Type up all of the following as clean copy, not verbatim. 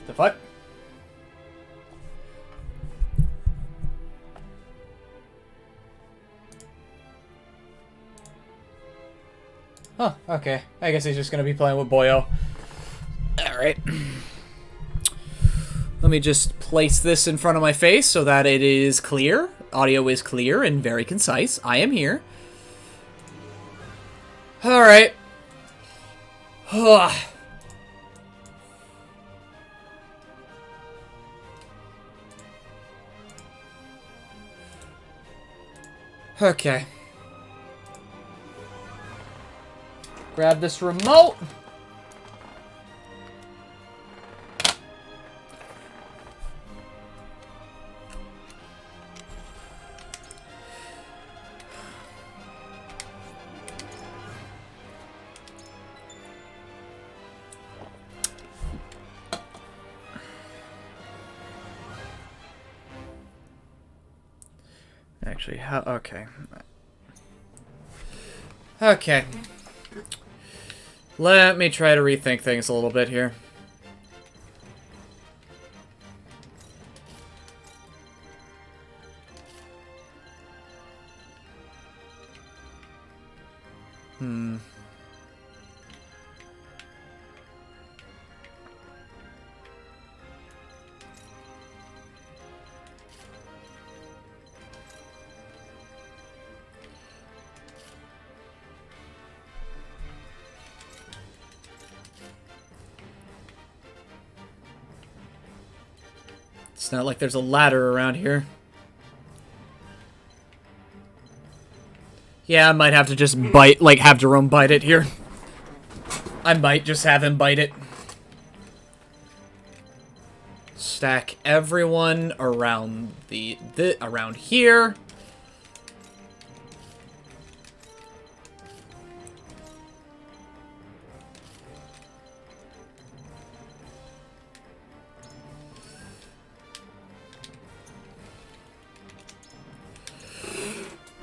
The fuck? Huh, okay. I guess he's just gonna be playing with Boyo. Alright. Let me just place this in front of my face so that it is clear. Audio is clear and very concise. I am here. Alright. Okay. Grab this remote. Actually, how? Okay. Okay. Let me try to rethink things a little bit here. It's not like there's a ladder around here. Yeah, I might have to just bite, like, have Jerome bite it here. I might just have him bite it. Stack everyone around around here.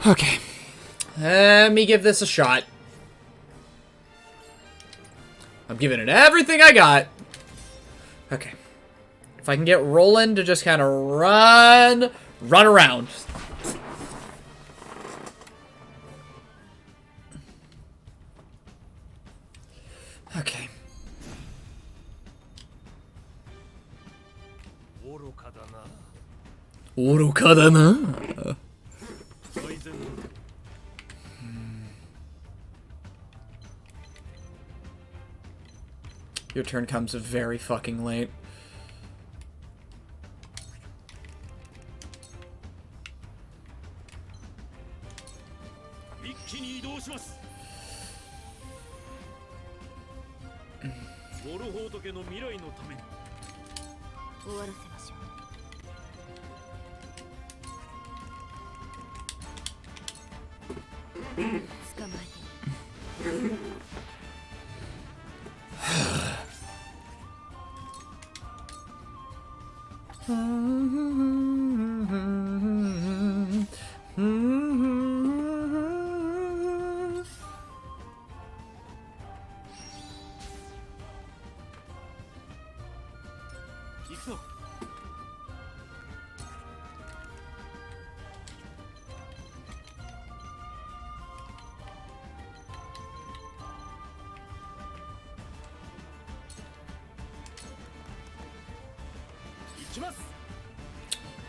Okay. Let me give this a shot. I'm giving it everything I got. Okay. If I can get Roland to just kind of run around. Okay. Oroka da na. Your turn comes very fucking late.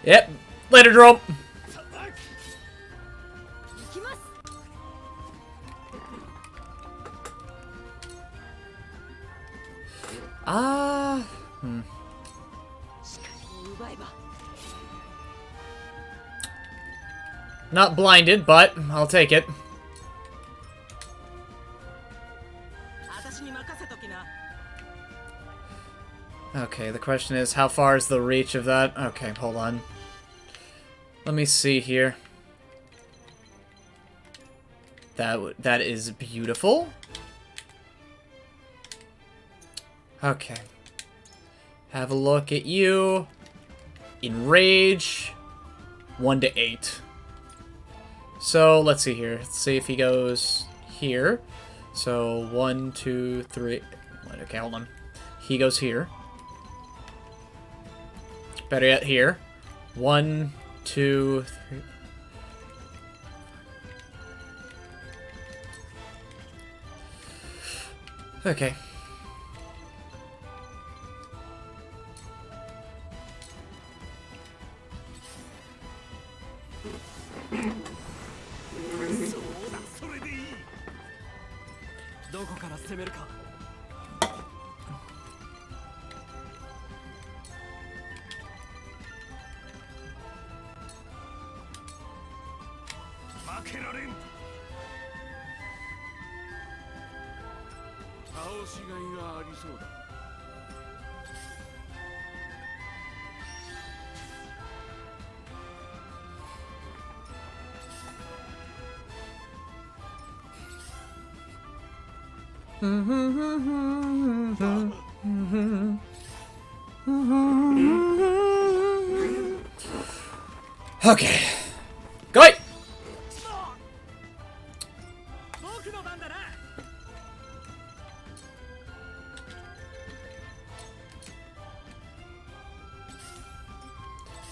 Yep. Later, Jerome. Not blinded, but I'll take it. Okay, the question is, how far is the reach of that? Okay, hold on. Let me see here. That is beautiful. Okay. Have a look at you. Enrage. 1 to 8. So, let's see here. Let's see if he goes here. So 1, 2, 3. Okay, hold on. He goes here. Better yet, here. 1, 2, 3. Okay. Okay. Go!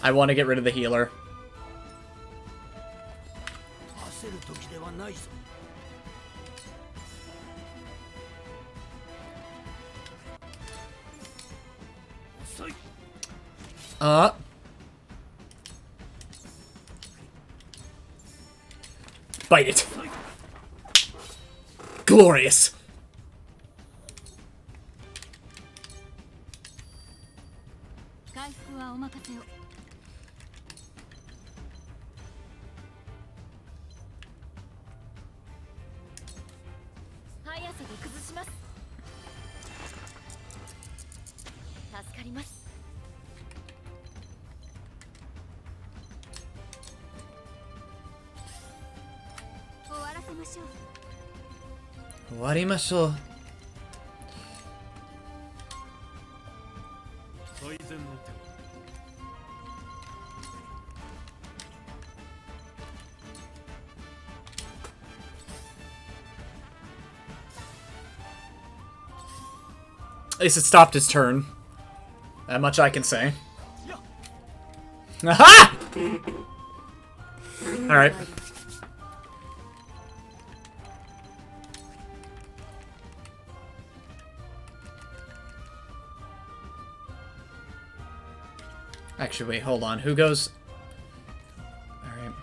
I want to get rid of the healer. Bite it. Glorious. At least it stopped his turn. That much I can say. Aha! Alright. Actually, wait, hold on. Who goes... Alright.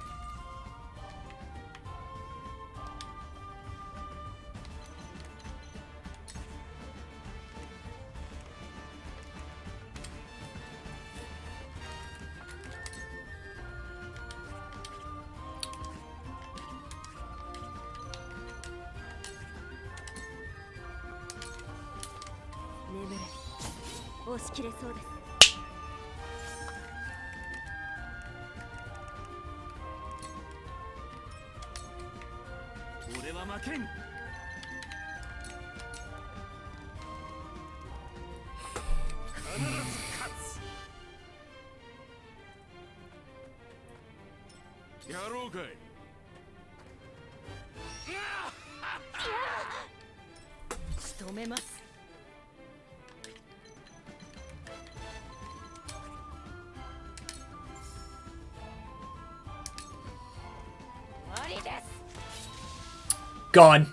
Gone.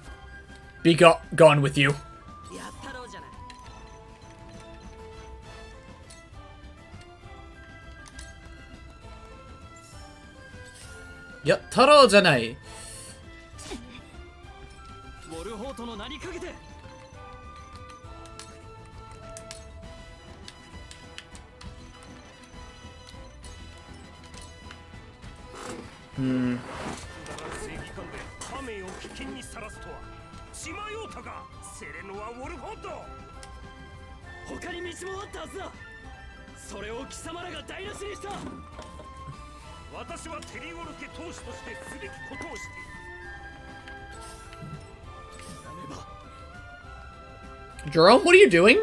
Be gone with you. Yep, Taro じゃない。Jerome, what are you doing?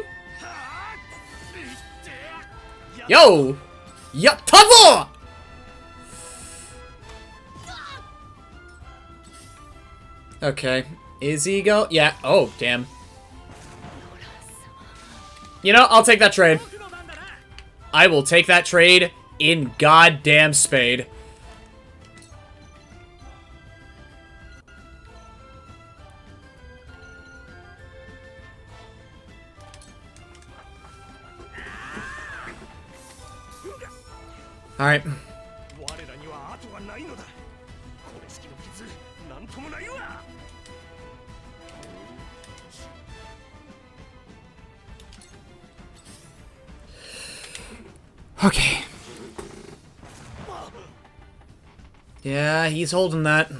Yo! Yup, Tavo! Okay. Is he go? Yeah. Oh, damn. You know, I'll take that trade. I will take that trade in goddamn spade. Alright. Okay. Yeah, he's holding that.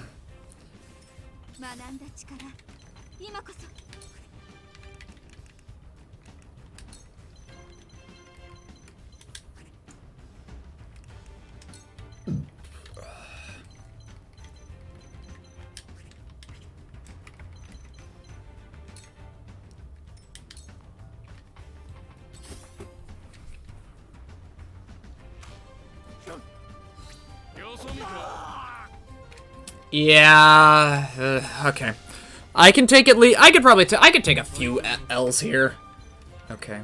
Yeah, okay. I can take I could probably I could take a few L's here. Okay.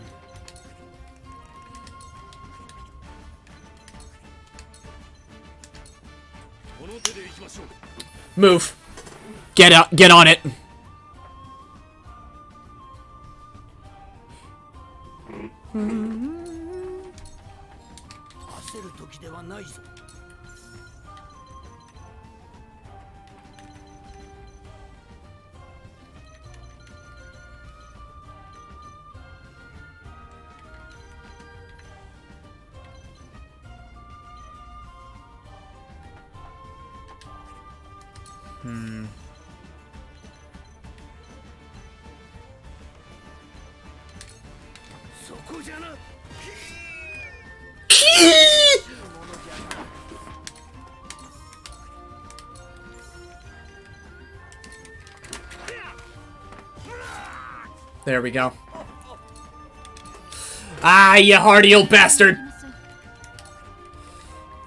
Move. Get out, get on it. There we go. Ah, you hardy old bastard!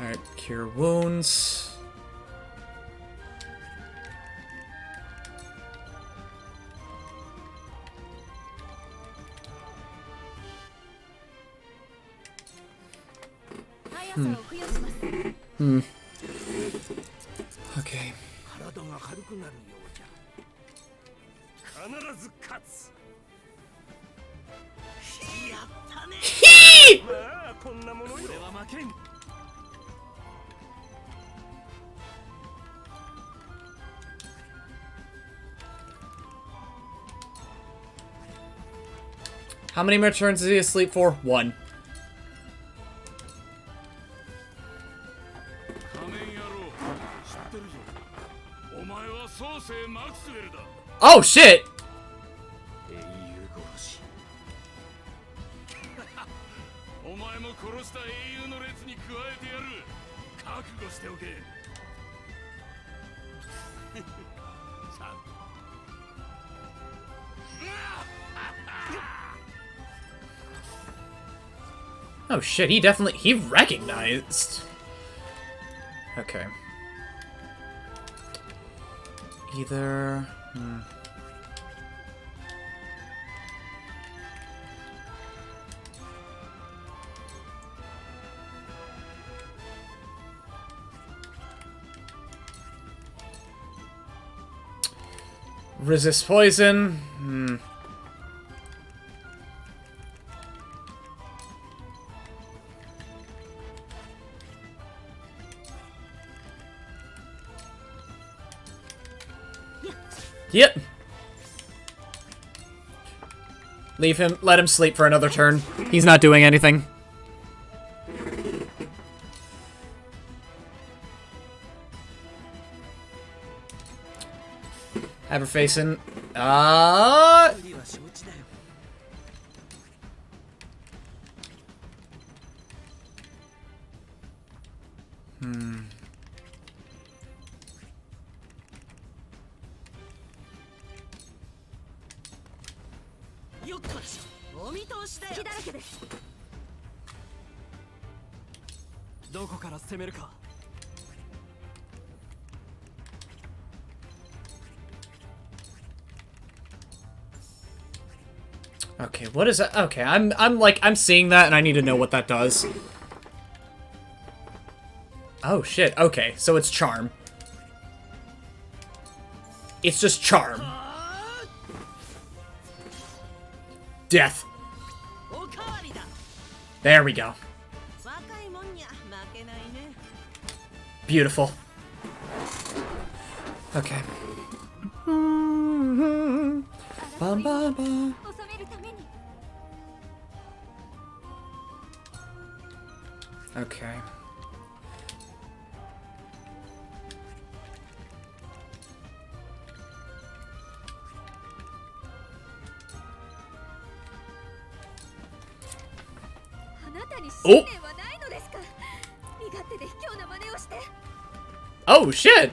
Alright, cure wounds. Okay. How many more turns is he asleep for? 1. Oh shit! Oh shit, he recognized. Okay. Either... Resist poison. Yep. Leave him. Let him sleep for another turn. He's not doing anything. Have her facing. Okay, what is that? Okay, I'm seeing that and I need to know what that does. Oh shit, okay, so it's charm. It's just charm. Death. There we go. Beautiful. Okay. Bum, bum, bum. Okay. Oh! Oh shit!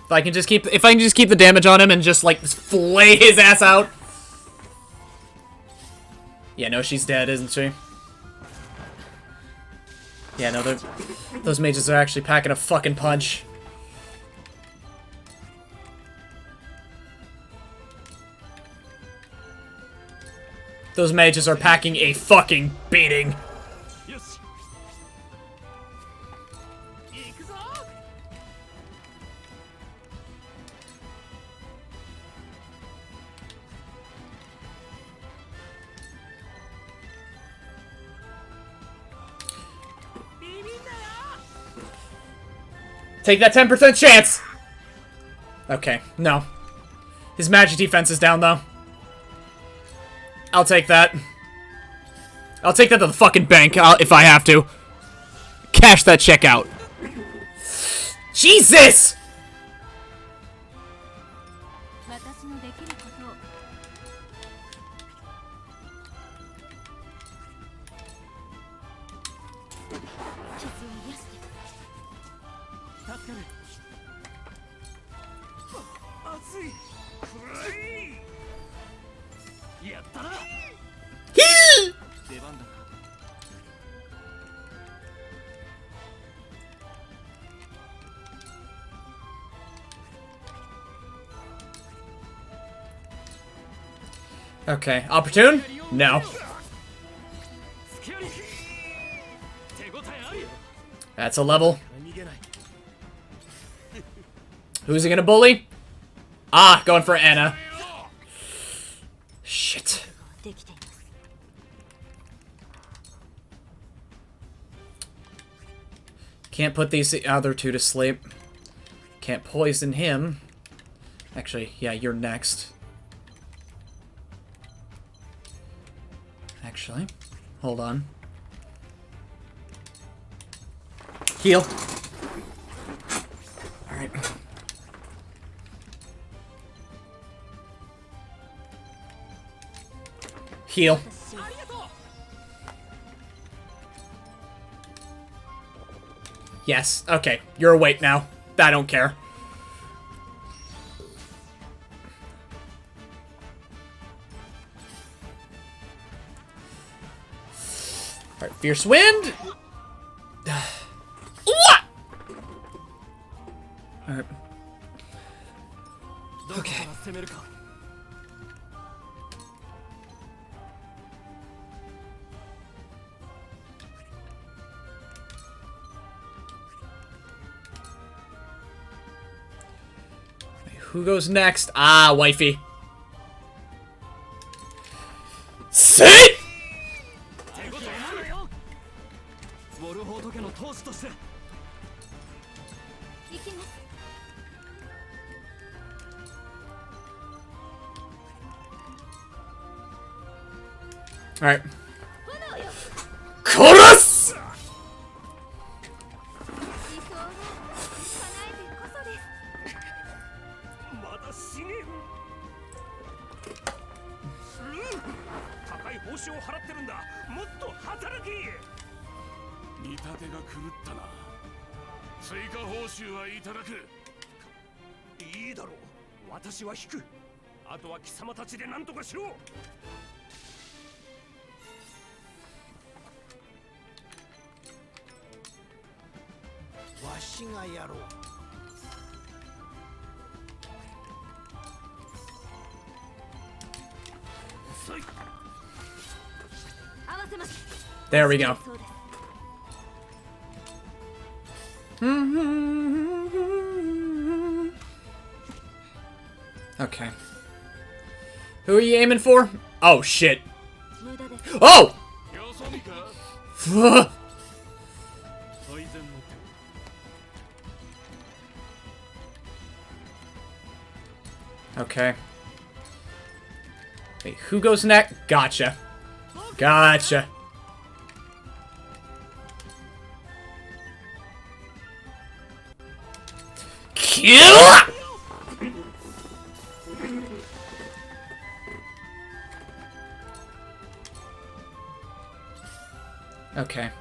If I can just keep the damage on him and just like flay his ass out. Yeah, no, she's dead, isn't she? Yeah, no, those mages are actually packing a fucking punch. Those mages are packing a fucking beating. Take that 10% chance! Okay, no. His magic defense is down, though. I'll take that. I'll take that to the fucking bank, if I have to. Cash that check out. Jesus! Okay, opportune? No. That's a level. Who's he gonna bully? Ah, going for Anna. Shit. Can't put these other two to sleep. Can't poison him. Actually, yeah, you're next. Actually, hold on. Heal. Alright. Heal. Yes, okay. You're awake now. I don't care. Alright, Fierce Wind! What? Alright. Okay. Who goes next? Ah, wifey. Sit! Alright. Chorus! There we go. Okay. Who are you aiming for? Oh, shit. Oh! Okay. Wait, who goes next? Gotcha. Gotcha. Kill! Okay.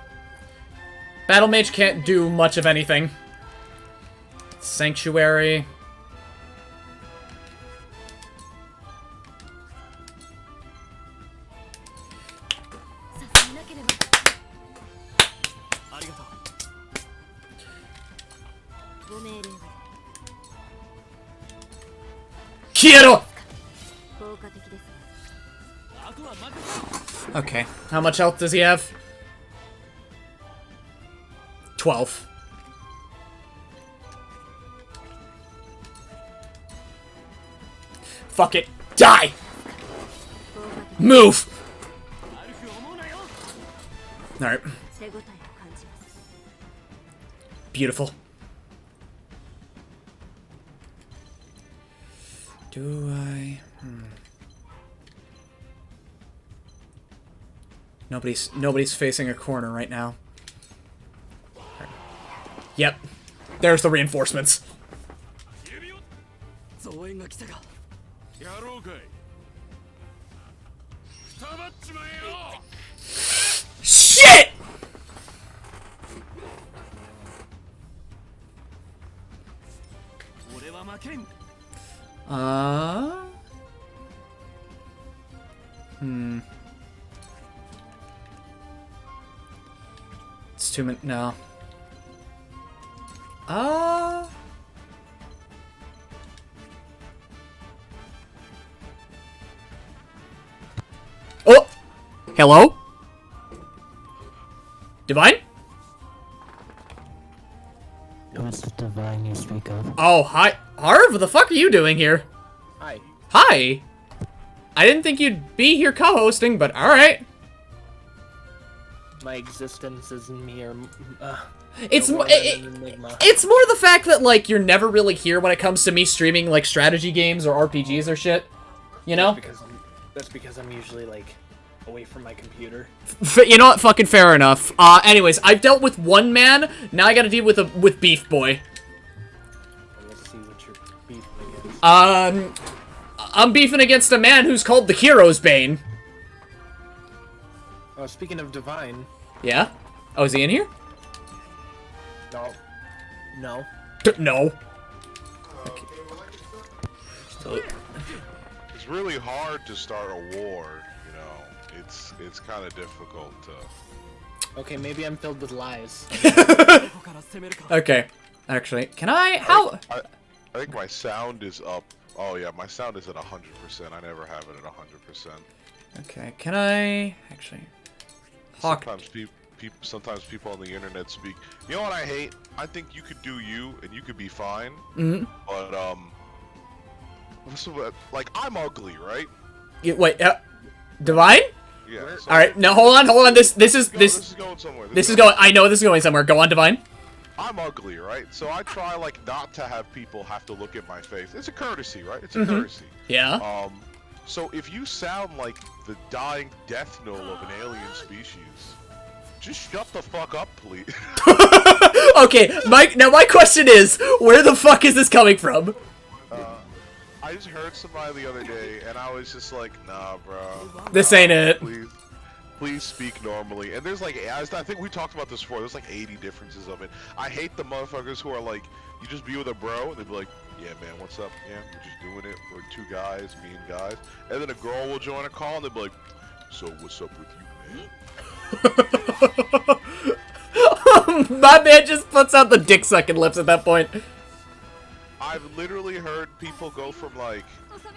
Battle Mage can't do much of anything. Sanctuary. Quiero! Okay, how much health does he have? 12. Fuck it. Die! Move! Alright. Beautiful. Do I... Nobody's facing a corner right now. Right. Yep. There's the reinforcements. Shit! It's 2 minutes. No. Oh! Hello? Divine? Who's the Divine you speak of? Oh, hi. Harv, what the fuck are you doing here? Hi. Hi. I didn't think you'd be here co-hosting, but alright. My existence is mere, It's no more, more than an enigma. it's more the fact that, like, you're never really here when it comes to me streaming, like, strategy games or RPGs or shit. You know? That's because I'm usually, like, away from my computer. You know what? Fucking fair enough. Anyways, I've dealt with one man, now I gotta deal with Beef Boy. Let's see what your beef is. I'm beefing against a man who's called the Hero's Bane. Oh, speaking of Divine... Yeah? Oh, is he in here? No. No. No. Okay. It's really hard to start a war, you know. It's kind of difficult to... Okay, maybe I'm filled with lies. Okay. Actually, can I... How... I think my sound is up. Oh yeah, my sound is at 100%. I never have it at 100%. Okay, can I... Actually... Hawk... Sometimes people on the internet speak. You know what I hate? I think you could do you, and you could be fine. Mm-hmm. But, so, like, I'm ugly, right? Wait, Divine? Yeah. So Alright, now hold on. This is going somewhere. This is going... I know this is going somewhere. Go on, Divine. I'm ugly, right? So I try, like, not to have people have to look at my face. It's a courtesy, right? It's a courtesy. Yeah. So if you sound like the dying death knell of an alien species, just shut the fuck up, please. Okay, my question is, where the fuck is this coming from? I just heard somebody the other day, and I was just like, nah, bro. This ain't it. Please speak normally. And there's like, I think we talked about this before, there's like 80 differences of it. I hate the motherfuckers who are like, you just be with a bro, and they'd be like, yeah, man, what's up? Yeah, we're just doing it. We're two guys, me and guys. And then a girl will join a call, and they'll be like, so what's up with you, man? My man just puts out the dick-sucking lips at that point. I've literally heard people go from like,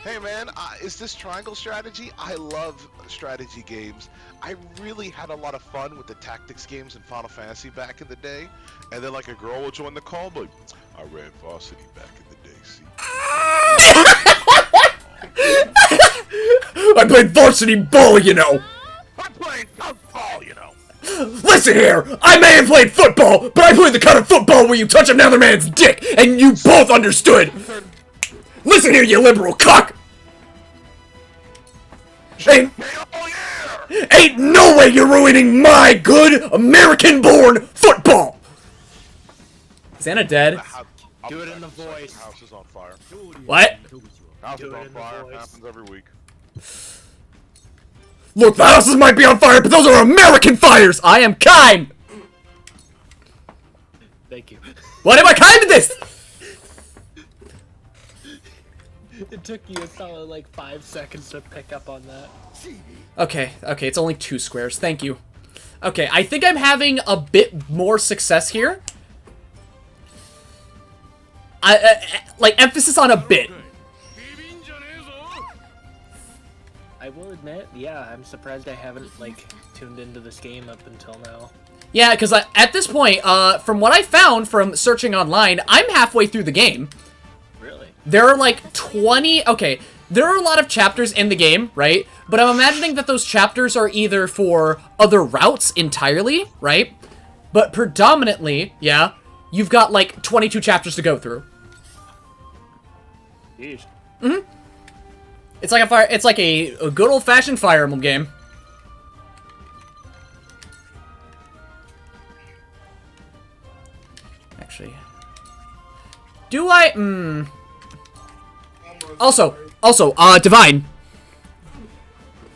hey man, is this triangle strategy? I love strategy games. I really had a lot of fun with the tactics games in Final Fantasy back in the day. And then like a girl will join the call, like, I ran varsity back in the day, see? I played varsity ball, you know. I played football, you know. Listen here, I may have played football, but I played the kind of football where you touch another man's dick, and you both understood. Listen here, you liberal cock. Ain't no way you're ruining my good American-born football. Is Anna dead? Do it in the voice. House is on fire. What? House is on fire. Happens every week. Look, the houses might be on fire, but those are American fires! I am kind! Thank you. What am I kind to this? It took you a solid like 5 seconds to pick up on that. Okay, it's only 2 squares, thank you. Okay, I think I'm having a bit more success here. Like, emphasis on a bit. I will admit, yeah, I'm surprised I haven't, like, tuned into this game up until now. Yeah, because at this point, from what I found from searching online, I'm halfway through the game. Really? There are, like, 20... Okay, there are a lot of chapters in the game, right? But I'm imagining that those chapters are either for other routes entirely, right? But predominantly, yeah, you've got, like, 22 chapters to go through. Jeez. Mm-hmm. It's like a good old-fashioned Fire Emblem game. Actually, do I? Also, Divine,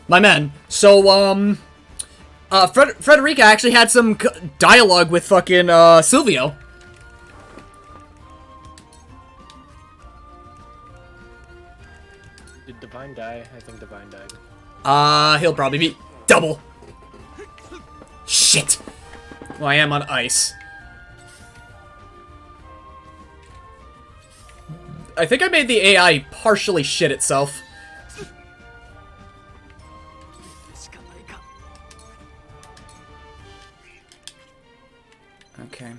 my man. So, Frederica actually had some dialogue with fucking Silvio. Did Divine die? I think Divine died. He'll probably be double. Shit. Well, I am on ice. I think I made the AI partially shit itself. Okay.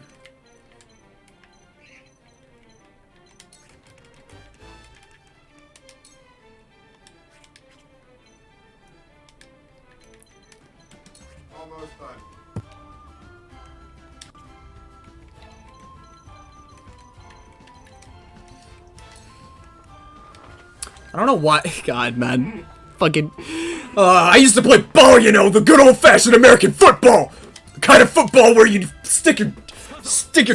Almost done. I don't know why. God, man. Fucking. I used to play ball, you know, the good old-fashioned American football. The kind of football where you'd stick your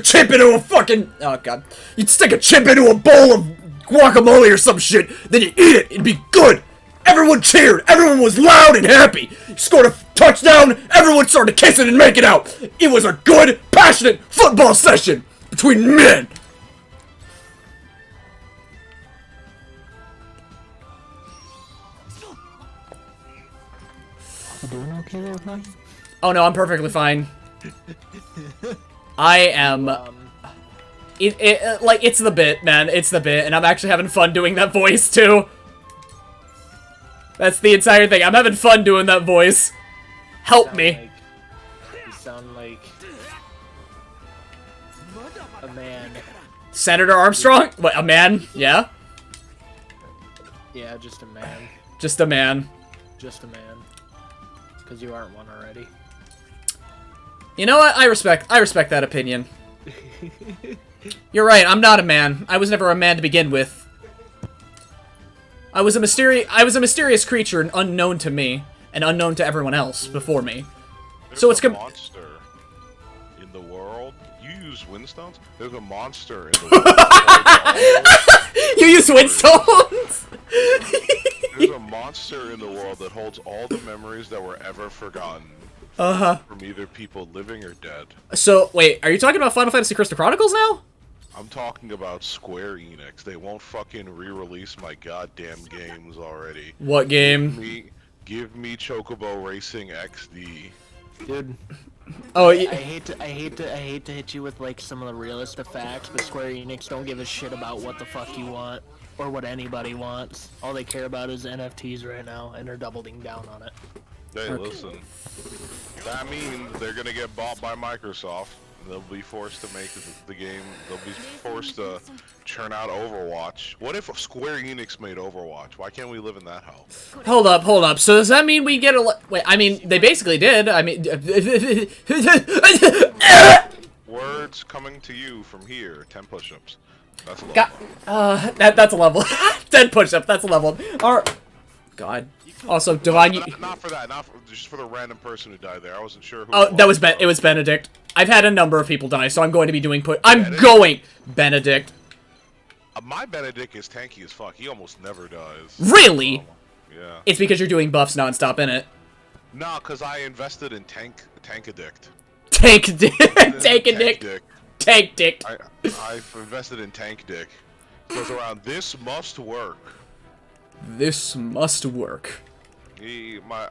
chip into a fucking. Oh God. You'd stick a chip into a bowl of guacamole or some shit. Then you eat it. It'd be good. Everyone cheered. Everyone was loud and happy. You scored a touchdown. Everyone started kissing and making out. It was a good, passionate football session between men. You doing okay there, Mike? Oh no, I'm perfectly fine. I am. It's the bit, man. It's the bit, and I'm actually having fun doing that voice too. That's the entire thing. I'm having fun doing that voice. Help me. You sound like a man. Senator Armstrong? What, a man? Yeah? Yeah, just a man. Just a man. Just a man. Because you aren't one already. You know what? I respect that opinion. You're right, I'm not a man. I was never a man to begin with. I was a mysterious creature and unknown to me, and unknown to everyone else before me. There's So it's a monster in the world. You use windstones? There's a monster in the world. You use windstones? There's a monster in the world that holds all the memories that were ever forgotten. From either people living or dead. So, wait, are you talking about Final Fantasy Crystal Chronicles now? I'm talking about Square Enix. They won't fucking re-release my goddamn games already. What game? Give me Chocobo Racing XD. Dude. Oh, I hate to hit you with like some of the realistic facts, but Square Enix don't give a shit about what the fuck you want or what anybody wants. All they care about is NFTs right now, and they're doubling down on it. Hey, listen. That means they're gonna get bought by Microsoft. They'll be forced to make the game. They'll be forced to churn out Overwatch. What if Square Enix made Overwatch? Why can't we live in that hell? Hold up. So does that mean we get a... Wait, I mean, they basically did. I mean... Words coming to you from here. 10 push-ups. That's a level. That's a level. 10 push-ups, that's a level. God. Also, Divine... Not for that. Just for the random person who died there. I wasn't sure who. Oh, it was Benedict. I've had a number of people die, so I'm going to be doing Benedict. My Benedict is tanky as fuck. He almost never dies. Really? Yeah. It's because you're doing buffs nonstop in it. No, because I invested in Tankadict. Tank dick. I've invested in Tank Dick. Goes around. This must work. This must work.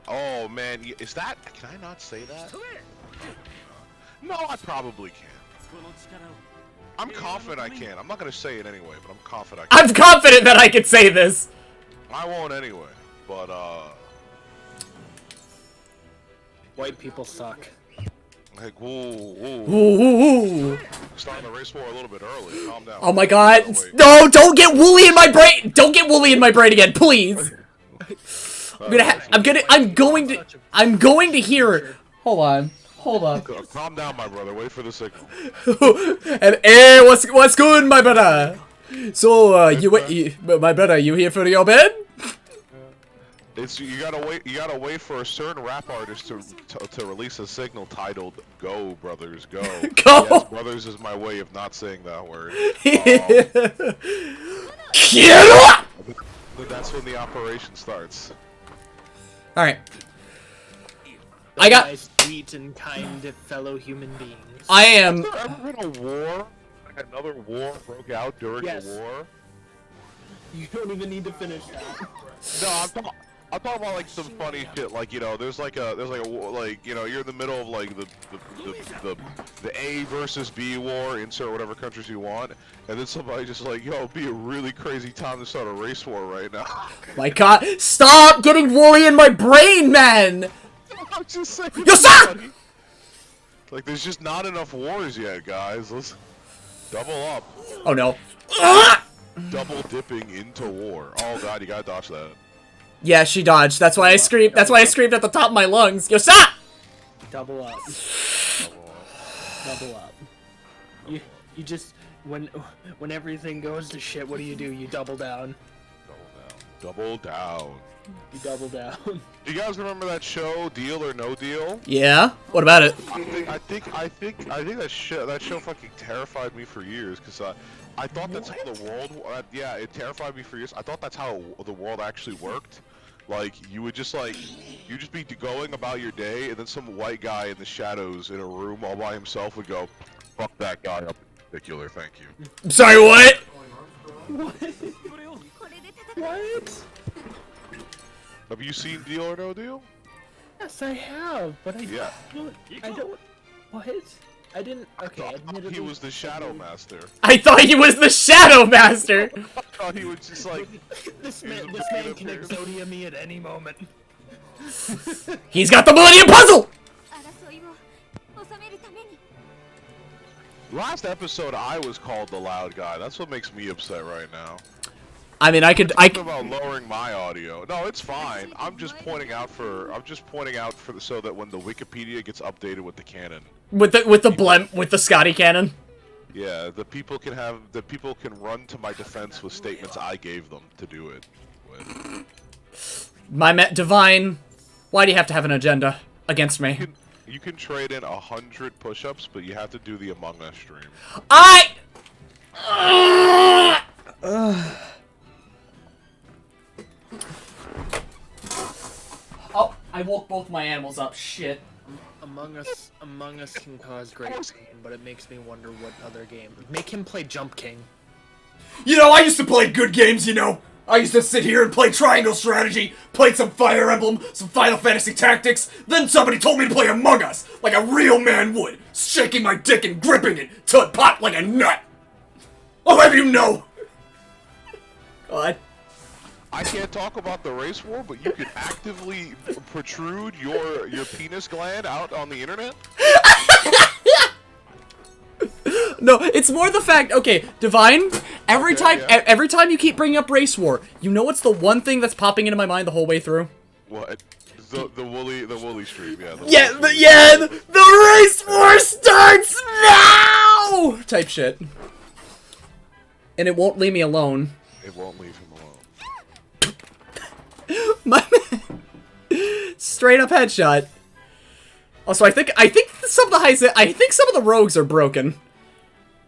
Oh man, is that? Can I not say that? No, I probably can. I'm confident I can. I'm not gonna say it anyway, but I'm confident I can. I'm confident that I can say this. I won't anyway, but white people suck. Like, whoa. Ooh. Starting the race war a little bit early. Calm down. Oh my god. No, don't get woolly in my brain. Don't get woolly in my brain again, please. I'm going to hear it. Hold on. Calm down, my brother. Wait for the signal. And hey, what's good, my brother? So, my brother, you here for your bed? You gotta wait for a certain rap artist to release a signal titled "Go, brothers, go." Go. Yes, brothers is my way of not saying that word. That's when the operation starts. All right. I got sweet and kind fellow human beings. I am. Has there ever been a war? Like another war broke out during the war? You don't even need to finish that. No, I'm talking about like some funny shit, like there's like a you're in the middle of like the A versus B war, insert whatever countries you want, and then somebody just like, yo, it'd be a really crazy time to start a race war right now. My god, stop getting woolly in my brain, man! I'm just saying. Yo, stop! Like, there's just not enough wars yet, guys. Let's double up. Oh no. Double dipping into war. Oh god, you gotta dodge that. Yeah, she dodged. That's why I screamed. That's why I screamed at the top of my lungs. Yo, stop! Double up. Double up. You just when everything goes to shit, what do? You double down. Double down. You double down. Do you guys remember that show, Deal or No Deal? Yeah. What about it? I think that show fucking terrified me for years, cause I thought that's how the world. Yeah, it terrified me for years. I thought that's how the world actually worked. Like you would just be going about your day, and then some white guy in the shadows in a room all by himself would go, "Fuck that guy up in particular, thank you." I'm sorry, what? What? Have you seen Deal or No Deal? Yes, I have, but I don't. What? I didn't. Okay, I thought he was the Shadow Master. I thought he was the Shadow Master. I thought he was just like. This man can Exodia me at any moment. He's got the Millennium Puzzle. Last episode, I was called the loud guy. That's what makes me upset right now. I mean, I could. About lowering my audio. No, it's fine. I'm just pointing out so that when the Wikipedia gets updated with the canon. With the Scotty cannon. Yeah, the people can run to my defense with statements I gave them to do it. win. Divine, why do you have to have an agenda against me? You can trade in 100 push-ups, but you have to do the Among Us stream. Oh, I woke both my animals up. Shit. Among Us can cause great pain, but it makes me wonder what other game. Make him play Jump King. You know, I used to play good games, you know. I used to sit here and play Triangle Strategy, played some Fire Emblem, some Final Fantasy Tactics, then somebody told me to play Among Us, like a real man would, shaking my dick and gripping it till it popped like a nut. I'll have you know. God. I can't talk about the race war, but you can actively protrude your penis gland out on the internet? No, it's more the fact, okay, Divine, every time you keep bringing up race war, you know what's the one thing that's popping into my mind the whole way through? What? The woolly stream, yeah. The race war starts now! Type shit. And it won't leave me alone. It won't leave him alone. My man. Straight up headshot. Also, I think some of the rogues are broken.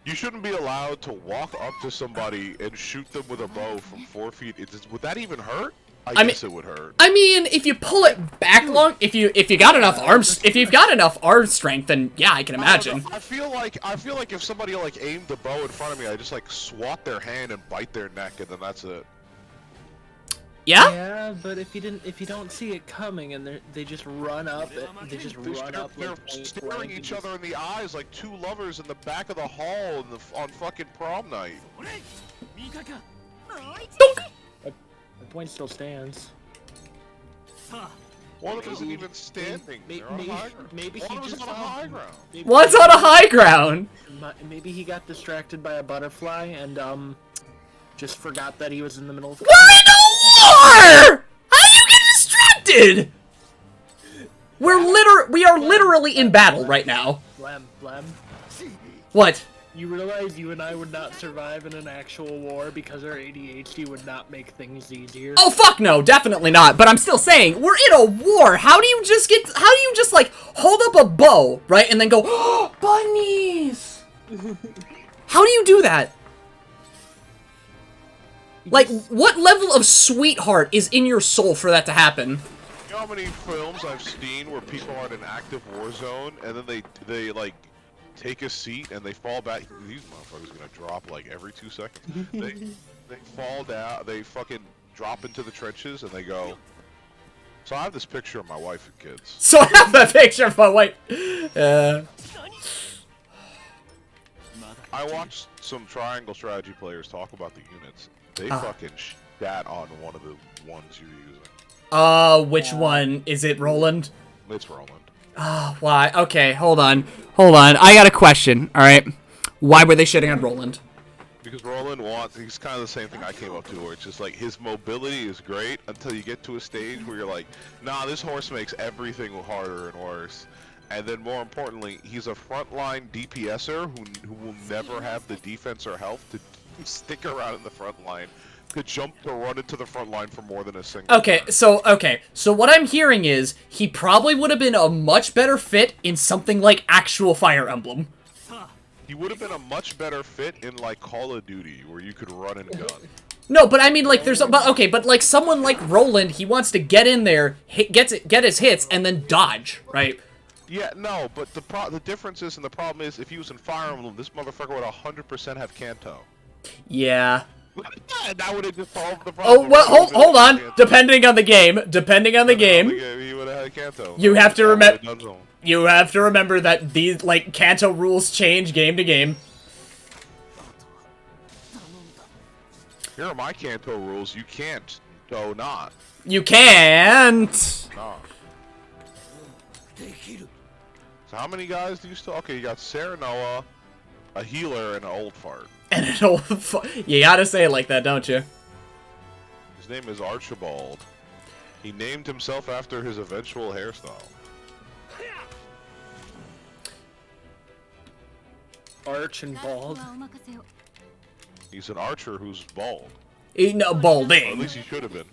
You shouldn't be allowed to walk up to somebody and shoot them with a bow from 4 feet. Would that even hurt? I guess it would hurt. I mean, if you pull it back long, if you've got enough arm strength, then yeah, I can imagine. I feel like if somebody like aimed the bow in front of me, I just like swat their hand and bite their neck, and then that's it. Yeah? Yeah, but if you don't see it coming and they just run up, they're staring each other in the eyes like two lovers in the back of the hall on fucking prom night. The point still stands. One of them isn't even standing. Maybe he just on a high ground. What's on a high ground? Maybe he got distracted by a butterfly and just forgot that he was in the middle of. We're in a war! How do you get distracted? We are literally in battle right now. Blem. What? You realize you and I would not survive in an actual war because our ADHD would not make things easier? Oh fuck no, definitely not. But I'm still saying, we're in a war. How do you just like hold up a bow, right, and then go, oh, bunnies? How do you do that? Like, what level of sweetheart is in your soul for that to happen? You know how many films I've seen where people are in an active war zone and then they like take a seat and they fall back? These motherfuckers are gonna drop like every 2 seconds. they fall down, they fucking drop into the trenches and they go. So I have this picture of my wife and kids. So I have that picture of my wife. I watched some Triangle Strategy players talk about the units. They fucking shat on one of the ones you're using. Which one? Is it Roland? It's Roland. Why? Okay, hold on. I got a question, alright? Why were they shitting on Roland? Because Roland he's kind of the same thing I came up to, where it's just like, his mobility is great until you get to a stage where you're like, nah, this horse makes everything harder and worse. And then more importantly, he's a frontline DPSer who will never have the defense or health to stick around in the front line, could jump to run into the front line for more than a single turn. So what I'm hearing is he probably would have been a much better fit in something like actual Fire Emblem. He would have been a much better fit in like Call of Duty, where you could run and gun. No, but I mean, like, but like someone like Roland, he wants to get in there, get his hits, and then dodge, right? Yeah, no, but the difference is, and the problem is, if he was in Fire Emblem, this motherfucker would 100% have Kanto. Yeah. That would have just solved the problem. Oh, well, hold on. Kanto. Depending on the game, he would have had Kanto. You have to remember that these, like, Kanto rules change game to game. Here are my Kanto rules. You can't. So not. You can't. No. So how many guys do you still? Okay, you got Sarah Noah, a healer, and an old fart. And an old fart. You gotta say it like that, don't you? His name is Archibald. He named himself after his eventual hairstyle. Arch and bald. He's an archer who's bald. No, Or at balding. least he should have been.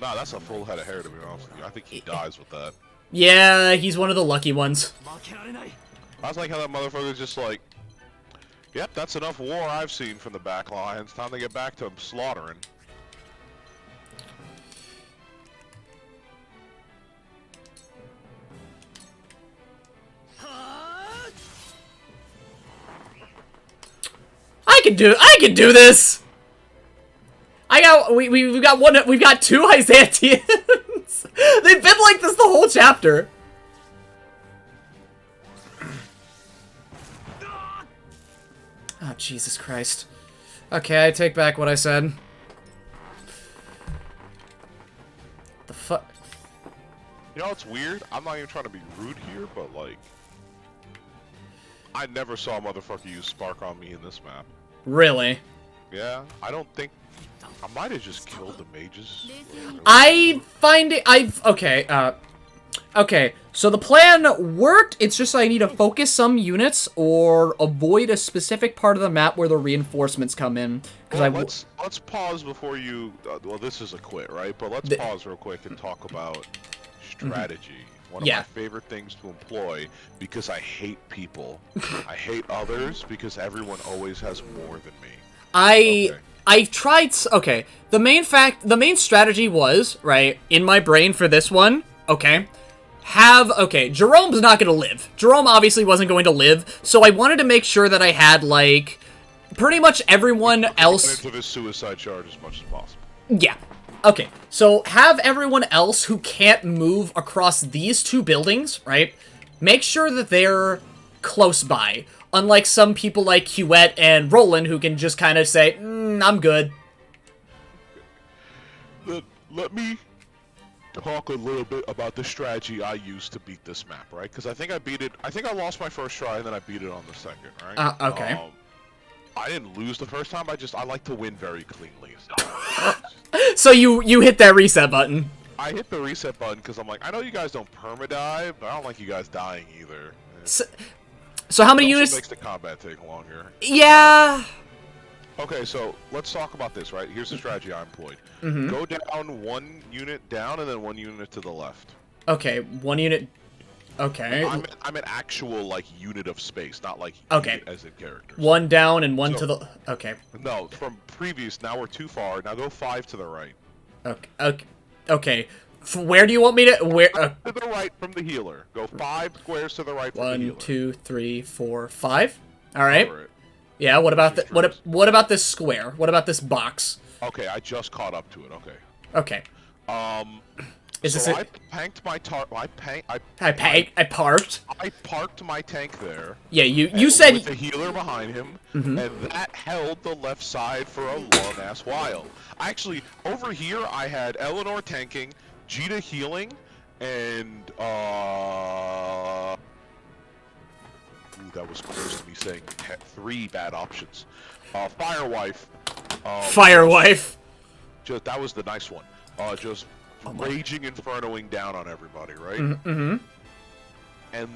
Nah, that's a full head of hair, to be honest with you. I think he dies with that. Yeah, he's one of the lucky ones. I was like how that motherfucker's just like, yep, that's enough war I've seen from the back lines. Time to get back to slaughtering. I can do this. We've got two Isaiah-tians. They've been like this the whole chapter. Oh, Jesus Christ. Okay, I take back what I said. The fuck? You know what's weird? I'm not even trying to be rude here, but like, I never saw a motherfucker use Spark on me in this map. Really? Yeah, I don't think... I might have just killed the mages. I find it... Okay, so the plan worked, it's just I need to focus some units or avoid a specific part of the map where the reinforcements come in. Well, let's pause before you... well, this is a quit, right? But let's pause real quick and talk about strategy. One of my favorite things to employ, because I hate people. I hate others because everyone always has more than me. I tried... Okay, the main strategy was, right, in my brain for this one, okay, Jerome's not gonna live. Jerome obviously wasn't going to live, so I wanted to make sure that I had, like, pretty much everyone else... into this suicide charge as much as possible. Yeah. Okay, so have everyone else who can't move across these two buildings, right, make sure that they're close by. Unlike some people like Huette and Roland who can just kind of say, I'm good. Let me talk a little bit about the strategy I used to beat this map, right? Because I think I beat it... I think I lost my first try and then I beat it on the second, right? Okay. I didn't lose the first time, I like to win very cleanly. So you hit that reset button. I hit the reset button because I'm like, I know you guys don't perma-dive, but I don't like you guys dying either. So how many units... makes the combat take longer. Yeah... Okay, so let's talk about this, right? Here's the strategy I employed. Go down one unit down and then one unit to the left. Okay, one unit... Okay. I'm an actual, like, unit of space, not like unit as in characters. One down and one to the... Okay. No, from previous, now we're too far. Now go 5 to the right. Okay. Where do you want me to... Where? To the right from the healer. Go 5 squares to the right from the healer. 1, 2, 3, 4, 5. All right. Yeah. What about the what about this square? What about this box? Okay, I just caught up to it. Okay. Okay. Is this so it? I panked my I parked. I parked my tank there. Yeah, you said with the healer behind him, and that held the left side for a long ass while. Actually, over here I had Eleanor tanking, Jita healing, and that was close to me saying 3 bad options. Firewife. Firewife. Just that was the nice one. Just raging infernoing down on everybody, right? And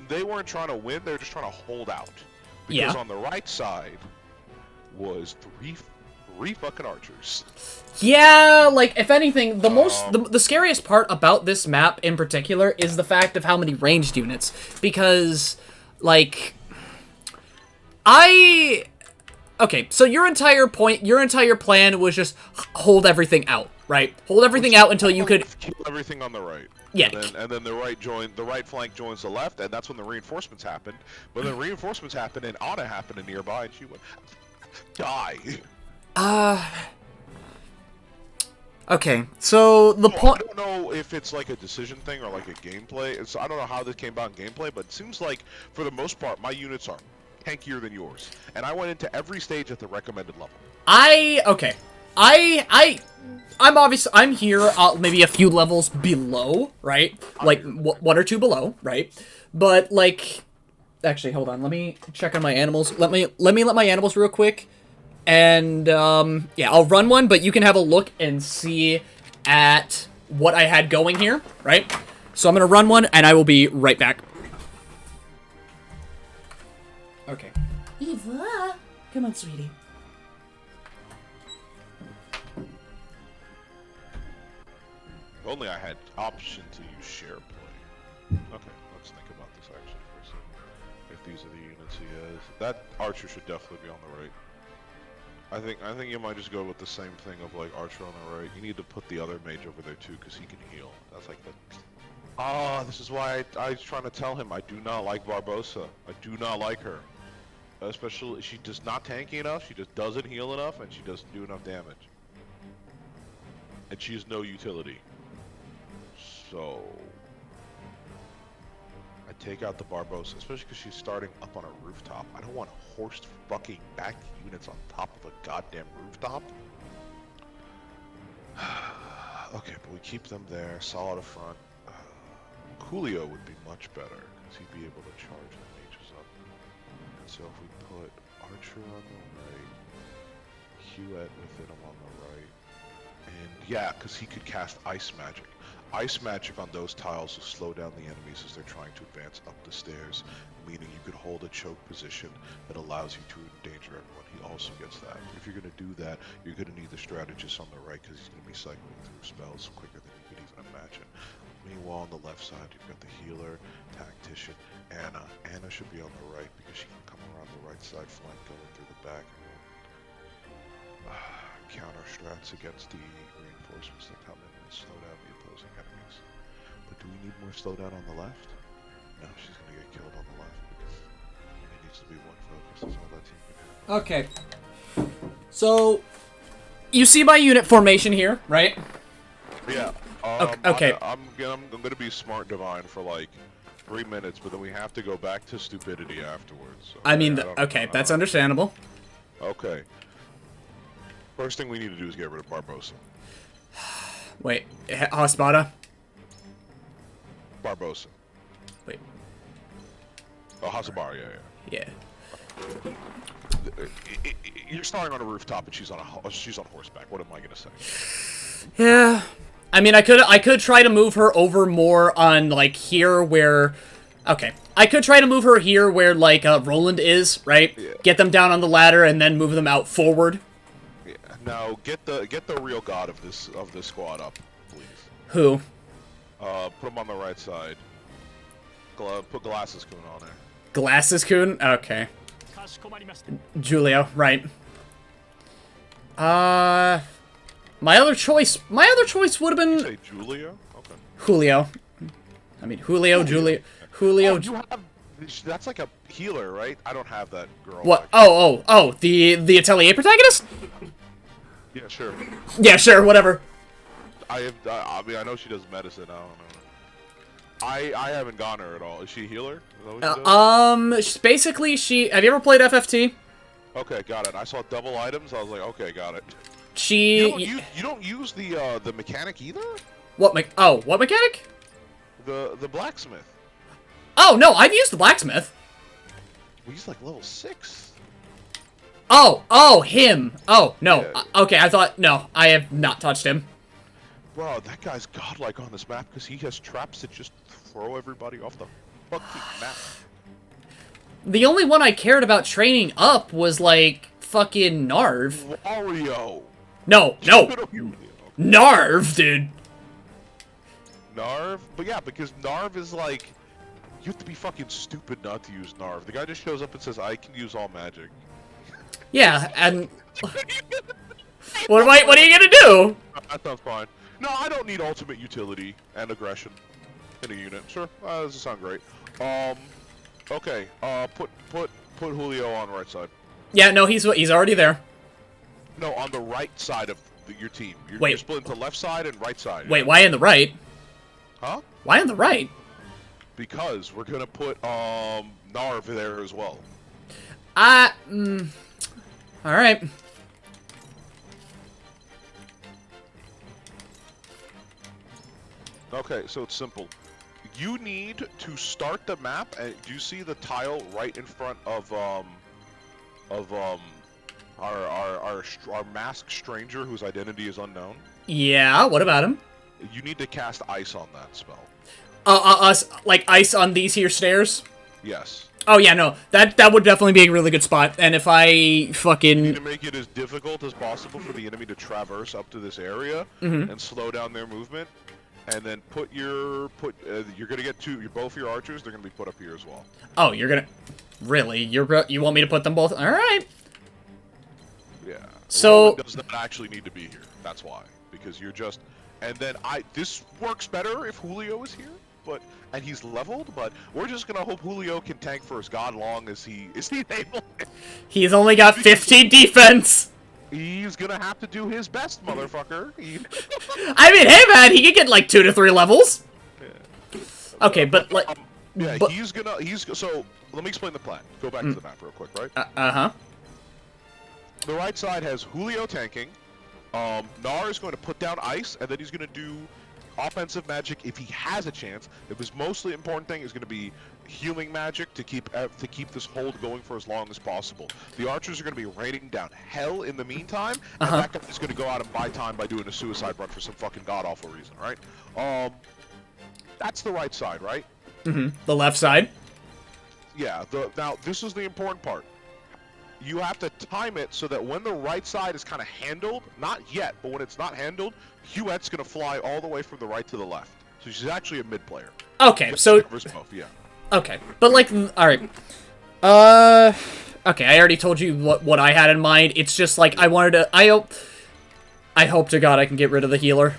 they weren't trying to win; they were just trying to hold out. Because on the right side was three fucking archers. Yeah, like if anything, the scariest part about this map in particular is the fact of how many ranged units, because like okay, so your entire plan was just hold everything out, right? Hold everything out until you could kill everything on the right. Yeah. And then the right flank joins the left, and that's when the reinforcements happened. But then reinforcements happened, and Anna happened nearby, and she went die. Okay, so the point... I don't know if it's like a decision thing or like a gameplay. I don't know how this came about in gameplay, but it seems like, for the most part, my units are tankier than yours. And I went into every stage at the recommended level. Okay. I'm here, maybe a few levels below, right? Like, 1 or 2 below, right? But, like... Actually, hold on, let me check on my animals. Let me let my animals real quick. And, yeah, I'll run one, but you can have a look and see at what I had going here, right? So I'm gonna run one, and I will be right back. Okay. Eva! Come on, sweetie. If only I had option to use share play. Okay, let's think about this actually for a second. If these are the units he has, that archer should definitely be on the right. I think you might just go with the same thing of like archer on the right. You need to put the other mage over there too, because he can heal. That's like the. Ah, this is why I was trying to tell him I do not like Barbosa. I do not like her. Especially, she does not tanky enough, she just doesn't heal enough, and she doesn't do enough damage. And she has no utility. So... I take out the Barbosa, especially because she's starting up on a rooftop. I don't want horse fucking back units on top of a goddamn rooftop. Okay, but we keep them there, solid up front. Julio would be much better, because he'd be able to charge the mages up. So if we put Archer on the right, Hewitt within him on the right, and yeah, because he could cast Ice Magic. Ice Magic on those tiles will slow down the enemies as they're trying to advance up the stairs, meaning you could hold a choke position that allows you to endanger everyone. He also gets that. If you're going to do that, you're going to need the strategist on the right, because he's going to be cycling through spells quicker than you could even imagine. Meanwhile, on the left side, you've got the healer, tactician, Anna. Anna should be on the right because she can come around the right side flank going through the back and counter strats against the reinforcements that come in and slow down the opposing enemies. But do we need more slowdown on the left? No, she's going to get killed on the left because it needs to be one focus. That's all that team can have. Okay. So, you see my unit formation here, right? Yeah. Okay. I'm gonna be smart divine for like 3 minutes, but then we have to go back to stupidity afterwards. So I mean, okay, that's understandable. Okay. First thing we need to do is get rid of Barbosa. Wait, Hospada? Barbosa. Wait. Oh, Hasabar, yeah. You're starting on a rooftop and she's on horseback. What am I gonna say? Yeah. I mean, I could try to move her over more on, like, here where... Okay. I could try to move her here where, like, Roland is, right? Yeah. Get them down on the ladder and then move them out forward. Yeah. Now, get the real god of this squad up, please. Who? Put him on the right side. Put Glasses Kun on there. Glasses Kun? Okay. Julio, right. My other choice would have been... You say Julio? Okay. Julio. I mean, Julio. Oh, you have... That's like a healer, right? I don't have that girl. What? Oh, the Atelier protagonist? Yeah, sure. Yeah, sure, whatever. I mean, I know she does medicine. I don't know. I haven't gone her at all. Is she a healer? Is that what she does? Basically, have you ever played FFT? Okay, got it. I saw double items. I was like, okay, got it. You don't use the mechanic either? What mechanic? The blacksmith. Oh, no, I've used the blacksmith. Well, he's like level 6. Oh, him. Oh, no. Yeah. Okay, I thought, no, I have not touched him. Bro, that guy's godlike on this map because he has traps that just throw everybody off the fucking map. The only one I cared about training up was, like, fucking Narv. Wario. No. Narv, dude. Narv? But yeah, because Narv is like... You have to be fucking stupid not to use Narv. The guy just shows up and says, I can use all magic. Yeah, and... what are you gonna do? That sounds fine. No, I don't need ultimate utility and aggression in a unit. Sure, that doesn't sound great. Okay, put Julio on the right side. Yeah, no, he's already there. No, on the right side of your team. You're split into left side and right side. Wait, why on the right? Huh? Why on the right? Because we're gonna put Narv there as well. Alright. Okay, so it's simple. You need to start the map, and do you see the tile right in front of our masked stranger whose identity is unknown? Yeah, what about him? You need to cast ice on that spell. Like ice on these here stairs? Yes. Oh yeah, no, that would definitely be a really good spot. And if I fucking... You need to make it as difficult as possible for the enemy to traverse up to this area and slow down their movement. and then you're gonna get both your archers. They're gonna be put up here as well. Oh, you're gonna really? You want me to put them both? All right. Yeah. So Roland does not actually need to be here. That's why, because you're just. And then this works better if Julio is here, and he's leveled. But we're just gonna hope Julio can tank for as god long as he is able. He's only got 15 defense. He's gonna have to do his best, motherfucker. I mean, hey man, he could get like 2 to 3 levels. Yeah. Okay, but like. Yeah, but, so let me explain the plan. Go back to the map real quick, right? Uh-huh. The right side has Julio tanking. Gnar is going to put down ice, and then he's going to do offensive magic if he has a chance. If his mostly important thing is going to be healing magic to keep this hold going for as long as possible. The archers are going to be raining down hell in the meantime, and that guy is going to go out and buy time by doing a suicide run for some fucking god-awful reason, right? That's the right side, right? Mm-hmm. The left side? Yeah, now this is the important part. You have to time it so that when the right side is kind of handled, not yet, but when it's not handled, Huette's going to fly all the way from the right to the left. So she's actually a mid player. Okay, so... Both, yeah. Okay, but like, alright. Okay, I already told you what I had in mind. It's just like, I wanted to... I hope to God I can get rid of the healer.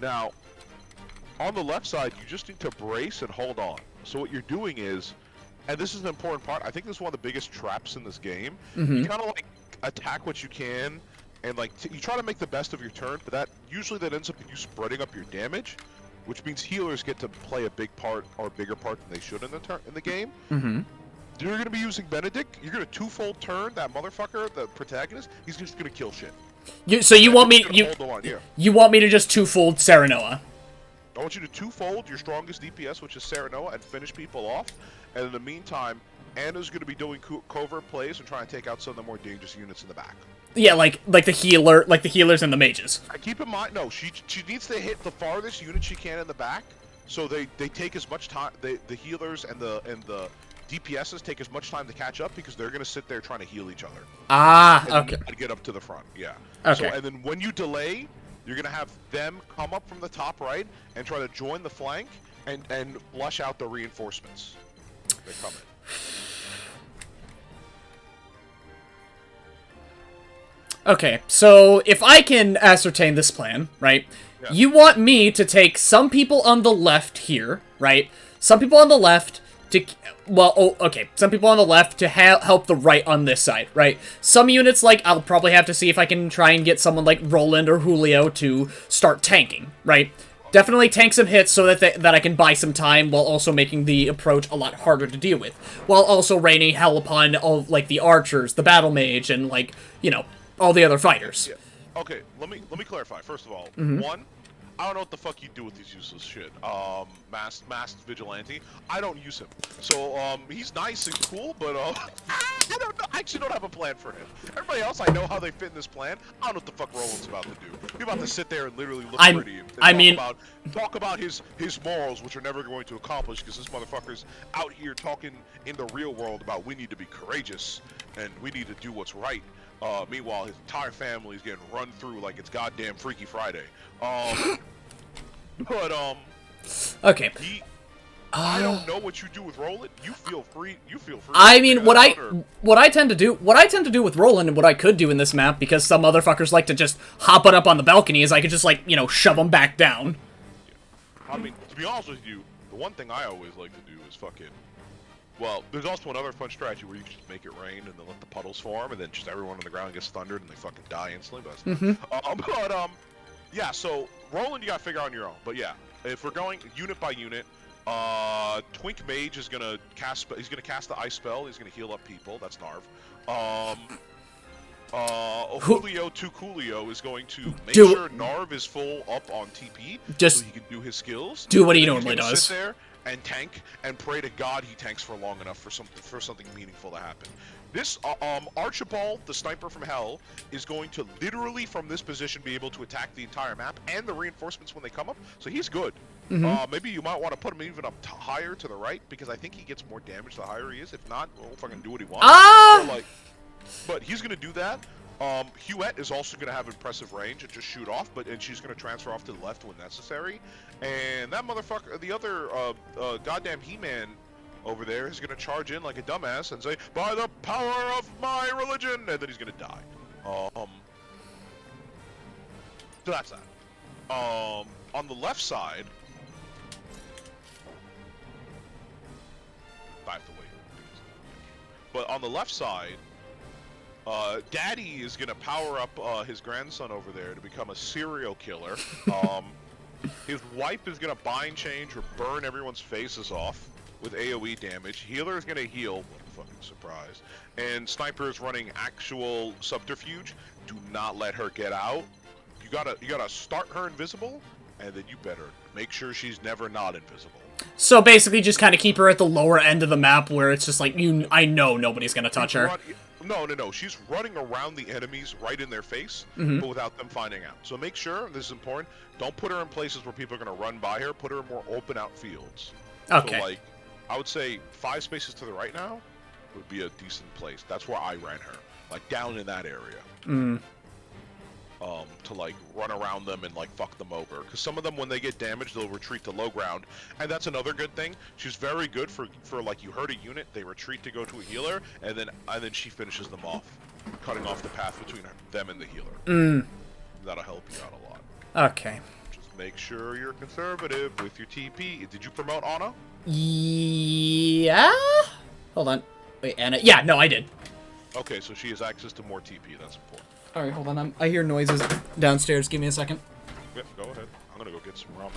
Now, on the left side, you just need to brace and hold on. So what you're doing is... And this is an important part. I think this is one of the biggest traps in this game. You kind of like attack what you can, and like you try to make the best of your turn. But that usually ends up in you spreading up your damage, which means healers get to play a big part or a bigger part than they should in the game. You're gonna be using Benedict. You're gonna twofold turn that motherfucker, the protagonist. He's just gonna kill shit. You want me you want me to just twofold Serenoa? I want you to twofold your strongest DPS, which is Serenoa, and finish people off. And in the meantime, Anna's going to be doing covert plays and trying to take out some of the more dangerous units in the back. Yeah, like the healers and the mages. Keep in mind, no, she needs to hit the farthest unit she can in the back, so they take as much time. The healers and the DPSs take as much time to catch up because they're going to sit there trying to heal each other. Okay. And get up to the front, yeah. Okay. So, and then when you delay, you're going to have them come up from the top right and try to join the flank and flush out the reinforcements. They're coming. Okay, so if I can ascertain this plan, right? Yeah. You want me to take some people on the left here, right? Some people on the left to... Well, okay. Some people on the left to help the right on this side, right? Some units, like, I'll probably have to see if I can try and get someone like Roland or Julio to start tanking, right? Definitely tank some hits so that I can buy some time while also making the approach a lot harder to deal with. While also raining hell upon all, like, the archers, the battle mage, and, like, you know, all the other fighters. Yeah. Okay, let me clarify. First of all, one, I don't know what the fuck you do with these useless shit. Masked vigilante. I don't use him. So, he's nice and cool, but, I don't know. I actually don't have a plan for him. Everybody else, I know how they fit in this plan. I don't know what the fuck Roland's about to do. He's about to sit there and literally look pretty. And talk about his morals, which are never going to accomplish, because this motherfucker's out here talking in the real world about we need to be courageous, and we need to do what's right. Meanwhile, his entire family is getting run through like it's goddamn Freaky Friday. Okay. I don't know what you do with Roland. You feel free. I mean, what I tend to do with Roland, and what I could do in this map, because some motherfuckers like to just hop it up on the balcony, is I could just, like, you know, shove them back down. Yeah. I mean, to be honest with you, the one thing I always like to do is fucking. Well, there's also another fun strategy where you can just make it rain and then let the puddles form, and then just everyone on the ground gets thundered and they fucking die instantly. But yeah. So Roland, you gotta figure out on your own. But yeah, if we're going unit by unit, Twink Mage is gonna cast. He's gonna cast the ice spell. He's gonna heal up people. That's Narv. Julio to Coolio is going to make sure Narv is full up on TP, so he can do his skills. Do what he normally does. Sit there and tank and pray to God he tanks for long enough for something meaningful to happen. This Archibald, the sniper from hell, is going to literally from this position be able to attack the entire map and the reinforcements when they come up. So he's good. Maybe you might want to put him even up higher to the right, because I think he gets more damage the higher he is. If not, we'll fucking do what he wants. But he's gonna do that. Huette is also going to have impressive range and just shoot off, and she's going to transfer off to the left when necessary. And that motherfucker, the other goddamn He-Man over there is going to charge in like a dumbass and say, "By the power of my religion," and then he's going to die. So that's that. On the left side, I have to wait. But on the left side, Daddy is gonna power up his grandson over there to become a serial killer. His wife is gonna bind change or burn everyone's faces off with AoE damage. Healer is gonna heal. What a fucking surprise! And Sniper is running actual subterfuge. Do not let her get out. You gotta start her invisible, and then you better make sure she's never not invisible. So basically, just kind of keep her at the lower end of the map where it's just like I know nobody's gonna touch her. No. She's running around the enemies right in their face, but without them finding out. So make sure, this is important, don't put her in places where people are going to run by her. Put her in more open out fields. Okay. So, like, I would say 5 spaces to the right now would be a decent place. That's where I ran her. Like, down in that area. To, like, run around them and, like, fuck them over. Because some of them, when they get damaged, they'll retreat to low ground. And that's another good thing. She's very good for like, you hurt a unit, they retreat to go to a healer, and then she finishes them off, cutting off the path between them and the healer. That'll help you out a lot. Okay. Just make sure you're conservative with your TP. Did you promote Ana? Yeah? Hold on. Wait, Anna. Yeah, no, I did. Okay, so she has access to more TP. That's important. Alright, hold on. I hear noises downstairs. Give me a second. Yep, go ahead. I'm gonna go get some ramen.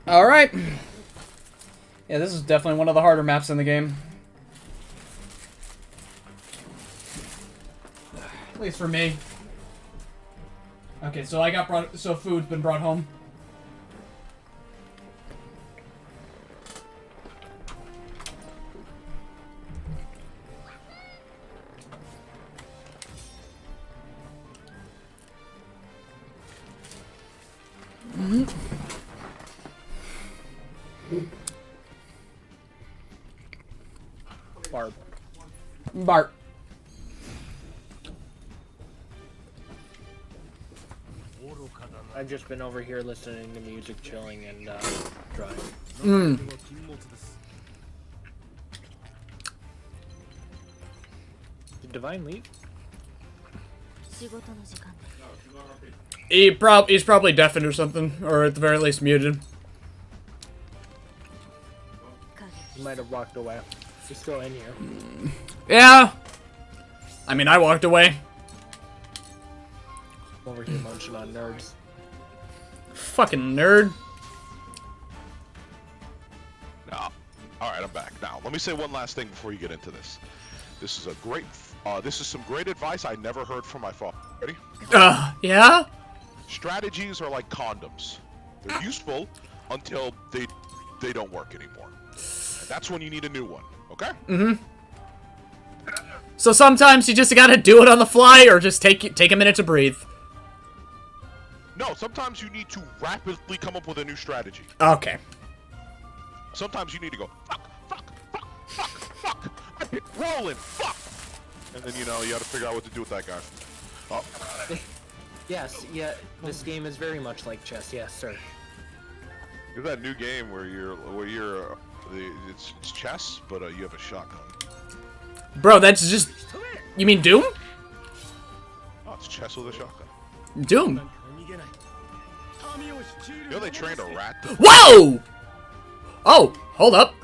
Alright. Yeah, this is definitely one of the harder maps in the game. At least for me. Okay, so so food's been brought home. Bart. I've just been over here listening to music, chilling, and driving. Did Divine leave? He's probably deafened or something, or at the very least muted. He might have walked away. He's still in here. Yeah. I mean, I walked away. Over here munching on nerds. Fucking nerd. Now, alright, I'm back. Now, let me say one last thing before you get into this. This is some great advice I never heard from my father. Ready? Yeah? Strategies are like condoms. They're useful until they don't work anymore. And that's when you need a new one, okay? So sometimes you just gotta do it on the fly, or just take a minute to breathe. No, sometimes you need to rapidly come up with a new strategy. Okay. Sometimes you need to go, fuck, rolling, fuck! And then, you gotta figure out what to do with that guy. Oh. Yes, yeah, this game is very much like chess, yes, sir. There's that new game where you're It's chess, but you have a shotgun. Bro, that's just... You mean Doom? Oh, it's chess with a shotgun. Doom. You know they trained a rat to... Whoa! Oh, hold up.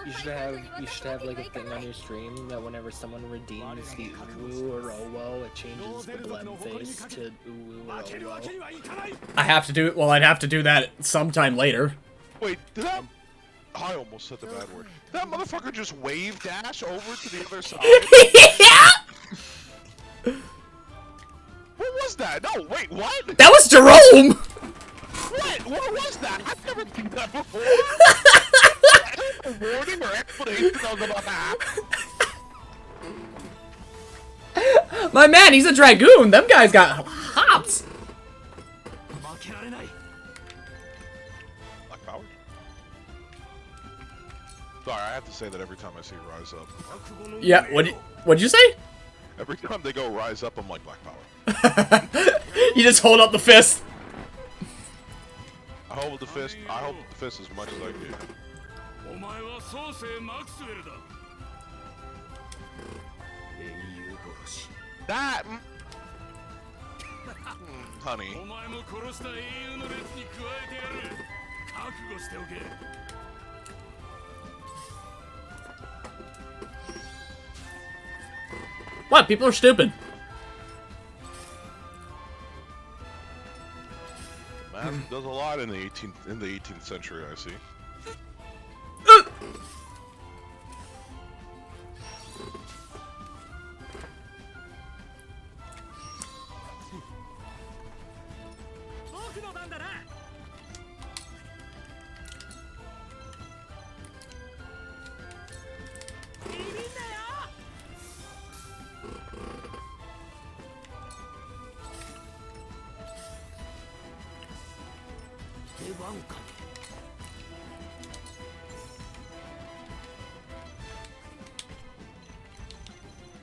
You should have like a thing on your stream that whenever someone redeems the uwu or owo, it changes the Blem face to uwu or owo. I have to do it. Well, I'd have to do that sometime later. Wait, did that... I almost said the bad word. Did that motherfucker just wave dash over to the other side? Yeah! What was that? No, wait, what? That was Jerome! What? What was that? I've never seen that before. A warning or explanation I was about to have. My man, he's a dragoon. Them guys got hops. Black power? Sorry, I have to say that every time I see Rise Up. Yeah, what'd you say? Every time they go Rise Up, I'm like, Black Power. You just hold up the fist. I hold the fist. I hold the fist as much as I can. That, honey. What? People are stupid. Math does a lot in the 18th century, I see.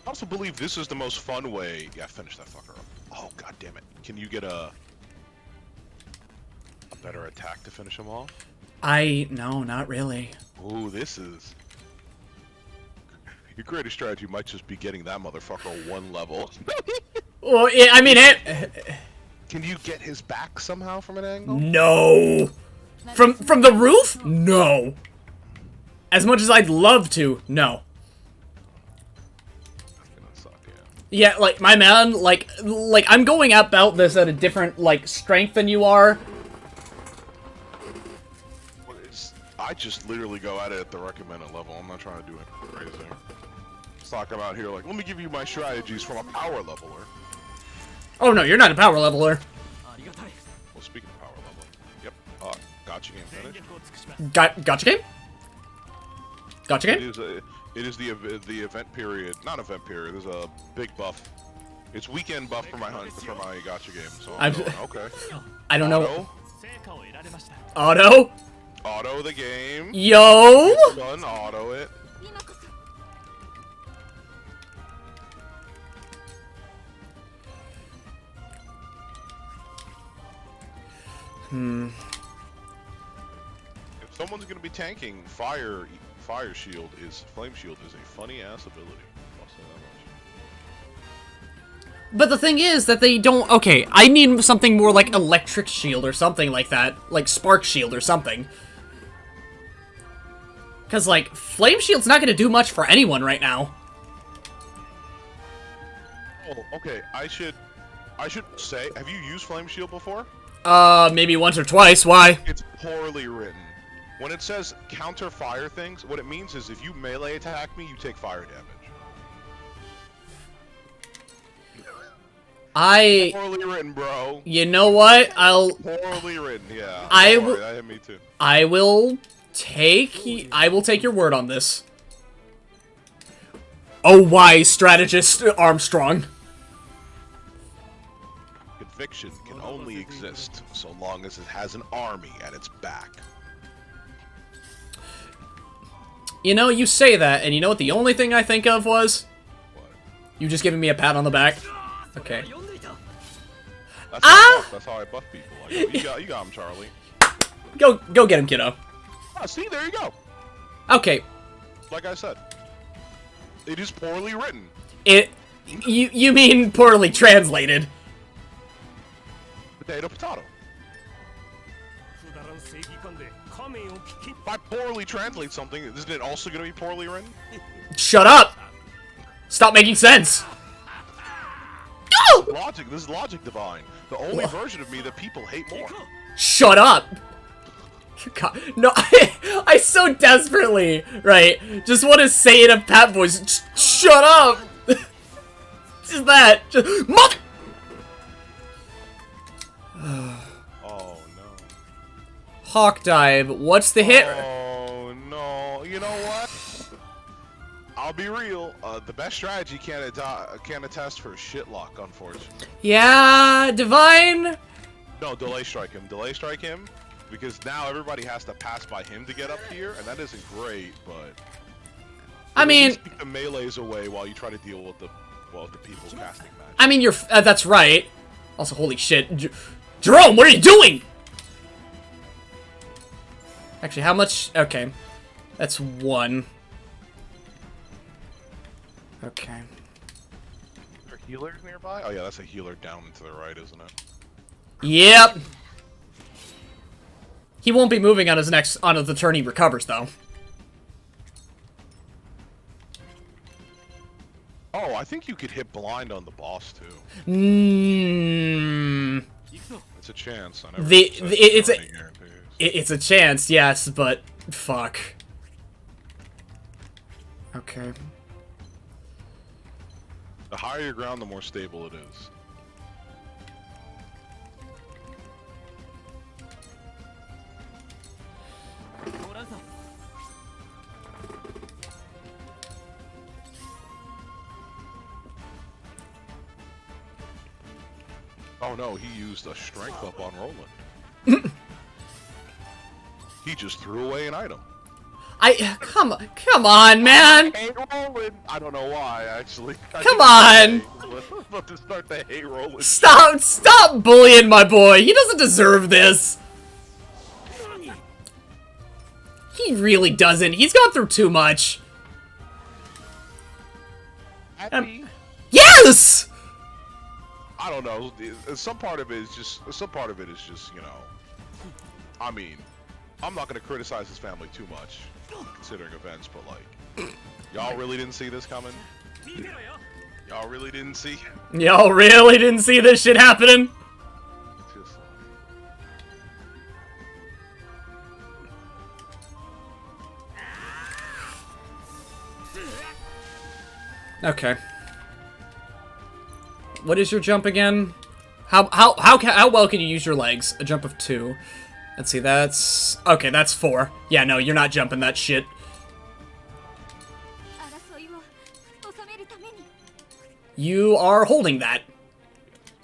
I also believe this is the most fun way. Yeah, finish that fucker up. Oh, god damn it. Can you get a better attack to finish him off? No, not really. Ooh, this is... Your greatest strategy might just be getting that motherfucker one level. Well, yeah, I mean, Can you get his back somehow from an angle? no. From the roof? No. As much as I'd love to, no. That's gonna suck, yeah. Yeah, like, my man, like, I'm going about this at a different, like, strength than you are. Well, I just literally go at it at the recommended level. I'm not trying to do anything crazy. It's like I'm out here like, let me give you my strategies from a power leveler. Oh, no, you're not a power leveler. Well, speaking of power level, yep, gotcha game finish. Gotcha game? Gotcha game? It is the event period, not event period. There's a big buff. It's weekend buff for my gotcha game. So I'm going, okay. I don't know. Auto? Auto the game. Yo! Done. Auto it. If someone's gonna be tanking, fire shield flame shield is a funny ass ability. I'll say that much. But the thing is that they don't... Okay, I need something more like electric shield or something like that. Like spark shield or something. Because, like, flame shield's not gonna do much for anyone right now. Oh, okay. I should say, have you used flame shield before? Maybe once or twice. Why? It's poorly written. When it says counter fire things, what it means is if you melee attack me, you take fire damage. Poorly written, bro. You know what? Poorly written, yeah. That hit me too. I will take your word on this. Oh, wise strategist Armstrong. Conviction can only exist so long as it has an army at its back. You know, you say that, and you know what the only thing I think of was? What? You just giving me a pat on the back. Okay. That's how I buff people. You got him, Charlie. Go get him, kiddo. Oh, see, there you go. Okay. Like I said, it is poorly written. You mean poorly translated? Potato, potato. If I poorly translate something, isn't it also going to be poorly written? Shut up! Stop making sense! No! Logic. This is logic divine. The only version of me that people hate more. Shut up! God, no, I so desperately, right, just want to say it in a pat voice. Shut up! Just that. Just, mother! Oh, no. Hawk dive. What's the hit? Oh, no. You know what? I'll be real. The best strategy can't attest for shit luck, unfortunately. Yeah, Divine? No, delay strike him. Delay strike him. Because now everybody has to pass by him to get up here, and that isn't great, but... I mean... keep the melees away while you try to deal with the people casting magic. I mean, you're... that's right. Also, holy shit. Jerome, what are you doing? Actually, how much... Okay. That's 1. Okay. Are healers nearby? Oh yeah, that's a healer down and to the right, isn't it? Yep. He won't be moving on the turn he recovers, though. Oh, I think you could hit blind on the boss too. It's a chance. I never it's a chance, yes, but fuck. Okay. The higher your ground, the more stable it is. Oh no, he used a strength up on Roland. He just threw away an item. Come on, man! I hate Roland. I don't know why, actually. Come on! I'm about to start to hate Roland. Stop bullying my boy. He doesn't deserve this. He really doesn't. He's gone through too much. Yes! I don't know. Some part of it is just, you know. I mean, I'm not gonna criticize his family too much, considering events, but like, y'all really didn't see this coming. Y'all really didn't see. Y'all really didn't see this shit happening. Just like... Okay. What is your jump again? How well can you use your legs? A jump of 2. Let's see, that's... Okay, that's 4. Yeah, no, you're not jumping that shit. You are holding that.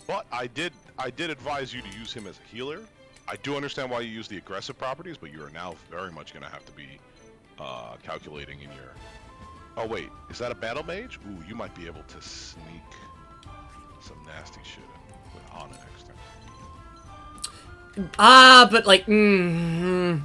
But I did advise you to use him as a healer. I do understand why you use the aggressive properties, but you are now very much going to have to be calculating in your... Oh wait, is that a battle mage? Ooh, you might be able to sneak some nasty shit in with Hana next time. But like, Anna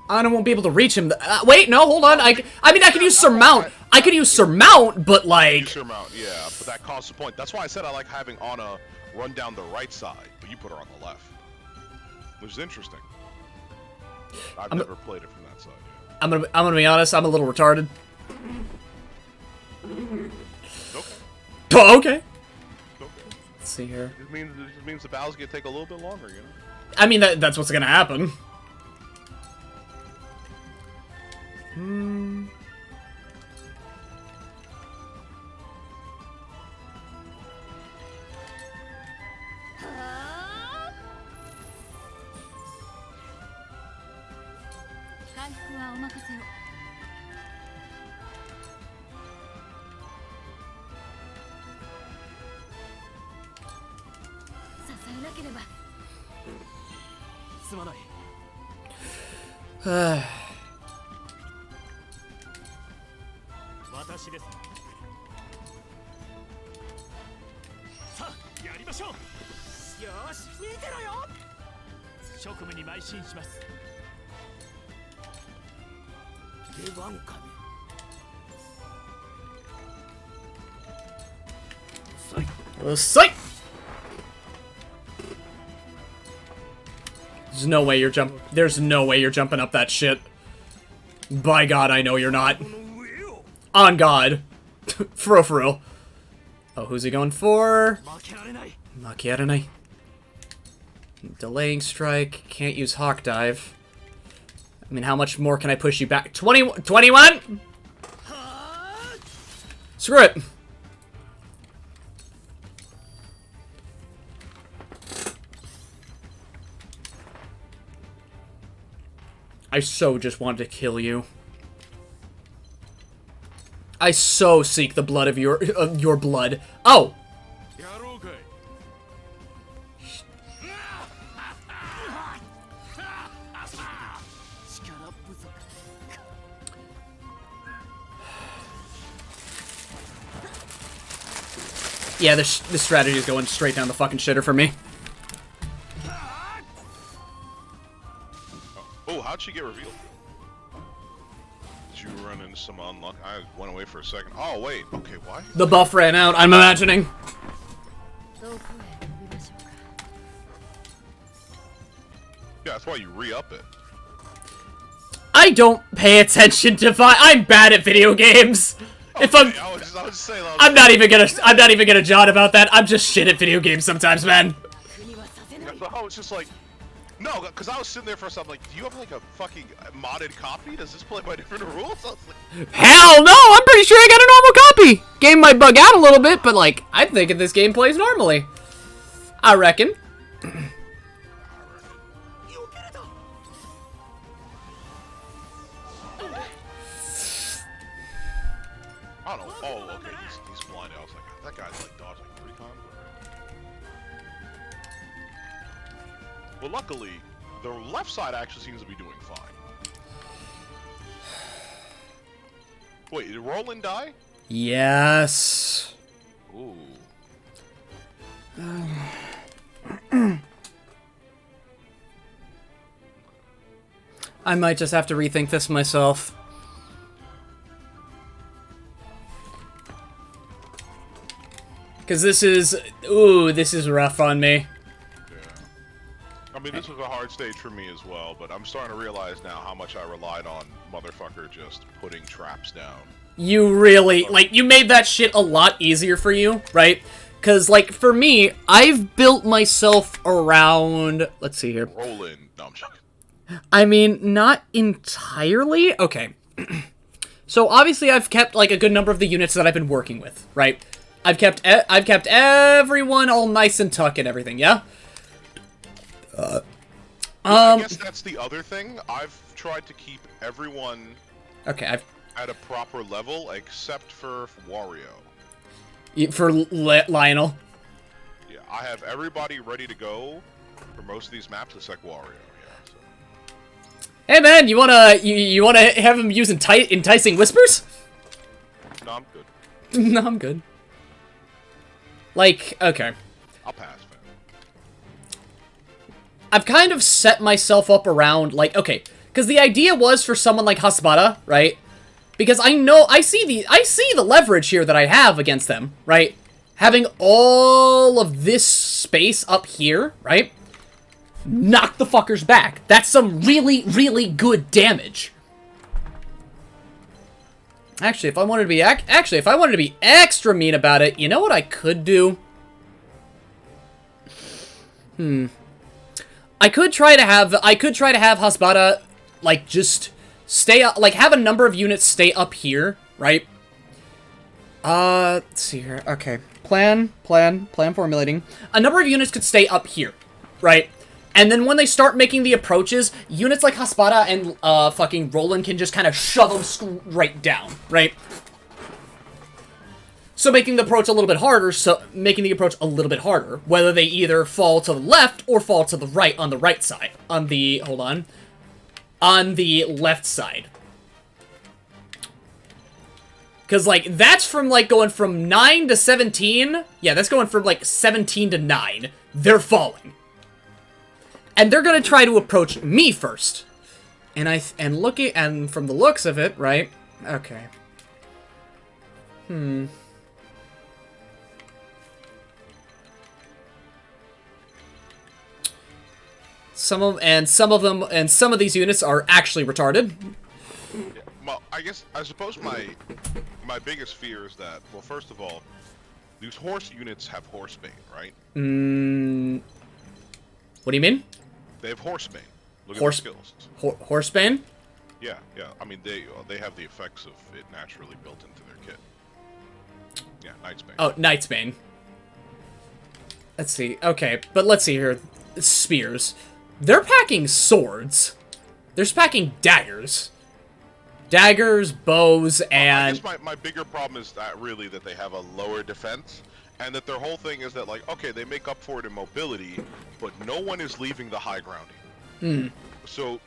won't be able to reach him. Wait, no, hold on. I mean, I could use Surmount. I could use Surmount, but like... Surmount, yeah, but that costs a point. That's why I said I like having Anna run down the right side, but you put her on the left. Which is interesting. I've never played it from that side yet. I'm gonna be honest, I'm a little retarded. Okay. Oh, okay. Okay. Let's see here. It just means the battle's gonna take a little bit longer, you know? I mean, that's what's gonna happen. Sight! There's no way you're jumping up that shit. By God, I know you're not. On God. For real. Oh, who's he going for? Makiarenai. Delaying strike. Can't use Hawk Dive. I mean, how much more can I push you back? 21? Screw it. I so just want to kill you. I so seek the blood of your blood. Oh! Yeah, this strategy is going straight down the fucking shitter for me. Oh, how'd she get revealed? Did you run into some unluck? I went away for a second. Oh, wait. Okay, why? The buff ran out, I'm imagining. Yeah, that's why you re-up it. I don't pay attention to I'm bad at video games. Okay, If I'm I was just saying, I'm not even gonna jot about that. I'm just shit at video games sometimes, man. I was just like, no, because I was sitting there for a second, like, do you have like a fucking modded copy? Does this play by different rules? I was like, Hell no! I'm pretty sure I got a normal copy. Game might bug out a little bit, but like, I'm thinking this game plays normally. I reckon. I don't know. Oh, okay, he's blinded. I was like, that guy's like dodged like 3 times. Well, luckily, the left side actually seems to be doing fine. Wait, did Roland die? Yes. Ooh. I might just have to rethink this myself. Because this is rough on me. Yeah. I mean, this was a hard stage for me as well, but I'm starting to realize now how much I relied on motherfucker just putting traps down. You really, like, you made that shit a lot easier for you, right? Because, like, for me, I've built myself around, let's see here. Roland. No, I'm joking. I mean, not entirely. Okay. So, obviously, I've kept, like, a good number of the units that I've been working with, right? I've kept everyone all nice and tuck and everything, yeah? I guess that's the other thing. I've tried to keep everyone Okay, at a proper level except for Wario. for Lionel. Yeah, I have everybody ready to go for most of these maps except Wario. Yeah. So. Hey man, you wanna have him use enticing whispers? No, I'm good. No, I'm good. Like, okay. I'll pass, man. I've kind of set myself up around, like, okay, because the idea was for someone like Hasbara, right? Because I see the leverage here that I have against them, right? Having all of this space up here, right? Knock the fuckers back. That's some really, really good damage. Actually, if I wanted to be extra mean about it, you know what I could do? I could try to have Hasbara, like, just stay up, like, have a number of units stay up here, right? Let's see here. Okay. Plan formulating. A number of units could stay up here, right? And then when they start making the approaches, units like Hasbara and fucking Roland can just kind of shove them straight down, right? So making the approach a little bit harder, whether they either fall to the left or fall to the right on the right side. On the left side. Because, like, that's from, like, going from 9 to 17. Yeah, that's going from, like, 17 to 9. They're falling. And they're gonna try to approach me first. And and from the looks of it, right? Okay. Some of these units are actually retarded. Yeah, well, I suppose my biggest fear is that, well, first of all, these horse units have horsebane, right? What do you mean? They have horsebane. Look at Horse their skills. Horsebane? Yeah. I mean, they have the effects of it naturally built into their kit. Yeah, Knightsbane. Oh, Knightsbane. Let's see. Okay, but let's see here. Spears. They're packing swords. They're packing daggers. Daggers, bows, and... I guess my bigger problem is that really that they have a lower defense, and that their whole thing is that, like, okay, they make up for it in mobility, but no one is leaving the high ground. So,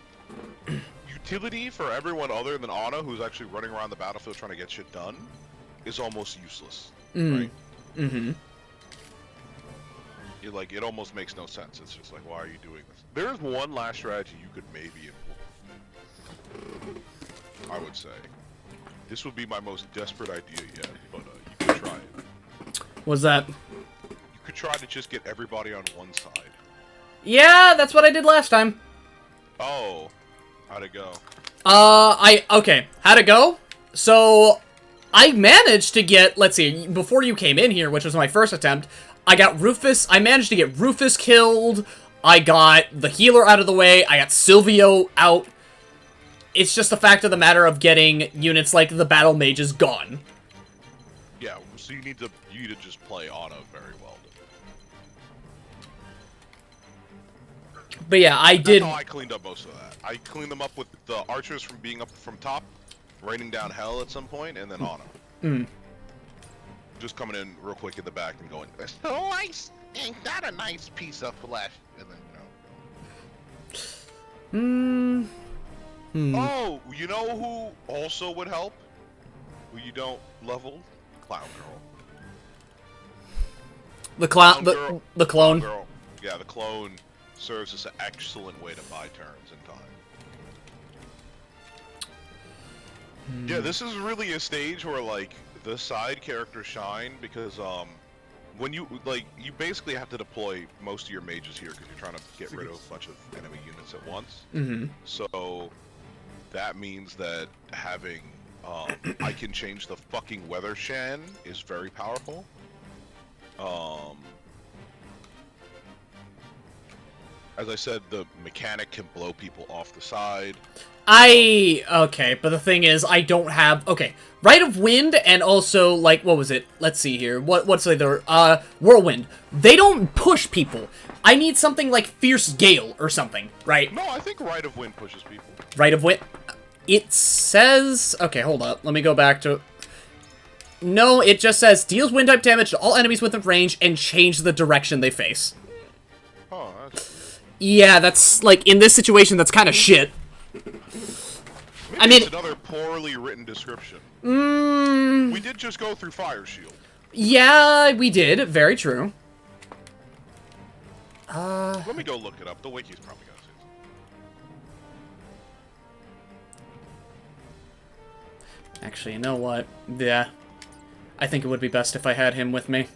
utility for everyone other than Ana, who's actually running around the battlefield trying to get shit done, is almost useless, right? Like, it almost makes no sense. It's just like, why are you doing this? There is one last strategy you could maybe employ, I would say. This would be my most desperate idea yet, but you could try it. What's that? You could try to just get everybody on one side. Yeah, that's what I did last time. Oh, how'd it go? Okay, how'd it go? So, I managed to get, let's see, before you came in here, which was my first attempt, I managed to get Rufus killed, I got the healer out of the way, I got Silvio out. It's just the fact of the matter of getting units like the Battle Mages gone. Yeah, so you need to just play Ana very well. But yeah, That's how I cleaned up most of that. I cleaned them up with the archers from being up from top, raining down hell at some point, and then Ana. Just coming in real quick in the back and going, so nice, ain't that a nice piece of flesh? And then, Oh, you know who also would help? Who you don't level? Clown Girl. The clown, the clone. Girl. Yeah, the clone serves as an excellent way to buy turns in time. Yeah, this is really a stage where, like, the side characters shine because when you basically have to deploy most of your mages here because you're trying to get rid of a bunch of enemy units at once. So that means that having I can change the fucking weather Shan is very powerful. As I said, the mechanic can blow people off the side. Okay, but the thing is, I don't have... Okay, Rite of Wind and also, like, what was it? Let's see here. What's the other... Whirlwind. They don't push people. I need something like Fierce Gale or something, right? No, I think Rite of Wind pushes people. Rite of Wind... It says... Okay, hold up. Let me go back to... No, it just says, deals wind-type damage to all enemies within range and change the direction they face. Oh, that's... Yeah, that's, like, in this situation, that's kind of shit. I mean, it's another poorly written description. We did just go through Fire Shield. Yeah, we did. Very true. Let me go look it up. The wiki's probably got it. Actually, you know what? Yeah. I think it would be best if I had him with me.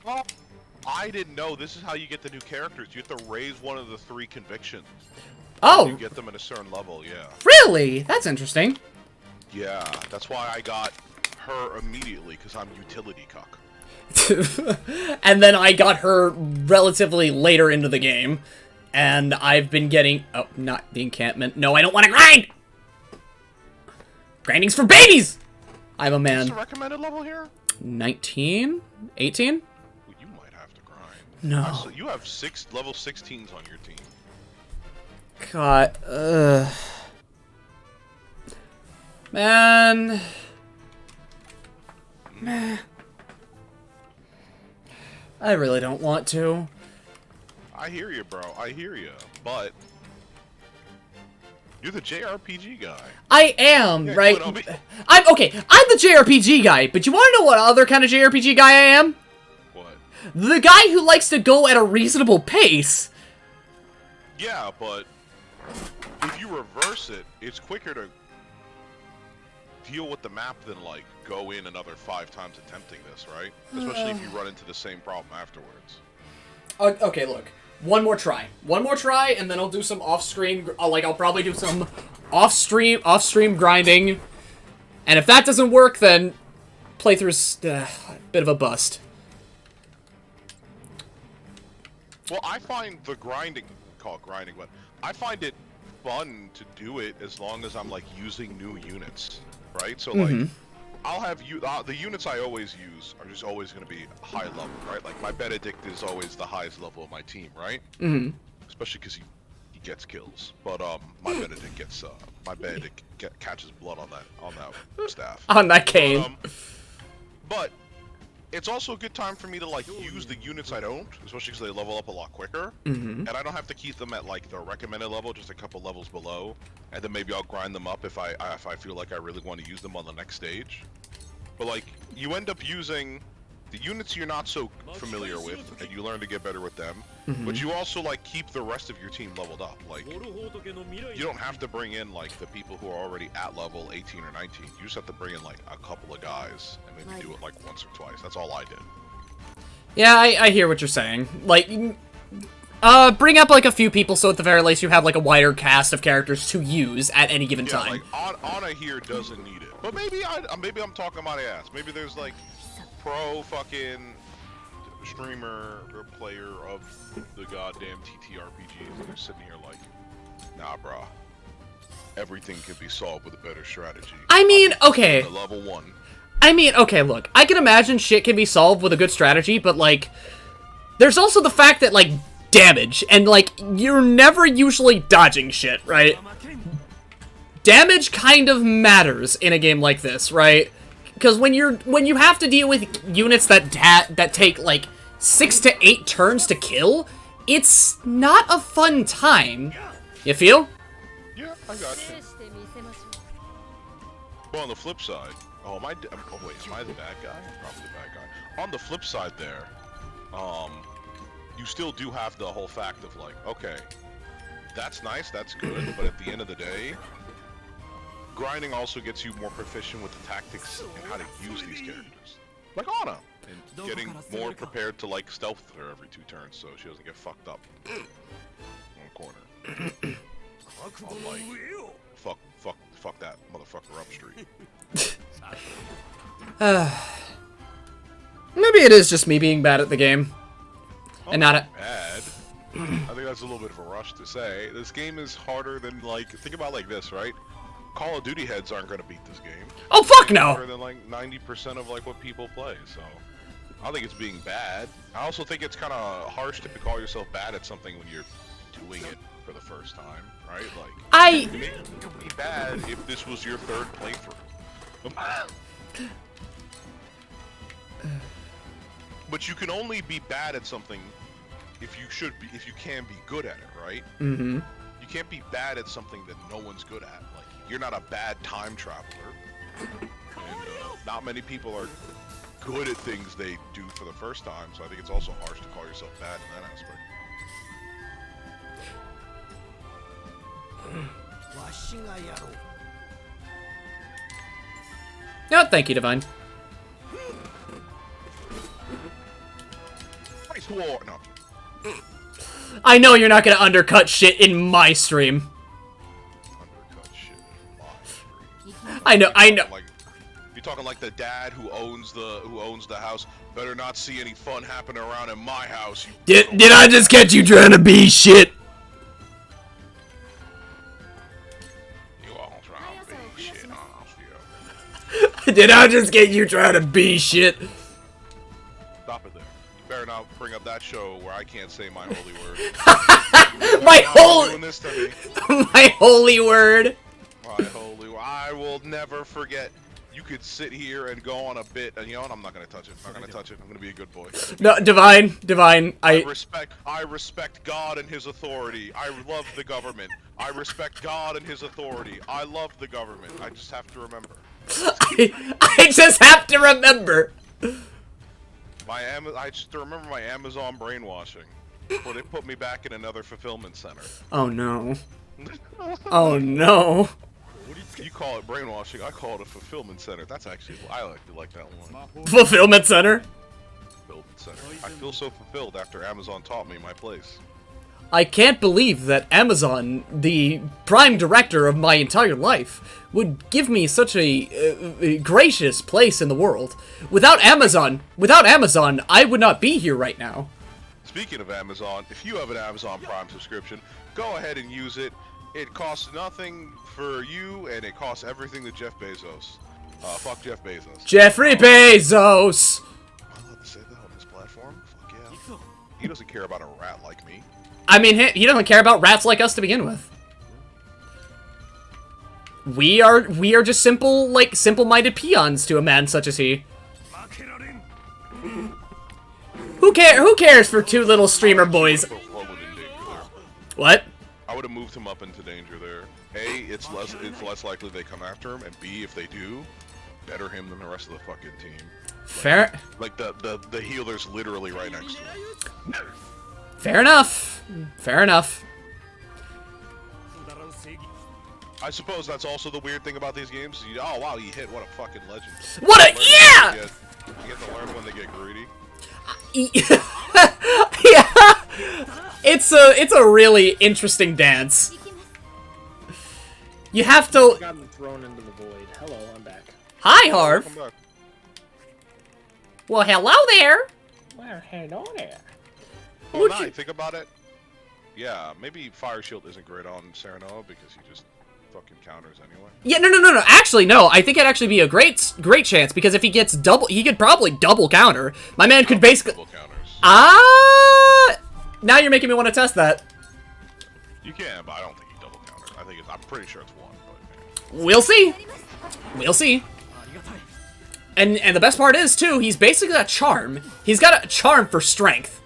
Oh, I didn't know. This is how you get the new characters. You have to raise one of the 3 convictions. Oh! You get them at a certain level, yeah. Really? That's interesting. Yeah, that's why I got her immediately, because I'm utility cuck. And then I got her relatively later into the game. And I've been getting... Oh, not the encampment. No, I don't want to grind! Grinding's for babies! I'm a man. What's the recommended level here? 19? 18? Well, you might have to grind. No. You have 6 level 16s on your team. God, Man. Meh. I really don't want to. I hear you, bro. I hear you. But you're the JRPG guy. I am, Yeah, right? I'm I'm the JRPG guy, but you want to know what other kind of JRPG guy I am? What? The guy who likes to go at a reasonable pace. Yeah, but if you reverse it, it's quicker to deal with the map than, like, go in another 5 times attempting this, right? Especially if you run into the same problem afterwards. Okay, look. One more try, and then I'll do some off-screen. I'll probably do some off-stream grinding, and if that doesn't work, then playthrough's a bit of a bust. Well, I find the grinding, call it grinding, but I find it fun to do it as long as I'm, like, using new units, right? So, like, I'll have the units I always use are just always going to be high level, right? Like, my Benedict is always the highest level of my team, right? Especially because he gets kills. But my Benedict gets catches blood on that staff. On that cane. But it's also a good time for me to, like, use the units I don't, especially because they level up a lot quicker. And I don't have to keep them at, like, the recommended level, just a couple levels below. And then maybe I'll grind them up if I feel like I really want to use them on the next stage. But, like, you end up using the units you're not so familiar with, and you learn to get better with them. But you also, like, keep the rest of your team leveled up. Like, you don't have to bring in, like, the people who are already at level 18 or 19. You just have to bring in, like, a couple of guys and maybe do it, like, once or twice. That's all I did. Yeah, I hear what you're saying. Like, bring up, like, a few people so at the very least you have, like, a wider cast of characters to use at any given time. Like, Ana here doesn't need it. But maybe I'm talking my ass. Maybe there's, like, pro fucking streamer or player of the goddamn TTRPGs and they're sitting here like, nah, bro. Everything can be solved with a better strategy. I mean, okay. Level 1. I mean, okay, look. I can imagine shit can be solved with a good strategy, but, like, there's also the fact that, like, damage, and, like, you're never usually dodging shit, right? Damage kind of matters in a game like this, right? Because when you have to deal with units that take, like, 6 to 8 turns to kill, it's not a fun time. You feel? Yeah, I got you. Well, on the flip side, am I the bad guy? Probably the bad guy. On the flip side there, you still do have the whole fact of, like, okay, that's nice, that's good, but at the end of the day, grinding also gets you more proficient with the tactics and how to use these characters. Like Ana, and getting more prepared to, like, stealth her every 2 turns so she doesn't get fucked up in the corner. I'm like, fuck that motherfucker up street. Maybe it is just me being bad at the game. And not at... Bad. I think that's a little bit of a rush to say. This game is harder than, like, think about it like this, right? Call of Duty heads aren't gonna beat this game. Oh, fuck no! Harder than, like, 90% of, like, what people play, so... I don't think it's being bad. I also think it's kind of harsh to call yourself bad at something when you're doing it for the first time, right? Like, you would be bad if this was your 3rd playthrough. But you can only be bad at something if you can be good at it, right? You can't be bad at something that no one's good at. Like, you're not a bad time traveler. And not many people are good at things they do for the first time, so I think it's also harsh to call yourself bad in that aspect. No, thank you, Divine. Nice war! No. I know you're not gonna undercut shit in my stream. Undercut shit in my stream. I know. Like, you're talking like the dad who owns the house. Better not see any fun happening around in my house. Did I just catch you trying to be shit? You all trying to be shit, huh? Did I just get you trying to be shit? Stop it there. You better not bring up that show where I can't say my holy word. My holy... Doing this to me. My holy word. My holy word. I will never forget. You could sit here and go on a bit, and you know what? I'm not gonna touch it. I'm not gonna touch it. I'm gonna be a good boy. No, Divine. I respect God and His authority. I love the government. I respect God and His authority. I love the government. I just have to remember. I just have to remember. I just remember my Amazon brainwashing. Well, they put me back in another fulfillment center. Oh no. Oh no. You call it brainwashing, I call it a fulfillment center. That's actually, I like that one. Fulfillment center? Fulfillment center. I feel so fulfilled after Amazon taught me my place. I can't believe that Amazon, the prime director of my entire life, would give me such a gracious place in the world. Without Amazon, I would not be here right now. Speaking of Amazon, if you have an Amazon Prime subscription, go ahead and use it. It costs nothing for you, and it costs everything to Jeff Bezos. Fuck Jeff Bezos. Jeffrey Bezos! I'm allowed to say that on this platform? Fuck yeah. He doesn't care about a rat like me. I mean, he doesn't care about rats like us to begin with. We are just simple-minded peons to a man such as he. Who cares for two little streamer boys? What? I would have moved him up into danger there. A, it's less likely they come after him, and B, if they do, better him than the rest of the fucking team. Fair. Like the healer's literally right next to him. Fair enough. Fair enough. I suppose that's also the weird thing about these games. Oh wow, he hit! What a fucking legend. What a yeah! You get to learn when they get greedy. Yeah. It's a really interesting dance. You have to. Got thrown into the void. Hello, I'm back. Hi, Harv. Well, hello there. Well, hello there. Well, now you think about it. Yeah, maybe Fire Shield isn't great on Serenoa because he just fucking counters anyway. Yeah, no. Actually, no. I think it'd actually be a great chance because if he gets double, he could probably double counter. My man could basically. Double counters. Now you're making me want to test that. You can, but I don't think he double counters. I'm pretty sure it's one. But... We'll see. We'll see. And the best part is too, he's basically a charm. He's got a charm for strength.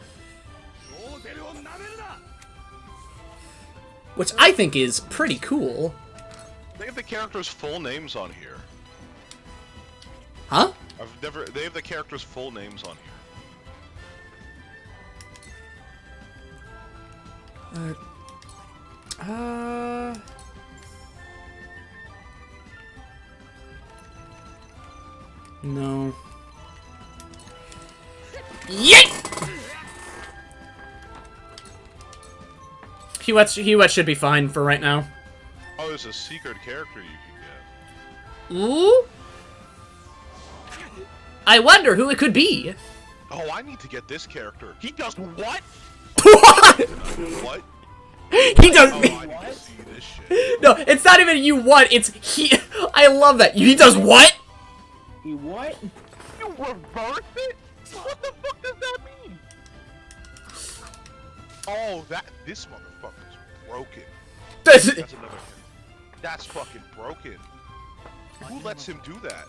Which I think is pretty cool. They have the characters' full names on here. Huh? They have the characters' full names on here. No. Yeet! Huet should be fine for right now. Oh, there's a secret character you can get. Ooh? I wonder who it could be. Oh, I need to get this character. He does what? What? What? He does. Oh, I need to see this shit. No, it's not even you what. It's he. I love that. He does what? He what? You reverse it? What the fuck does that mean? Oh, this motherfucker's broken. That's another thing. That's fucking broken. Who lets him do that?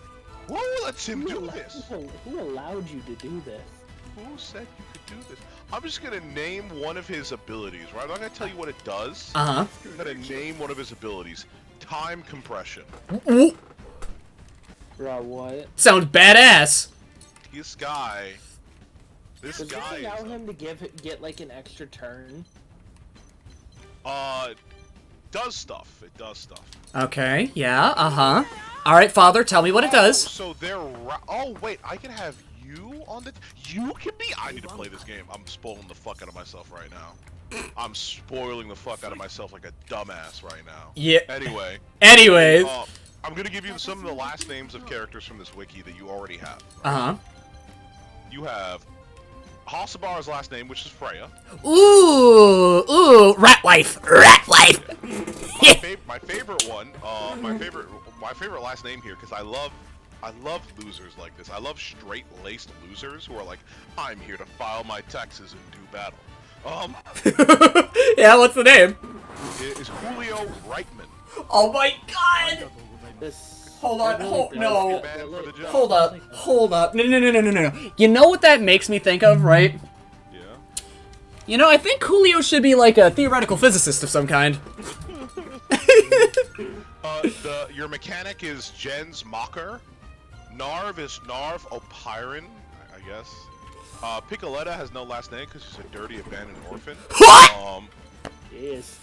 Who lets him do this? Who allowed you to do this? Who said you could do this? I'm just gonna name one of his abilities, right? I'm not gonna tell you what it does. Uh-huh. I'm gonna name one of his abilities. Time compression. Ooh. Bro, what? Sounds badass. This guy Does this allow him to get like an extra turn? Does stuff. It does stuff. Okay, yeah, uh-huh. Alright, father, tell me what it does. So oh, wait, I can have you on the... You can be... I need to play this game. I'm spoiling the fuck out of myself right now. I'm spoiling the fuck out of myself like a dumbass right now. Yeah. Anyway. Anyways. I'm gonna give you some of the last names of characters from this wiki that you already have. Uh-huh. You have Hasabar's last name, which is Freya. Ooh, rat wife. My favorite one, my favorite last name here, because I love losers like this. I love straight-laced losers who are like, I'm here to file my taxes and do battle. Yeah, what's the name? It is Julio Reitman. Oh my god! This. Hold on, no. Man for the job. Hold up. No. You know what that makes me think of, right? Yeah. You know, I think Julio should be like a theoretical physicist of some kind. Your mechanic is Jens Mocker. Narv is Narv O'Piran, I guess. Piccoletta has no last name because she's a dirty abandoned orphan. What? Yes.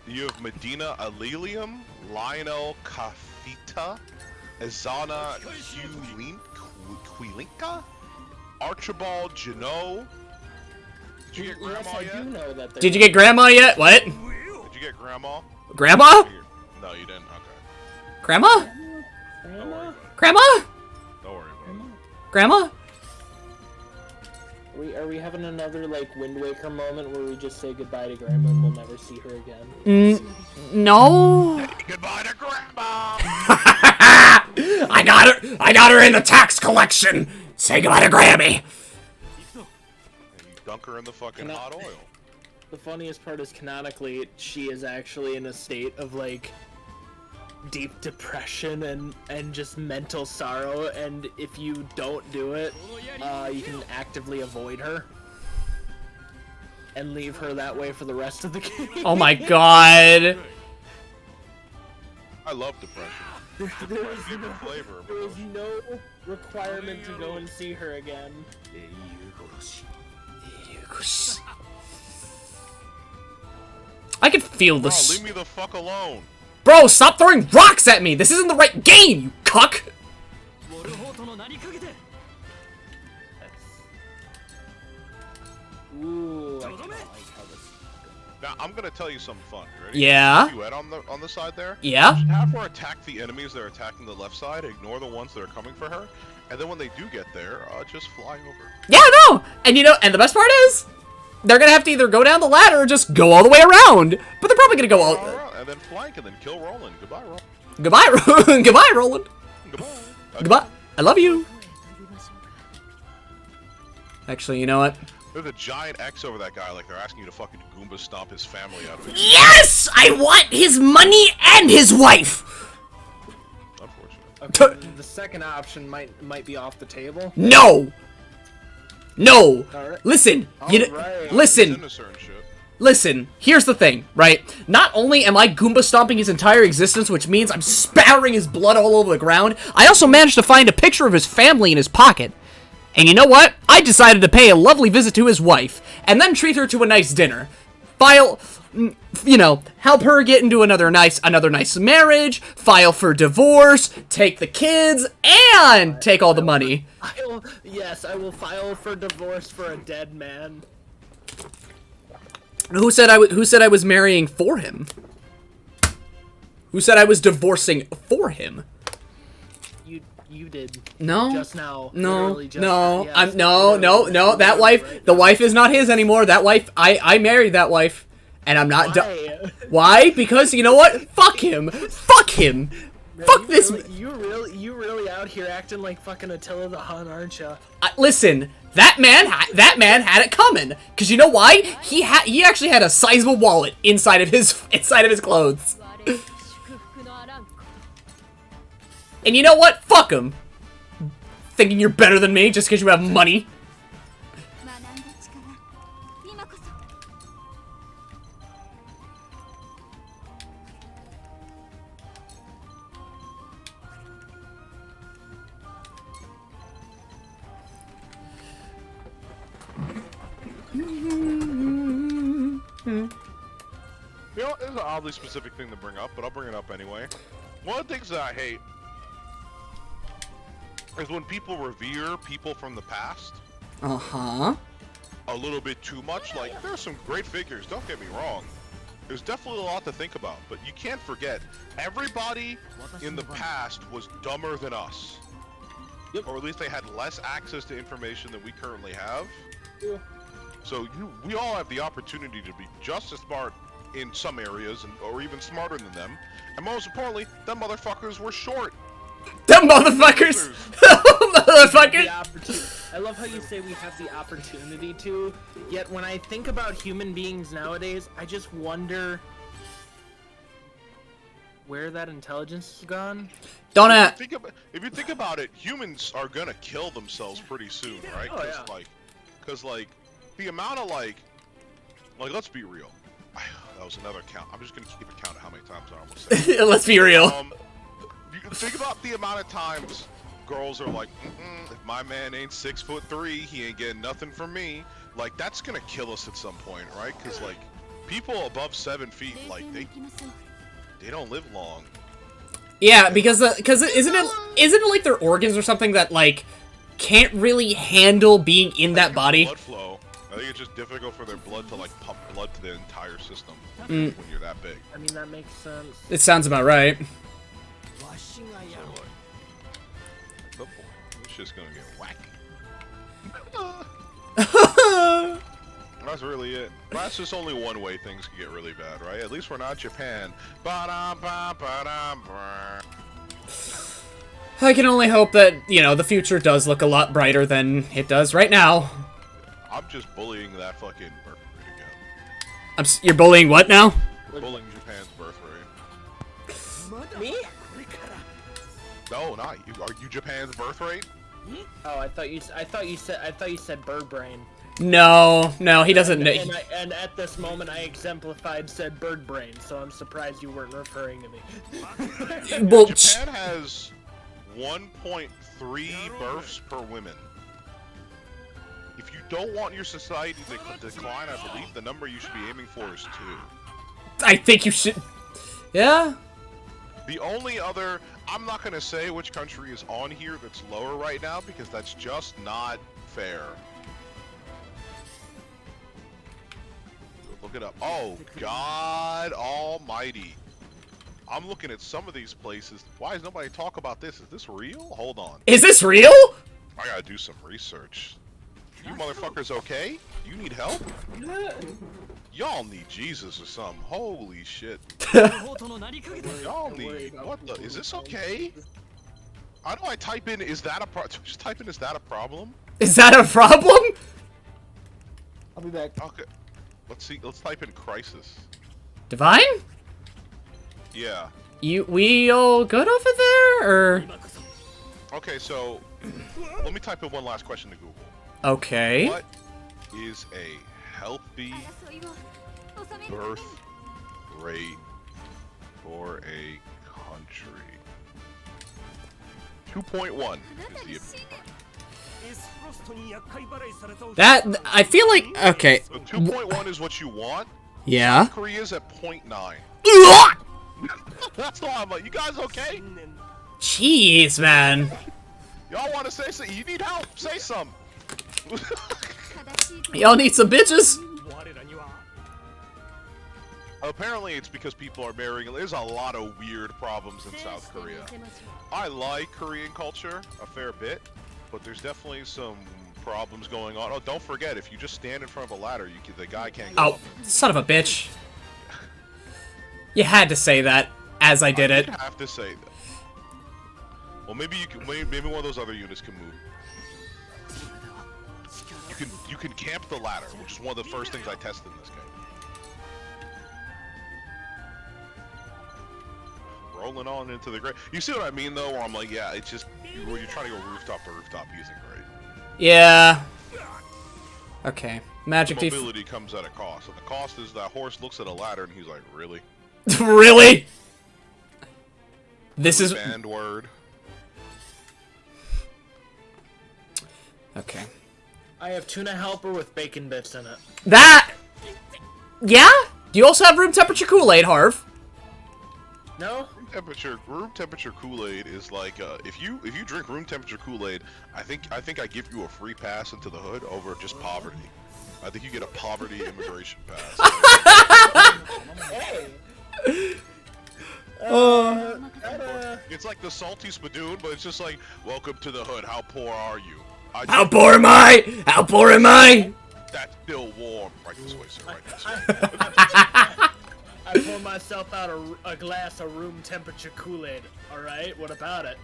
You have Medina Alilium, Lionel Kafita, Azana Quilinka, Archibald Janot. Did you get Yes, Grandma I yet? do know that. Did you get Grandma yet? What? Did you get Grandma? Grandma? No, you didn't. Okay. Grandma? Don't worry about it. Grandma? Don't worry about it. Grandma? Are we having another like Wind Waker moment where we just say goodbye to Grandma and we'll never see her again? No. Goodbye to Grandma! I got her in the tax collection. Say goodbye to Grammy. And you dunk her in the fucking hot oil. The funniest part is canonically she is actually in a state of like deep depression and just mental sorrow, and if you don't do it, you can actively avoid her and leave her that way for the rest of the game. Oh my god. I love depression. Give it flavor. There is no requirement to go and see her again. I can feel Bro, this. leave me the fuck alone. Bro, stop throwing rocks at me! This isn't the right game, you cuck! Ooh, I don't like how this. Now I'm gonna tell you something fun. You ready? Yeah? You on the side there. Yeah? Have her attack the enemies that are attacking the left side. Ignore the ones that are coming for her, and then when they do get there, just fly over. Yeah, no! And you know, and the best part is, they're gonna have to either go down the ladder or just go all the way around. But they're probably gonna go all... And then flank and then kill Roland. Goodbye, Roland. Goodbye, goodbye, Roland. Goodbye. Okay. Goodbye. I love you. Actually, you know what? There's a giant X over that guy, like they're asking you to fucking Goomba stomp his family out of it. Yes! I want his money and his wife! Unfortunate. Okay, the second option might be off the table. No! No! Alright. Listen, Alright. listen, Sinister and shit. listen, here's the thing, right? Not only am I Goomba stomping his entire existence, which means I'm spattering his blood all over the ground, I also managed to find a picture of his family in his pocket. And you know what? I decided to pay a lovely visit to his wife, and then treat her to a nice dinner. File, you know, help her get into another nice marriage, file for divorce, take the kids, and take all the money. I will file for divorce for a dead man. Who said I was marrying for him? Who said I was divorcing for him? You did. No. Just now. No. Literally just No. now. Yes, I'm no. literally. That wife. Right The now. wife is not his anymore. That wife. I married that wife, and I'm not. Why? Why? Because you know what? Fuck him. Fuck him. Fuck this. You really out here acting like fucking Attila the Hun, aren't you? Listen. That man had it coming. Cause you know why? He actually had a sizable wallet inside of his clothes. And you know what? Fuck him. Thinking you're better than me just because you have money. You know, it's an oddly specific thing to bring up, but I'll bring it up anyway. One of the things that I hate is when people revere people from the past Uh-huh. a little bit too much. Like, there's some great figures, don't get me wrong. There's definitely a lot to think about, but you can't forget, everybody in the past was dumber than us. Yep. Or at least they had less access to information than we currently have. Yeah. So we all have the opportunity to be just as smart in some areas, or even smarter than them. And most importantly, them motherfuckers were short. Them motherfuckers! Motherfuckers! I love how you say we have the opportunity to, yet when I think about human beings nowadays, I just wonder where that intelligence is gone? Don't If you think about it, humans are gonna kill themselves pretty soon, right? Oh, yeah. Cause the amount of like, let's be real. That was another count. I'm just gonna keep a count of how many times I almost said it. Let's be real. You can think about the amount of times girls are like, if my man ain't 6'3", he ain't getting nothing from me. Like, that's gonna kill us at some point, right? Cause like, people above 7 feet, like they don't live long. Yeah, because isn't it like their organs or something that like can't really handle being in that body? Blood flow. I think it's just difficult for their blood to like pump blood to the entire system when you're that big. I mean, that makes sense. It sounds about right. So like, oh boy, this shit's gonna get whack. That's really it. That's just only one way things can get really bad, right? At least we're not Japan. I can only hope that, you know, the future does look a lot brighter than it does right now. I'm just bullying that fucking birth rate again. You're bullying what now? Bullying Japan's birth rate. Me? No, not you. Are you Japan's birth rate? Oh, I thought you said bird brain. No, he doesn't. And at this moment, I exemplified said bird brain, so I'm surprised you weren't referring to me. Well, Japan has 1.3 births per woman. If you don't want your society to decline, I believe the number you should be aiming for is 2. I think you should. Yeah. The only other, I'm not gonna say which country is on here that's lower right now because that's just not fair. Look it up. Oh, God almighty. I'm looking at some of these places. Why does nobody talk about this? Is this real? Hold on. Is this real? I gotta do some research. You motherfuckers okay? You need help? Y'all need Jesus or something. Holy shit. Y'all need... What the... Is this okay? How do I type in, is that a just type in, is that a problem? Is that a problem? I'll be back. Okay. Let's see, let's type in crisis. Divine? Yeah. We all good over there, or? Okay, so let me type in one last question to Google. Okay. What is a healthy birth rate for a country? 2.1 is the That, I feel like, okay. So 2.1 is what you want. Yeah. South Korea's at 0.9. That's all I'm like, you guys okay? Jeez, man. Y'all want to say something? You need help? Say something. Y'all need some bitches? Apparently it's because people are marrying. There's a lot of weird problems in South Korea. I like Korean culture a fair bit, but there's definitely some problems going on. Oh, don't forget, if you just stand in front of a ladder, the guy can't go up. Son of a bitch. You had to say that as I did it. You have to say that. Well, maybe you can. Maybe one of those other units can move. You can camp the ladder, which is one of the first things I tested in this game. Rolling on into the great. You see what I mean, though? Where I'm like, yeah, it's just when you're trying to go rooftop to rooftop, he isn't great. Yeah. Okay. Magic the mobility comes at a cost, and the cost is that horse looks at a ladder and he's like, really? Really? This is banned word. Okay. I have tuna helper with bacon bits in it. That. Yeah. Do you also have room temperature Kool-Aid, Harv? No. Room temperature Kool-Aid is like if you drink room temperature Kool-Aid, I think I give you a free pass into the hood over just poverty. I think you get a poverty immigration pass. Hey. It's like the salty spadoon, but it's just like, welcome to the hood. How poor are you? How poor am I? How poor am I? That's still warm. Right this way, sir. Right this way. I pour myself out a glass of room temperature Kool-Aid. All right, what about it?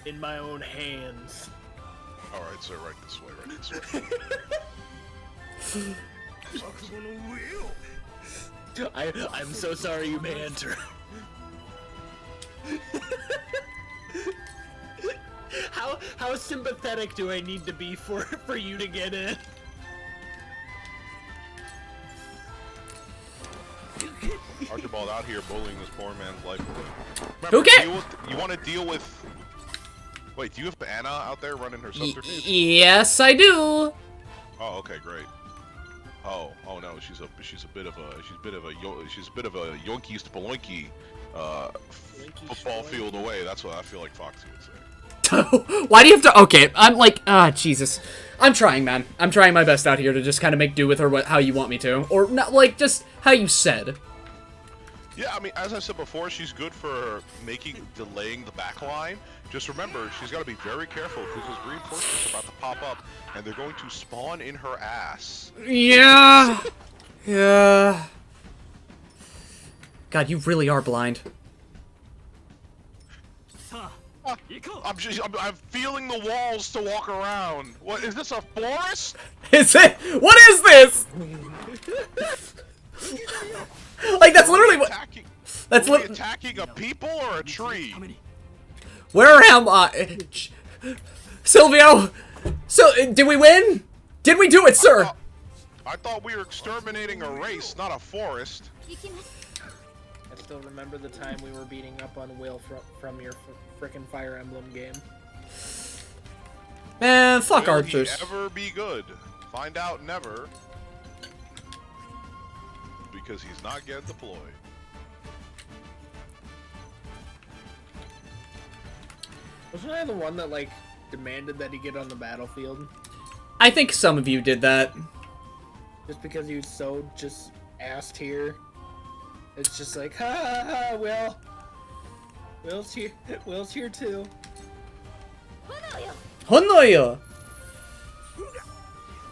In my own hands. All right, sir. Right this way. Right this way. I'm so sorry. You may enter. How sympathetic do I need to be for you to get in? Archibald out here bullying this poor man's life away. Who cares? You want to deal with... Wait, do you have Anna out there running her subterfuge? Yes, I do. Oh, okay, great. Oh no, she's a bit of a Yonkis to Paloinki football field away. That's what I feel like Foxy would say. Why do you have to? Okay, I'm like, Jesus. I'm trying, man. I'm trying my best out here to just kind of make do with her how you want me to, or not, like just how you said. Yeah, I mean, as I said before, she's good for delaying the back line. Just remember, she's got to be very careful because those reinforcements are about to pop up, and they're going to spawn in her ass. Yeah. Yeah. God, you really are blind. I'm feeling the walls to walk around. What is this, a forest? Is it? What is this? Like that's literally what. That's literally attacking a people or a tree. Where am I? Silvio! So, did we win? Did we do it, sir? I thought we were exterminating a race, not a forest. I still remember the time we were beating up on Will from your frickin' Fire Emblem game. Man, fuck Will archers. he ever be good? Find out never. Because he's not getting deployed. Wasn't I the one that, like, demanded that he get on the battlefield? I think some of you did that. Just because he was so just ass tier. It's just like, ha ha ha, Will. Will's here too. Honoyo!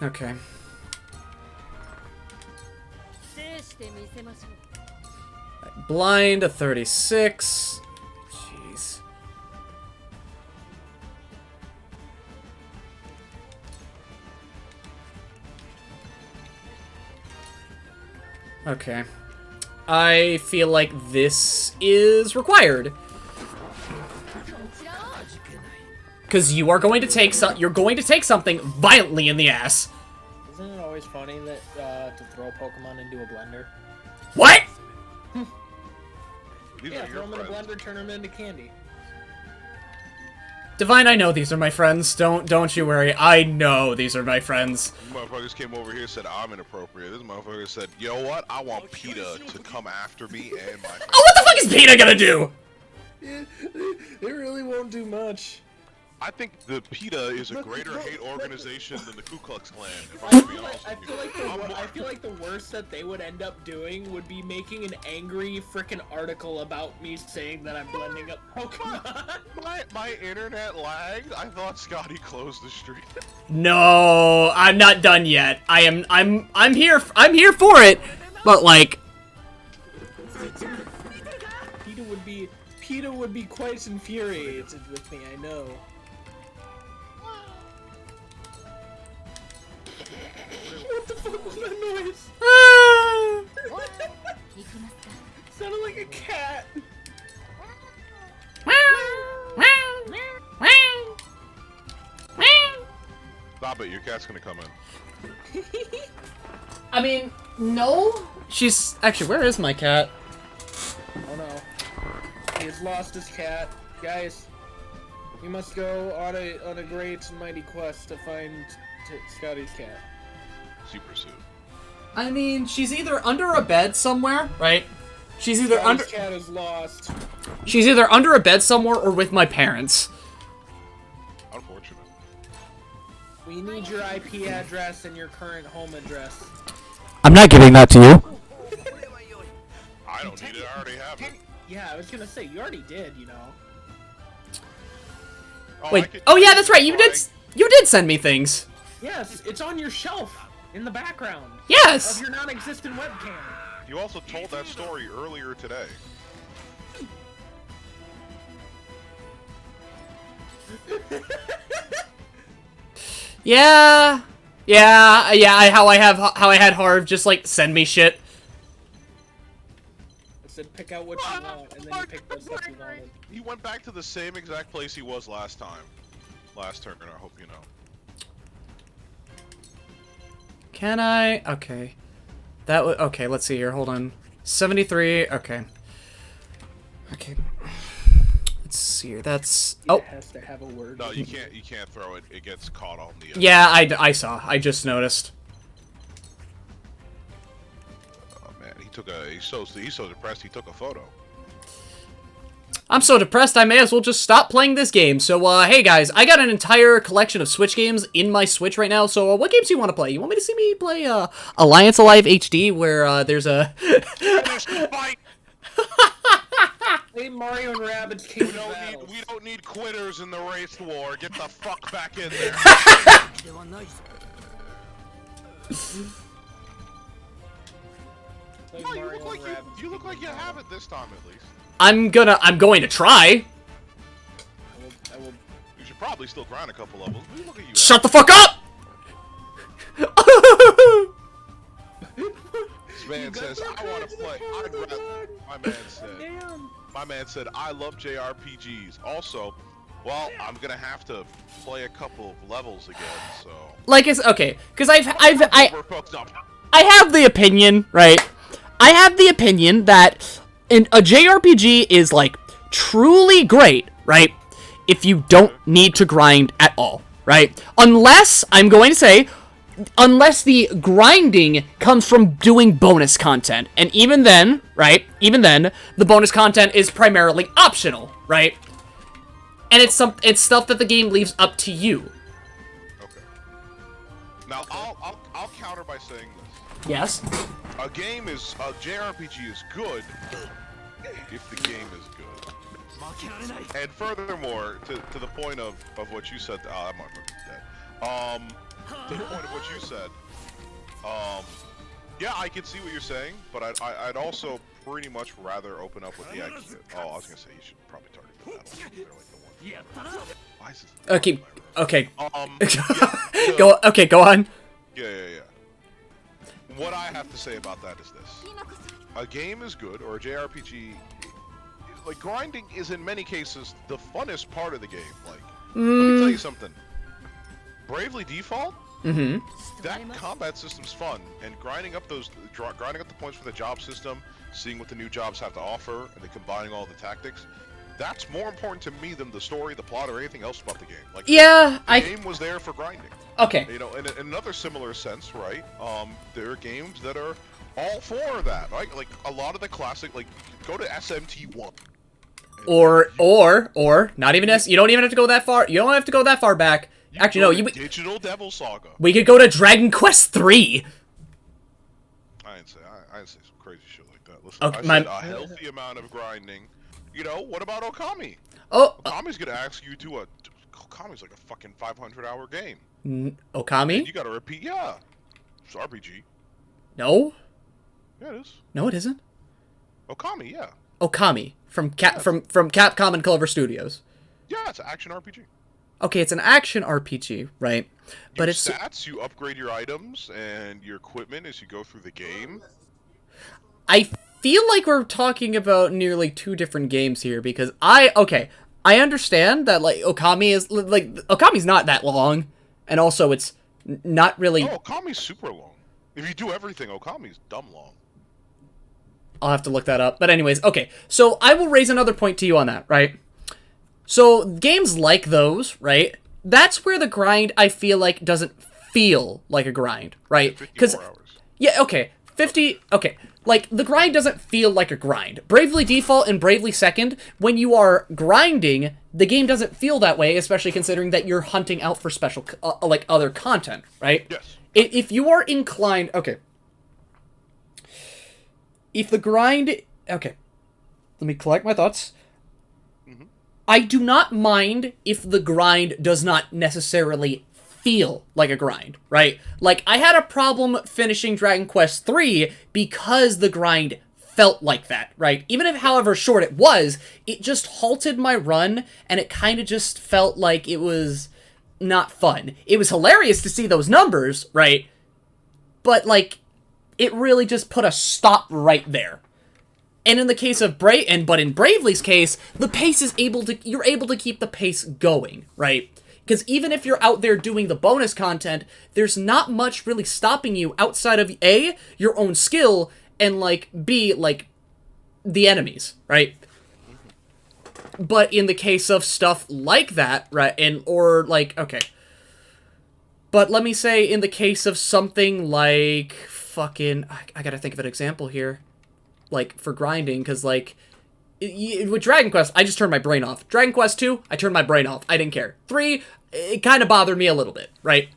Okay. Blind, a 36. Jeez. Okay. I feel like this is required. Because you are going to take something violently in the ass. Isn't it always funny that to throw Pokemon into a blender? What? Yeah, throw them in a blender, turn them into candy. Divine, I know these are my friends. Don't you worry. I know these are my friends. Motherfuckers came over here and said I'm inappropriate. This motherfucker said, you know what? I want PETA to come after me and my friends. Oh, what the fuck is PETA gonna do? It really won't do much. I think the PETA is a greater hate organization than the Ku Klux Klan. If I'm I gonna be honest with you. I feel like the worst that they would end up doing would be making an angry frickin' article about me saying that I'm blending up Pokemon. My internet lagged. I thought Scotty closed the stream. No, I'm not done yet. I'm here for it. But like PETA would be quite infuriated with me, I know. What the fuck was that noise? Sounded like a cat. Stop it, your cat's gonna come in. I mean, no. She's actually, where is my cat? Oh no. He has lost his cat. Guys, we must go on a great and mighty quest to find Scotty's cat. Super suit. I mean, she's either under a bed somewhere, right? She's either Scotty's cat is lost. She's either under a bed somewhere or with my parents. Unfortunate. We need your IP address and your current home address. I'm not giving that to you. I don't need it, I already have it. Yeah, I was gonna say, you already did, you know. Oh, Wait. Oh yeah, that's right. You did send me things. Yes, it's on your shelf in the background. Yes. Of your non-existent webcam. You also told that story earlier today. Yeah. How I had Harv just like send me shit. said pick out what you want, and then you picked the stuff you wanted. He went back to the same exact place he was last time. Last turn, I hope you know. Can I? Okay. That was okay. Let's see here. Hold on. 73. Okay. Okay. Let's see here. That's It has to have a word. No, you can't. You can't throw it. It gets caught on the. Yeah, I saw. I just noticed. Oh man, he took a. He's so depressed. He took a photo. I'm so depressed I may as well just stop playing this game. So, hey guys, I got an entire collection of Switch games in my Switch right now, so what games do you want to play? You want me to see me play, Alliance Alive HD, where, there's a... Hey, Mario and Rabbids King We don't need quitters in the race war. Get the fuck back in there. No, you look like you have it this time at least. I'm going to try. You should probably still grind a couple levels. Look at you. Shut the fuck up! This man says, I want to play. I'd rather. My man said, I love JRPGs. Also, well, I'm gonna have to play a couple of levels again. So. Like it's okay, because I have the opinion, right? I have the opinion that a JRPG is like truly great, right? If you don't need to grind at all, right? Unless, I'm going to say, unless the grinding comes from doing bonus content. And even then, right? Even then, the bonus content is primarily optional, right? And it's stuff that the game leaves up to you. Okay. Now I'll counter by saying this. Yes. A JRPG is good if the game is good. And furthermore, to the point of what you said, that might be dead. To the point of what you said, yeah, I can see what you're saying, but I'd also pretty much rather open up with the action. Oh, I was gonna say you should probably target the battle. They're like the one. Why is this? Okay. Okay. Yeah, Go. Okay. Go on. Yeah. What I have to say about that is this: a game is good, or a JRPG. Like, grinding is in many cases the funnest part of the game. Like, let me tell you something. Bravely Default, that combat system's fun, and grinding up the points for the job system, seeing what the new jobs have to offer, and then combining all the tactics, that's more important to me than the story, the plot, or anything else about the game. Like, yeah, the game was there for grinding. Okay. You know, in another similar sense, right? There are games that are all for that, right? Like, a lot of the classic, like, go to SMT1. Or not even you don't even have to go that far. You don't have to go that far back. Actually, no. Digital Devil Saga. We could go to Dragon Quest 3. I didn't say some crazy shit like that. Listen, Okay, I said a healthy amount of grinding. You know, what about Okami? Oh, Okami's gonna ask you to Okami's like a fucking 500-hour game. Okami? And you gotta repeat, yeah. It's RPG. No. Yeah, it is. No, it isn't. Okami, yeah. Okami from Capcom and Clover Studios. Yeah, it's an action RPG. Okay, it's an action RPG, right? But it's stats, you upgrade your items and your equipment as you go through the game. I feel like we're talking about nearly two different games here because I understand that like Okami's not that long, and also it's not really. Oh, Okami's super long. If you do everything, Okami's dumb long. I'll have to look that up. But anyways, okay. So I will raise another point to you on that, right? So games like those, right? That's where the grind, I feel like, doesn't feel like a grind, right? Because yeah, okay, 50. Okay, like the grind doesn't feel like a grind. Bravely Default and Bravely Second, when you are grinding, the game doesn't feel that way, especially considering that you're hunting out for special, like other content, right? Yes. If you are inclined, okay. If the grind, okay, let me collect my thoughts. I do not mind if the grind does not necessarily feel like a grind, right? Like, I had a problem finishing Dragon Quest 3 because the grind felt like that, right? Even if however short it was, it just halted my run, and it kind of just felt like it was not fun. It was hilarious to see those numbers, right? But, like, it really just put a stop right there. And in the case of but in Bravely's case, the pace is you're able to keep the pace going, right? Because even if you're out there doing the bonus content, there's not much really stopping you outside of A, your own skill, and, like, B, like, the enemies, right? But in the case of stuff like that, right, but let me say in the case of something like fucking, I gotta think of an example here, like, for grinding, because, like, with Dragon Quest, I just turned my brain off. Dragon Quest 2, I turned my brain off. I didn't care. 3, it kind of bothered me a little bit, right?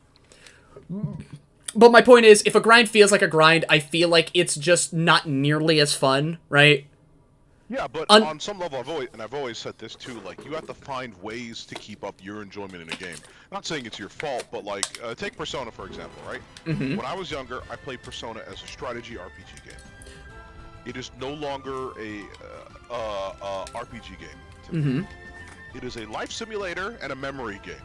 But my point is, if a grind feels like a grind, I feel like it's just not nearly as fun, right? Yeah, but on some level, I've always said this too, like, you have to find ways to keep up your enjoyment in a game. Not saying it's your fault, but, like, take Persona, for example, right? Mm-hmm. When I was younger, I played Persona as a strategy RPG game. It is no longer a RPG game to me. Mm-hmm. It is a life simulator and a memory game.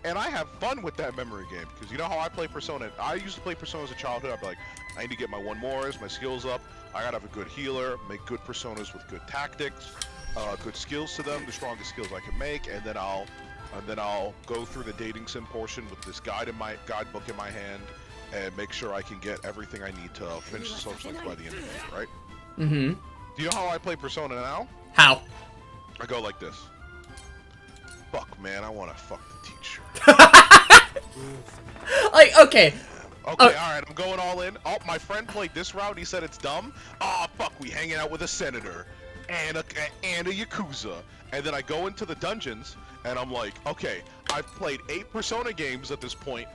And I have fun with that memory game, because you know how I play Persona? I used to play Persona as a childhood. I'd be like, I need to get my 1-mores, my skills up. I gotta have a good healer, make good Personas with good tactics, good skills to them, the strongest skills I can make, and then I'll go through the dating sim portion with this guidebook in my hand, and make sure I can get everything I need to finish the social links by the end of the game, right? Mm-hmm. Do you know how I play Persona now? How? I go like this. Fuck, man, I wanna fuck the teacher. Like, okay. Okay, alright, I'm going all in. Oh, my friend played this route, he said it's dumb. Oh, fuck, we hanging out with a senator. And a Yakuza. And then I go into the dungeons, and I'm like, okay, I've played 8 Persona games at this point.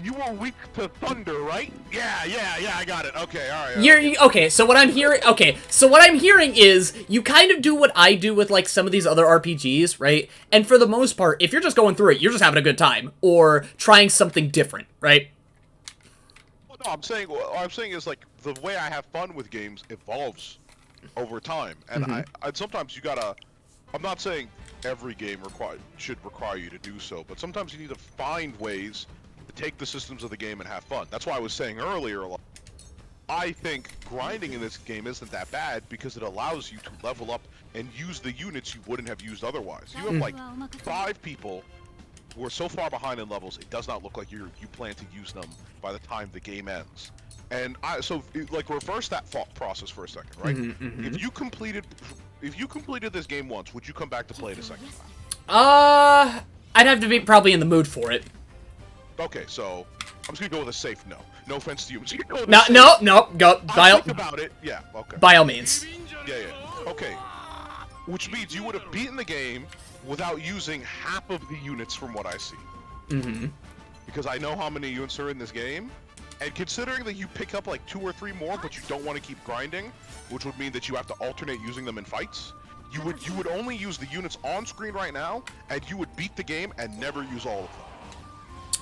You were weak to thunder, right? Yeah, I got it. Okay, alright. Okay, so what I'm hearing is, you kind of do what I do with, like, some of these other RPGs, right? And for the most part, if you're just going through it, you're just having a good time, or trying something different, right? Well, no, what I'm saying is, like, the way I have fun with games evolves over time. And I sometimes you gotta, I'm not saying every game should require you to do so, but sometimes you need to find ways to take the systems of the game and have fun. That's why I was saying earlier, I think grinding in this game isn't that bad because it allows you to level up and use the units you wouldn't have used otherwise. You have like 5 people who are so far behind in levels, it does not look like you plan to use them by the time the game ends. And reverse that thought process for a second, right? If you completed this game once, would you come back to play it a second time? I'd have to be probably in the mood for it. Okay, so I'm just gonna go with a safe no. No offense to you. No, go. Think about it. Yeah. Okay. By all means. Yeah. Okay. Which means you would have beaten the game without using half of the units from what I see. Because I know how many units are in this game. And considering that you pick up like 2 or 3 more, but you don't want to keep grinding, which would mean that you have to alternate using them in fights, you would only use the units on screen right now, and you would beat the game and never use all of them.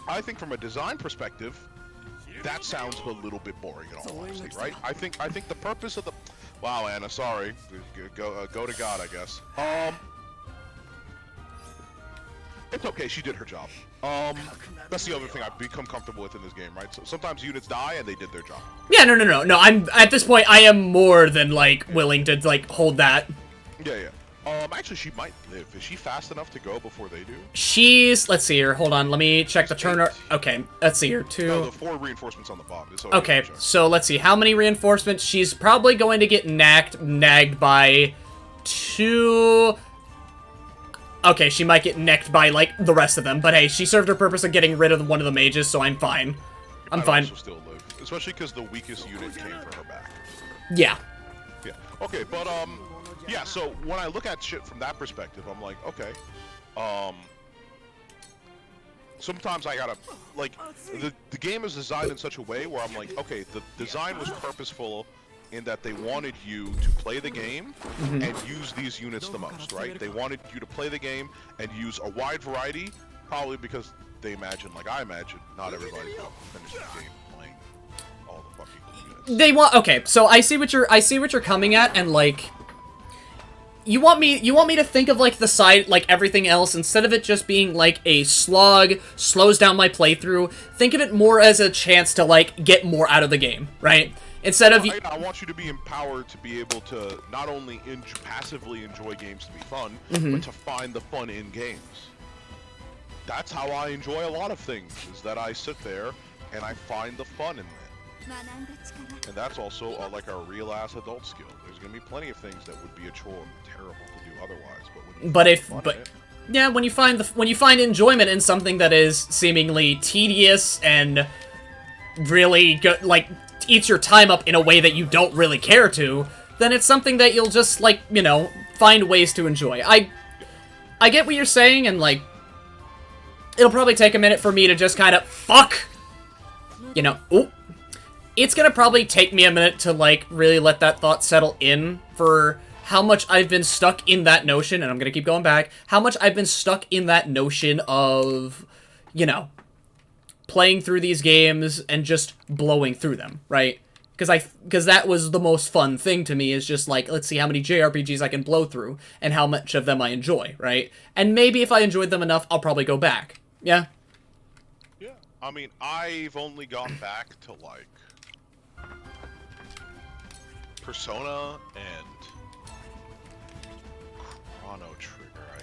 I think from a design perspective, that sounds a little bit boring in all honesty, right? I think the purpose of the... Wow, Anna, sorry. Go to God, I guess. It's okay, she did her job. That's the other thing I've become comfortable with in this game, right? So sometimes units die and they did their job. Yeah, no, I'm, at this point, I am more than, like, willing to, like, hold that. Yeah. Actually, she might live. Is she fast enough to go before they do? Let's see here, hold on, let me check the turner. Okay, let's see here, 2. No, the 4 reinforcements on the bottom. Okay, so let's see, how many reinforcements? She's probably going to get nagged by 2... Okay, she might get necked by, like, the rest of them, but hey, she served her purpose of getting rid of one of the mages, so I'm fine. I'm fine. Also still live, especially because the weakest unit came from her back. Yeah. Yeah. Okay, but yeah. So when I look at shit from that perspective, I'm like, okay, sometimes I gotta like the game is designed in such a way where I'm like, okay, the design was purposeful in that they wanted you to play the game and use these units the most, right? They wanted you to play the game and use a wide variety, probably because they imagine, like I imagine, not everybody's gonna finish the game playing all the fucking units. Okay, so I see what you're coming at, and like, you want me to think of like the side, like everything else, instead of it just being like a slog, slows down my playthrough, think of it more as a chance to like get more out of the game, right? Instead of I want you to be empowered to be able to not only passively enjoy games to be fun, but to find the fun in games. That's how I enjoy a lot of things, is that I sit there and I find the fun in it. And that's also like a real-ass adult skill. There's gonna be plenty of things that would be a chore and terrible to do otherwise, yeah, when you find enjoyment in something that is seemingly tedious and really good, like eats your time up in a way that you don't really care to, then it's something that you'll just like, you know, find ways to enjoy. I get what you're saying, and like it'll probably take a minute for me to just kind of you know, it's gonna probably take me a minute to like really let that thought settle in for how much I've been stuck in that notion, and I'm gonna keep going back, how much I've been stuck in that notion of, you know, playing through these games and just blowing through them, right? Because that was the most fun thing to me, is just like, let's see how many JRPGs I can blow through and how much of them I enjoy, right? And maybe if I enjoyed them enough, I'll probably go back. Yeah? Yeah. I mean, I've only gone back to like Persona and Chrono Trigger, I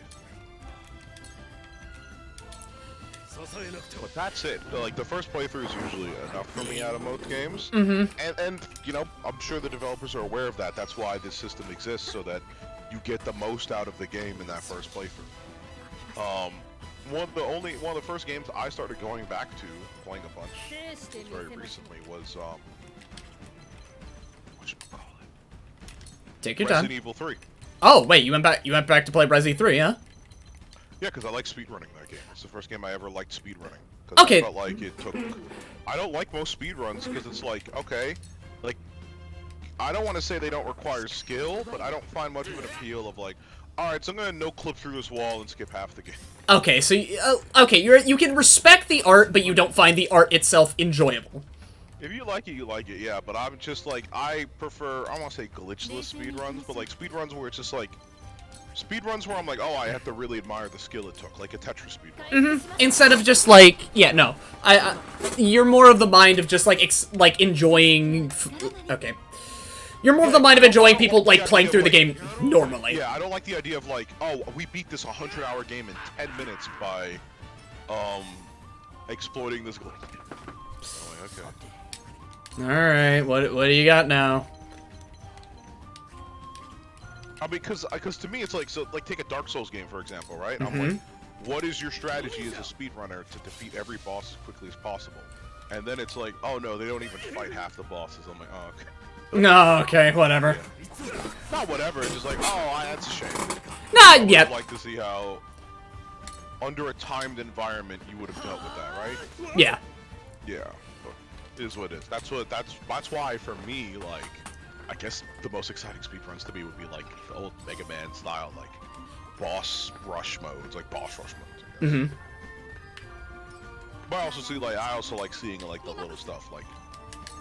think. But that's it. Like, the first playthrough is usually enough for me out of most games. And you know, I'm sure the developers are aware of that. That's why this system exists, so that you get the most out of the game in that first playthrough. One of the first games I started going back to, playing a bunch very recently, was take your time. Resident Evil 3. Oh, wait, you went back to play Resi 3, huh? Yeah, because I like speedrunning that game. It's the first game I ever liked speedrunning. Okay. I felt like it took... I don't like most speedruns because it's like, okay, like, I don't want to say they don't require skill, but I don't find much of an appeal of like, alright, so I'm gonna no-clip through this wall and skip half the game. Okay, so, okay, you can respect the art, but you don't find the art itself enjoyable. If you like it, yeah, but I'm just like, I prefer, I don't want to say glitchless speedruns, but like speedruns where it's just like, speedruns where I'm like, oh, I have to really admire the skill it took, like a Tetris speedrun. Instead of just like, yeah, no. You're more of the mind of just like enjoying, okay. You're more of the mind of enjoying people like playing through the game normally. Yeah, I don't like the idea of like, oh, we beat this 100-hour game in 10 minutes by, exploiting this glitch. Oh, okay. Alright, what do you got now? I mean, because to me it's like, so like take a Dark Souls game for example, right? I'm like, what is your strategy as a speedrunner to defeat every boss as quickly as possible? And then it's like, oh no, they don't even fight half the bosses. I'm like, oh, okay. No, okay, whatever. Yeah. Not whatever, it's just like, oh, that's a shame. Not yet. I'd like to see how, under a timed environment, you would have dealt with that, right? Yeah. Yeah. It is what it is. That's why for me, like, I guess the most exciting speedruns to me would be like the old Mega Man style, like boss rush modes, like boss rush modes. I guess. But I also like seeing like the little stuff. Like,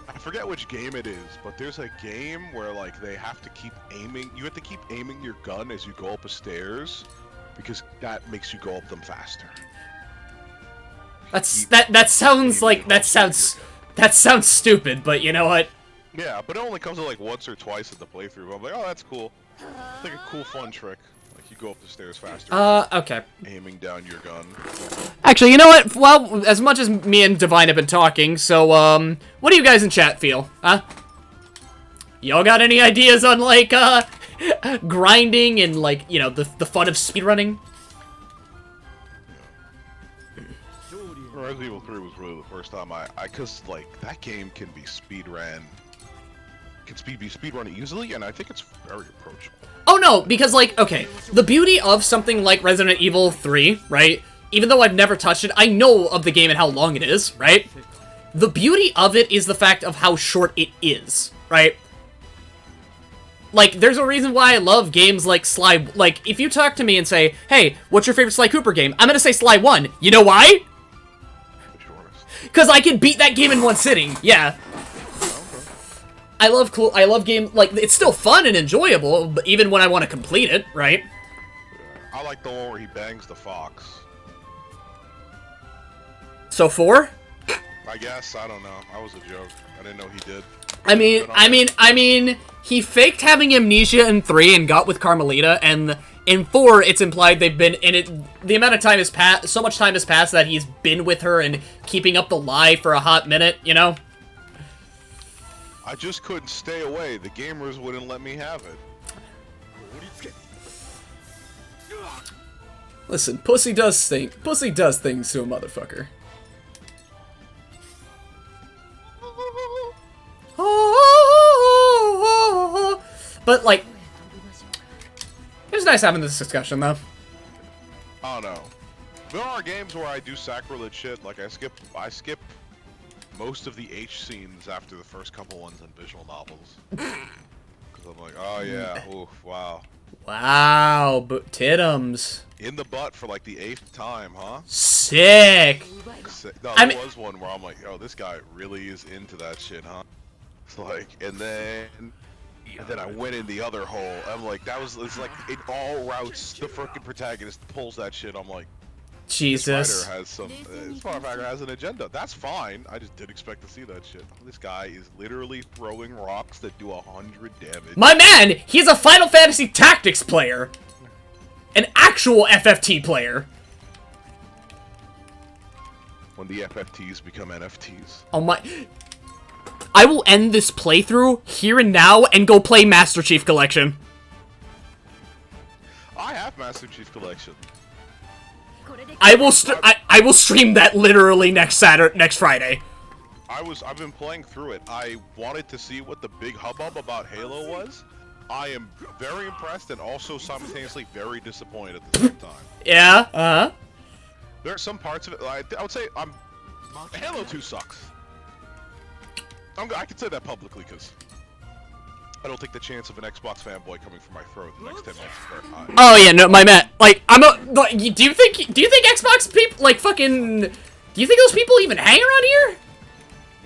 I forget which game it is, but there's a game where like they have to keep aiming. You have to keep aiming your gun as you go up a stairs, because that makes you go up them faster. That sounds stupid, but you know what? Yeah, but it only comes up like once or twice in the playthrough. I'm like, oh, that's cool. It's like a cool, fun trick. Like, you go up the stairs faster. Okay. Aiming down your gun. Actually, you know what? Well, as much as me and Divine have been talking, so, what do you guys in chat feel? Huh? Y'all got any ideas on, like, grinding and, like, you know, the fun of speedrunning? Resident Evil 3 was really the first time cause like that game can be speedrun, be speedrun easily, and I think it's very approachable. Oh no, because like, okay, the beauty of something like Resident Evil 3, right? Even though I've never touched it, I know of the game and how long it is, right? The beauty of it is the fact of how short it is, right? Like, there's a reason why I love games like Sly. Like, if you talk to me and say, hey, what's your favorite Sly Cooper game? I'm gonna say Sly 1. You know why? Because I can beat that game in one sitting, yeah. I love game, like, it's still fun and enjoyable, but even when I want to complete it, right? I like the one where he bangs the fox. So 4? I guess, I don't know. That was a joke. I didn't know he did. I mean, he faked having amnesia in 3 and got with Carmelita, and in 4, it's implied they've been in it. The amount of time has passed, so much time has passed that he's been with her and keeping up the lie for a hot minute, you know? I just couldn't stay away. The gamers wouldn't let me have it. Listen, pussy does things to a motherfucker. But, like, it was nice having this discussion, though. I don't know. There are games where I do sacrilege shit, like I skip most of the H scenes after the first couple ones in visual novels. Because I'm like, oh yeah, oof, wow. Wow, but titums. In the butt for like the 8th time, huh? Sick! No, I there mean, was one where I'm like, oh, this guy really is into that shit, huh? It's like, and then I went in the other hole. I'm like, it's like, it all routes the frickin' protagonist pulls that shit. I'm like, Jesus. This writer has some, this motherfucker has an agenda. That's fine. I just didn't expect to see that shit. This guy is literally throwing rocks that do 100 damage. My man, he's a Final Fantasy Tactics player. An actual FFT player. When the FFTs become NFTs. Oh my... I will end this playthrough here and now and go play Master Chief Collection. I have Master Chief Collection. I will stream that literally next Friday. I've been playing through it. I wanted to see what the big hubbub about Halo was. I am very impressed and also simultaneously very disappointed at the same time. Yeah, uh-huh. There are some parts of it, I would say, Halo 2 sucks. I can say that publicly, because I don't think the chance of an Xbox fanboy coming from my throat the next 10 months is very high. Oh yeah, no, my man. Like, do you think Xbox people, like, fucking, do you think those people even hang around here?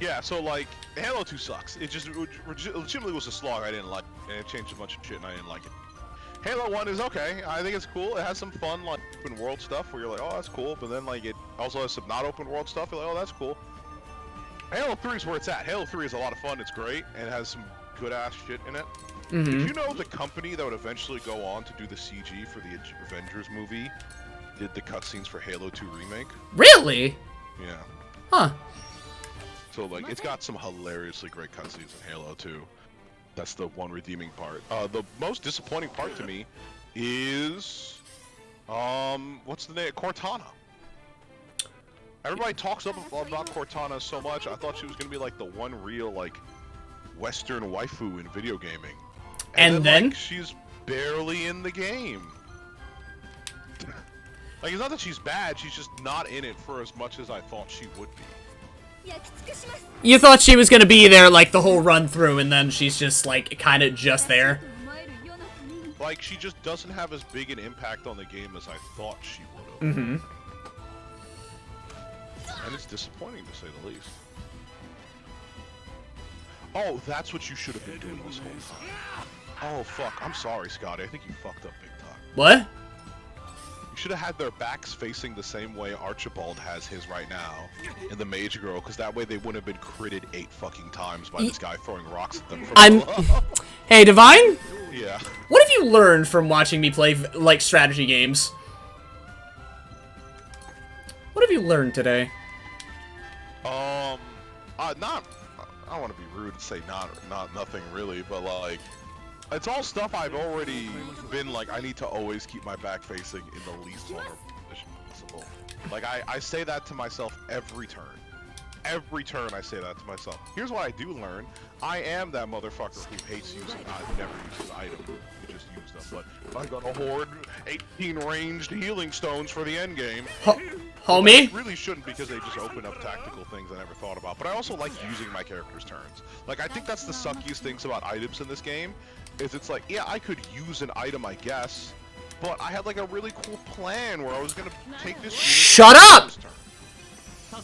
Yeah, so, like, Halo 2 sucks. It just legitimately was a slog I didn't like, and it changed a bunch of shit and I didn't like it. Halo 1 is okay. I think it's cool. It has some fun, like, open world stuff where you're like, oh, that's cool, but then, like, it also has some not open world stuff. You're like, oh, that's cool. Halo 3 is where it's at. Halo 3 is a lot of fun. It's great, and it has some good-ass shit in it. Mm-hmm. Did you know the company that would eventually go on to do the CG for the Avengers movie did the cutscenes for Halo 2 Remake? Really? Yeah. Huh. So, like, it's got some hilariously great cutscenes in Halo 2. That's the one redeeming part. The most disappointing part to me is, what's the name? Cortana. Everybody talks up about Cortana so much. I thought she was gonna be like the one real, like, Western waifu in video gaming. And then like, she's barely in the game. Like, it's not that she's bad, she's just not in it for as much as I thought she would be. You thought she was gonna be there, like, the whole run through, and then she's just, like, kind of just there. Like, she just doesn't have as big an impact on the game as I thought she would have. Mm-hmm. And it's disappointing, to say the least. Oh, that's what you should have been doing this whole time. Oh, fuck. I'm sorry, Scotty. I think you fucked up big time. What? You should have had their backs facing the same way Archibald has his right now in the Mage Girl, because that way they wouldn't have been critted 8 fucking times by this guy throwing rocks at them from Hey, Divine? Yeah. What have you learned from watching me play, like, strategy games? What have you learned today? I don't want to be rude and say nothing really, but like, it's all stuff I've already been like, I need to always keep my back facing in the least vulnerable position possible. Like, I say that to myself every turn. Every turn I say that to myself. Here's what I do learn. I am that motherfucker who hates using, never uses items. You just use them. But I got a hoard 18 ranged healing stones for the end game. Homie? Really shouldn't, because they just open up tactical things I never thought about. But I also like using my character's turns. Like, I think that's the suckiest things about items in this game, is it's like, yeah, I could use an item, I guess, but I had like a really cool plan where I was gonna take this. Shut up!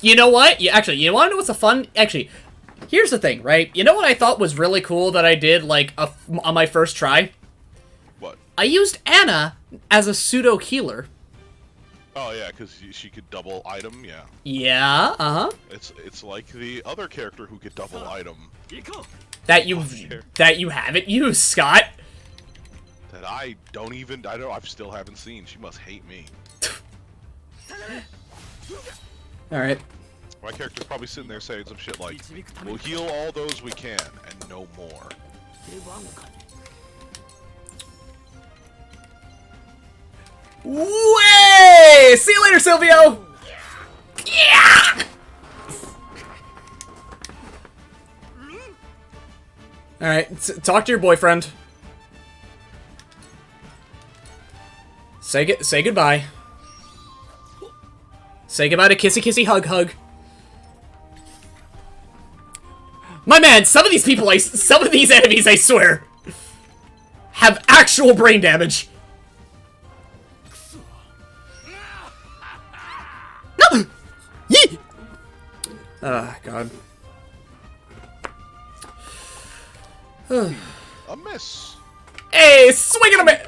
You know what? Actually, you want to know what's a fun? Actually, here's the thing, right? You know what I thought was really cool that I did, like, on my first try? What? I used Anna as a pseudo healer. Oh yeah, because she could double item. Yeah. Yeah. It's like the other character who could double item. That you haven't used, Scott. That I still haven't seen. She must hate me. All right. My character's probably sitting there saying some shit like, "We'll heal all those we can, and no more." Way! See you later, Silvio! Yeah! Alright, talk to your boyfriend. Say goodbye. Say goodbye to kissy kissy hug hug. My man, some of these enemies, I swear, have actual brain damage. No! Yee! Ah, God. A miss. Hey, swing and a miss!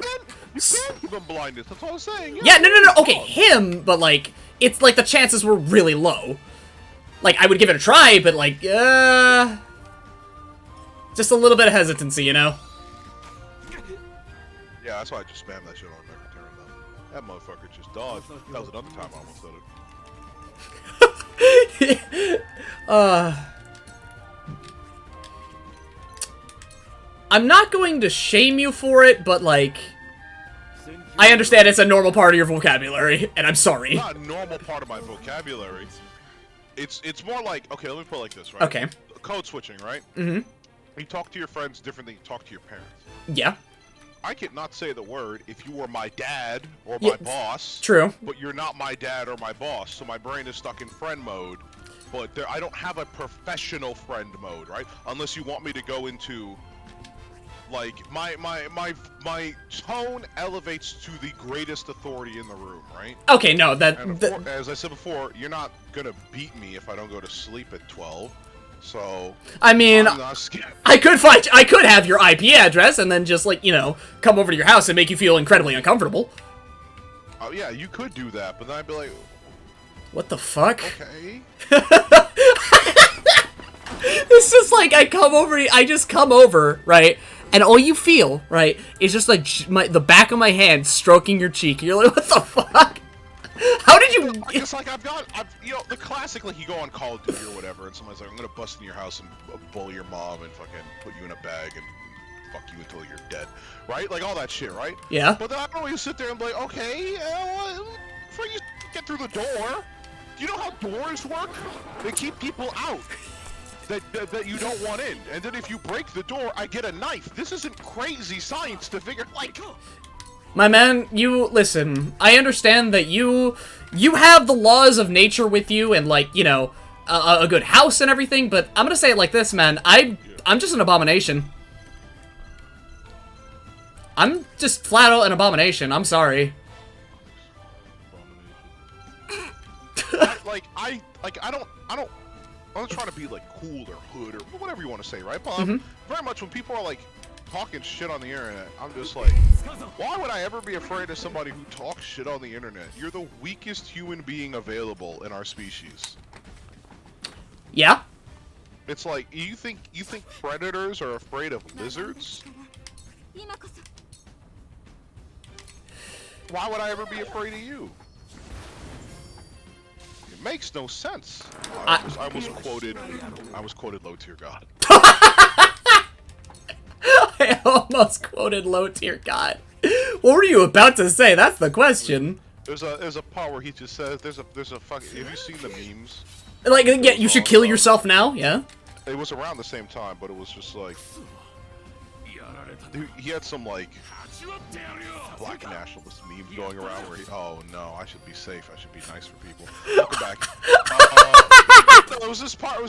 You can't give him blindness, that's all I'm saying. Yeah, no, okay, him, but, like, it's like the chances were really low. Like, I would give it a try, but, like, just a little bit of hesitancy, you know? Yeah, that's why I just spammed that shit on every turn, though. That motherfucker just dodged. That was another time I almost said it. I'm not going to shame you for it, but, like, I understand it's a normal part of your vocabulary, and I'm sorry. It's not a normal part of my vocabulary. It's more like, okay, let me put it like this, right? Okay. Code switching, right? Mm-hmm. You talk to your friends different than you talk to your parents. Yeah. I could not say the word if you were my dad or my boss. True. But you're not my dad or my boss, so my brain is stuck in friend mode. But I don't have a professional friend mode, right? Unless you want me to go into, like, my tone elevates to the greatest authority in the room, right? Okay, no, as I said before, you're not gonna beat me if I don't go to sleep at 12. So I mean, I'm not scared. I could have your IP address and then just, like, you know, come over to your house and make you feel incredibly uncomfortable. Oh yeah, you could do that, but then I'd be like, what the fuck? okay. It's just like I just come over, right? And all you feel, right, is just like the back of my hand stroking your cheek. You're like, what the fuck? How did you? It's like I've you know, the classic, like, you go on Call of Duty or whatever, and somebody's like, I'm gonna bust in your house and bully your mom and fucking put you in a bag and fuck you until you're dead, right? Like all that shit, right? Yeah. But then I always sit there and be like, okay, before you get through the door, do you know how doors work? They keep people out that you don't want in, and then if you break the door, I get a knife. This isn't crazy science to figure, like. My man, listen, I understand that you have the laws of nature with you and, like, you know, a good house and everything, but I'm gonna say it like this, man. I'm just an abomination. I'm just flat out an abomination. I'm sorry. I'm not trying to be, like, cool or hood or whatever you want to say, right? But very much when people are, like, talking shit on the internet, I'm just like, why would I ever be afraid of somebody who talks shit on the internet? You're the weakest human being available in our species. Yeah? It's like, you think predators are afraid of lizards? Why would I ever be afraid of you? It makes no sense. I was quoted low tier god. I almost quoted low tier god. What were you about to say? That's the question. There's a part where he just says there's a fucking, have you seen the memes? Like, yeah, you should kill yourself now, yeah? It was around the same time, but it was just like, he had some, like, black nationalist meme going around where oh no, I should be safe, I should be nice for people. Welcome back. It was this part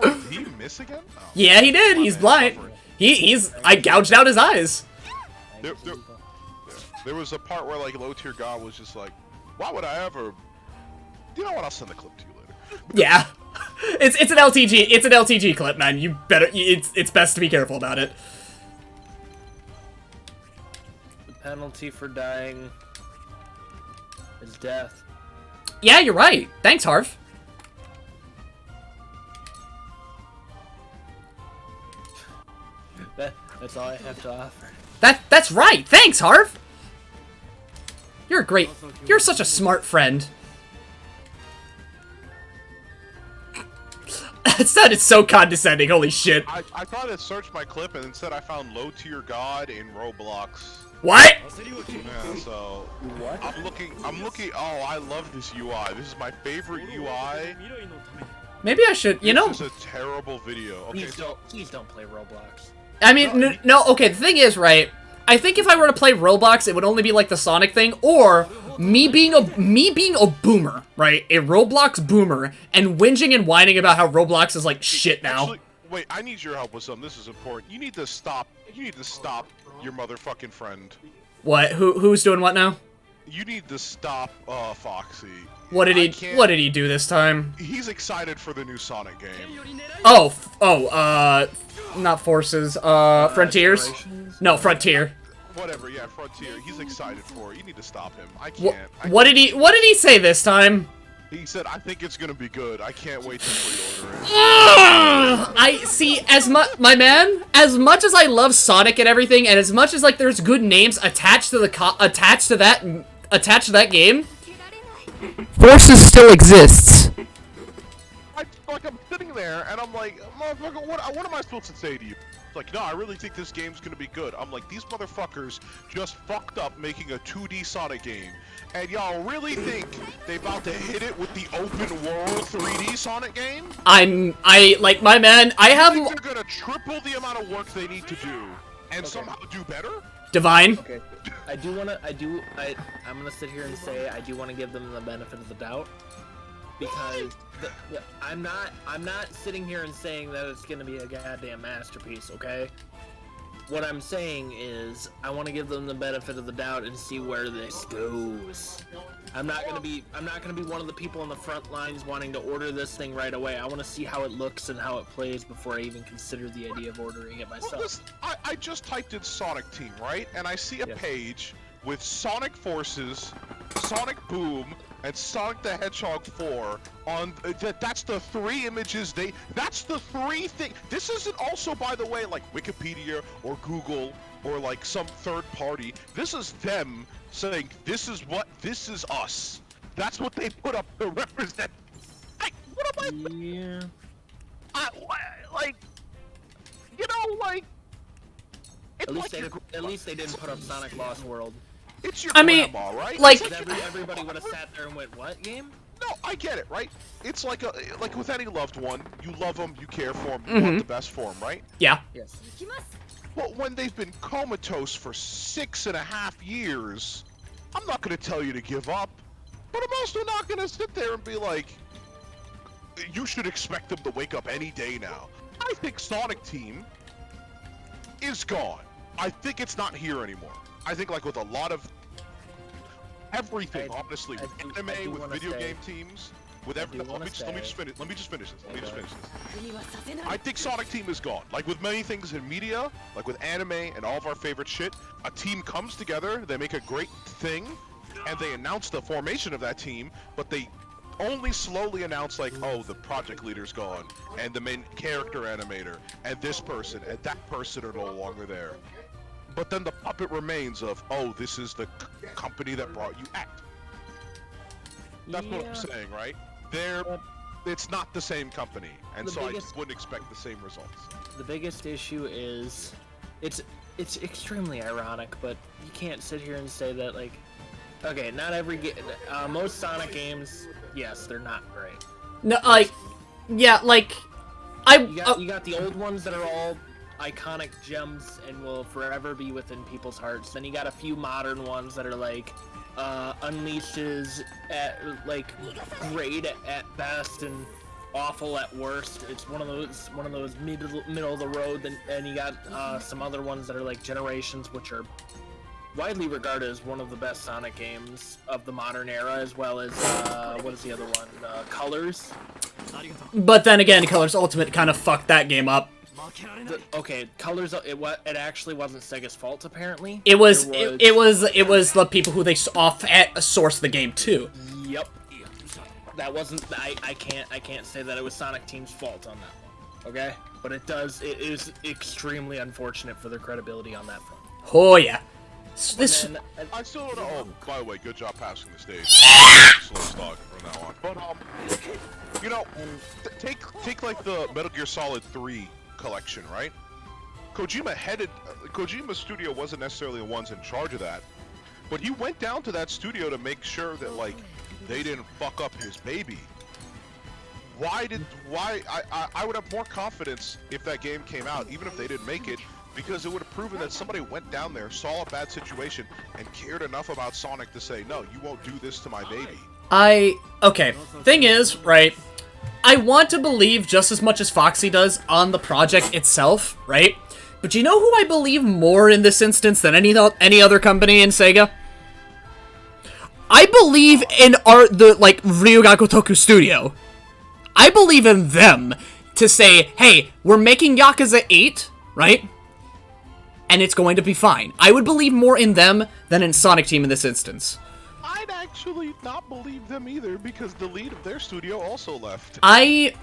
where, did he miss again? Oh, yeah, he did, he's blind. I gouged out his eyes. There was a part where, like, low tier god was just like, why would I ever, you know what, I'll send the clip to you later. Yeah. It's an LTG clip, man. You better, it's best to be careful about it. The penalty for dying is death. Yeah, you're right. Thanks, Harv. That's all I have to offer. That's right. Thanks, Harv. You're such a smart friend. That sounded so condescending, holy shit. I thought it searched my clip and instead I found low tier god in Roblox. What? Yeah, so What? I'm looking. Oh, I love this UI. This is my favorite UI. Maybe I should, you know. This is a terrible video. Okay, Please don't play Roblox. I mean, no, okay, the thing is, right, I think if I were to play Roblox, it would only be like the Sonic thing, or me being a boomer, right? A Roblox boomer, and whinging and whining about how Roblox is like shit now. Actually, wait, I need your help with something. This is important. You need to stop your motherfucking friend. What? Who's doing what now? You need to stop Foxy. What did he do this time? He's excited for the new Sonic game. Not Forces, Frontiers? Generations? No, Frontier. Whatever, yeah, Frontier. He's excited for it. You need to stop him. I can't. What did he say this time? He said, I think it's gonna be good. I can't wait to pre-order it. I see, as much as I love Sonic and everything, and as much as like there's good names attached to that game, Forces still exists. I'm sitting there and I'm like, motherfucker, what am I supposed to say to you? It's like, no, I really think this game's gonna be good. I'm like, these motherfuckers just fucked up making a 2D Sonic game. And y'all really think they about to hit it with the open world 3D Sonic game? Like, my man, I have... They're gonna triple the amount of work they need to do and somehow do better? Divine. Okay. I'm gonna sit here and say I do want to give them the benefit of the doubt. Because I'm not sitting here and saying that it's gonna be a goddamn masterpiece, okay? What I'm saying is I want to give them the benefit of the doubt and see where this goes. I'm not gonna be one of the people on the front lines wanting to order this thing right away. I want to see how it looks and how it plays before I even consider the idea of ordering it myself. Well, listen, I just typed in Sonic Team, right? And I see a page with Sonic Forces, Sonic Boom, and Sonic the Hedgehog 4 on that's the three images that's the three thing. This isn't also, by the way, like Wikipedia or Google or like some third party. This is them saying this is us. That's what they put up to represent. What am I? Yeah. At least they didn't put up Sonic Lost World. It's your grandma, right? Like, Everybody would have sat there and went, "What game?" No, I get it, right? It's like with any loved one, you love them, you care for them, you want the best for them, right? Yeah. Yes. Well, when they've been comatose for 6.5 years, I'm not going to tell you to give up, but I'm also not going to sit there and be like, you should expect them to wake up any day now. I think Sonic Team is gone. I think it's not here anymore. I think, like with a lot of everything, honestly, with anime, with video game teams, with everything. Let me just finish this. I think Sonic Team is gone. Like with many things in media, like with anime and all of our favorite shit, a team comes together, they make a great thing, and they announce the formation of that team, but they only slowly announce, like, oh, the project leader's gone, and the main character animator, and this person, and that person are no longer there. But then the puppet remains of, oh, this is the company that brought you Act. That's what I'm saying, right? It's not the same company, and so I just wouldn't expect the same results. The biggest issue is, it's extremely ironic, but you can't sit here and say that, like, okay, not every game, most Sonic games, yes, they're not great. No, like, yeah, like, you got the old ones that are all iconic gems and will forever be within people's hearts. Then you got a few modern ones that are like unleashes at like great at best and awful at worst. It's one of those middle of the road. And you got some other ones that are like Generations, which are widely regarded as one of the best Sonic games of the modern era, as well as what is the other one? Colors. But then again, Colors Ultimate kind of fucked that game up. Colors. It actually wasn't Sega's fault, apparently. It was the people who they sourced the game to. Yep. that wasn't. I can't say that it was Sonic Team's fault on that one. Okay, but it is extremely unfortunate for their credibility on that front. Oh yeah. This. I still don't know. Oh, by the way, good job passing the stage. Slow slog from now on. But you know, take like the Metal Gear Solid 3 collection, right? Kojima Studio wasn't necessarily the ones in charge of that, but he went down to that studio to make sure that like they didn't fuck up his baby. I would have more confidence if that game came out, even if they didn't make it, because it would have proven that somebody went down there, saw a bad situation, and cared enough about Sonic to say, no, you won't do this to my baby. Okay, thing is, right, I want to believe just as much as Foxy does on the project itself, right? But you know who I believe more in this instance than any other company in Sega? I believe in the Ryuga Gotoku Studio. I believe in them to say, hey, we're making Yakuza 8, right? And it's going to be fine. I would believe more in them than in Sonic Team in this instance. I'd actually not believe them either, because the lead of their studio also left. I'd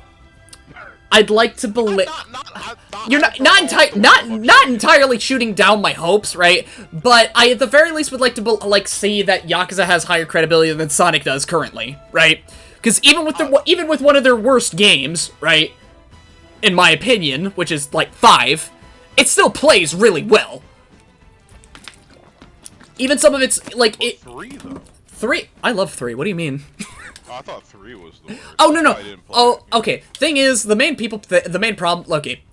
like to believe you're not entirely shooting down my hopes, right? But I at the very least would like to see that Yakuza has higher credibility than Sonic does currently, right? Because even with one of their worst games, right, in my opinion, which is like 5, it still plays really well. Even some of it's like 3 though. 3. I love 3. What do you mean? I thought 3 was the worst. Oh no. Oh, okay. Thing is, the main problem. Okay.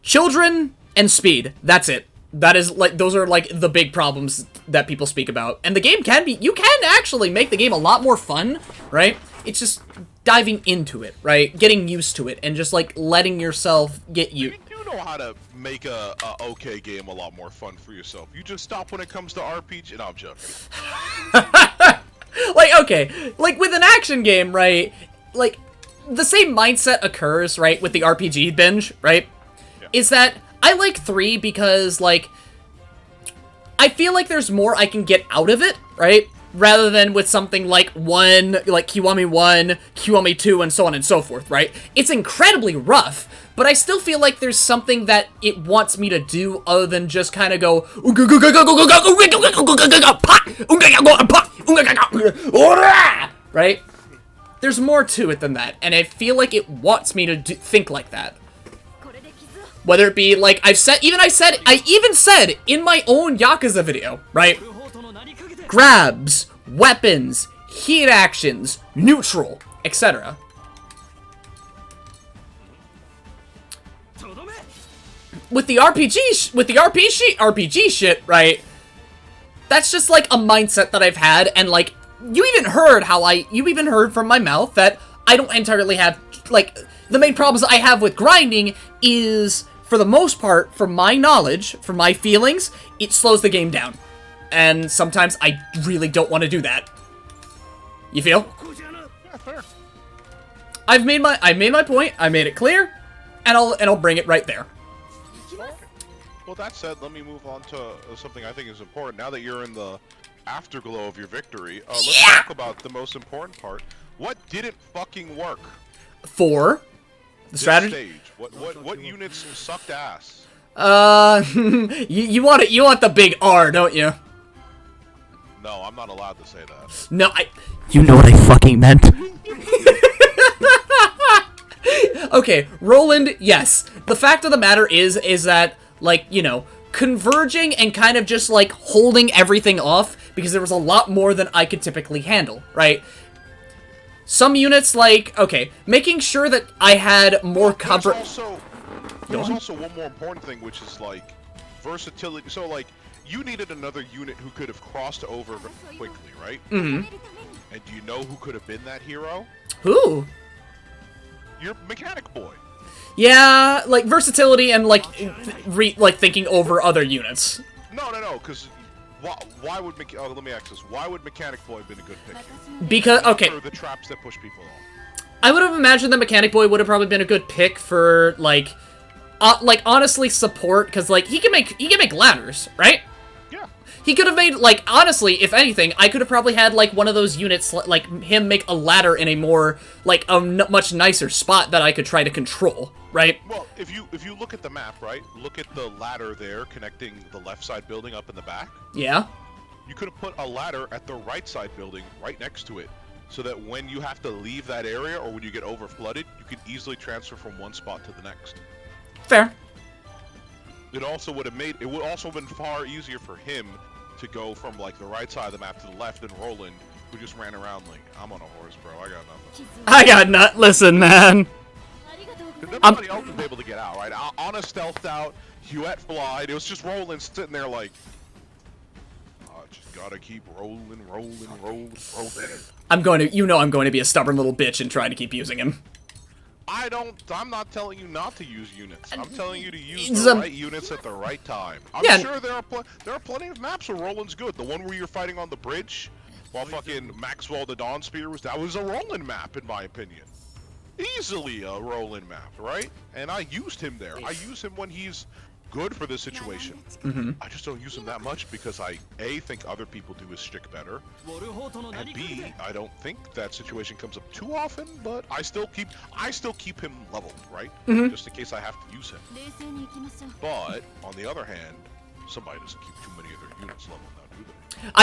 Children and speed. That's it. That is like those are like the big problems that people speak about. And the game you can actually make the game a lot more fun, right? It's just diving into it, right? Getting used to it and just like letting yourself get you. You know how to make a okay game a lot more fun for yourself. You just stop when it comes to RPG. No, I'm joking. Like, okay, like with an action game, right? Like the same mindset occurs, right, with the RPG binge, right? Yeah. Is that I like 3 because, like, I feel like there's more I can get out of it, right? Rather than with something like Kiwami 1, Kiwami 2, and so on and so forth, right? It's incredibly rough, but I still feel like there's something that it wants me to do other than just kind of go, right? There's more to it than that, and I feel like it wants me to think like that. Whether it be like I even said in my own Yakuza video, right? Grabs, weapons, heat actions, neutral, etc. With the RPG shit, right? That's just like a mindset that I've had, and like you even heard from my mouth that I don't entirely have like the main problems I have with grinding is, for the most part, from my knowledge, from my feelings, it slows the game down. And sometimes I really don't want to do that. You feel? Yeah, fair. I made my point, I made it clear, and I'll bring it right there. Well, that said, let me move on to something I think is important. Now that you're in the afterglow of your victory, let's talk about the most important part. What didn't fucking work? For the strategy stage. What units sucked ass? you want the big R, don't you? No, I'm not allowed to say that. No, you know what I fucking meant. Okay, Roland, yes. The fact of the matter is that, like, you know, converging and kind of just, like, holding everything off, because there was a lot more than I could typically handle, right? Some units, like, okay, making sure that I had more cover... There's also one more important thing, which is, like, versatility. So, like, you needed another unit who could have crossed over quickly, right? Mm-hmm. And do you know who could have been that hero? Who? Your mechanic boy. Yeah, like, versatility and, like, thinking over other units. No, because... Why would let me ask this. Why would Mechanic Boy have been a good pick here? Because, okay. For the traps that push people off. I would have imagined that Mechanic Boy would have probably been a good pick for, like honestly support, because, like, he can make ladders, right? Yeah. He could have made, like, honestly, if anything, I could have probably had, like, one of those units, like, him make a ladder in a more, like, a much nicer spot that I could try to control, right? Well, if you look at the map, right? Look at the ladder there connecting the left side building up in the back. Yeah. You could have put a ladder at the right side building right next to it, so that when you have to leave that area or when you get over flooded, you can easily transfer from one spot to the next. Fair. It also would have been far easier for him to go from like the right side of the map to the left than Roland, who just ran around like, I'm on a horse, bro. I got nothing. I got nut. Listen, man. Nobody else was able to get out, right? Anna stealthed out. Huette flied. It was just Roland sitting there like, I just gotta keep rolling. I'm going to be a stubborn little bitch and try to keep using him. I'm not telling you not to use units. I'm telling you to use the right units at the right time. I'm sure there are plenty of maps where Roland's good. The one where you're fighting on the bridge while fucking Maxwell the Dawn Spear that was a Roland map in my opinion. Easily a Roland map, right? And I used him there. I use him when he's good for this situation. I just don't use him that much because I A, think other people do his shtick better, and B, I don't think that situation comes up too often, but I still keep him leveled, right? Just in case I have to use him. But on the other hand, somebody doesn't keep too many of their units leveled now, do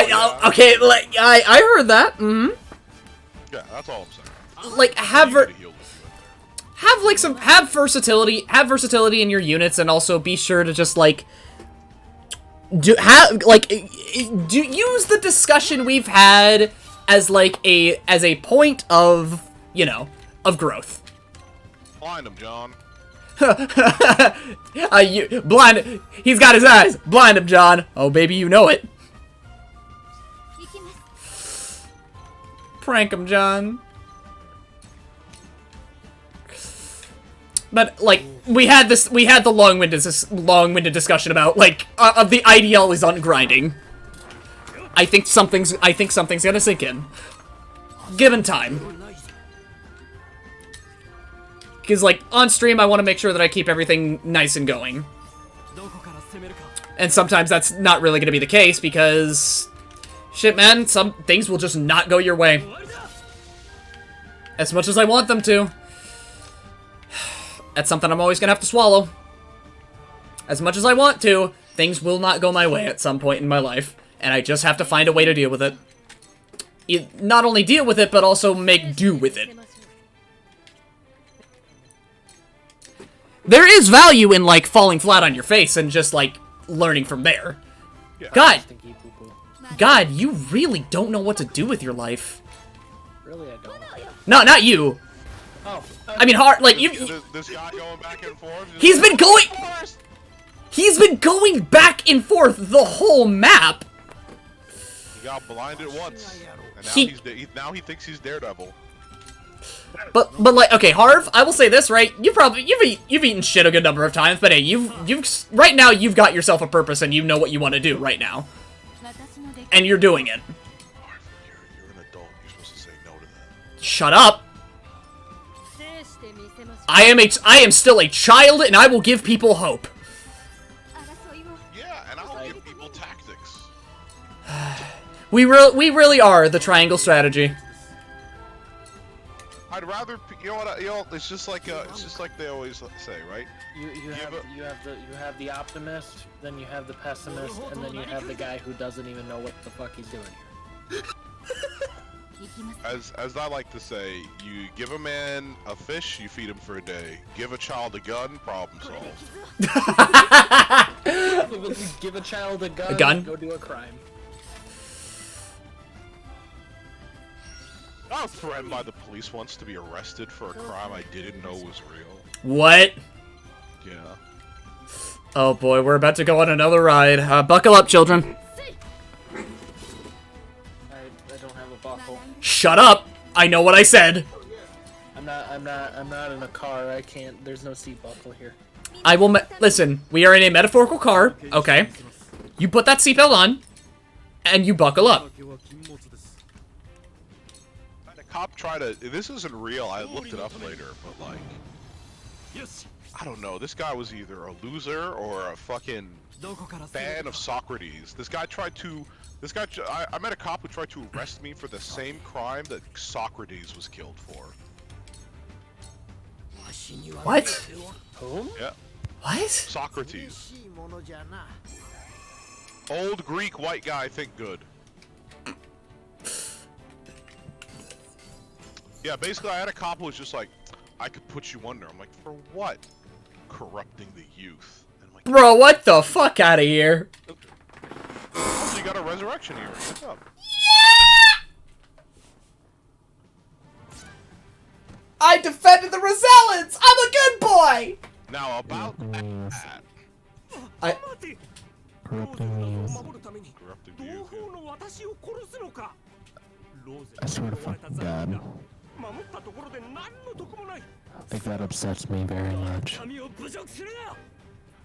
they? Okay, like I heard that. Yeah, that's all I'm saying. Like have versatility in your units, and also be sure to just like use the discussion we've had as like a point of, you know, of growth. Blind him, John. Blind. He's got his eyes. Blind him, John. Oh, baby, you know it. Prank him, John. But like we had the long-winded discussion about like of the ideologies on grinding. I think something's gonna sink in, given time. Because like on stream, I want to make sure that I keep everything nice and going. And sometimes that's not really gonna be the case because, shit, man, some things will just not go your way. As much as I want them to. That's something I'm always gonna have to swallow. As much as I want to, things will not go my way at some point in my life, and I just have to find a way to deal with it. Not only deal with it, but also make do with it. There is value in, like, falling flat on your face and just, like, learning from there. Yeah. God, you really don't know what to do with your life. Really, I don't. No, not you. Oh. I mean, hard, like, this guy going back and forth. He's been going back and forth the whole map. He got blinded once, and now he thinks he's Daredevil. But like, okay, Harv, I will say this, right? You've eaten shit a good number of times, but hey, right now you've got yourself a purpose and you know what you want to do right now, and you're doing it. Harv, you're an adult. You're supposed to say no to that. Shut up. I am still a child, and I will give people hope. Yeah, and I'll give people tactics. We really are the triangle strategy. I'd rather, it's just like they always say, right? You have the optimist, then you have the pessimist, and then you have the guy who doesn't even know what the fuck he's doing here. As I like to say, you give a man a fish, you feed him for a day. Give a child a gun, problem solved. Give a child a gun? Go do a crime. I was threatened by the police once to be arrested for a crime I didn't know was real. What? Yeah. Oh boy, we're about to go on another ride. Buckle up, children. I don't have a buckle. Shut up! I know what I said. I'm not in a car. I can't. There's no seat buckle here. I will. Listen, we are in a metaphorical car. Okay. You put that seatbelt on, and you buckle up. The cop tried to. This isn't real. I looked it up later, but like, I don't know. This guy was either a loser or a fucking fan of Socrates. This guy tried to. I met a cop who tried to arrest me for the same crime that Socrates was killed for. What? Whom? Yeah. What? Socrates. Old Greek white guy, think good. Yeah, basically I had a cop who was just like, I could put you under. I'm like, for what? Corrupting the youth. And I'm like, Bro, what the fuck out of here? oh, so you got a resurrection here. What's up? I defended the Rosellans! I'm a good boy! Now about that. Corrupting youth. Corrupting the youth. I swear to fucking God. Like that upsets me very much.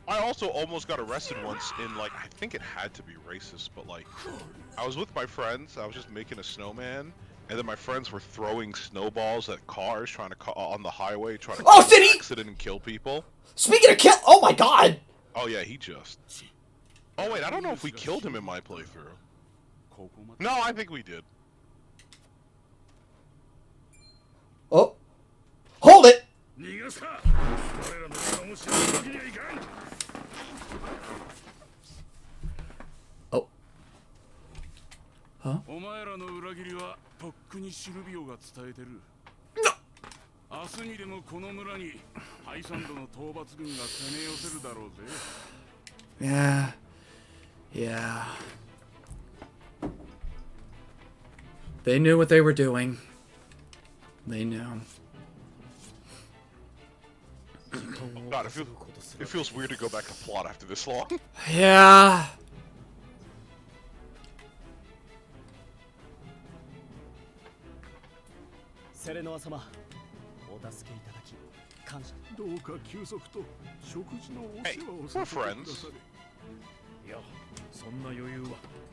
I also almost got arrested once in like, I think it had to be racist, but like, I was with my friends, I was just making a snowman, and then my friends were throwing snowballs at cars trying to on the highway, trying to cause an accident and kill people. Speaking of kill, oh my god! Oh yeah, he just. Oh wait, I don't know if we killed him in my playthrough. No, I think we did. Oh. Hold it! Oh. Huh? No. 明日にでもこの村にハイサンドの討伐軍が攻め寄せるだろうぜ。Yeah. Yeah. They knew what they were doing. They knew. God, it feels weird to go back to plot after this long. Yeah. Hey, we're friends.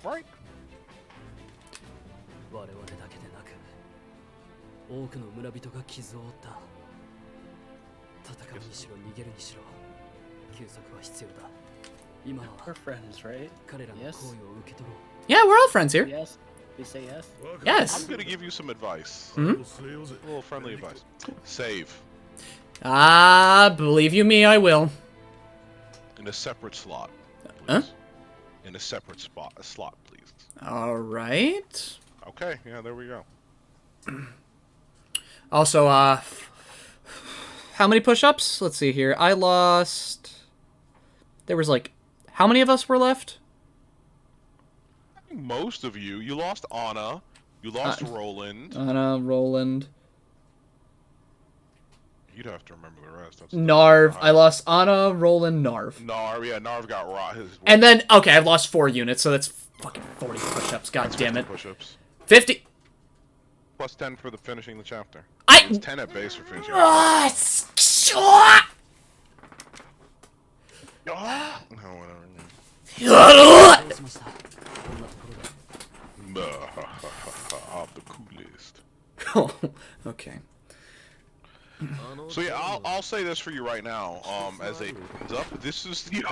Right? 我々だけでなく多くの村人が傷を負った。戦うにしろ逃げるにしろ休息は必要だ。今は We're friends, right? 彼らの行為を受け取ろう。 Yeah, we're all friends here. Yes. We say yes. Yes. I'm gonna give you some advice. Hmm? A little friendly advice. Save. Believe you me, I will. In a separate slot, please. Huh? In a separate slot, please. Alright. Okay, yeah, there we go. Also, how many push-ups? Let's see here. I lost... There was like... How many of us were left? I think most of you. You lost Anna. You lost Roland. Anna, Roland. You'd have to remember the rest. That's Narv. I lost Anna, Roland, Narv. Narv, yeah, Narv got raw. And then, okay, I've lost 4 units, so that's fucking 40 push-ups. God damn it. Push-ups. 50. Plus 10 for the finishing the chapter. I... It's 10 at base for finishing. No, whatever. I'm the coolest. Oh, okay. So yeah, I'll say this for you right now. As a heads up, this is the.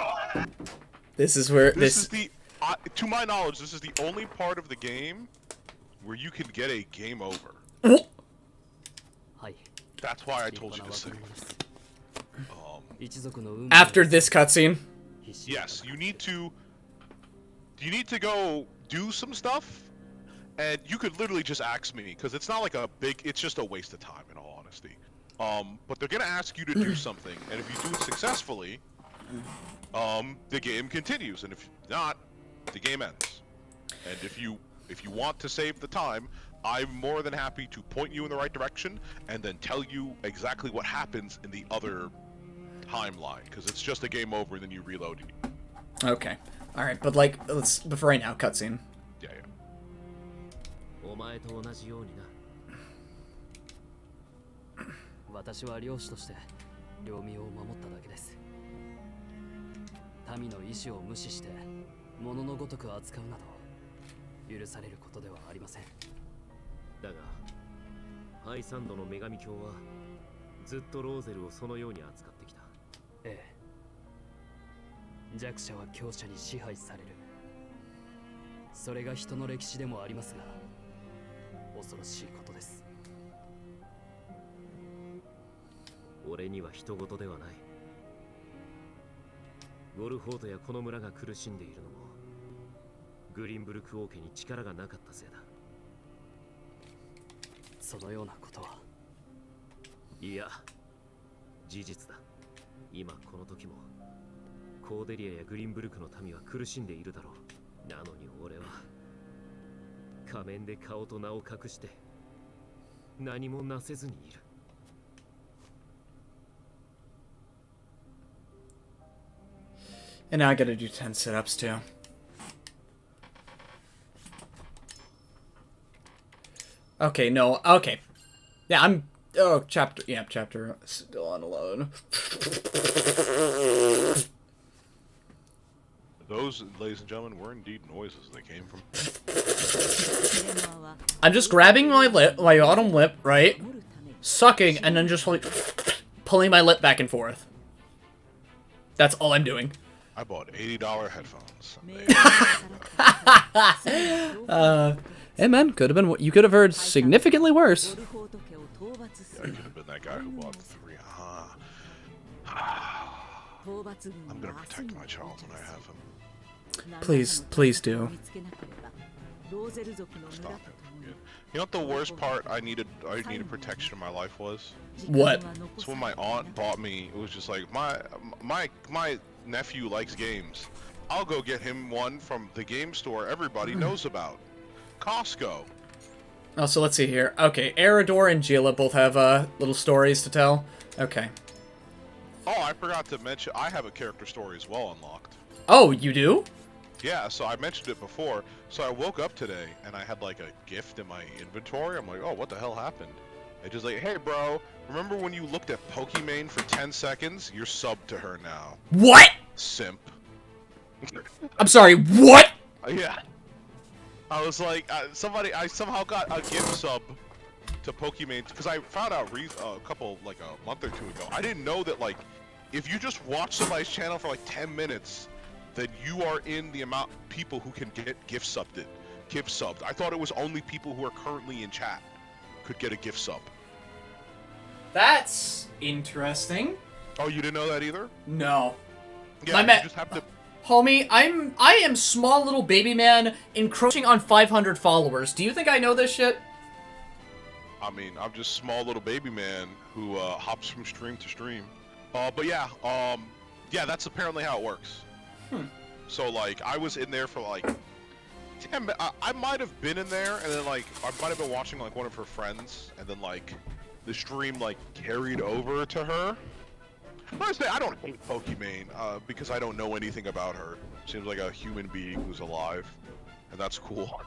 This is where this is the. To my knowledge, this is the only part of the game where you can get a game over. That's why I told you to save. After this cutscene. Yes, you need to. You need to go do some stuff, and you could literally just ask me because it's not like a big. It's just a waste of time, in all honesty. But they're gonna ask you to do something, and if you do it successfully, the game continues, and if not, the game ends. And if you want to save the time, I'm more than happy to point you in the right direction and then tell you exactly what happens in the other timeline, because it's just a game over and then you reload. Okay. All right, but like, but for right now, cutscene. Yeah, yeah. お前と同じようにな。私は領主として領民を守っただけです。民の意志を無視して物のごとく扱うなど許されることではありません。だが、ハイサンドの女神教はずっとローゼルをそのように扱ってきた。ええ。弱者は強者に支配される。それが人の歴史でもありますが、恐ろしいことです。俺には人事ではない。ゴルフォートやこの村が苦しんでいるのもグリンブルク王家に力がなかったせいだ。そのようなことは。いや、事実だ。今この時もコーデリアやグリンブルクの民は苦しんでいるだろう。なのに俺は仮面で顔と名を隠して何もなせずにいる。And now I gotta do 10 sit-ups too. Okay, no, okay. Yeah, I'm... Oh, chapter... Yeah, chapter still on alone. Those, ladies and gentlemen, were indeed noises that came from... I'm just grabbing my lip, my bottom lip, right? Sucking, and then just like... pulling my lip back and forth. That's all I'm doing. I bought $80 headphones. Hey man, could have been. You could have heard significantly worse. Yeah, I could have been that guy who bought the 3. I'm gonna protect my child when I have him. Please, please do. Stop him. You know what the worst part I needed protection in my life was? What? It's when my aunt bought me. It was just like my nephew likes games. I'll go get him one from the game store everybody knows about, Costco. Oh, so let's see here. Okay, Eridor and Gila both have little stories to tell. Okay. Oh, I forgot to mention I have a character story as well unlocked. Oh, you do? Yeah, so I mentioned it before. So I woke up today and I had like a gift in my inventory. I'm like, oh, what the hell happened? It's just like, hey, bro, remember when you looked at Pokimane for 10 seconds? You're subbed to her now. What? Simp. I'm sorry, what? Yeah. I was like, I somehow got a gift sub to Pokimane because I found out a month or 2 ago. I didn't know that like, if you just watch somebody's channel for like 10 minutes, then you are in the amount of people who can get gift subbed. I thought it was only people who are currently in chat could get a gift sub. That's interesting. Oh, you didn't know that either? No. Yeah, you just have to. Homie, I am small little baby man encroaching on 500 followers. Do you think I know this shit? I mean, I'm just small little baby man who hops from stream to stream. But yeah, that's apparently how it works. So like, I was in there for like 10 minutes. I might have been in there, and then like, I might have been watching like one of her friends, and then like, the stream like carried over to her. Honestly, I don't hate Pokimane, because I don't know anything about her. Seems like a human being who's alive, and that's cool.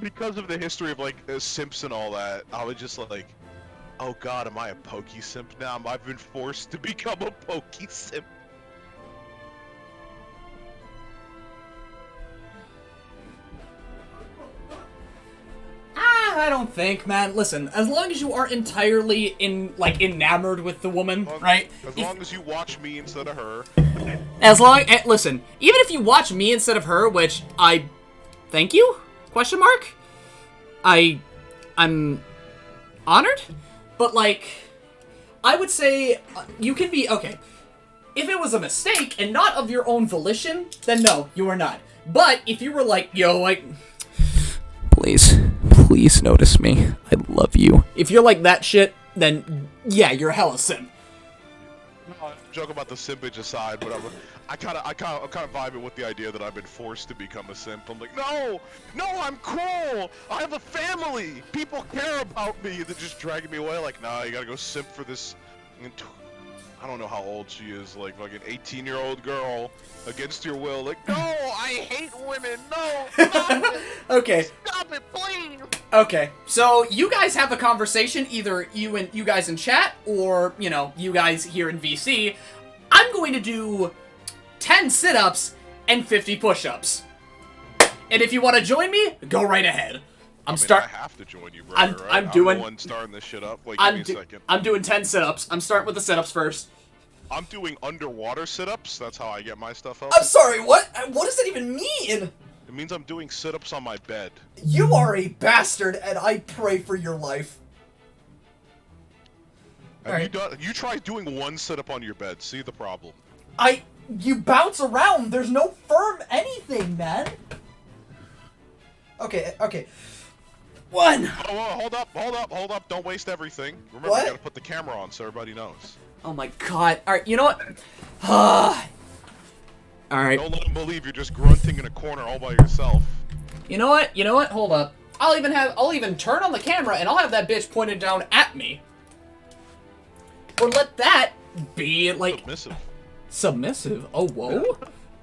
Because of the history of like simps and all that, I was just like, oh god, am I a Poke simp now? I've been forced to become a Poke simp. I don't think, man. Listen, as long as you aren't entirely enamored with the woman, right? As long as you watch me instead of her. Listen, even if you watch me instead of her, which I thank you? Question mark? I'm honored, but like, I would say you can be okay. If it was a mistake and not of your own volition, then no, you are not. But if you were like, yo, like, please notice me. I love you. If you're like that shit, then yeah, you're hella simp. No, joke about the simpage aside, but I'm kind of vibing with the idea that I've been forced to become a simp. I'm like, no, I'm cool. I have a family. People care about me. They're just dragging me away. Like, nah, you gotta go simp for this. I don't know how old she is, like an 18-year-old girl against your will. Like, no, I hate women. No, stop it. Okay. Stop it, please. Okay, so you guys have a conversation, either you guys in chat, or, you know, you guys here in VC. I'm going to do 10 sit-ups and 50 push-ups. And if you want to join me, go right ahead. I start. have to join you, bro. I'm- right? I'm doing- the one starting this shit up. Wait, I'm give me a second. I'm doing 10 sit-ups. I'm starting with the sit-ups first. I'm doing underwater sit-ups. That's how I get my stuff up. I'm sorry, what? What does that even mean? It means I'm doing sit-ups on my bed. You are a bastard, and I pray for your life. Have you done? You try doing one sit-up on your bed. See the problem? You bounce around. There's no firm anything, man. Okay. 1. Oh, hold up! Don't waste everything. Remember, What? you gotta put the camera on so everybody knows. Oh my god. Alright, you know what? Alright. Don't let them believe you're just grunting in a corner all by yourself. You know what? Hold up. I'll even turn on the camera and I'll have that bitch pointed down at me. Or let that be like Submissive. submissive. Oh whoa.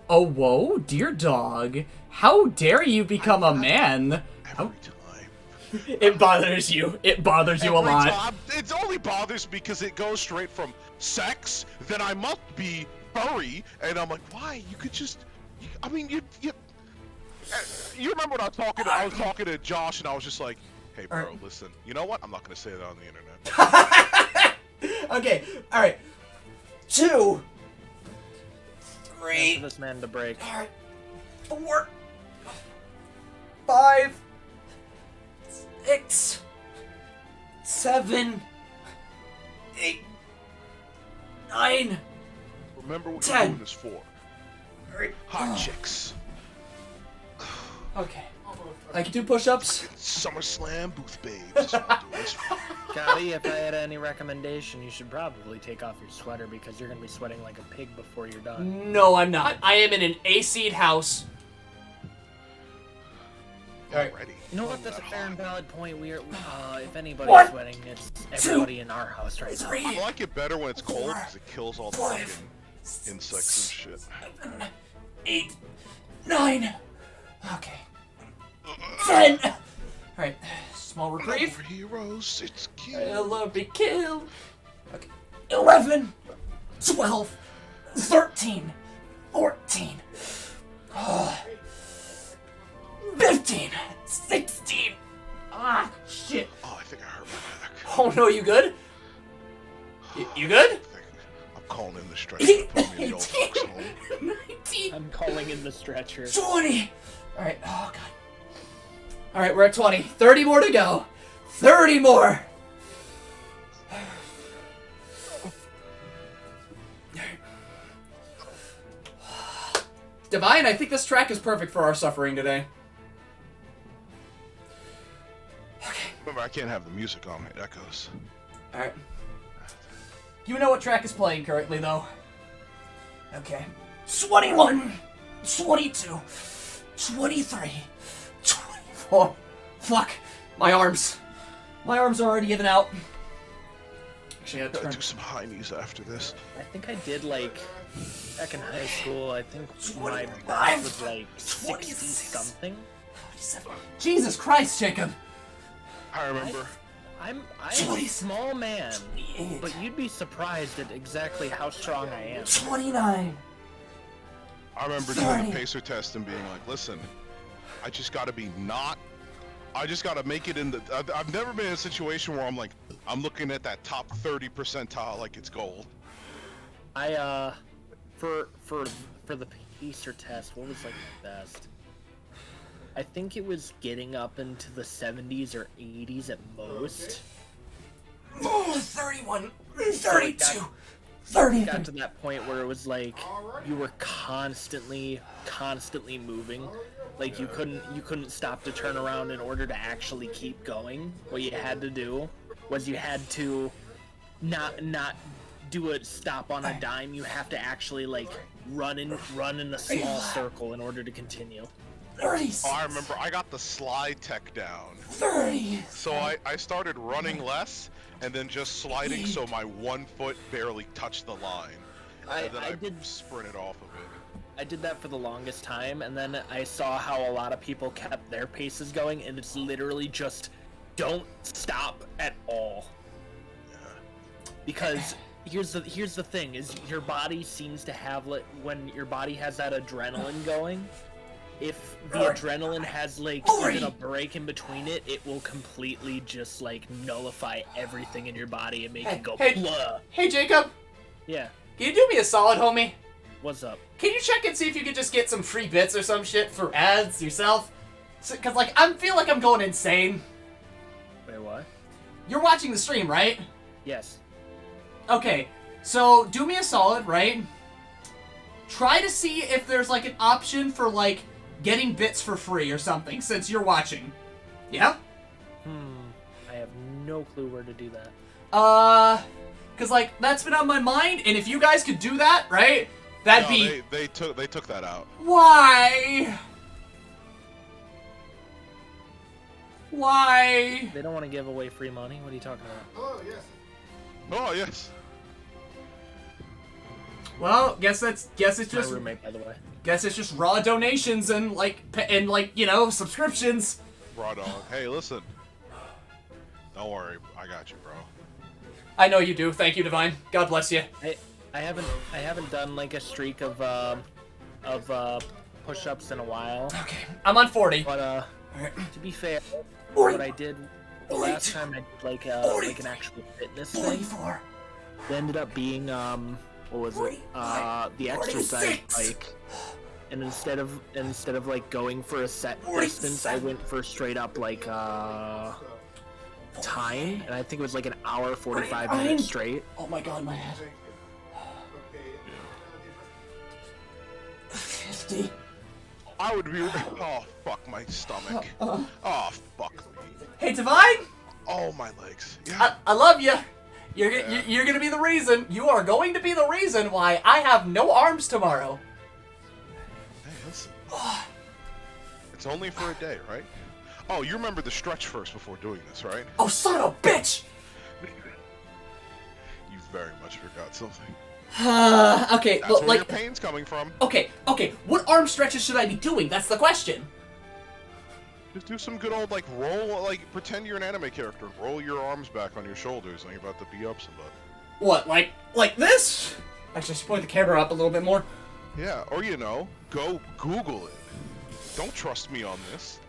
Oh whoa, dear dog. How dare you become a man? Every time. It bothers you. It bothers you a Every lot. time. It only bothers me because it goes straight from sex, then I must be furry, and I'm like, why? You could just. I mean, you remember when I was talking to Josh, and I was just like, hey, bro, listen. You know what? I'm not gonna say that on the internet. Okay, alright. 2. Wait for this man to break. Alright. 4. 5. 6. 7. 8. 9. Remember what 10. you're doing this for. Alright. Hot chicks. Okay. I can do push-ups. SummerSlam booth babes. That's what I'm doing this for. Gotti, if I had any recommendation, you should probably take off your sweater because you're gonna be sweating like a pig before you're done. No, I'm not. I am in an AC house. Already. You know what? That's a fair and valid point. We are, if anybody's 1, sweating, it's everybody in our house right now. 3. I like it better when it's cold because it kills all the 5, fucking insects and shit. 7, 8, 9. Okay. 10. Alright, small reprieve. Over heroes, it's cute. I love be killed. Okay. 11, 12, 13, 14, 15, 16. Ah, shit. Oh, I think I hurt my back. Oh no, you good? You good? I'm calling in the stretcher. Put me in the old folks' home. 19, I'm calling in the stretcher. 20. Alright, oh god. Alright, we're at 20. 30 more to go. 30 more. Divine, I think this track is perfect for our suffering today. Remember, I can't have the music on. It echoes. Alright. You know what track is playing currently, though. Okay. 21, 22, 23, 24. Fuck. My arms. My arms are already giving out. Actually, I had to Gotta turn. do some high knees after this. I think I did like back in high school. I think my 25, best was like 26. 60 something. 27. Jesus Christ, Jacob. I remember. I'm a 20. small man, 28, but you'd be surprised at exactly how strong I am. 29. I remember doing 30. the pacer test and being like, listen, I just gotta be not. I just gotta make it in the. I've never been in a situation where I'm like, I'm looking at that top 30 percentile like it's gold. I for the pacer test, what was like my best? I think it was getting up into the 70s or 80s at most. Oh, 31, 32, got 33. to that point where it was like you were constantly moving. Like you couldn't stop to turn around in order to actually keep going. What you had to do was you had to not do a stop on a dime. You have to actually like run in a small circle in order to continue. 36, Oh, I remember I got the slide tech down. 30. So I started running less and then just sliding so my 1 foot barely touched the line. And then I sprinted off of it. I did that for the longest time, and then I saw how a lot of people kept their paces going, and it's literally just don't stop at all. Because here's the thing: is your body seems to have when your body has that adrenaline going, if the adrenaline has like even a break in between it, it will completely just like nullify everything in your body and make it go blah. Hey, Jacob. Yeah. Can you do me a solid, homie? What's up? Can you check and see if you could just get some free bits or some shit for ads yourself? Because, like, I feel like I'm going insane. Wait, what? You're watching the stream, right? Yes. Okay, so do me a solid, right? Try to see if there's, like, an option for, like, getting bits for free or something, since you're watching. Yeah? I have no clue where to do that. Because, like, that's been on my mind, and if you guys could do that, right? That'd be... They took that out. Why? Why? They don't want to give away free money? What are you talking about? Oh yes. Well, guess it's My just roommate, by the way. guess it's just raw donations and like you know, subscriptions. Raw dog. Hey, listen. Don't worry, I got you, bro. I know you do. Thank you, Divine. God bless you. I haven't done like a streak of push-ups in a while. Okay, I'm on 40. But to be fair, what I did the last time I did like an actual fitness thing, it ended up being what was it? The exercise bike. And instead of like going for a set distance, I went for straight up like time, and I think it was like an hour 45 minutes straight. Oh my god, my head. 50. I would be. Oh fuck my stomach. Oh fuck me. Hey, Divine. Oh my legs. Yeah. I love you. You're gonna be the reason. You are going to be the reason why I have no arms tomorrow. Hey, listen. It's only for a day, right? Oh, you remember the stretch first before doing this, right? Oh, son of a bitch! You very much forgot something. Okay, That's but where like, your pain's coming from. okay, what arm stretches should I be doing? That's the question. Just do some good old, like, roll, like, pretend you're an anime character. Roll your arms back on your shoulders and you're about to be up somebody. What, like this? Actually, just point the camera up a little bit more. Yeah, or, you know, go Google it. Don't trust me on this.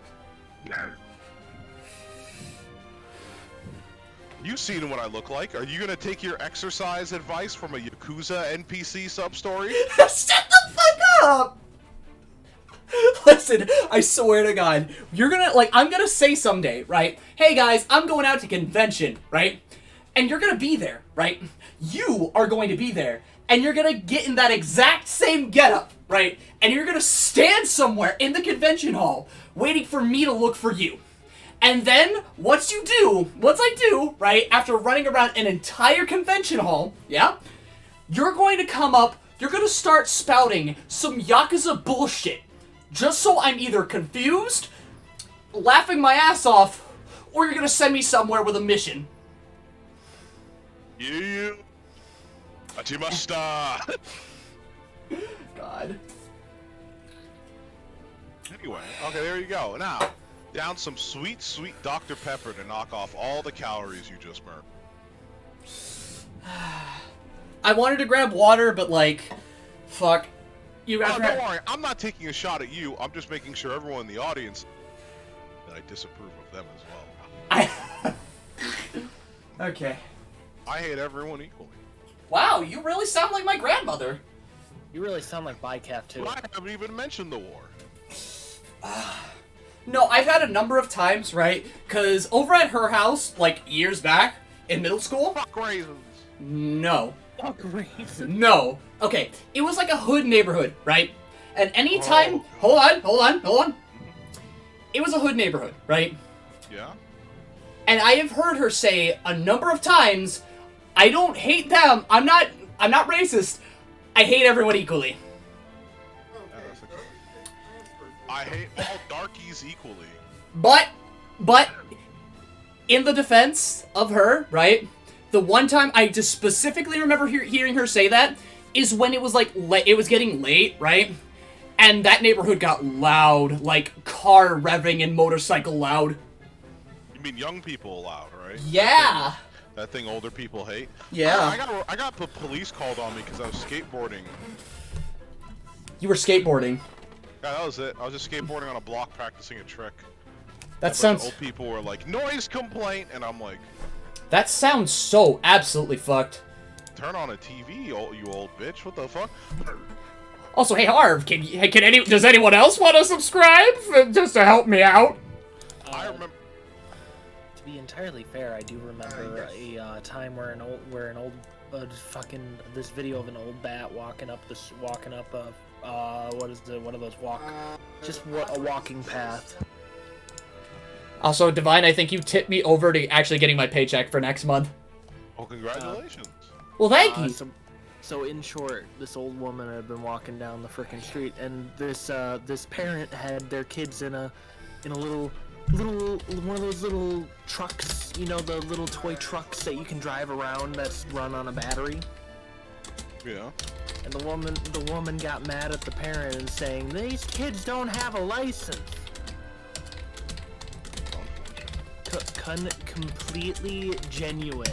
You've seen what I look like. Are you gonna take your exercise advice from a Yakuza NPC sub-story? Shut the fuck up! Listen, I swear to God, you're gonna, like, I'm gonna say someday, right? Hey guys, I'm going out to convention, right? And you're gonna be there, right? You are going to be there, and you're gonna get in that exact same getup, right? And you're gonna stand somewhere in the convention hall, waiting for me to look for you. And then, once I do, right, after running around an entire convention hall, yeah, you're going to come up, you're going to start spouting some Yakuza bullshit, just so I'm either confused, laughing my ass off, or you're going to send me somewhere with a mission. You. Achimashita. God. Anyway, okay, there you go. Now, down some sweet, sweet Dr. Pepper to knock off all the calories you just burned. I wanted to grab water, but like, fuck. You guys don't worry, I'm not taking a shot at you. I'm just making sure everyone in the audience that I disapprove of them as well. Okay. I hate everyone equally. Wow, you really sound like my grandmother. You really sound like Bycap too. But I haven't even mentioned the war. No, I've had a number of times, right? Because over at her house, like, years back, in middle school... Fuck raisins. No. Fuck raisins. No. Okay, it was like a hood neighborhood, right? And anytime... Oh. Hold on. It was a hood neighborhood, right? Yeah? And I have heard her say a number of times, I don't hate them, I'm not racist, I hate everyone equally. I hate all darkies equally. But, in the defense of her, right, the one time I just specifically remember hearing her say that is when it was like, it was getting late, right, and that neighborhood got loud, like car revving and motorcycle loud. You mean young people loud, right? Yeah. That thing older people hate? Yeah. I got the police called on me because I was skateboarding. You were skateboarding. Yeah, that was it. I was just skateboarding on a block practicing a trick. That A bunch of sounds. old people were like, noise complaint, and I'm like, That sounds so absolutely fucked. turn on a TV, you old bitch. What the fuck? Also, hey Harv, does anyone else want to subscribe just to help me out? I remember. To be entirely fair, I do remember a time where this video of an old bat walking up what is the one of those a walking path. Also, Divine, I think you tipped me over to actually getting my paycheck for next month. Oh, congratulations. Well, thank you. So in short, this old woman had been walking down the frickin' street, and this parent had their kids in a little one of those little trucks, you know, the little toy trucks that you can drive around that's run on a battery. Yeah. And the woman got mad at the parent and saying, "These kids don't have a license." Completely genuine.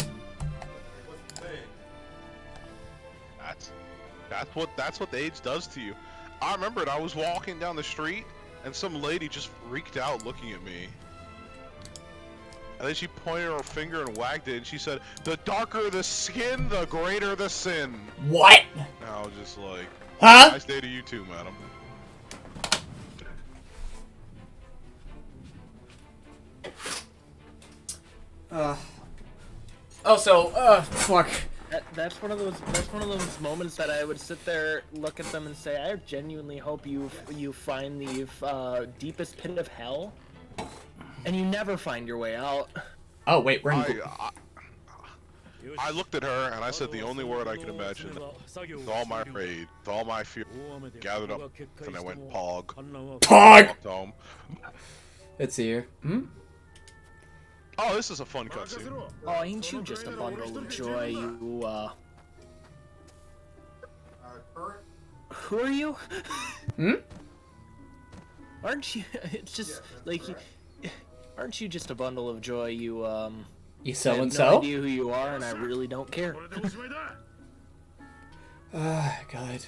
That's what the age does to you. I remember it. I was walking down the street, and some lady just freaked out looking at me. And then she pointed her finger and wagged it, and she said, "The darker the skin, the greater the sin." What? And I was just like, Huh? nice day to you too, madam. Fuck. That's one of those moments that I would sit there, look at them, and say, I genuinely hope you find the deepest pit of hell, and you never find your way out. Oh wait, we're in. I looked at her and I said the only word I could imagine. With all my rage, with all my fear, gathered up, and I went pog. Pog. Walked home. Let's see here. Hmm. Oh, this is a fun cutscene. Oh, ain't you just a bundle of joy, you, Who are you? Hmm? Aren't you, it's just, like, aren't you just a bundle of joy, you, You so I have and no so? idea who you are, and I really don't care. God.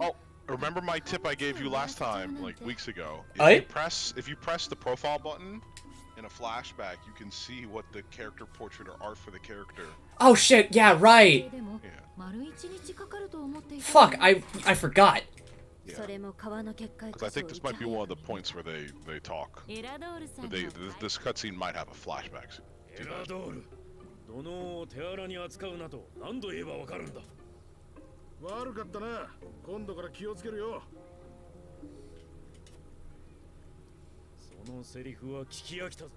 Oh, remember my tip I gave you last time, like weeks ago? Aye? If you press the profile button in a flashback, you can see what the character portrait or art for the character. Oh shit! Yeah, right. Yeah. Fuck! I forgot. Yeah. Because I think this might be one of the points where they talk. This cutscene might have a flashback. To that. どのを手荒に扱うなと何度言えばわかるんだ。悪かったな。今度から気をつけるよ。そのセリフは聞き飽きたぞ。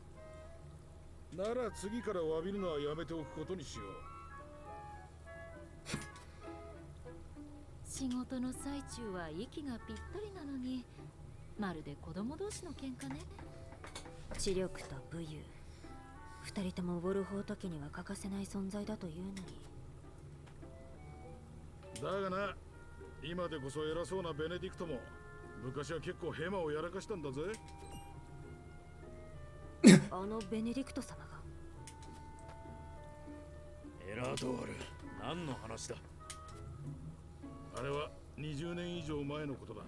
なら次から詫びるのはやめておくことにしよう。仕事の最中は息がぴったりなのに、まるで子供同士の喧嘩ね。知力と武勇、二人ともウォルホー時には欠かせない存在だというのに。だがな、今でこそ偉そうなベネディクトも昔は結構ヘマをやらかしたんだぜ。あのベネディクト様が。エラドール、何の話だ。あれは20年以上前のことだ。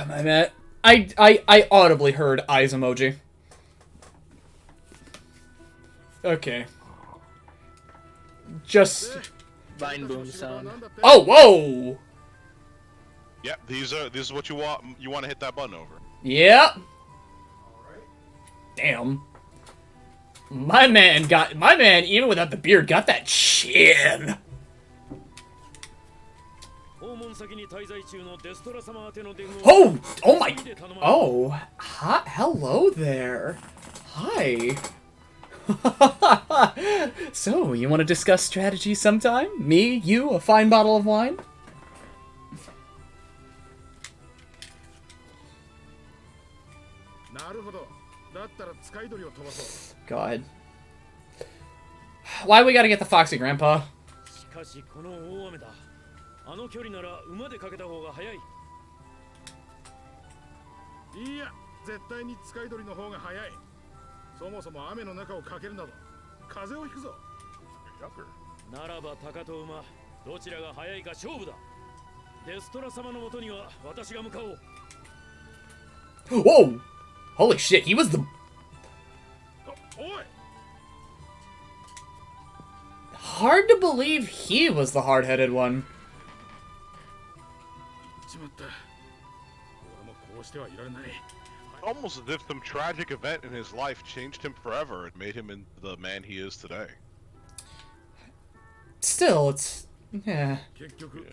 My man. I audibly heard eyes emoji. Okay. Just. Vine boom sound. Oh, whoa! Yep, this is what you want. You want to hit that button over. Yep. Damn. My man, even without the beard, got that chin. Oh my, oh, hi, hello there. Hi. So, you want to discuss strategy sometime? Me, you, a fine bottle of wine? God. Why we gotta get the Foxy Grandpa? そもそも雨の中をかけるなど風邪をひくぞ。 Younger. ならば鷹と馬、どちらが早いか勝負だ。デストラ様のもとには私が向かおう。 Whoa! Holy shit, he was the... おい Hard to believe he was the hard-headed one. しまった。俺もこうしてはいられない。 Almost as if some tragic event in his life changed him forever and made him into the man he is today. Still, it's... Yeah. 結局、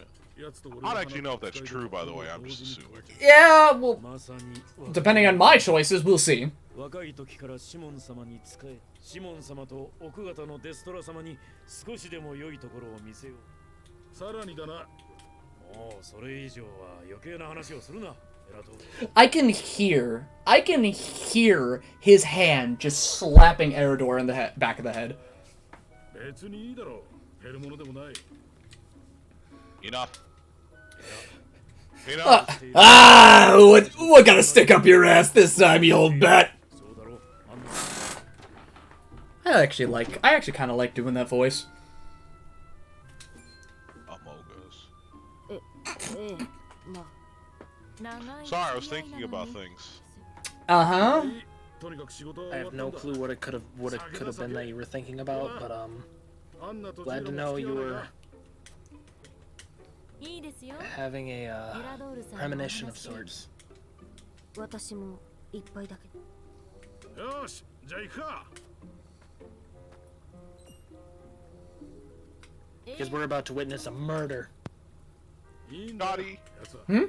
I don't actually know if that's true, by the way. I'm just assuming. Yeah, well, まさに depending on my choices, we'll see. 若い時からシモン様に仕え、シモン様と奥方のデストラ様に少しでも良いところを見せよう。さらにだな。もうそれ以上は余計な話をするな。 I can hear his hand just slapping Eridor in the back of the head. 別にいいだろう。減るものでもない。 Enough. What gotta stick up your ass this time, you old bat? I actually kind of like doing that voice. Sorry, I was thinking about things. Uh-huh. I have no clue what it could have been that you were thinking about, but glad to know you were having a premonition of sorts. 私も一杯だけ。よし、じゃあ行くか。 Because we're about to witness a murder. Naughty. Hmm?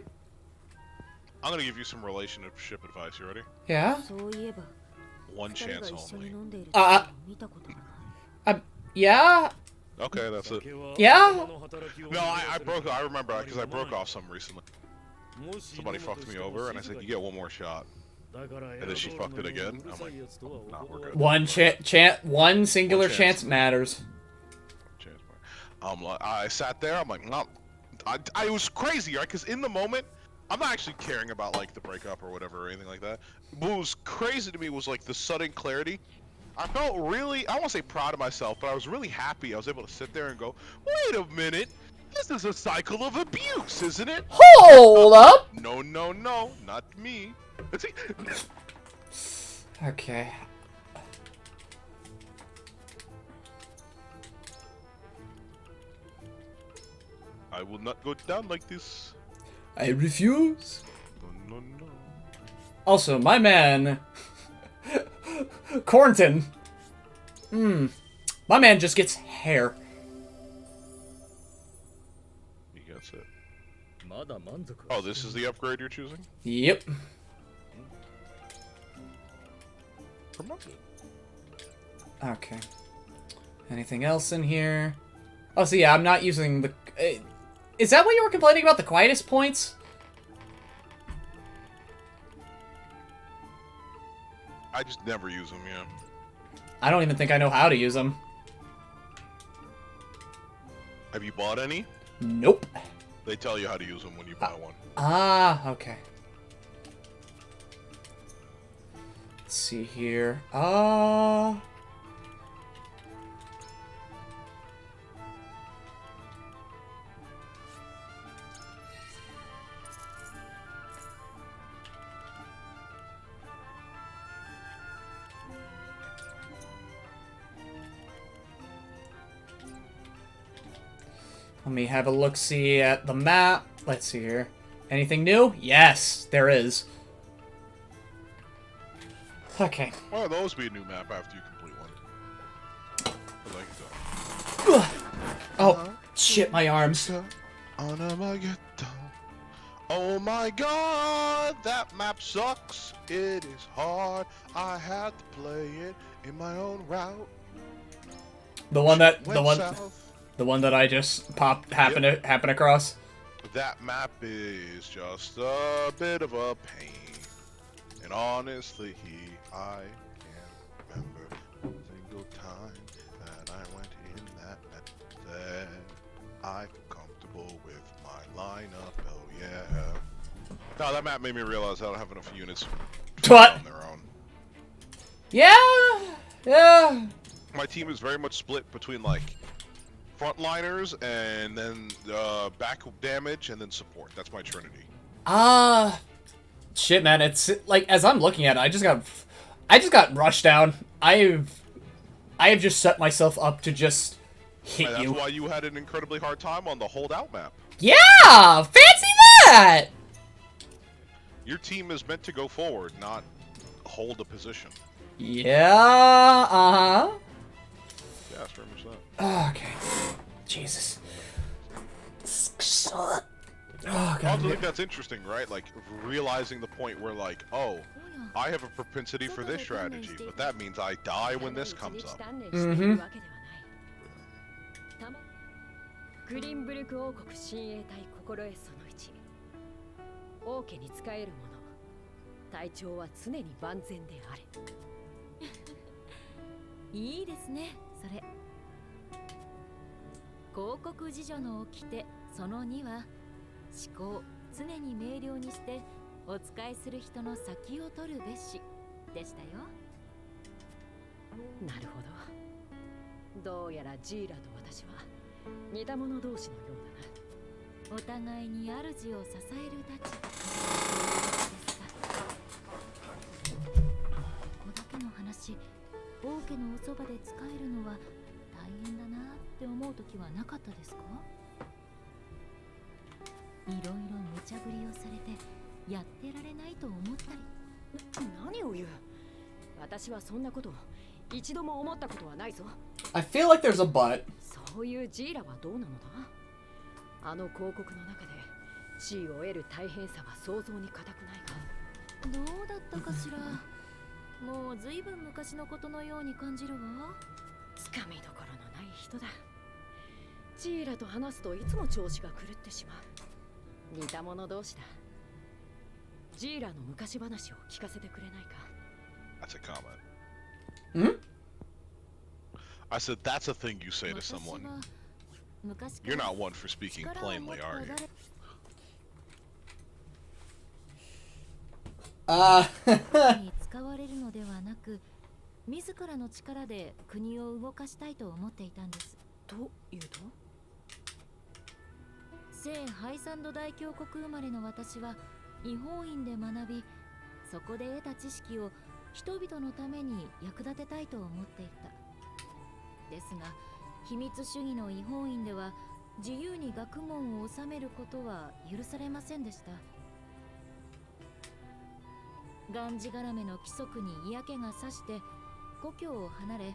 I'm gonna give you some relationship advice. You ready? Yeah? そういえば、 One 二人 chance が一緒に only. 飲んでいる見たことがない。 Yeah? Okay, that's it. Yeah? No, I broke. I remember because I broke off some recently. Somebody fucked me over, and I said, "You get one more shot." And then she fucked it again. I'm like, "Nah, we're good." One singular One chance. chance matters. Chance, I sat there. I'm like, "No." I was crazy, right? Because in the moment, I'm not actually caring about like the breakup or whatever or anything like that. What was crazy to me was like the sudden clarity. I felt really, I don't want to say proud of myself, but I was really happy. I was able to sit there and go, wait a minute. This is a cycle of abuse, isn't it? Hold up! No, no, no, not me. Okay. I will not go down like this. I refuse. No, no, no. Also, my man... Cornton. My man just gets hair. He gets it. Oh, this is the upgrade you're choosing? Yep. Promoted. Okay. Anything else in here? Oh, so yeah, I'm not using the... is that what you were complaining about, the quietest points? I just never use them, yeah. I don't even think I know how to use them. Have you bought any? Nope. They tell you how to use them when you buy one. Ah, okay. Let's see here. Let me have a look-see at the map. Let's see here. Anything new? Yes, there is. Okay. Well, those be a new map after you complete one. I like that. Oh, shit, my arms. Oh my god, that map sucks. It is hard. I had to play it in my own route. The one that South. the one that I just happen across. That map is just a bit of a pain. And honestly, I can't remember a single time that I went in that map that I feel comfortable with my lineup. Oh yeah. No, that map made me realize I don't have enough units What? on their own. Yeah. Yeah. My team is very much split between like frontliners and then back damage and then support. That's my trinity. Shit, man. It's like as I'm looking at it, I just got rushed down. I have just set myself up to just hit And that's you. why you had an incredibly hard time on the holdout map. Yeah, fancy that. Your team is meant to go forward, not hold a position. Yeah. Uh huh. Yeah, that's very much that. Okay. Jesus. Oh I god. also think that's interesting, right? Like, realizing the point where, like, oh, I have a propensity for this strategy, but that means I die when this comes up. Mm-hmm. グリンブルク王国親衛隊心得その1王家に仕える者隊長は常に万全であれいいですねそれ。広告事情の掟その2は思考常に明瞭にしてお仕えする人の先を取るべしでしたよ。なるほど。どうやらジーラと私は似た者同士のようだな。お互いに主を支える立場ですか。ここだけの話、王家のおそばで使えるのは大変だなって思う時はなかったですか？いろいろ無茶ぶりをされてやってられないと思ったり。何を言う。私はそんなこと一度も思ったことはないぞ。I feel like there's a but. そういうジーラはどうなのだ。あの広告の中で地位を得る大変さは想像に難くないが。どうだったかしら。もうずいぶん昔のことのように感じるわ。つかみどころのない人だ。ジーラと話すといつも調子が狂ってしまう。似た者同士だ。ジーラの昔話を聞かせてくれないか。 That's a comment. Hmm? I said that's a thing you say to someone. You're not one for speaking plainly, are you? に使われるのではなく、自らの力で国を動かしたいと思っていたんです。というと、聖ハイサンド大教国生まれの私は日本院で学び、そこで得た知識を人々のために役立てたいと思っていた。ですが、秘密主義の違法院では自由に学問を治めることは許されませんでした。がんじがらめの規則に嫌気がさして故郷を離れ、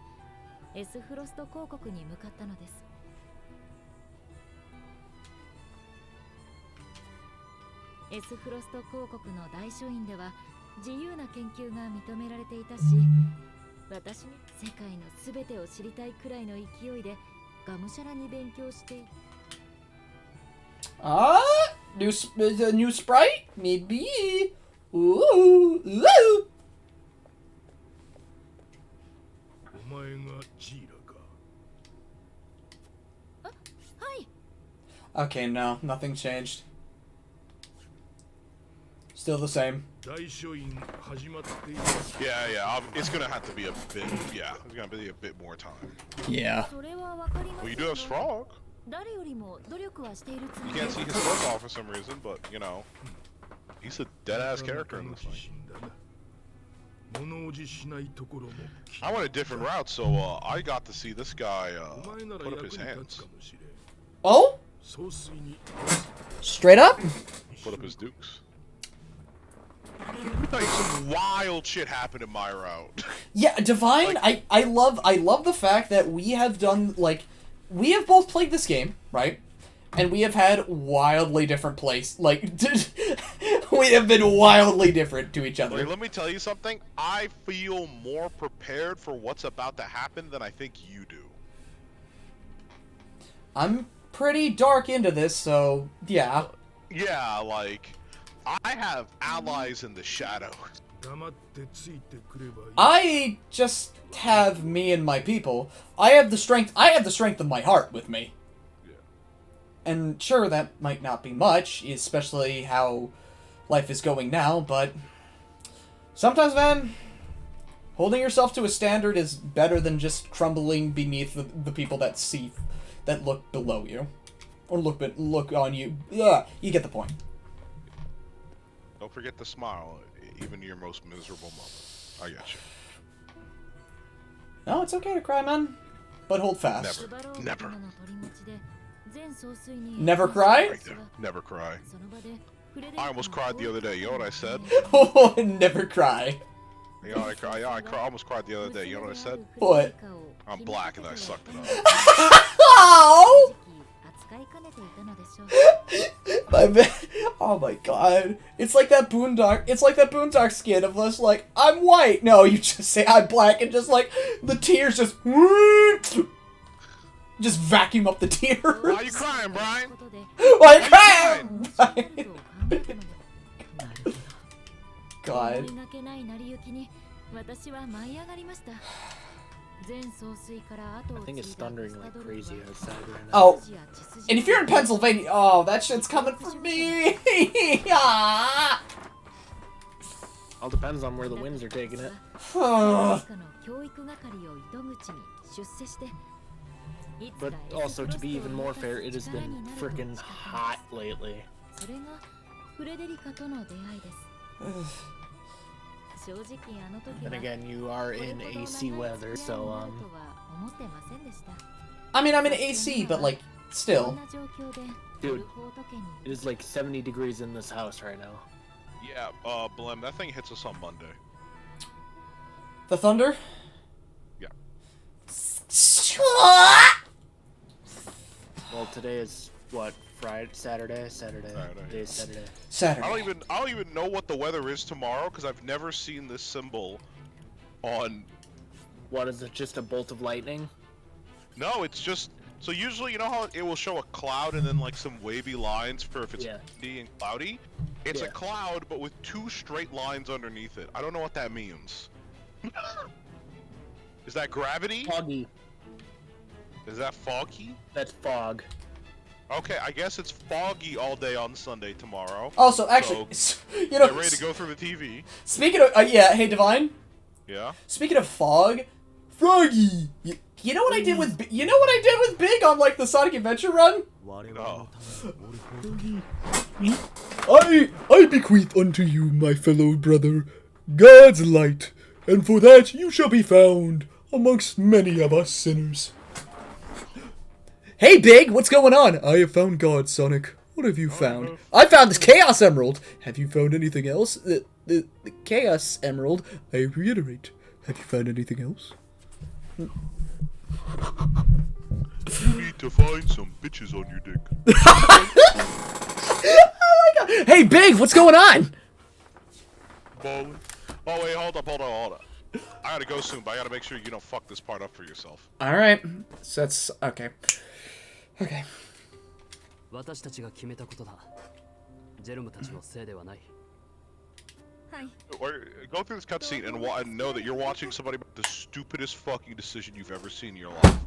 エスフロスト公国に向かったのです。エスフロスト公国の大書院では自由な研究が認められていたし、私に世界のすべてを知りたいくらいの勢いでがむしゃらに勉強している。New new sprite? Maybe. Ooh, ooh. お前がジーラか。あ、はい。Okay, no, nothing changed. Still the same. Yeah, it's gonna have to be a bit, yeah, it's gonna be a bit more time. Yeah. Well, you do have Strong. You can't see his profile for some reason, but, you know, he's a dead-ass character in this thing. I went a different route, so I got to see this guy put up his hands. Oh? Straight up? Put up his dukes. Like some wild shit happened in my route. Yeah, Divine, like, I love the fact that we have done, like, we have both played this game, right? And we have had wildly different plays. Like, we have been wildly different to each other. Like, let me tell you something. I feel more prepared for what's about to happen than I think you do. I'm pretty dark into this, so, yeah. Yeah, like, I have allies in the shadows. I just have me and my people. I have the strength of my heart with me. Yeah. And sure, that might not be much, especially how life is going now, but sometimes, man, Holding yourself to a standard is better than just crumbling beneath the people that look below you. Or look on you. Ugh, you get the point. Don't forget to smile, even your most miserable moment. I got you. No, it's okay to cry, man. But hold fast. Never. Never cry? Right there. Never cry. I almost cried the other day. You know what I said? Oh, never cry. You know what I almost cried the other day. You know what I said? What? I'm black and I sucked it up. Oh! Oh my god. It's like that Boondock skit of us like, I'm white. No, you just say I'm black and just like the tears just vacuum up the tears. Why are you crying, Brian? Why are you crying, Brian? God. I think it's thundering like crazy outside right now. Oh, and if you're in Pennsylvania, oh, that shit's coming for me. All depends on where the winds are taking it. But also, to be even more fair, it has been freaking hot lately. And again, you are in AC weather, so I mean, I'm in AC, but like, still. Dude, it is like 70 degrees in this house right now. Yeah, Blem, that thing hits us on Monday. The thunder? Yeah. Well, today is what? Saturday. Today's Saturday. Saturday. I don't even know what the weather is tomorrow because I've never seen this symbol on. What is it? Just a bolt of lightning? No, it's just so usually you know how it will show a cloud and then like some wavy lines for if it's windy and cloudy. It's a cloud but with two straight lines underneath it. I don't know what that means. Is that gravity? Foggy. Is that foggy? That's fog. Okay, I guess it's foggy all day on Sunday tomorrow. Also, actually, so you know, get ready to go through the TV. Speaking of, yeah, hey Divine. Yeah. Speaking of foggy. You know what I did with Big on like the Sonic Adventure run? No. I bequeath unto you, my fellow brother, God's light, and for that you shall be found amongst many of us sinners. Hey, Big, what's going on? I have found God, Sonic. What have you found? I found this Chaos Emerald. Have you found anything else? The Chaos Emerald, I reiterate. Have you found anything else? You need to find some bitches on your dick. Oh my god. Hey, Big, what's going on? Bowling. Oh, wait, hold up. I gotta go soon, but I gotta make sure you don't fuck this part up for yourself. Alright. So that's... Okay. Okay. 私たちが決めたことだ。ジェロムたちのせいではない。 Go through this cutscene and know that you're watching somebody make the stupidest fucking decision you've ever seen in your life.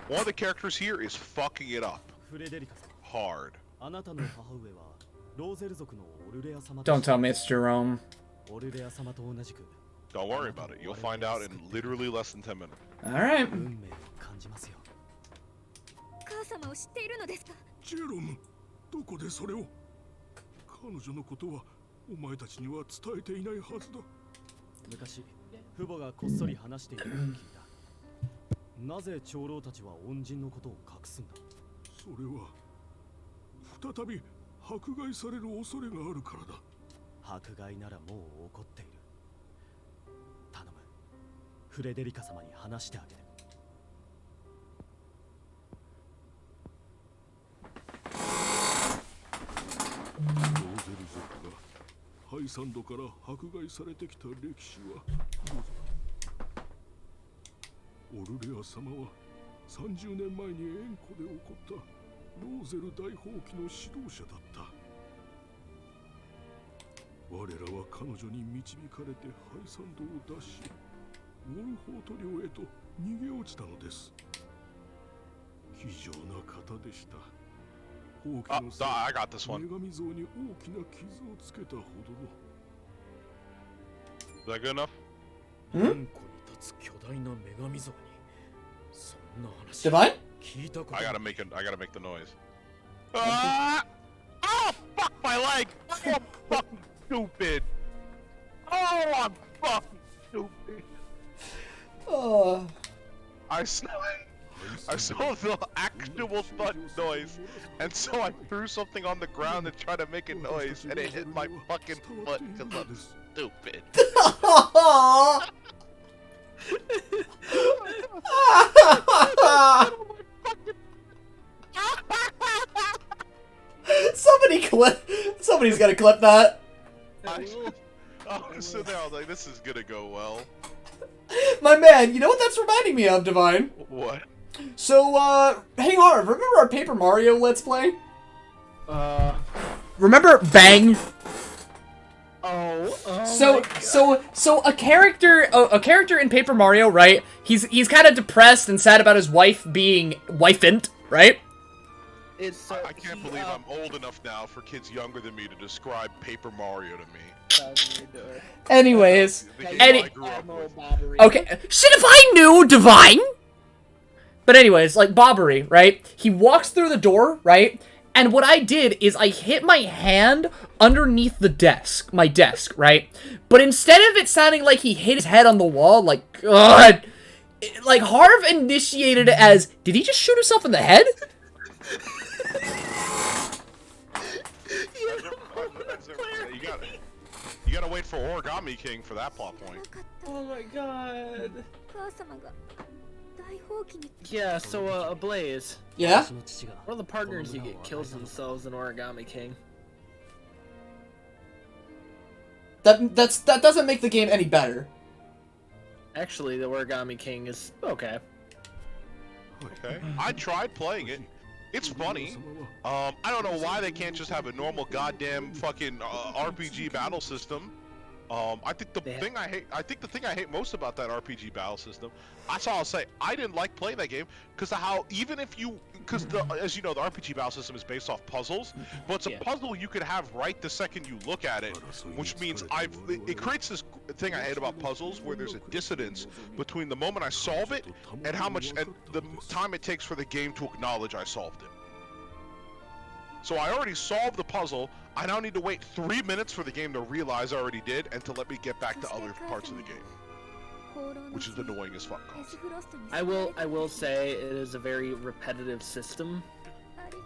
One of the characters here is fucking it up. Hard. Don't tell me it's Jerome. Don't worry about it. You'll find out in literally less than 10 minutes. Alright. 母様を知っているのですか？ジェロム、どこでそれを？彼女のことはお前たちには伝えていないはずだ。昔、父母がこっそり話していると聞いた。なぜ長老たちは恩人のことを隠すんだ？それは再び迫害される恐れがあるからだ。迫害ならもう起こっている。頼む。フレデリカ様に話してあげる。ローゼル族がハイサンドから迫害されてきた歴史はオルレア様は30年前にエンコで起こったローゼル大放棄の指導者だった。我らは彼女に導かれてハイサンドを脱しウォルフォート領へと逃げ落ちたのです。気丈な方でした。I got this one. Is that good enough? つ巨大な女神像にそんな話 Divine? 聞いたこと I gotta make the noise. Ah! Oh fuck my leg! Oh, I'm fucking stupid. Oh, I'm fucking stupid. I saw the actual thud noise, and so I threw something on the ground and tried to make a noise, and it hit my fucking foot because I'm stupid. Somebody's gotta clip that. I was sitting there, I was like, this is gonna go well. My man, you know what that's reminding me of, Divine? What? So, hey Harv, remember our Paper Mario Let's Play? Remember Bang? So a character in Paper Mario, right? He's kind of depressed and sad about his wife being wifent, right? I can't believe I'm old enough now for kids younger than me to describe Paper Mario to me. Anyways, I grew up with. okay, shit if I knew, Divine! But anyways, like Bobbery, right? He walks through the door, right? And what I did is I hit my hand underneath the desk, my desk, right? But instead of it sounding like he hit his head on the wall, like, God, like Harv initiated it as, did he just shoot himself in the head? You gotta wait for Origami King for that plot point. Oh my god. Yeah, so Ablaze. Yeah? One of the partners you get kills themselves in Origami King. That doesn't make the game any better. Actually, the Origami King is okay. Okay. I tried playing it. It's funny. I don't know why they can't just have a normal goddamn fucking RPG battle system. I think the thing I hate most about that RPG battle system, that's all I'll say. I didn't like playing that game because as you know, the RPG battle system is based off puzzles, but it's a puzzle you could have right the second you look at it, which means it creates this thing I hate about puzzles where there's a dissonance between the moment I solve it and the time it takes for the game to acknowledge I solved it. So I already solved the puzzle. I now need to wait 3 minutes for the game to realize I already did and to let me get back to other parts of the game, which is annoying as fuck. I will say it is a very repetitive system,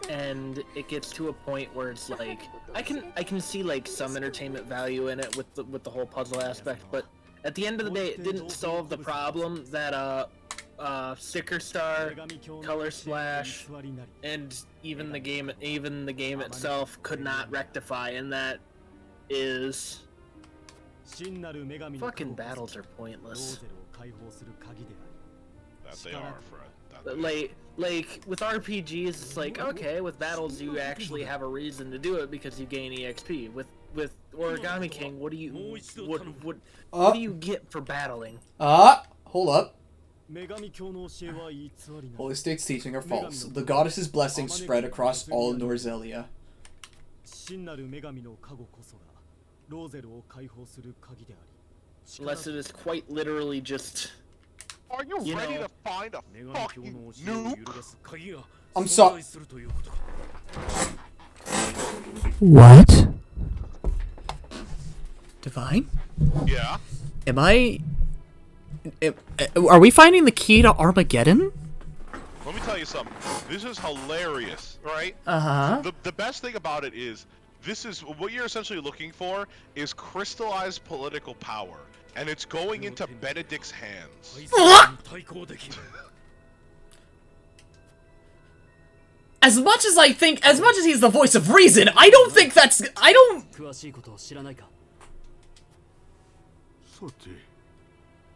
and it gets to a point where it's like I can see like some entertainment value in it with the whole puzzle aspect, but at the end of the day, it didn't solve the problem that Sticker Star, Color Splash, and even the game itself could not rectify, and that is fucking battles are pointless. That they are, Fred. But like with RPGs, it's like okay, with battles you actually have a reason to do it because you gain EXP. With Origami King, what do you get for battling? Hold up. Holy State's teaching are false. The goddess's blessings spread across all Norzelia. Unless it is quite literally just... Are you ready to find a fucking nuke? I'm sorry. What? Divine? Yeah? Are we finding the key to Armageddon? Let me tell you something. This is hilarious, right? Uh-huh. The best thing about it is, this is what you're essentially looking for is crystallized political power, and it's going into Benedict's hands. As much as he's the voice of reason, I don't think that's... I don't...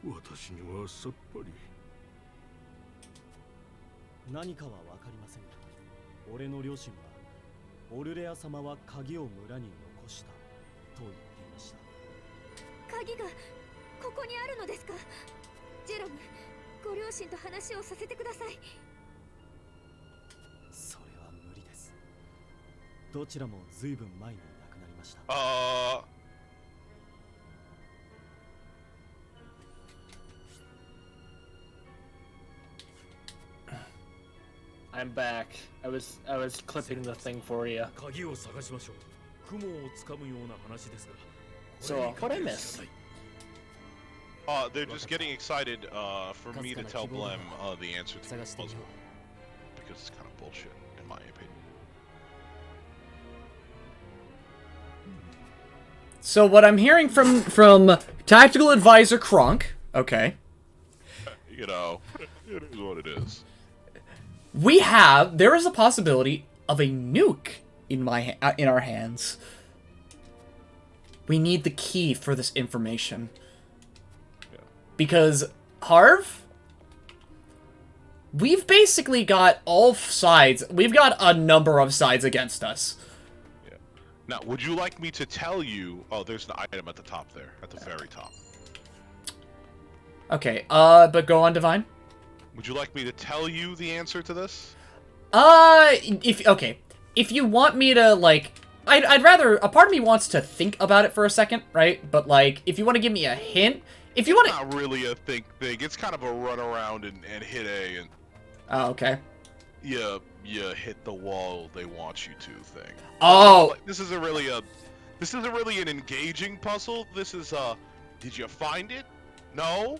私にはさっぱり何かは分かりませんが、俺の両親はオルレア様は鍵を村に残したと言っていました。鍵がここにあるのですか？ジェロム、ご両親と話をさせてください。それは無理です。どちらもずいぶん前に亡くなりました。I'm back. I was clipping the thing for you. 鍵を探しましょう。雲をつかむような話ですが。 So, what I miss? They're just getting excited for me to tell Blem the answer to the puzzle. Because it's kind of bullshit, in my opinion. So what I'm hearing from Tactical Advisor Kronk, okay. You know, it is what it is. There is a possibility of a nuke in our hands. We need the key for this information. Yeah. Because, Harv, we've basically got all sides. We've got a number of sides against us. Yeah. Now, would you like me to tell you... Oh, there's an item at the top there. At the very top. Okay, but go on, Divine. Would you like me to tell you the answer to this? If you want me to, like... I'd rather... A part of me wants to think about it for a second, right? But, like, if you want to give me a hint... If you want to... It's not really a think thing. It's kind of a run around and hit A and... Oh, okay. You hit the wall they want you to thing. Oh! This isn't really an engaging puzzle. This is did you find it? No?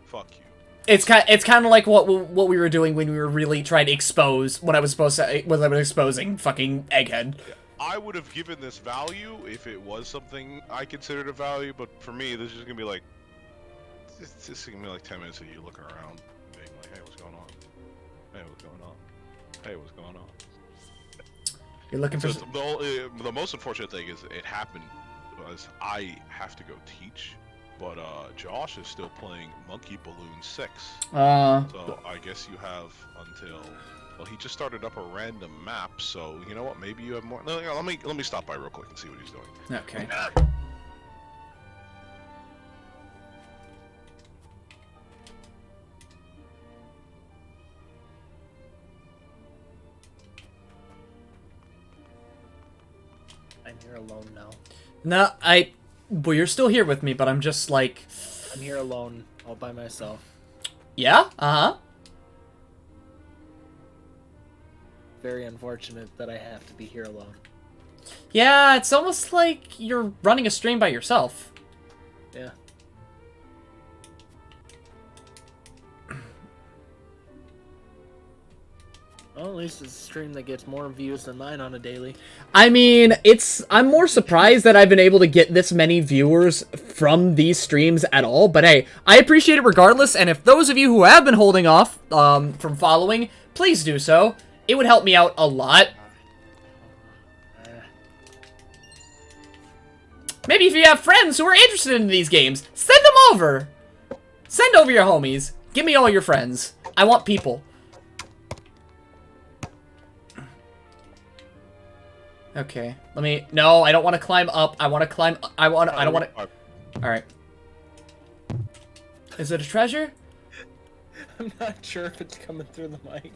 Fuck you. It's kind of like what we were doing when we were really trying to expose when I was exposing fucking Egghead. Yeah, I would have given this value if it was something I considered a value, but for me, this is just gonna be like, it's just gonna be like 10 minutes of you looking around, being like, hey, what's going on? Hey, what's going on? Hey, what's going on? You're looking for. So the most unfortunate thing is it happened was I have to go teach. But Josh is still playing Monkey Balloon 6. So I guess you have until... Well, he just started up a random map, so you know what? Maybe you have more... No, let me stop by real quick and see what he's doing. Okay. I'm here alone now. No, Well, you're still here with me, but I'm just like... I'm here alone, all by myself. Yeah? Uh-huh. Very unfortunate that I have to be here alone. Yeah, it's almost like you're running a stream by yourself. Yeah. Well, at least it's a stream that gets more views than mine on a daily. I mean, I'm more surprised that I've been able to get this many viewers from these streams at all, but hey, I appreciate it regardless, and if those of you who have been holding off from following, please do so. It would help me out a lot. Maybe if you have friends who are interested in these games, send them over! Send over your homies. Give me all your friends. I want people. Okay, no, I don't want to climb up. I want to climb, I don't want to... Alright. Is it a treasure? I'm not sure if it's coming through the mic.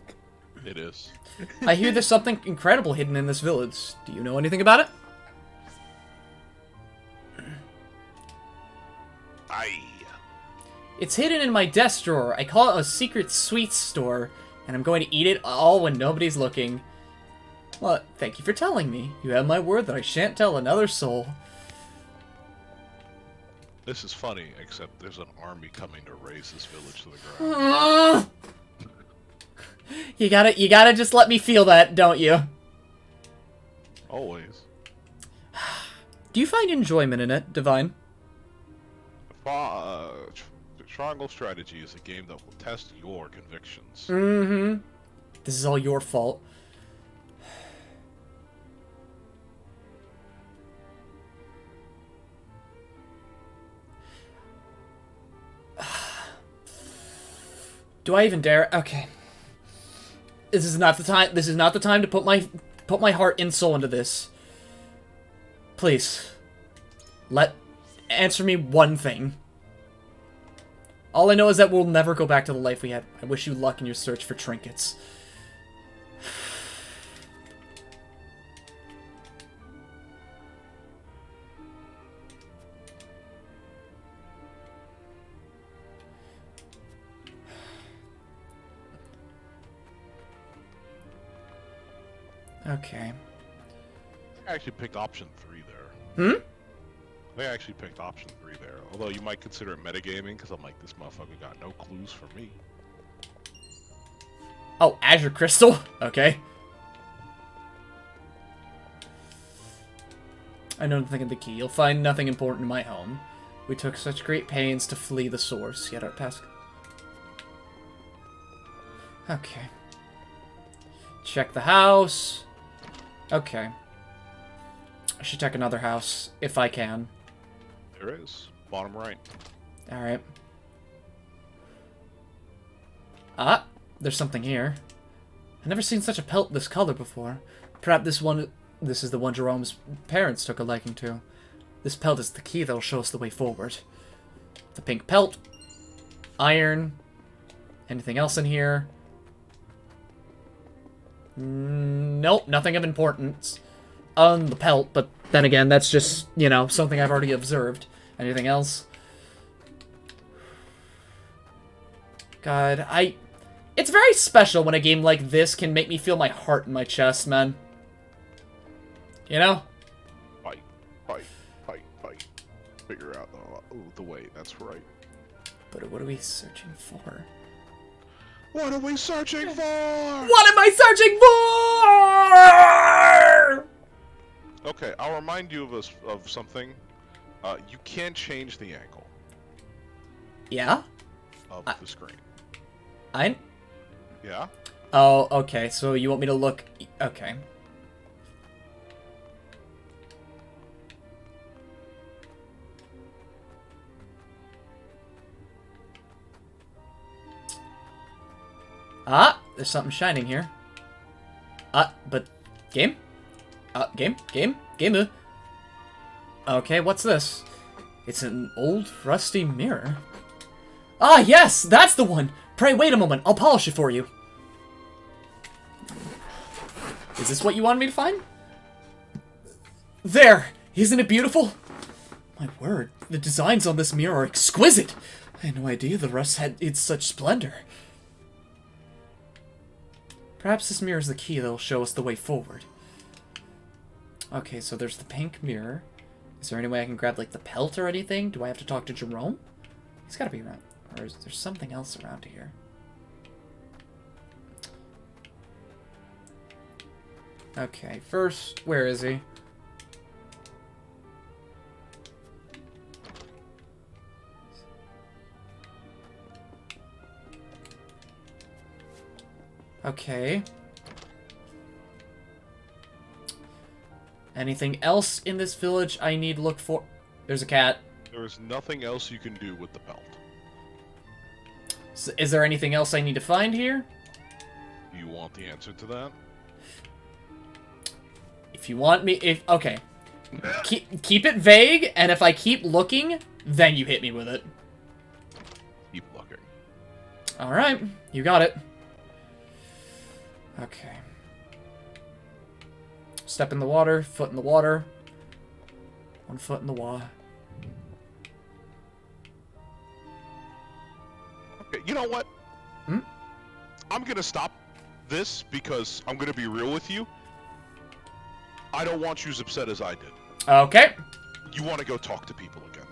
It is. I hear there's something incredible hidden in this village. Do you know anything about it? It's hidden in my desk drawer. I call it a secret sweets store, and I'm going to eat it all when nobody's looking. Well, thank you for telling me. You have my word that I shan't tell another soul. This is funny, except there's an army coming to raze this village to the ground. You gotta just let me feel that, don't you? Always. Do you find enjoyment in it, Divine? Triangle Strategy is a game that will test your convictions. Mm-hmm. This is all your fault. Do I even dare? Okay. This is not the time. This is not the time to put my heart and soul into this. Please. Answer me one thing. All I know is that we'll never go back to the life we had. I wish you luck in your search for trinkets. Okay. I actually picked option 3 there. Hmm? I think I actually picked option 3 there. Although you might consider it metagaming, because I'm like, this motherfucker got no clues for me. Oh, Azure Crystal? Okay. I know nothing of the key. You'll find nothing important in my home. We took such great pains to flee the source, yet our task... Okay. Check the house. Okay. I should check another house, if I can. There is. Bottom right. Alright. Ah, there's something here. I've never seen such a pelt this color before. Perhaps this is the one Jerome's parents took a liking to. This pelt is the key that'll show us the way forward. The pink pelt. Iron. Anything else in here? Nope, nothing of importance on the pelt, but then again, that's just, you know, something I've already observed. Anything else? God, it's very special when a game like this can make me feel my heart in my chest, man. You know? Fight. Figure out the way. That's right. But what are we searching for? What are we searching for? What am I searching for? Okay, I'll remind you of something. You can change the angle. Yeah? Of the screen. Yeah? Oh, okay, so you want me to look... Okay. Ah, there's something shining here. But... Game? Game? Okay, what's this? It's an old, rusty mirror. Ah, yes! That's the one! Pray wait a moment, I'll polish it for you. Is this what you wanted me to find? There! Isn't it beautiful? My word, the designs on this mirror are exquisite! I had no idea the rust had its such splendor. Perhaps this mirror is the key that'll show us the way forward. Okay, so there's the pink mirror. Is there any way I can grab, like, the pelt or anything? Do I have to talk to Jerome? He's gotta be around. Or is there something else around here? Okay, first, where is he? Okay. Anything else in this village I need to look for? There's a cat. There is nothing else you can do with the pelt. So is there anything else I need to find here? Do you want the answer to that? If you want me... Okay. Keep it vague, and if I keep looking, then you hit me with it. Keep looking. Alright, you got it. Okay. Step in the water, foot in the water. 1 foot in the water. Okay, you know what? Hmm? I'm gonna stop this because I'm gonna be real with you. I don't want you as upset as I did. Okay. You want to go talk to people again.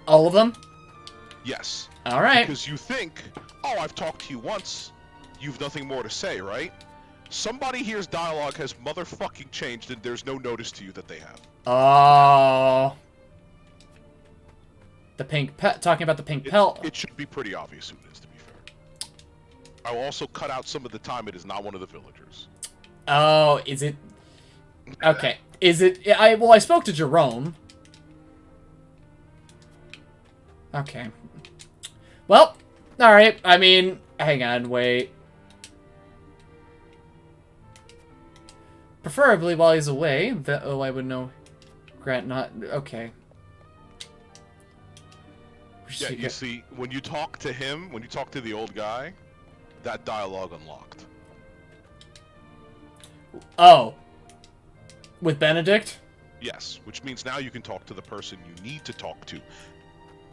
All of them? Yes. Alright. Because you think, oh, I've talked to you once. You've nothing more to say, right? Somebody here's dialogue has motherfucking changed and there's no notice to you that they have. Oh. The pink pelt. Talking about the pink pelt. It should be pretty obvious who it is, to be fair. I will also cut out some of the time it is not one of the villagers. Oh, is it... Okay. Is it... Well, I spoke to Jerome. Okay. Well, alright. I mean, hang on, wait. Preferably while he's away. Oh, I would know. Grant not... Okay. Yeah, you see, when you talk to him, when you talk to the old guy, that dialogue unlocked. Oh. With Benedict? Yes, which means now you can talk to the person you need to talk to.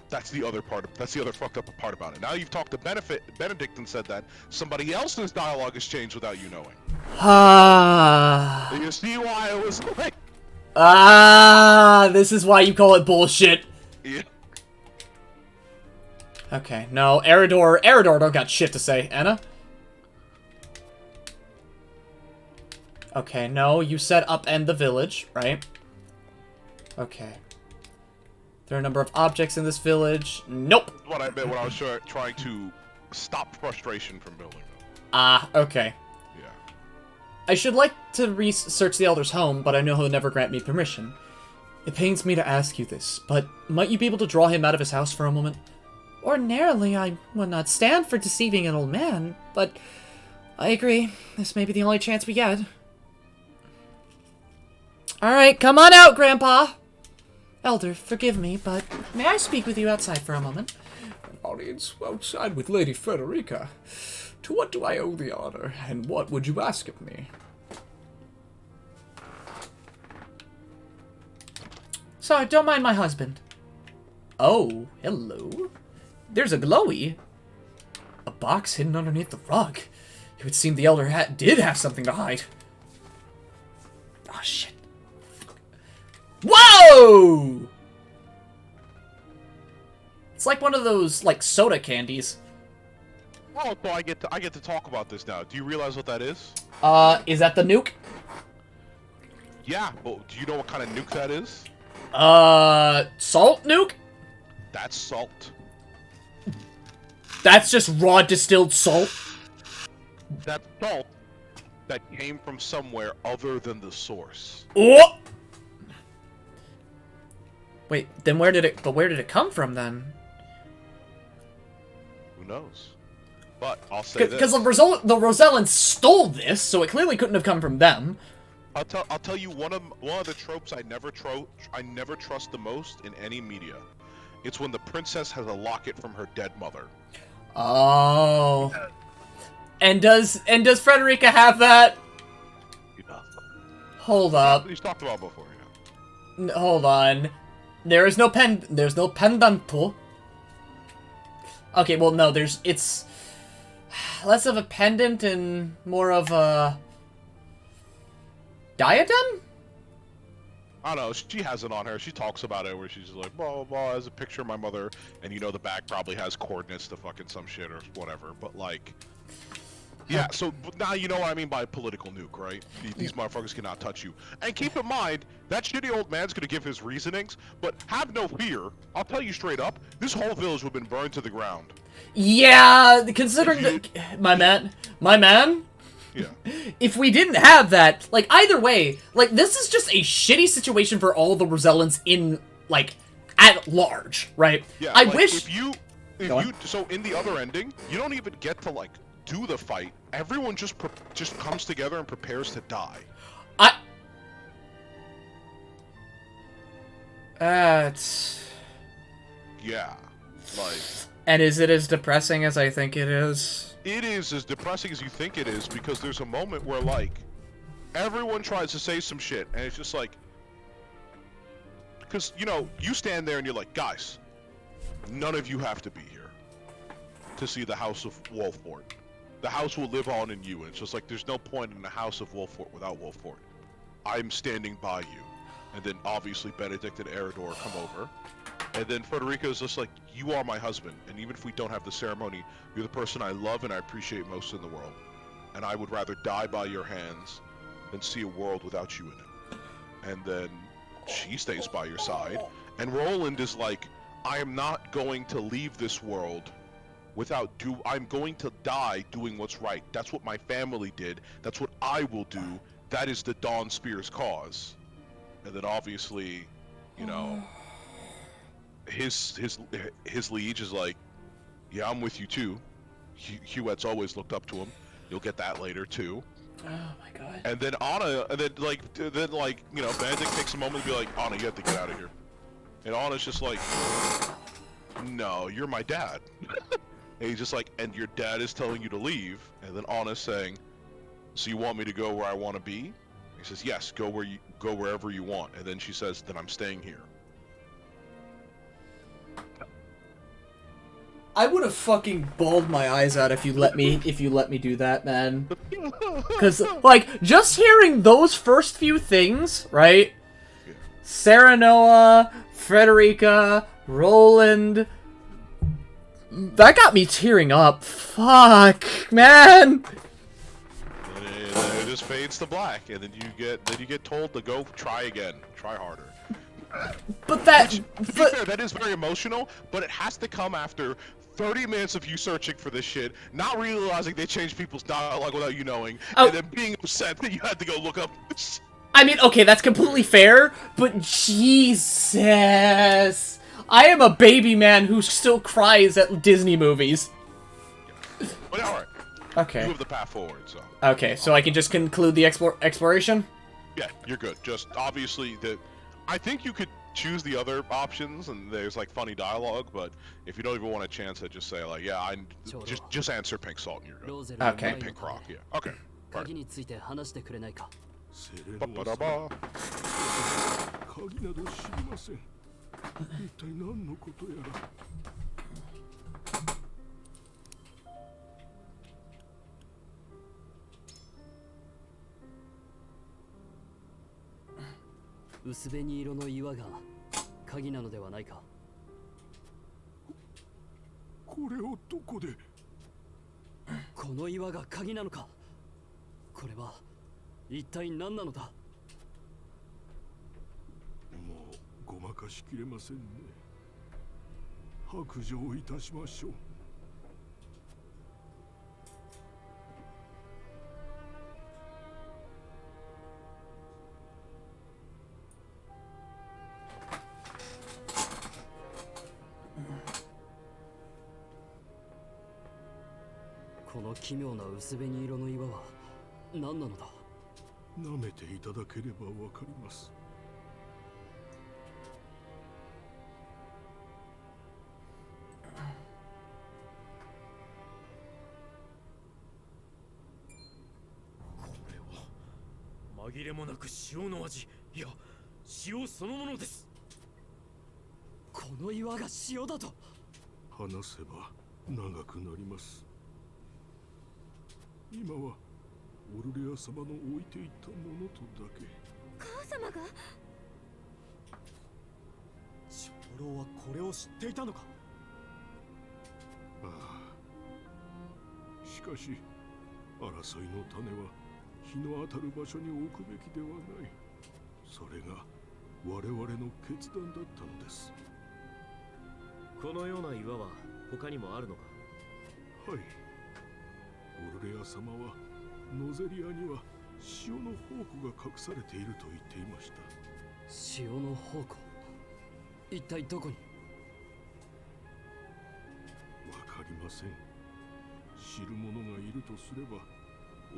That's the other part. That's the other fucked up part about it. Now you've talked to Benedict and said that somebody else's dialogue has changed without you knowing. Ah. You see why I was like... This is why you call it bullshit. Yeah. Okay, no, Eridor don't got shit to say. Anna? Okay, no, you said upend the village, right? Okay. There are a number of objects in this village. Nope. What I meant when I was trying to stop frustration from building them. Ah, okay. Yeah. I should like to research the Elder's home, but I know he'll never grant me permission. It pains me to ask you this, but might you be able to draw him out of his house for a moment? Ordinarily, I would not stand for deceiving an old man, but I agree. This may be the only chance we get. Alright, come on out, Grandpa! Elder, forgive me, but may I speak with you outside for a moment? An audience outside with Lady Frederica. To what do I owe the honor, and what would you ask of me? Sorry, don't mind my husband. Oh, hello. There's a glowy. A box hidden underneath the rug. It would seem the Elder did have something to hide. Oh, shit. Whoa! It's like one of those, like, soda candies. Oh, so I get to talk about this now. Do you realize what that is? Is that the nuke? Yeah, but do you know what kind of nuke that is? Salt nuke? That's salt. That's just raw distilled salt? That's salt that came from somewhere other than the source. Oh! Wait, then where did it come from then? Who knows? But I'll say this. Because the Rosellans stole this, so it clearly couldn't have come from them. I'll tell you one of the tropes I never trust the most in any media. It's when the princess has a locket from her dead mother. Oh. And does Frederica have that? He does. Hold up. He's talked about before, yeah. Hold on. There's no pendanto. Okay, well no, it's less of a pendant and more of a diadem? I don't know, she has it on her. She talks about it where she's like, blah, blah, blah, has a picture of my mother, and you know the back probably has coordinates to fucking some shit or whatever, but like... Yeah, so now you know what I mean by political nuke, right? These motherfuckers cannot touch you. And keep in mind, that shitty old man's gonna give his reasonings, but have no fear. I'll tell you straight up, this whole village would have been burned to the ground. Yeah, considering my man. Yeah. If we didn't have that, like, either way, like, this is just a shitty situation for all the Rosellans in, like, at large, right? Yeah, I like, wish... So in the other ending, you don't even get to, like, do the fight. Everyone just comes together and prepares to die. It's... Yeah, like... And is it as depressing as I think it is? It is as depressing as you think it is, because there's a moment where, like, everyone tries to say some shit, and it's just like... Because, you know, you stand there and you're like, guys, none of you have to be here to see the House of Wolfort. The house will live on in you, and it's just like, there's no point in the House of Wolfort without Wolfort. I'm standing by you. And then, obviously, Benedict and Eridor come over. And then Frederica is just like, you are my husband, and even if we don't have the ceremony, you're the person I love and I appreciate most in the world. And I would rather die by your hands than see a world without you in it. And then she stays by your side, and Roland is like, I am not going to leave this world I'm going to die doing what's right. That's what my family did. That's what I will do. That is the Dawn Spear's cause. And then obviously, you know, his liege is like, yeah, I'm with you too. Huette's always looked up to him. You'll get that later too. Oh my god. And then Anna, and then you know, Benedict takes a moment to be like, Anna, you have to get out of here. And Anna's just like, no, you're my dad. And he's just like, and your dad is telling you to leave. And then Anna's saying, so you want me to go where I want to be? He says, yes, go wherever you want. And then she says, then I'm staying here. I would have fucking bawled my eyes out if you let me do that, man. Cause like just hearing those first few things, right? Sarah Noah, Frederica, Roland. That got me tearing up. Fuck, man. And it just fades to black, and then you get told to go try again, try harder. But that, to be fair, that is very emotional, but it has to come after 30 minutes of you searching for this shit, not realizing they changed people's dialogue without you knowing, and then being upset that you had to go look up. I mean, okay, that's completely fair, but Jesus. I am a baby man who still cries at Disney movies. But alright. Okay. You have the path forward, so. Okay, so I can just conclude the exploration? Yeah, you're good. Just, obviously, I think you could choose the other options, and there's, like, funny dialogue, but if you don't even want a chance to just say, like, yeah, just answer Pink Salt and you're good. Okay. Pink Rock, yeah. Okay. Right. 鍵など知りません。一体何のことやら。薄紅色の岩が鍵なのではないか。これをどこで？この岩が鍵なのか。これは一体何なのだ。もうごまかしきれませんね。白状いたしましょう。この奇妙な薄紅色の岩は何なのだ。舐めていただければわかります。紛れもなく塩の味、いや塩そのものです。この岩が塩だと。話せば長くなります。今はオルレア様の置いていったものとだけ。母様が？長老はこれを知っていたのか。ああ。しかし争いの種は日の当たる場所に置くべきではない。それが我々の決断だったのです。このような岩は他にもあるのか。はい。オルレア様はノゼリアには塩の宝庫が隠されていると言っていました。塩の宝庫、一体どこに？わかりません。知る者がいるとすれば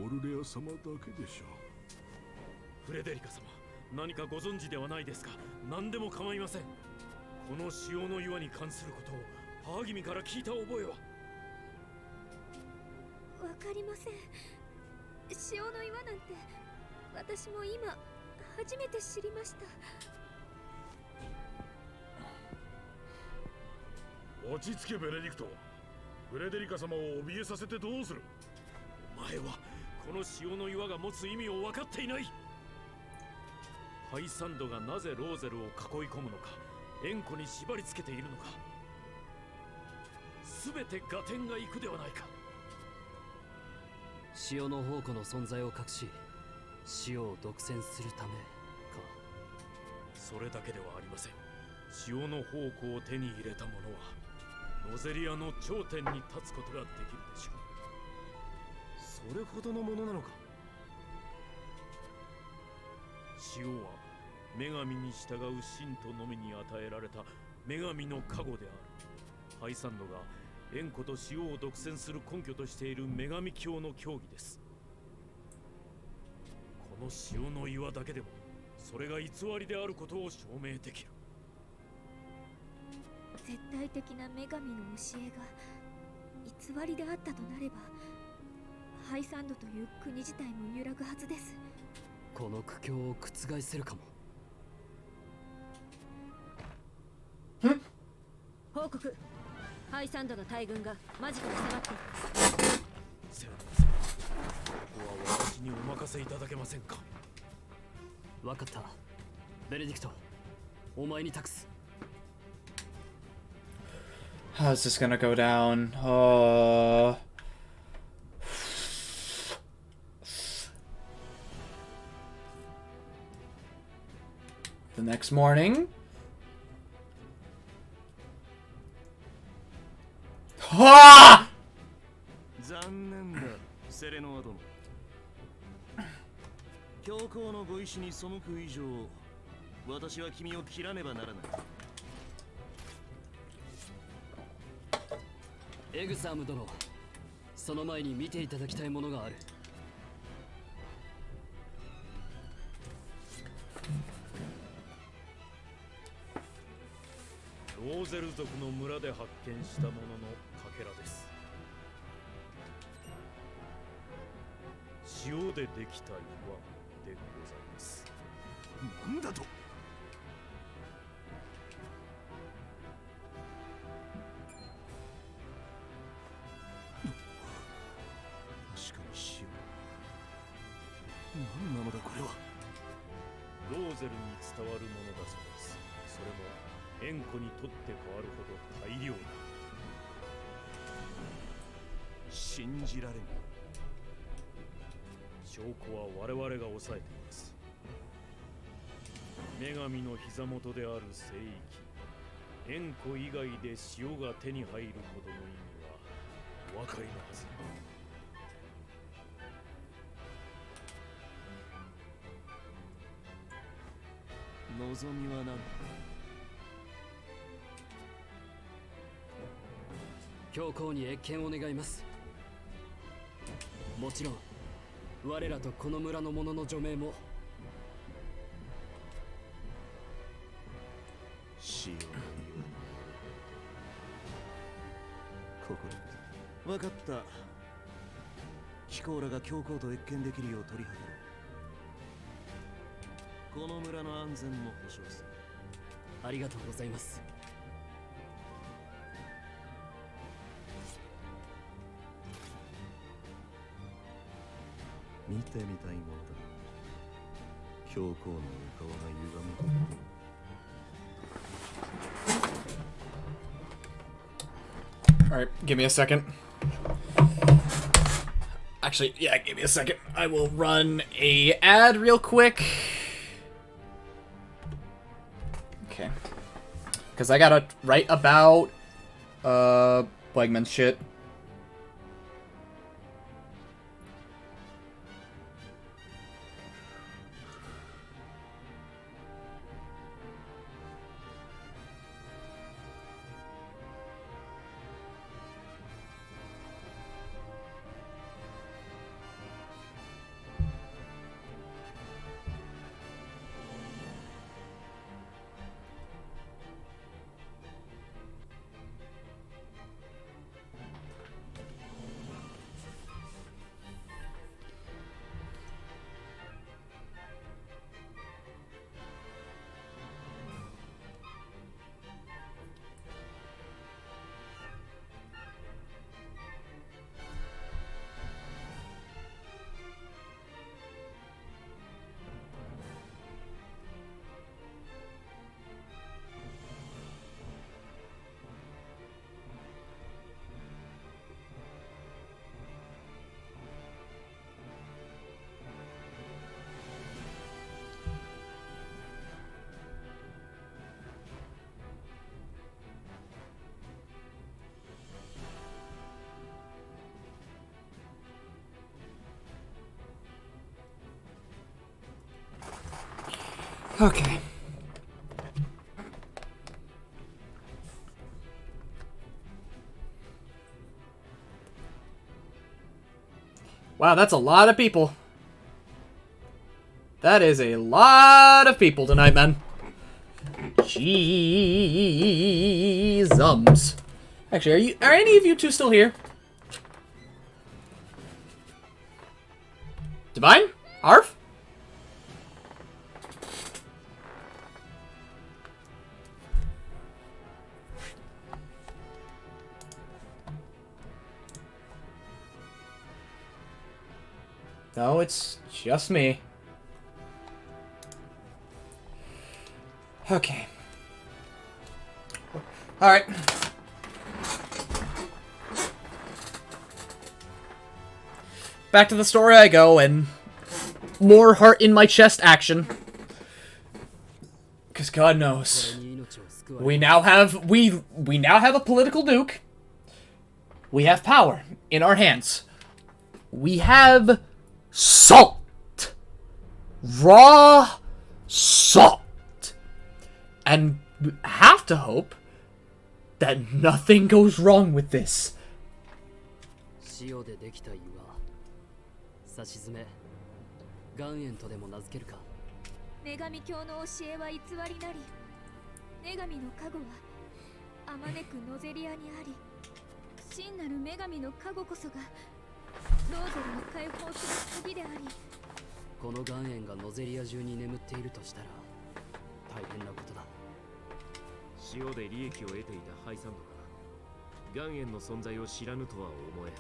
オルレア様だけでしょう。フレデリカ様、何かご存知ではないですか。何でも構いません。この塩の岩に関することを母君から聞いた覚えは。わかりません。塩の岩なんて私も今初めて知りました。落ち着けベネディクト。フレデリカ様を怯えさせてどうする。お前はこの塩の岩が持つ意味を分かっていない。ハイサンドがなぜローゼルを囲い込むのか、円弧に縛り付けているのか、すべて合点がいくではないか。塩の宝庫の存在を隠し、塩を独占するためか。それだけではありません。塩の宝庫を手に入れた者はノゼリアの頂点に立つことができるでしょう。それほどのものなのか。塩は女神に従う信徒のみに与えられた女神の加護である。ハイサンドが円弧と塩を独占する根拠としている女神教の教義です。この塩の岩だけでもそれが偽りであることを証明できる。絶対的な女神の教えが偽りであったとなれば、ハイサンドという国自体も揺らぐはずです。この苦境を覆せるかも。報告。ハイサンドの大軍が間近に迫っている。セラナさん、ここは私にお任せいただけませんか。わかった。ベネディクト、お前に託す。 How's this gonna go down? The next morning. Ha! 残念だ、セレノア殿。教皇のご意志に背く以上、私は君を切らねばならない。エグザム殿、その前に見ていただきたいものがある。ローゼル族の村で発見したもののかけらです。塩でできた岩でございます。なんだと。確かに塩。何なのだこれは。ローゼルに伝わるものだそうです。それも塩湖にとって変わるほど大量に。信じられぬ。証拠は我々が抑えています。女神の膝元である聖域、塩湖以外で塩が手に入ることの意味はお分かりのはず。望みは何だ。教皇に謁見を願います。もちろん我らとこの村の者の除名も。塩の言う。分かった。貴公らが教皇と謁見できるよう取り計ろう。この村の安全も保証する。ありがとうございます。見てみたいものだ。教皇のお顔が歪む。Alright, give me a second. Actually, yeah, give me a second. I will run a ad real quick. Okay. Because I gotta write about, Blem-Blem shit. Okay. Wow, that's a lot of people. That is a lot of people tonight, man. Jeezums. Actually, are any of you two still here? Divine? Arf? No, it's just me. Okay. Alright. Back to the story I go, and more heart in my chest action. Because God knows. We now have a political nuke. We have power in our hands. We have salt. Raw salt. And we have to hope that nothing goes wrong with this. 塩でできた岩。さしずめ、岩塩とでも名付けるか。女神教の教えは偽りなり、女神の加護はあまねくノゼリアにあり、真なる女神の加護こそがローゼルを解放する鍵であり。この岩塩がノゼリア中に眠っているとしたら大変なことだ。塩で利益を得ていたハイサンドが岩塩の存在を知らぬとは思え。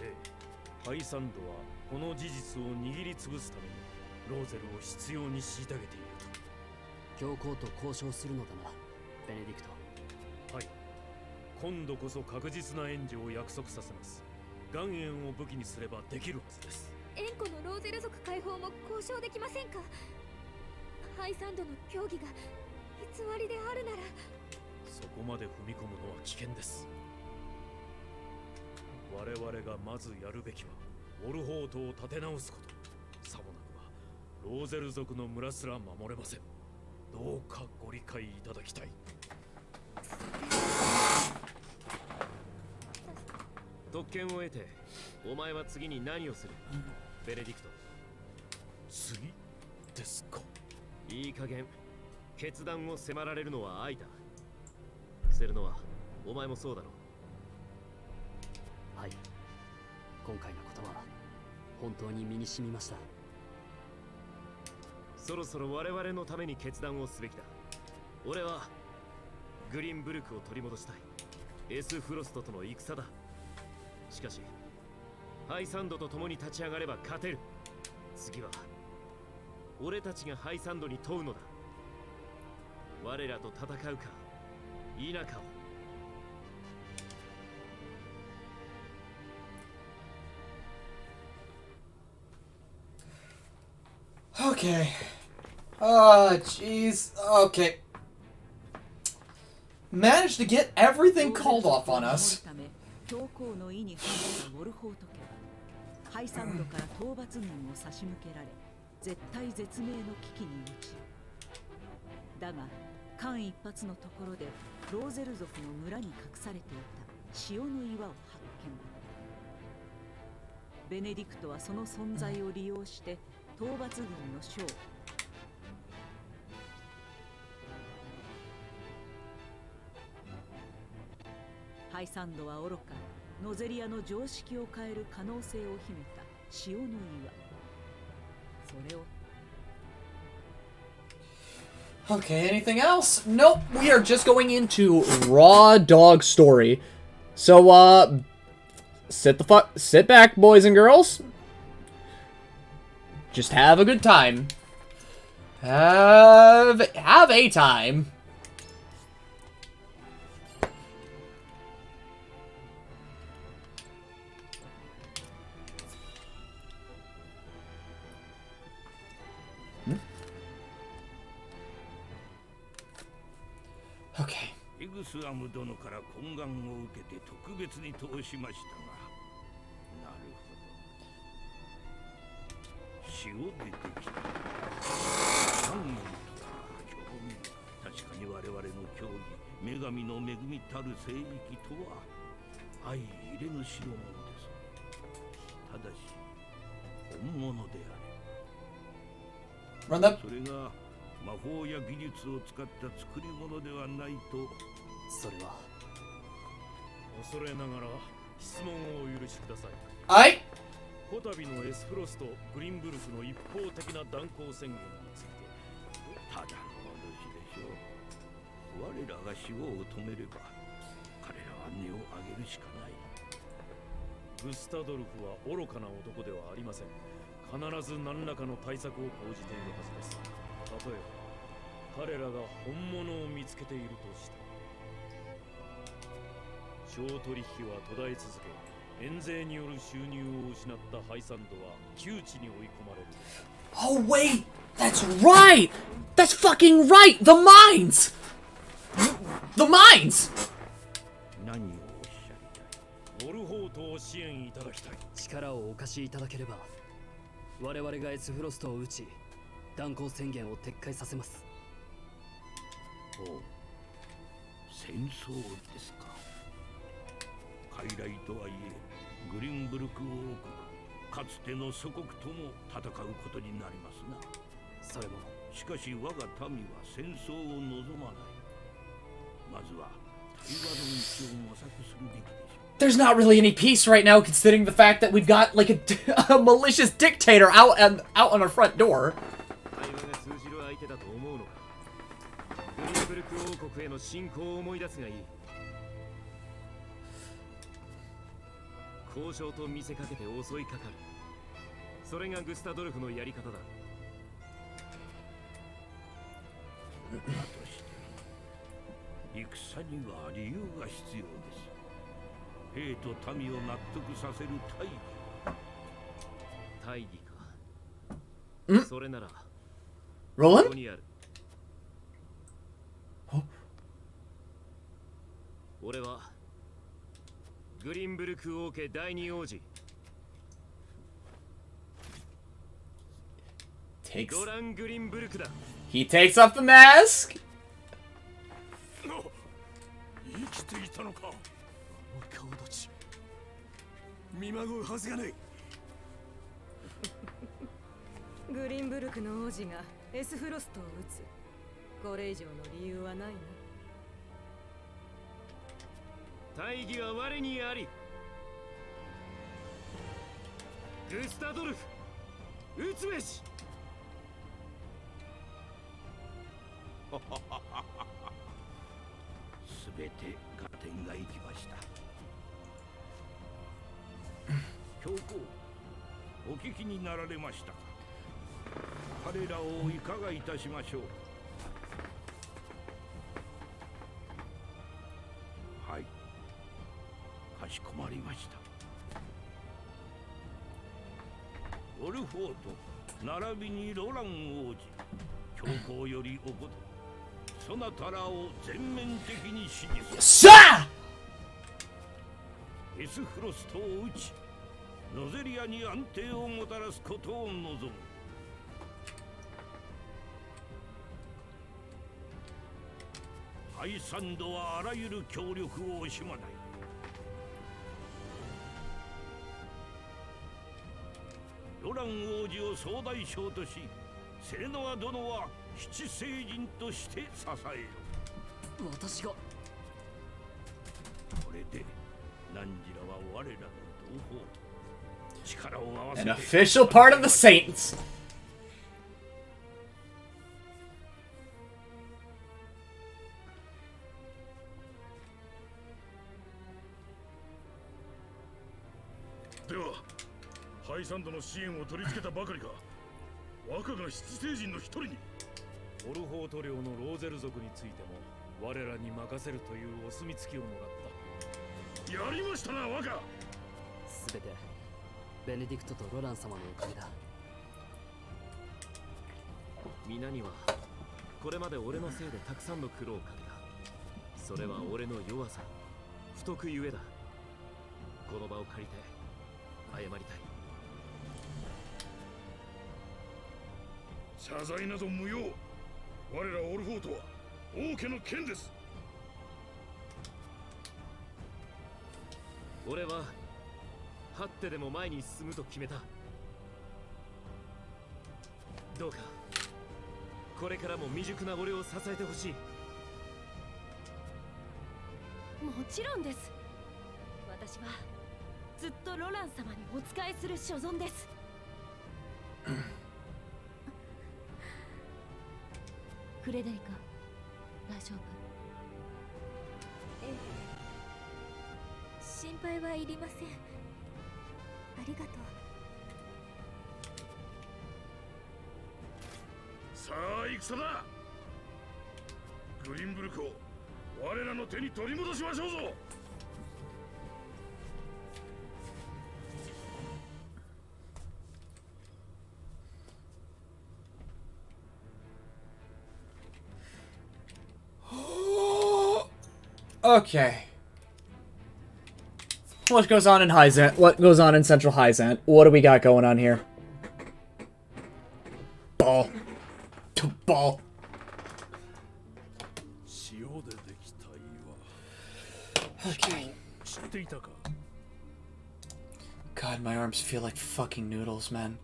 ええ、ハイサンドはこの事実を握りつぶすためにローゼルを執拗に虐げていると。教皇と交渉するのだな、ベネディクト。はい。今度こそ確実な援助を約束させます。岩塩を武器にすればできるはずです。円弧のローゼル族解放も交渉できませんか。ハイサンドの協議が偽りであるなら。そこまで踏み込むのは危険です。我々がまずやるべきはウォルホートを立て直すこと。さもなくばローゼル族の村すら守れません。どうかご理解いただきたい。特権を得てお前は次に何をする、ベネディクト。次ですか。いい加減決断を迫られるのは愛だ。セルノはお前もそうだろう。はい、今回のことは本当に身に染みました。そろそろ我々のために決断をすべきだ。俺はグリーンブルクを取り戻したい。エスフロストとの戦だ。しかしハイサンドと共に立ち上がれば勝てる。次は俺たちがハイサンドに問うのだ。我らと戦うか否かを。Okay. Oh, jeez. Okay. Managed to get everything called off on us. 教皇の意に反したウォルホート家はハイサンドから討伐軍を差し向けられ絶体絶命の危機に陥る。だが間一髪のところでローゼル族の村に隠されていた塩の岩を発見。ベネディクトはその存在を利用して討伐軍の将ハイサンドは愚かノゼリアの常識を変える可能性を秘めた塩の岩。それを Okay, anything else? Nope, we are just going into raw dog story. So, sit back, boys and girls. Just have a good time. Have a time. Okay. エグスアム殿から懇願を受けて特別に通しましたが、なるほど。塩でできた。単位とは興味が。確かに我々の教義、女神の恵みたる聖域とは相入れぬ代物です。ただし本物であれ。それが魔法や技術を使った作り物ではないと。それは恐れながら質問をお許しください。はい。こたびのエスフロスとグリンブルクの一方的な断交宣言について。ただの話でしょう。我らが死を止めれば彼らは音を上げるしかない。グスタドルフは愚かな男ではありません。必ず何らかの対策を講じているはずです。例えば彼らが本物を見つけているとしたら、商取引は途絶え続け、免税による収入を失ったハイサンドは窮地に追い込まれる。 Oh wait, that's right. That's fucking right. The mines. The mines. 何をおっしゃりたい？ウォルホートを支援いただきたい。力をお貸しいただければ、我々がエスフロストを撃ち、断交宣言を撤回させます。おう、戦争ですか。傀儡とはいえ、グリンブルク王国、かつての祖国とも戦うことになりますな。それも。しかし我が民は戦争を望まない。まずは対話の道を模索するべきでしょう。There's not really any peace right now, considering the fact that we've got like a malicious dictator out on our front door. 対話が通じる相手だと思うのか。グリンブルク王国への侵攻を思い出すがいい。交渉と見せかけて襲いかかる。それがグスタドルフのやり方だ。だとして戦には理由が必要です。兵と民を納得させる大義。大義か。それなら Roland? ここにある。俺はグリンブルク王家第二王子。ドラン・グリンブルクだ。He takes off the mask. 生きていたのか。顔立ち見まごうはずがない。グリンブルクの王子がエスフロストを撃つ。これ以上の理由はないな。大義は我にあり。グスタドルフ、撃つべし。すべて合点がいきました。教皇、お聞きになられましたか。彼らをいかがいたしましょう。はい、かしこまりました。ウォルフォート並びにロラン王子、教皇よりおこと、そなたらを全面的に支持する。エスフロストを撃ち、ノゼリアに安定をもたらすことを望む。ハイサンドはあらゆる協力を惜しまない。ロラン王子を総大将とし、セレノア殿は七聖人として支える。私が。これでナンジラは我らの同胞。力を合わせ An て official part of the Saints. では、ハイサンドの支援を取り付けたばかりか、若が七聖人の一人に。オルホート領のローゼル族についても我らに任せるというお墨付きをもらった。やりましたな、若。すべてベネディクトとロラン様のおかげだ。皆にはこれまで俺のせいでたくさんの苦労をかけた。それは俺の弱さ、不徳ゆえだ。この場を借りて謝りたい。謝罪など無用。我らオルフォートは王家の剣です。俺は張ってでも前に進むと決めた。どうかこれからも未熟な俺を支えてほしい。もちろんです。私はずっとロラン様にお仕えする所存です。フレデリカ、大丈夫？ええ、心配はいりません。りがとう。さあ戦だ。グリンブルクを我らの手に取り戻しましょうぞ。Okay. What goes on in Hyzant? What goes on in Central Hyzant? What do we got going on here? Ball. Ball. Okay. God, my arms feel like fucking noodles, man.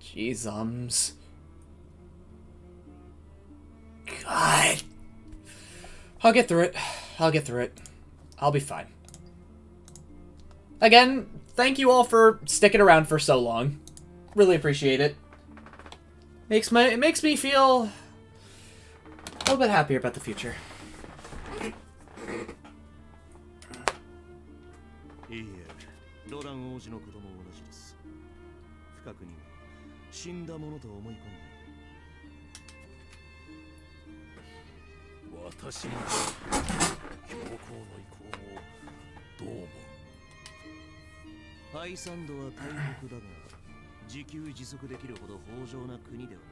Jeezums. God. I'll get through it. I'll get through it. I'll be fine. Again, thank you all for sticking around for so long. Really appreciate it. It makes me feel a little bit happier about the future. いいえ、ロラン王子のことも同じです。深くに死んだものと思い込んで。私も教皇の意向をどう思う？ハイサンドは大国だが、自給自足できるほど豊穣な国ではない。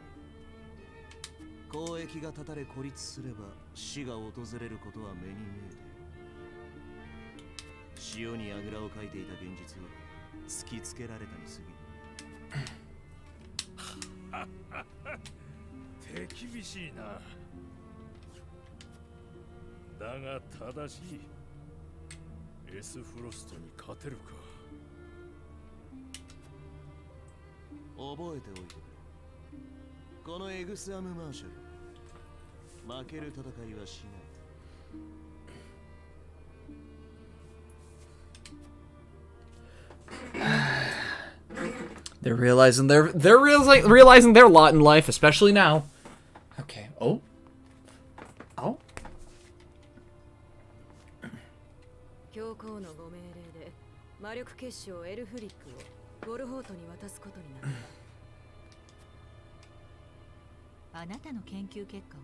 交易が断たれ孤立すれば死が訪れることは目に見えて。塩にあぐらをかいていた現実を突きつけられたに過ぎる。手厳しいな。だが正しい。エスフロストに勝てるか。覚えておいてくれ。このエグスアム・マーシャル、負ける戦いはしない。They're realizing realizing their lot in life, especially now. Okay. Oh. Oh. 教皇のご命令で魔力結晶エルフリックをウォルホートに渡すことになった。あなたの研究結果を？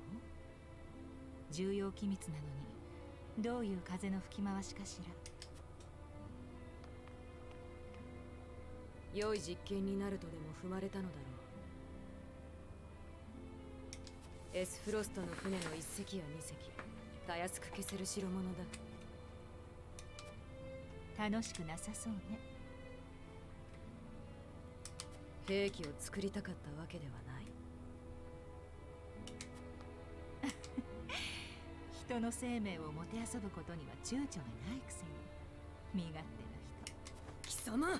重要機密なのにどういう風の吹き回しかしら。良い実験になるとでも踏まれたのだろう。エスフロストの船の一隻や二隻、たやすく消せる代物だ。楽しくなさそうね。兵器を作りたかったわけではない。人の生命をもてあそぶことには躊躇がないくせに身勝手な人。貴様。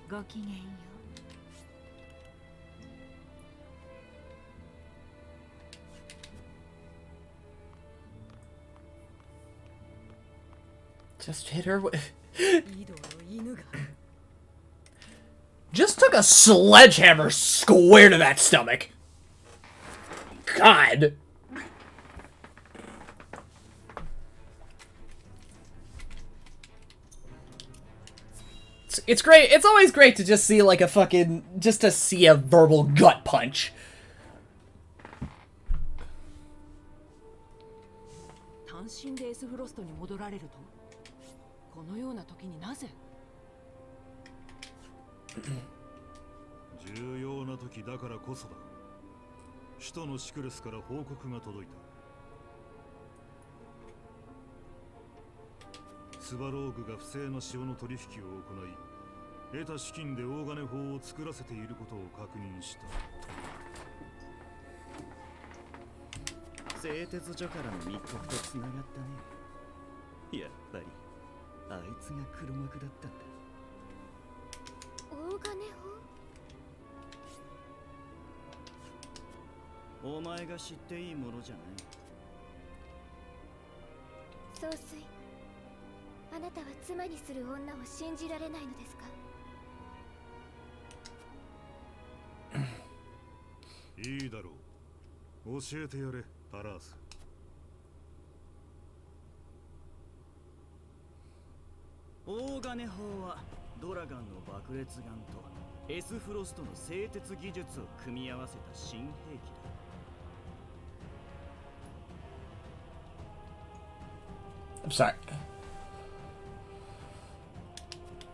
ごきげんよう。Just hit her with... Just took a sledgehammer square to that stomach. God. It's great. It's always great to just see like a fucking... Just to see a verbal gut punch. 単身でエスフロストに戻られると、このような時になぜ？重要な時だからこそだ。首都のシクレスから報告が届いた。スバローグが不正な塩の取引を行い、得た資金で大金法を作らせていることを確認した。製鉄所からの密告とつながったね。やっぱりあいつが黒幕だったんだ。大金法？お前が知っていいものじゃない。総帥、あなたは妻にする女を信じられないのですか？いいだろう。教えてやれ、タラース。大金砲はドラガンの爆裂ガンとエスフロストの製鉄技術を組み合わせた新兵器だ。I'm sorry.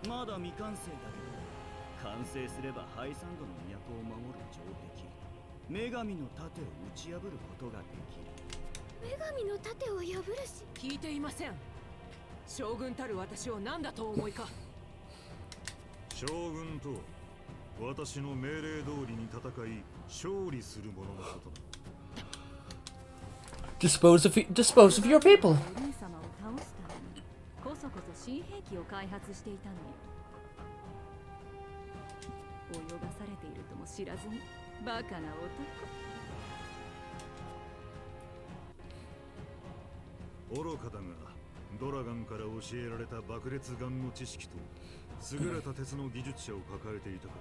まだ未完成だけど、完成すればハイサンドの都を守る城壁、女神の盾を打ち破ることができる。女神の盾を破るし。聞いていません。将軍たる私を何だと思いか。将軍とは私の命令通りに戦い勝利する者のことだ。Dispose of your people. お兄様を倒すためにこそこそ新兵器を開発していたのよ。泳がされているとも知らずにバカな男。愚かだがドラガンから教えられた爆裂ガンの知識と優れた鉄の技術者を抱えていたか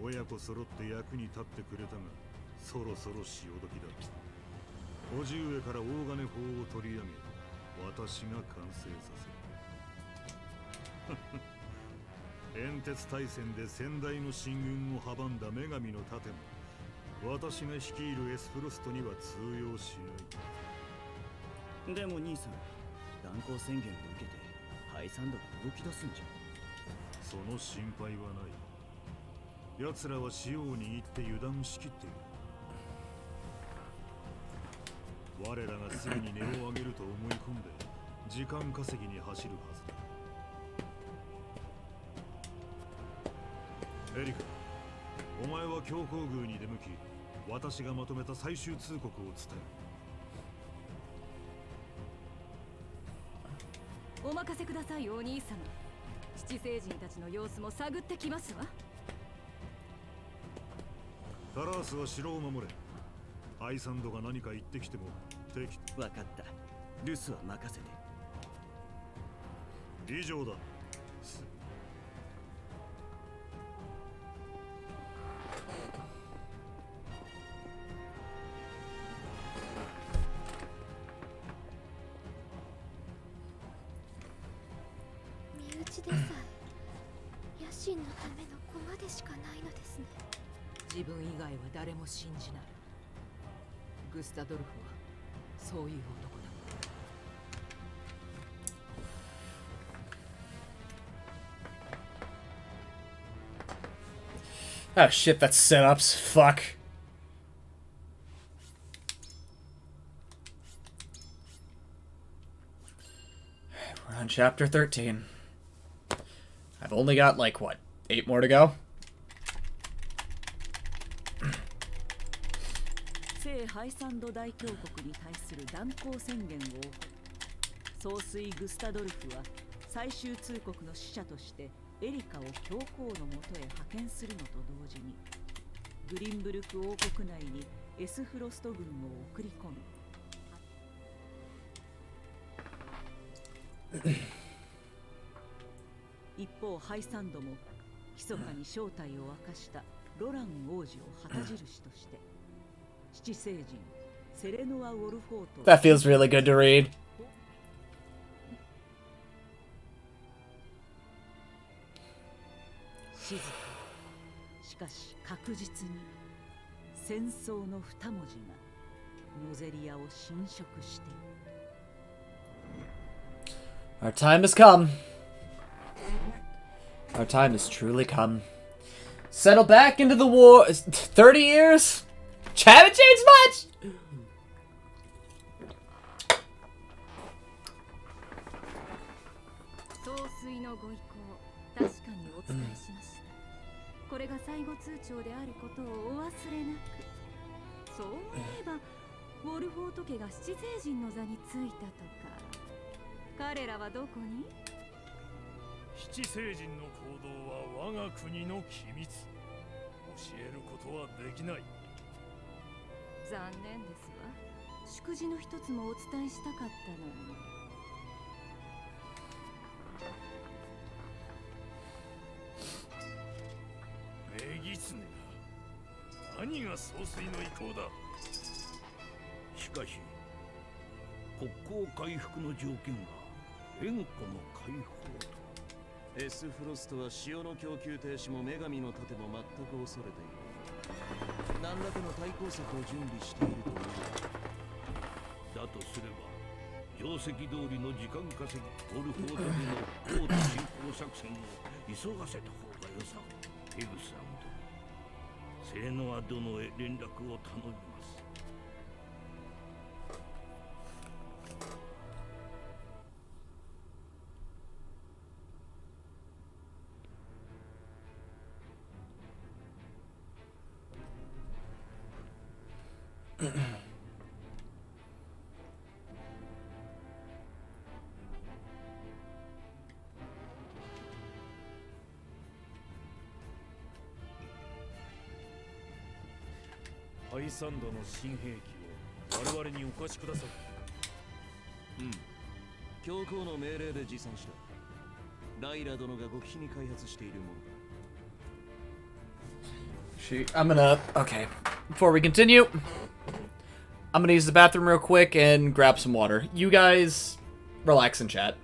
らな。親子揃って役に立ってくれたが、そろそろ潮時だ。叔父上から大金砲を取り上げ、私が完成させる。煙鉄大戦で先代の進軍を阻んだ女神の盾も、私が率いるエスフロストには通用しない。でも兄さん、断交宣言を受けてハイサンドが動き出すんじゃ。その心配はない。奴らは潮を握って油断しきっている。我らがすぐに値を上げると思い込んで時間稼ぎに走るはずだ。エリカ、お前は強行宮に出向き、私がまとめた最終通告を伝お任せください、お兄様。七星人たちの様子も探ってきますわ。タラースは城を守れ。ハイサンドが何か言ってきても敵。分かった。留守は任せて。以上だ。身内でさえ野心のための駒でしかないのですね。自分以外は誰も信じない。グスタドルフはそういう男だ。Oh shit, that's setups. Fuck. We're on chapter 13. I've only got, like, what, 8 more to go? 聖ハイサンド大教国に対する断交宣言を総帥グスタドルフは最終通告の使者としてエリカを教皇のもとへ派遣するのと同時にグリンブルク王国内にエスフロスト軍を送り込む。一方ハイサンドも密かに正体を明かしたロラン王子を旗印として七星人セレノア・ウォルフォート That feels really good to read. 静かしかし確実に戦争の二文字がノゼリアを侵食している。 Our time has come. Our time has truly come. Settle back into the war. 30 years? Haven't changed much! 総帥のご意向、確かにお伝えしました。これが最後通帳であることをお忘れなく。そういえば、ウォルフォート家が七星人の座についたとか。彼らはどこに？七星人の行動は我が国の機密。教えることはできない。残念ですわ。祝辞の一つもお伝えしたかったのに。メギツネが何が総帥の意向だ。しかし国交回復の条件が塩湖の解放と。エスフロストは塩の供給停止も女神の盾も全く恐れている。何らかの対抗策を準備していると思う。だとすれば定石通りの時間稼ぎオルフォードでの高地進行作戦を急がせた方が良さ。エグスアンドセレノア殿へ連絡を頼みます。ハイサンドの新兵器を我々にお貸しください。教皇の命令で持参した。ライラ殿が極秘に開発しているものだ。I'm gonna... Okay. Before we continue, I'm gonna use the bathroom real quick and grab some water. You guys relax and chat.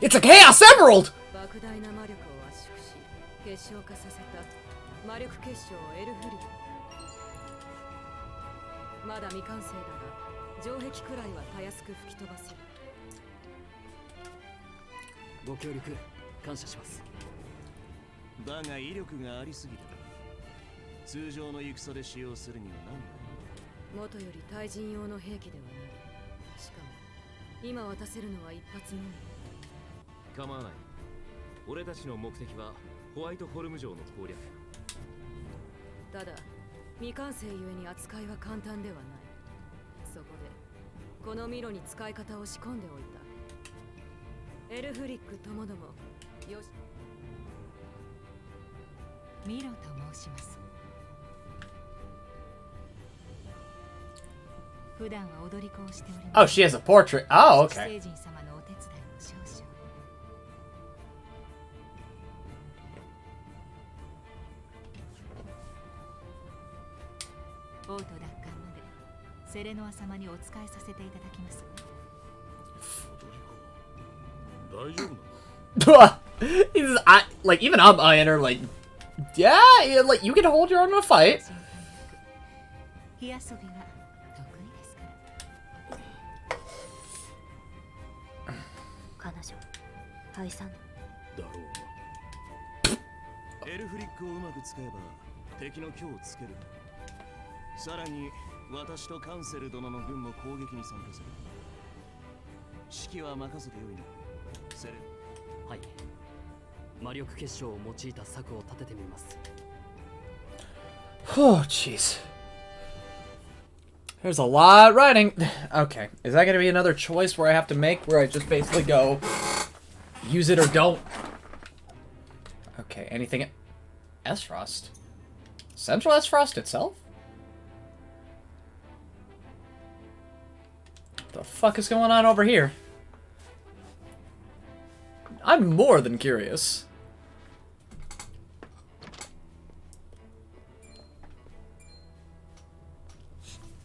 It's a Chaos Emerald! 莫大な魔力を圧縮し結晶化させた魔力結晶エルフリー。まだ未完成だが城壁くらいはたやすく吹き飛ばせる。ご協力感謝します。だが威力がありすぎた。通常の戦で使用するには何だ。元より対人用の兵器ではない。しかも今渡せるのは一発のみ。構わない。俺たちの目的はホワイトフォルム城の攻略。ただ未完成ゆえに扱いは簡単ではない。そこでこのミロに使い方を仕込んでおいた。エルフリックともどもよし。ミロと申します。普段は踊り子をしております。 Oh, she has a portrait. Oh, okay. 聖人様のお手伝いを少々。王都奪還までセレノア様にお仕えさせていただきます。大丈夫なの？ Like, even I'm eyeing her, like, yeah, like, you can hold your own in a fight. 火遊びは得意ですから。彼女、退散だろうエルフリックをうまく使えば敵の虚をつける。さらに私とカンセル殿の軍も攻撃に参加する。指揮は任せてよいの。セレン。はい。魔力結晶を用いた策を立ててみます。Oh, jeez. There's a lot writing. Okay, is that gonna be another choice where I have to make, where I just basically go use it or don't? Okay, anything? S-Frost. Central S-Frost itself? The fuck is going on over here? I'm more than curious.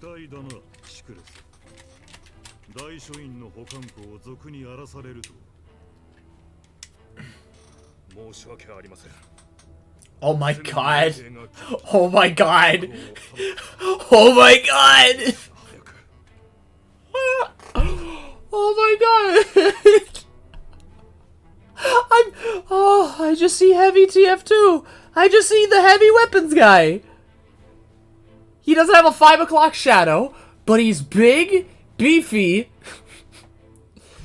大だな、シクレス。大書院の保管庫を賊に荒らされると。申し訳ありません。Oh my god. Oh my god. Oh my god. Oh my god. I just see heavy TF2. I just see the heavy weapons guy. He doesn't have a 5 o'clock shadow, but he's big, beefy.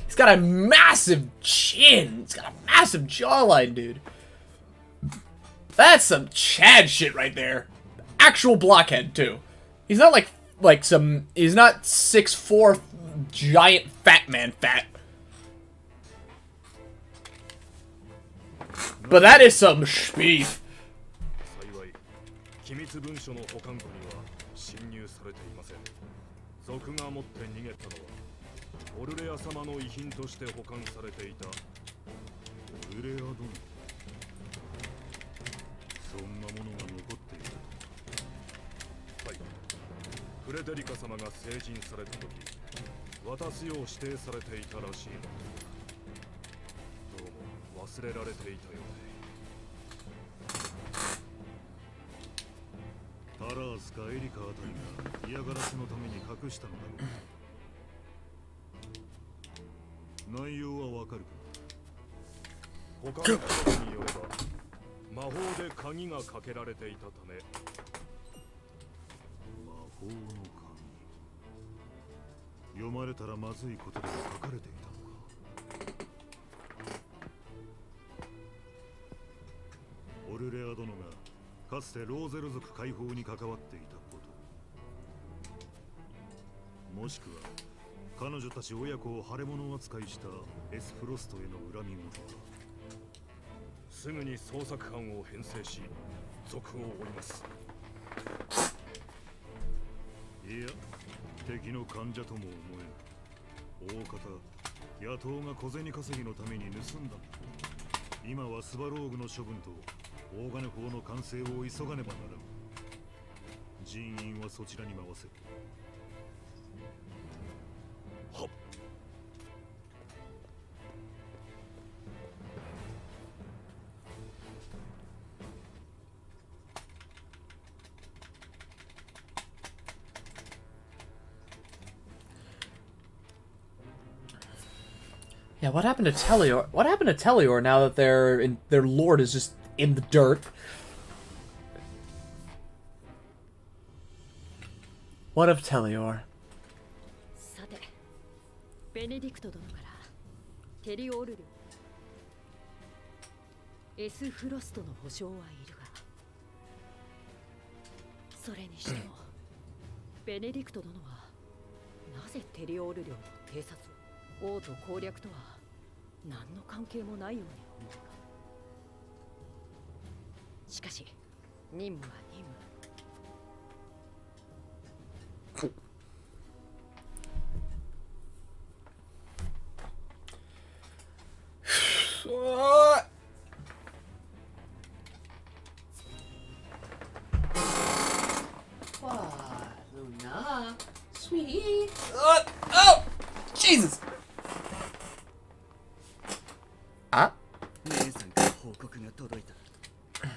He's got a massive chin. He's got a massive jawline, dude. That's some Chad shit right there. Actual blockhead, too. He's not like some... He's not 6'4", giant fat man fat. But that is some beef. 機密文書の保管庫には侵入されていません。賊が持って逃げたのはオルレア様の遺品として保管されていたオルレア殿。そんなものが残っている。はい。フレデリカ様が成人された時、渡すよう指定されていたらしいの。どうも忘れられていたようで。タラースかエリカあたりが嫌がらせのために隠したのだろう。内容はわかるか？他の人によれば魔法で鍵がかけられていたため。魔法の鍵。読まれたらまずいことが書かれていたのか。オルレア殿がかつてローゼル族解放に関わっていたこと、もしくは彼女たち親子を腫れ物扱いしたエスフロストへの恨み事か。すぐに捜索班を編成し賊を追います。いや、敵の患者とも思えぬ。大方野党が小銭稼ぎのために盗んだ。今はスバローグの処分と大金法の完成を急がねばならん。人員はそちらに回せ。はっ。Yeah, what happened to Telior? What happened to Telior now that their lord is just in the dirt? What of Telior? さて、ベネディクト殿からテリオールル、エスフロストの保証はいるが、それにしてもベネディクト殿はなぜテリオール領の偵察を王都攻略とは何の関係もないように思うが、しかし任務は任務。Luna, sweetie. Oh, Jesus. あ？姉さんから報告が届いた。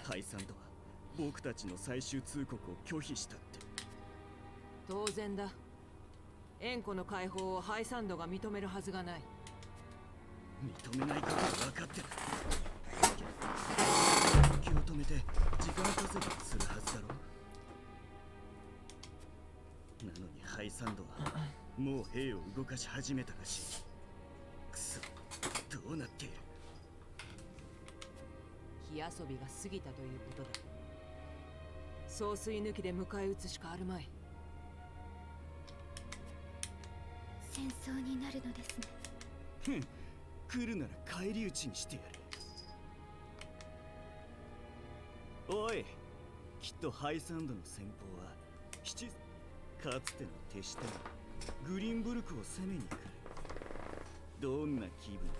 ハイサンドは僕たちの最終通告を拒否したって。当然だ。円弧の解放をハイサンドが認めるはずがない。認めないことは分かってる。気を止めて時間稼ぎするはずだろ。なのにハイサンドはもう兵を動かし始めたらしい。くそ、どうなっている。火遊びが過ぎたということだ。総帥抜きで迎え撃つしかあるまい。戦争になるのですね。ふん、来るなら返り討ちにしてやる。おい、きっとハイサンドの先鋒はかつての手下がグリーンブルクを攻めに来る。どんな気分だ、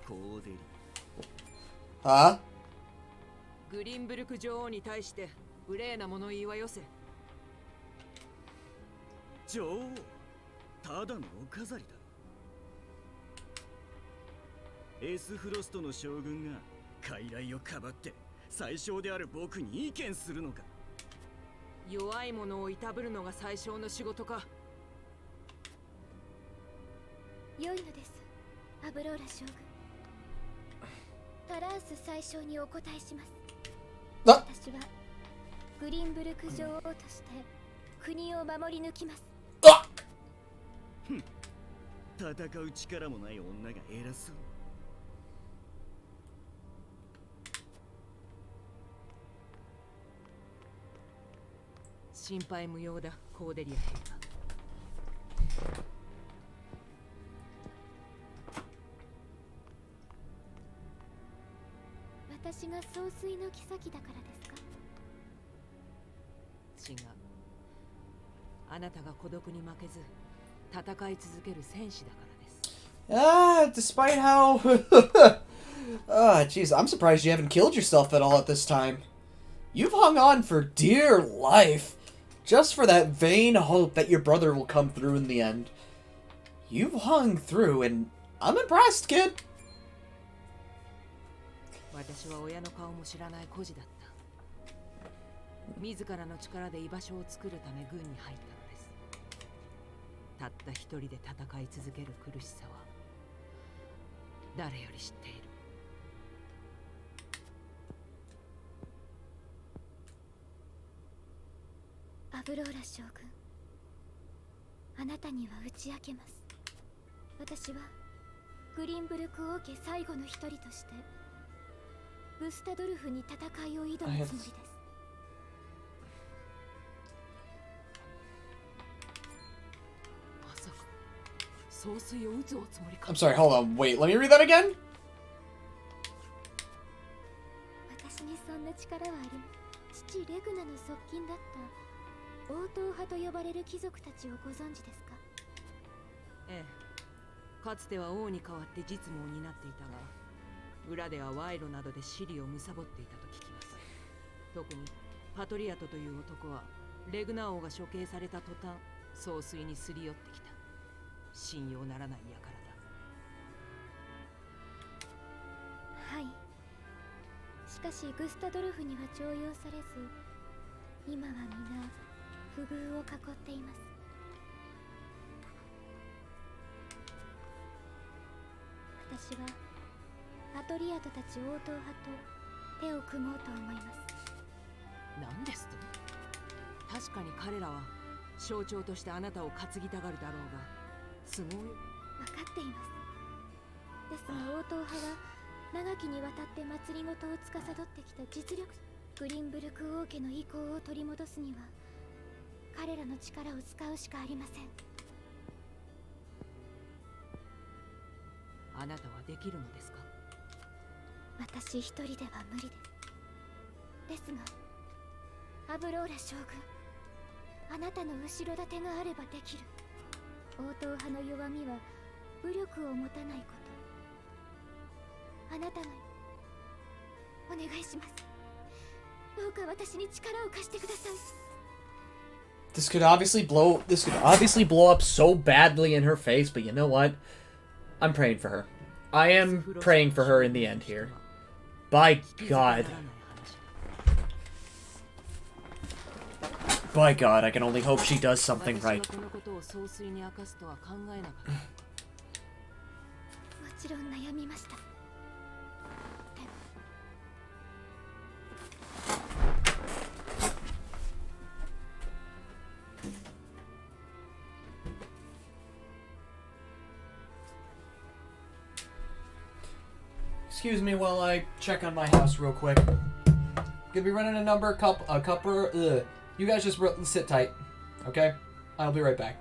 コーデリ。は？グリーンブルク女王に対して無礼な物言いはよせ。女王、ただのお飾りだ。エスフロストの将軍が傀儡をかばって最小である僕に意見するのか。弱い者をいたぶるのが最小の仕事か。良いのです、アブローラ将軍。タラース宰相にお答えします。私はグリンブルク女王として国を守り抜きます。ふん、戦う力もない女が偉そう。心配無用だ、コーデリア陛下。私が総帥の妃だからですか？違う。あなたが孤独に負けず戦い続ける戦士だからです。Despite how... jeez, I'm surprised you haven't killed yourself at all at this time. You've hung on for dear life, just for that vain hope that your brother will come through in the end. You've hung through, and I'm impressed, kid. 私は親の顔も知らない孤児だった。自らの力で居場所を作るため軍に入ったのです。たった一人で戦い続ける苦しさは誰より知っている。アブローラ将軍、あなたには打ち明けます。私はグリンブルク王家最後の一人としてグスタドルフに戦いを挑むつもりです。まさか総帥を撃つおつもりか。 I'm sorry, hold on, wait, let me read that again? 私にそんな力はあります。父レグナの側近だった王党派と呼ばれる貴族たちをご存知ですか？ええ、かつては王に代わって実務を担っていたが、裏では賄賂などでシリを貪っていたと聞きます。特にパトリアトという男はレグナ王が処刑された途端総帥にすり寄ってきた。信用ならない輩だ。はい。しかしグスタドルフには重用されず、今は皆不遇を囲っています。私はパトリアトたち王党派と手を組もうと思います。何ですと？確かに彼らは象徴としてあなたを担ぎたがるだろうが、都合よ。分かっています。ですが王党派は長きにわたって祭りごとを司ってきた実力グリンブルク王家の意向を取り戻すには彼らの力を使うしかありません。あなたはできるのですか？私一人では無理ですが、アブローラ将軍、あなたの後ろ盾があればできる。応答派の弱みは武力を持たないこと。あなたがお願いします。どうか私に力を貸してください。This could obviously blow up so badly in her face, but you know what? I'm praying for her. I am praying for her in the end here. By God. By God, I can only hope she does something right. もちろん悩みました。Excuse me while I check on my house real quick. Gonna be running a cupper. You guys just sit tight, okay? I'll be right back.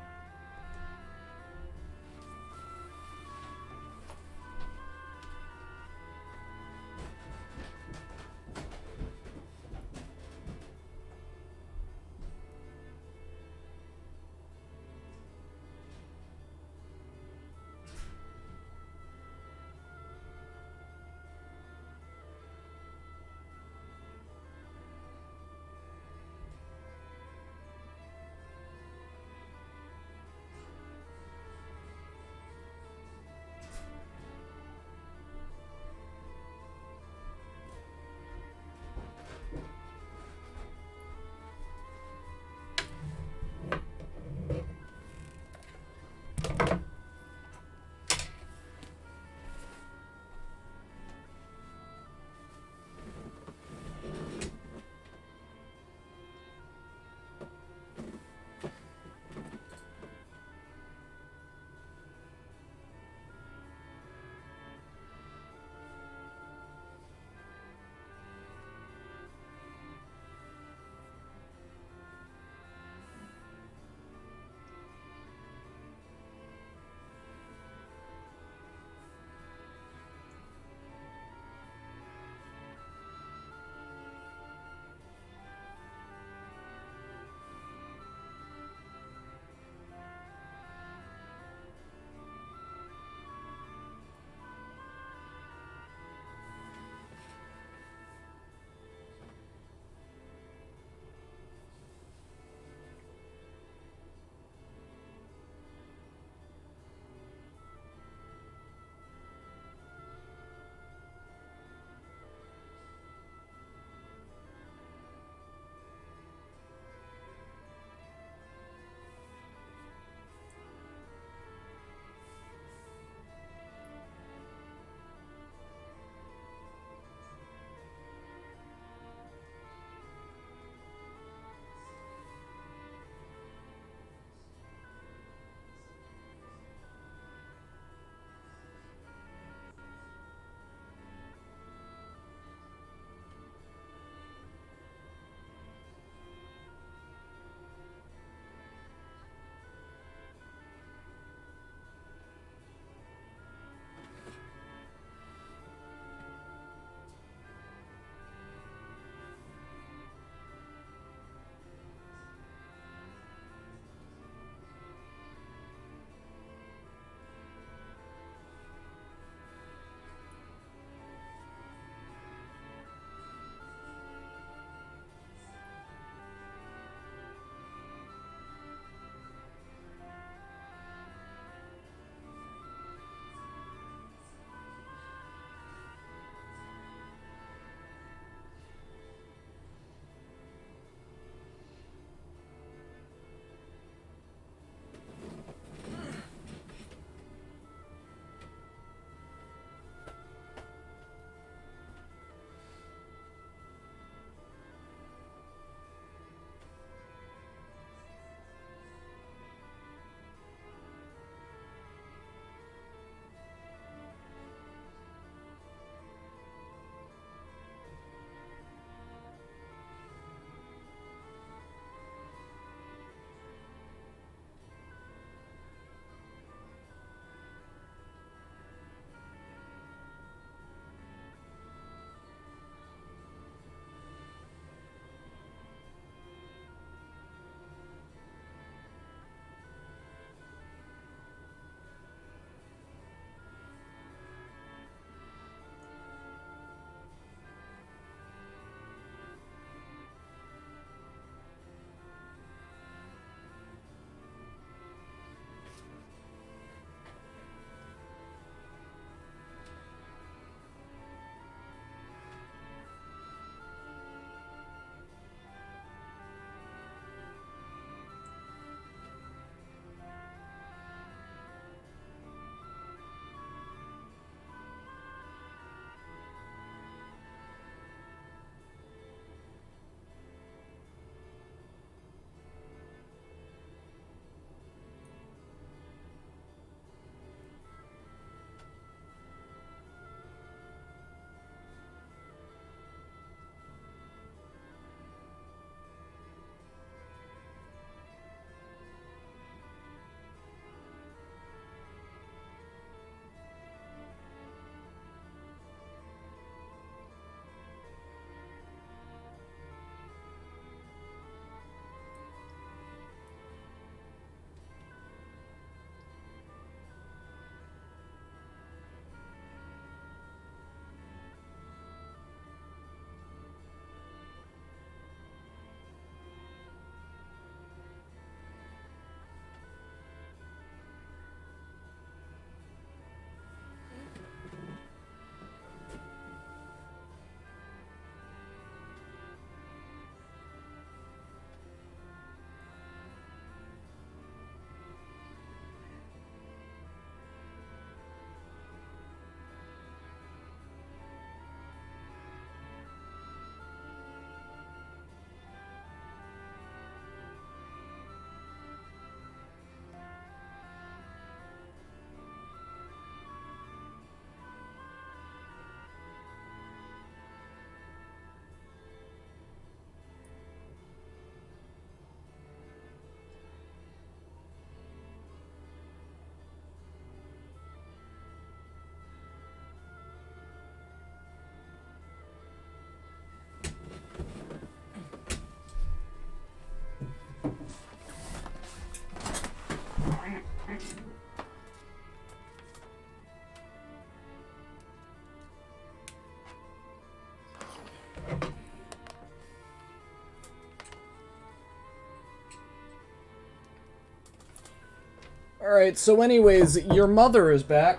Alright, so anyways, your mother is back.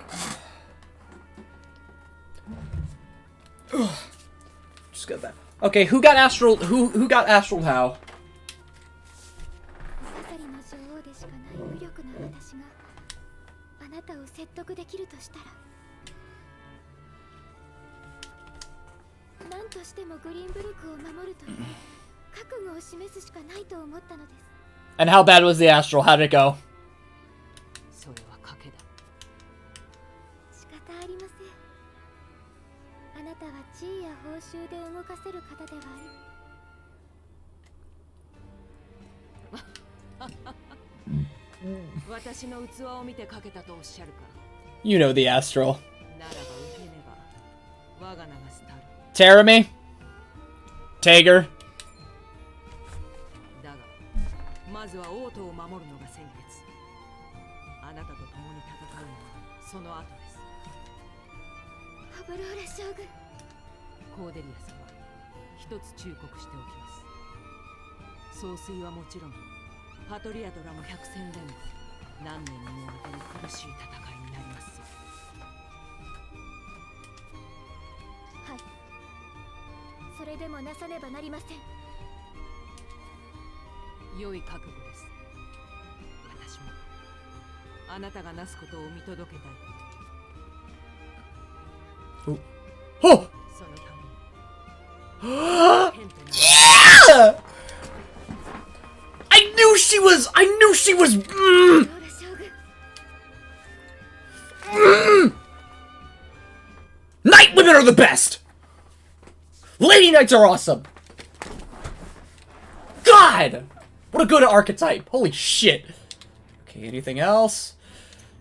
Just got that. Okay, who got astral? Who got astral how? And how bad was the astral? How did it go? You know the astral. Terami? Tager? まずは王都を守るのが先決。あなたと共に戦うのはその後です。アブローラ将軍。コーデリア様、一つ忠告しておきます。総帥はもちろん、パトリアドらも百戦錬磨、何年にもわたる苦しい戦いになりますよ。はい。それでもなさねばなりません。良い覚悟です。私もあなたがなすことを見届けたい。そのために。Yeah! I knew she was. Night women are the best. Lady knights are awesome. God. What a good archetype! Holy shit! Okay, anything else?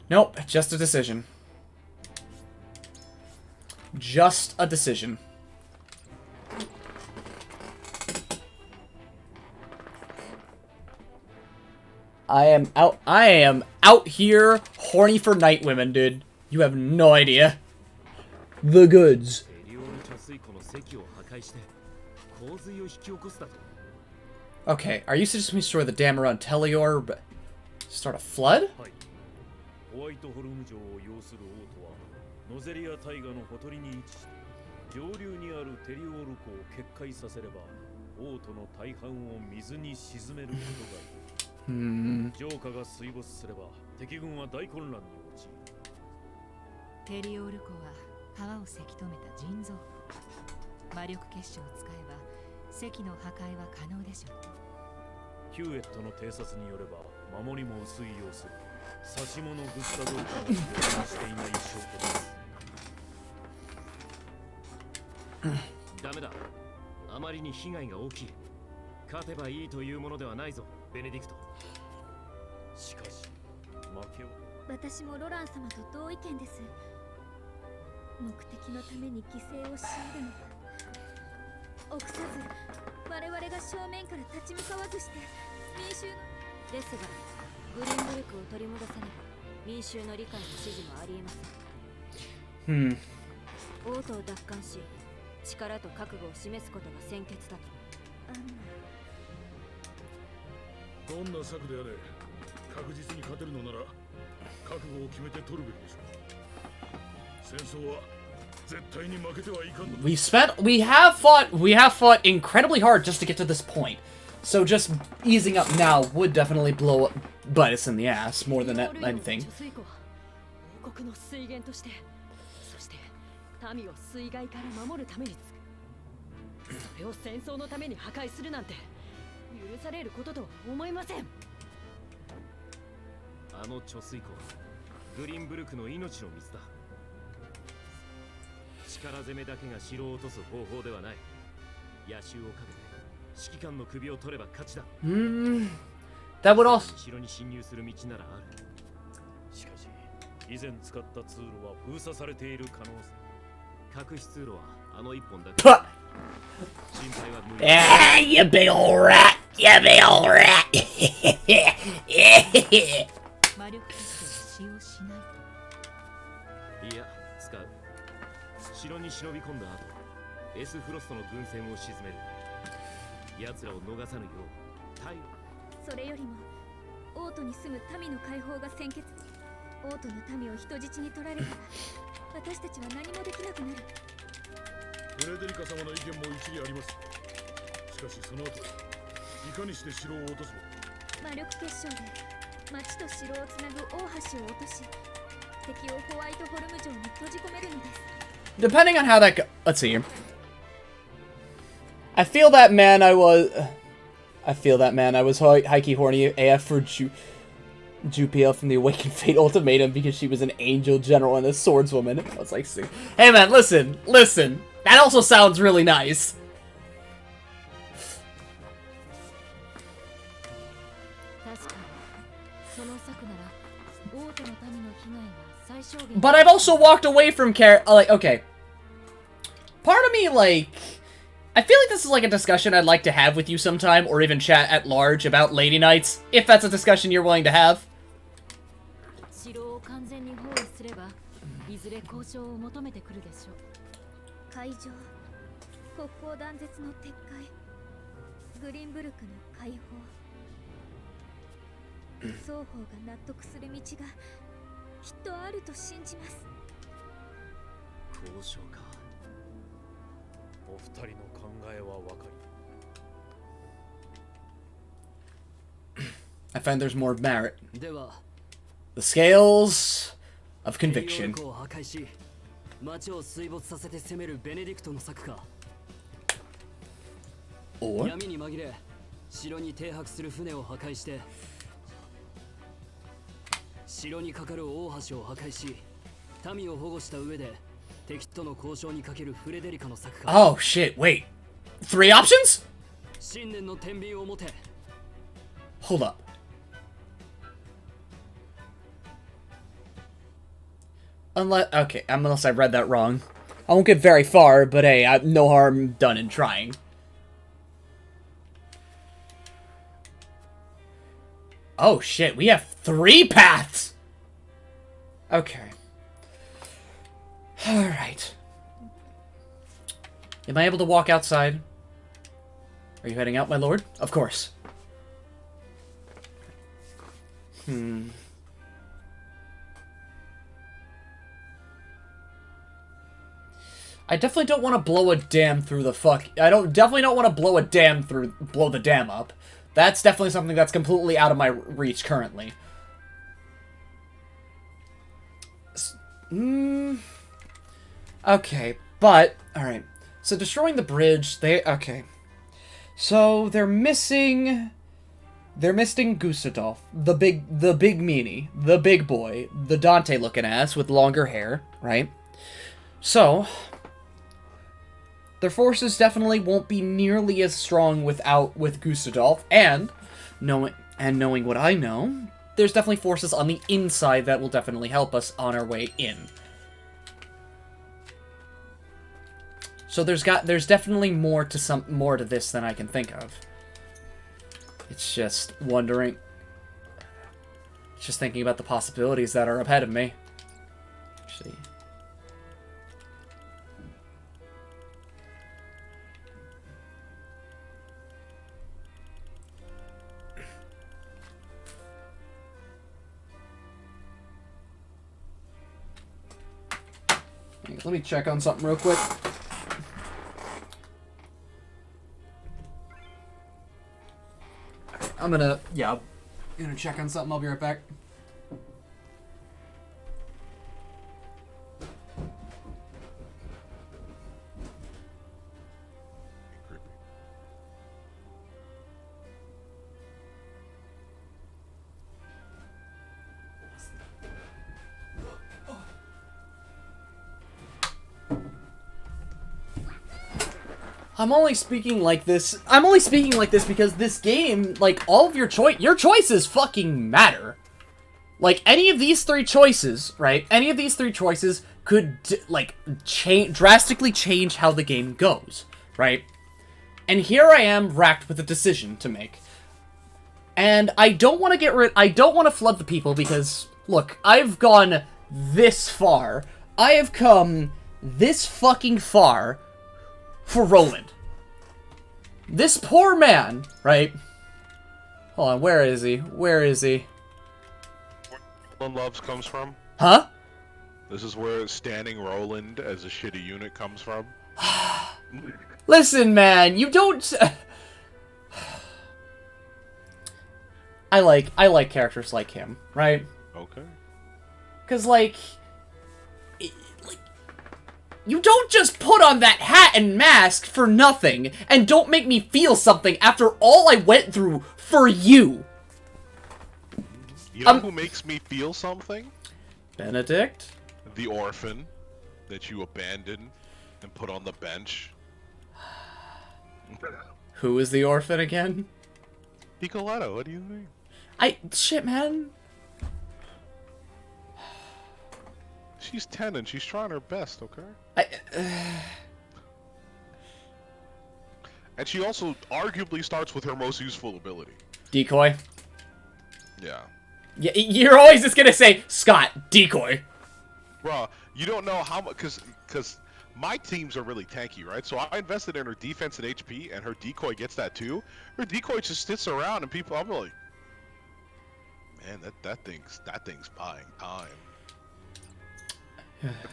Nope, just a decision. Just a decision. I am out here horny for night women, dude. You have no idea. The goods. Okay, are you suggesting we destroy the dam around Telior, but start a flood? ホワイトホルム城を擁する王都はノゼリア大河のほとりに位置して上流にあるテリオール湖を決壊させれば王都の大半を水に沈めることがいい。城下が水没すれば敵軍は大混乱に陥る。テリオール湖は川をせき止めた腎臓。魔力結晶を使えば石の破壊は可能でしょう。ヒューエットの偵察によれば守りも薄い様子。差し物グッかどうかを表明していない証拠です。ダメだ。あまりに被害が大きい。勝てばいいというものではないぞ、ベネディクト。しかし、負けを。私もロラン様と同意見です。目的のために犠牲を強いるのは臆さず我々が正面から立ち向かわずして民衆のですがグリーンブルクを取り戻さねば民衆の理解も支持もありえません。王都を奪還し力と覚悟を示すことが先決だと。どんな策であれ確実に勝てるのなら覚悟を決めて取るべきでしょう。戦争は絶対に負けてはいかんの。We have fought incredibly hard just to get to this point. So just easing up now would definitely bite us in the ass more than anything. 王国の水源として、そして民を水害から守るためにそれを戦争のために破壊するなんて許されることとは思いません。あの貯水湖はグリーンブルクの命の水だ。力攻めだけが城を落とす方法ではない。野襲をかけて指揮官の首を取れば勝ちだ。That would also. 城に侵入する道ならある。しかし、以前使った通路は封鎖されている可能性。隠し通路はあの一本だけ。心配は無理。You big old rat! You big old rat! 魔力テストを使用しないと。いや、使う。城に忍び込んだ後、エスフロストの軍船を沈める。奴らを逃さぬよう対応。それよりも王都に住む民の解放が先決。王都の民を人質に取られたら私たちは何もできなくなる。フレデリカ様の意見も一理あります。しかしその後いかにして城を落とすの？魔力結晶で町と城をつなぐ大橋を落とし、敵をホワイトホルム城に閉じ込めるのです。 Depending on how that go- let's see here. I feel that man I was hikey horny AF for Jupia from the Awakened Fate Ultimatum because she was an angel general and a swordswoman. I was like, hey man, listen. That also sounds really nice. But I've also walked away from like, okay. Part of me, like, I feel like this is like a discussion I'd like to have with you sometime, or even chat at large about Lady Knights, if that's a discussion you're willing to have. 城を完全に包囲すれば、いずれ交渉を求めてくるでしょう。海上、国交断絶の撤回、グリンブルクの解放。双方が納得する道がきっとあると信じます。交渉か。お二人の考えは分かり。I find there's more merit. では The scales of conviction. を破壊し、町を水没させて攻めるベネディクトの策か。Or 闇に紛れ、城に停泊する船を破壊して、城にかかる大橋を破壊し、民を保護した上で敵との交渉にかけるフレデリカの策か。Oh shit, wait. 3 options? 信念の天秤を持て。Hold up. Unless I read that wrong. I won't get very far, but hey, no harm done in trying. Oh shit, we have 3 paths! Okay. Alright. Am I able to walk outside? Are you heading out, my lord? Of course. I definitely don't want to blow a dam through the definitely don't want to blow the dam up. That's definitely something that's completely out of my reach currently. Okay, but alright. So destroying the bridge, okay. So they're missing Gustadolf, the big meanie, the big boy, the Dante looking ass with longer hair, right? So their forces definitely won't be nearly as strong with Gustadolf, and knowing what I know, there's definitely forces on the inside that will definitely help us on our way in. So there's definitely more to this than I can think of. It's just wondering, just thinking about the possibilities that are ahead of me. Actually. Let me check on something real quick. I'm gonna check on something. I'll be right back. I'm only speaking like this because this game, like, all of your choices fucking matter. Like, any of these 3 choices, right? Any of these 3 choices could, drastically change how the game goes, right? And here I am racked with a decision to make. And I don't want to flood the people because, look, I've gone this far. I have come this fucking far for Roland. This poor man, right? Hold on, where is he? Where is he? Where Loves comes from? Huh? This is where Standing Roland as a shitty unit comes from. Listen, man, you don't... I like characters like him, right? Okay. Because, like, you don't just put on that hat and mask for nothing, and don't make me feel something after all I went through for you. You know who makes me feel something? Benedict? The orphan that you abandoned and put on the bench. Who is the orphan again? Nicoletto, what do you think? Shit, man. She's 10 and she's trying her best, okay? And she also arguably starts with her most useful ability. Decoy? Yeah. Yeah, you're always just gonna say, Scott, decoy. Bruh, you don't know how much, because my teams are really tanky, right? So I invested in her defense and HP, and her decoy gets that too. Her decoy just sits around, and people, I'm like, man, that thing's buying time.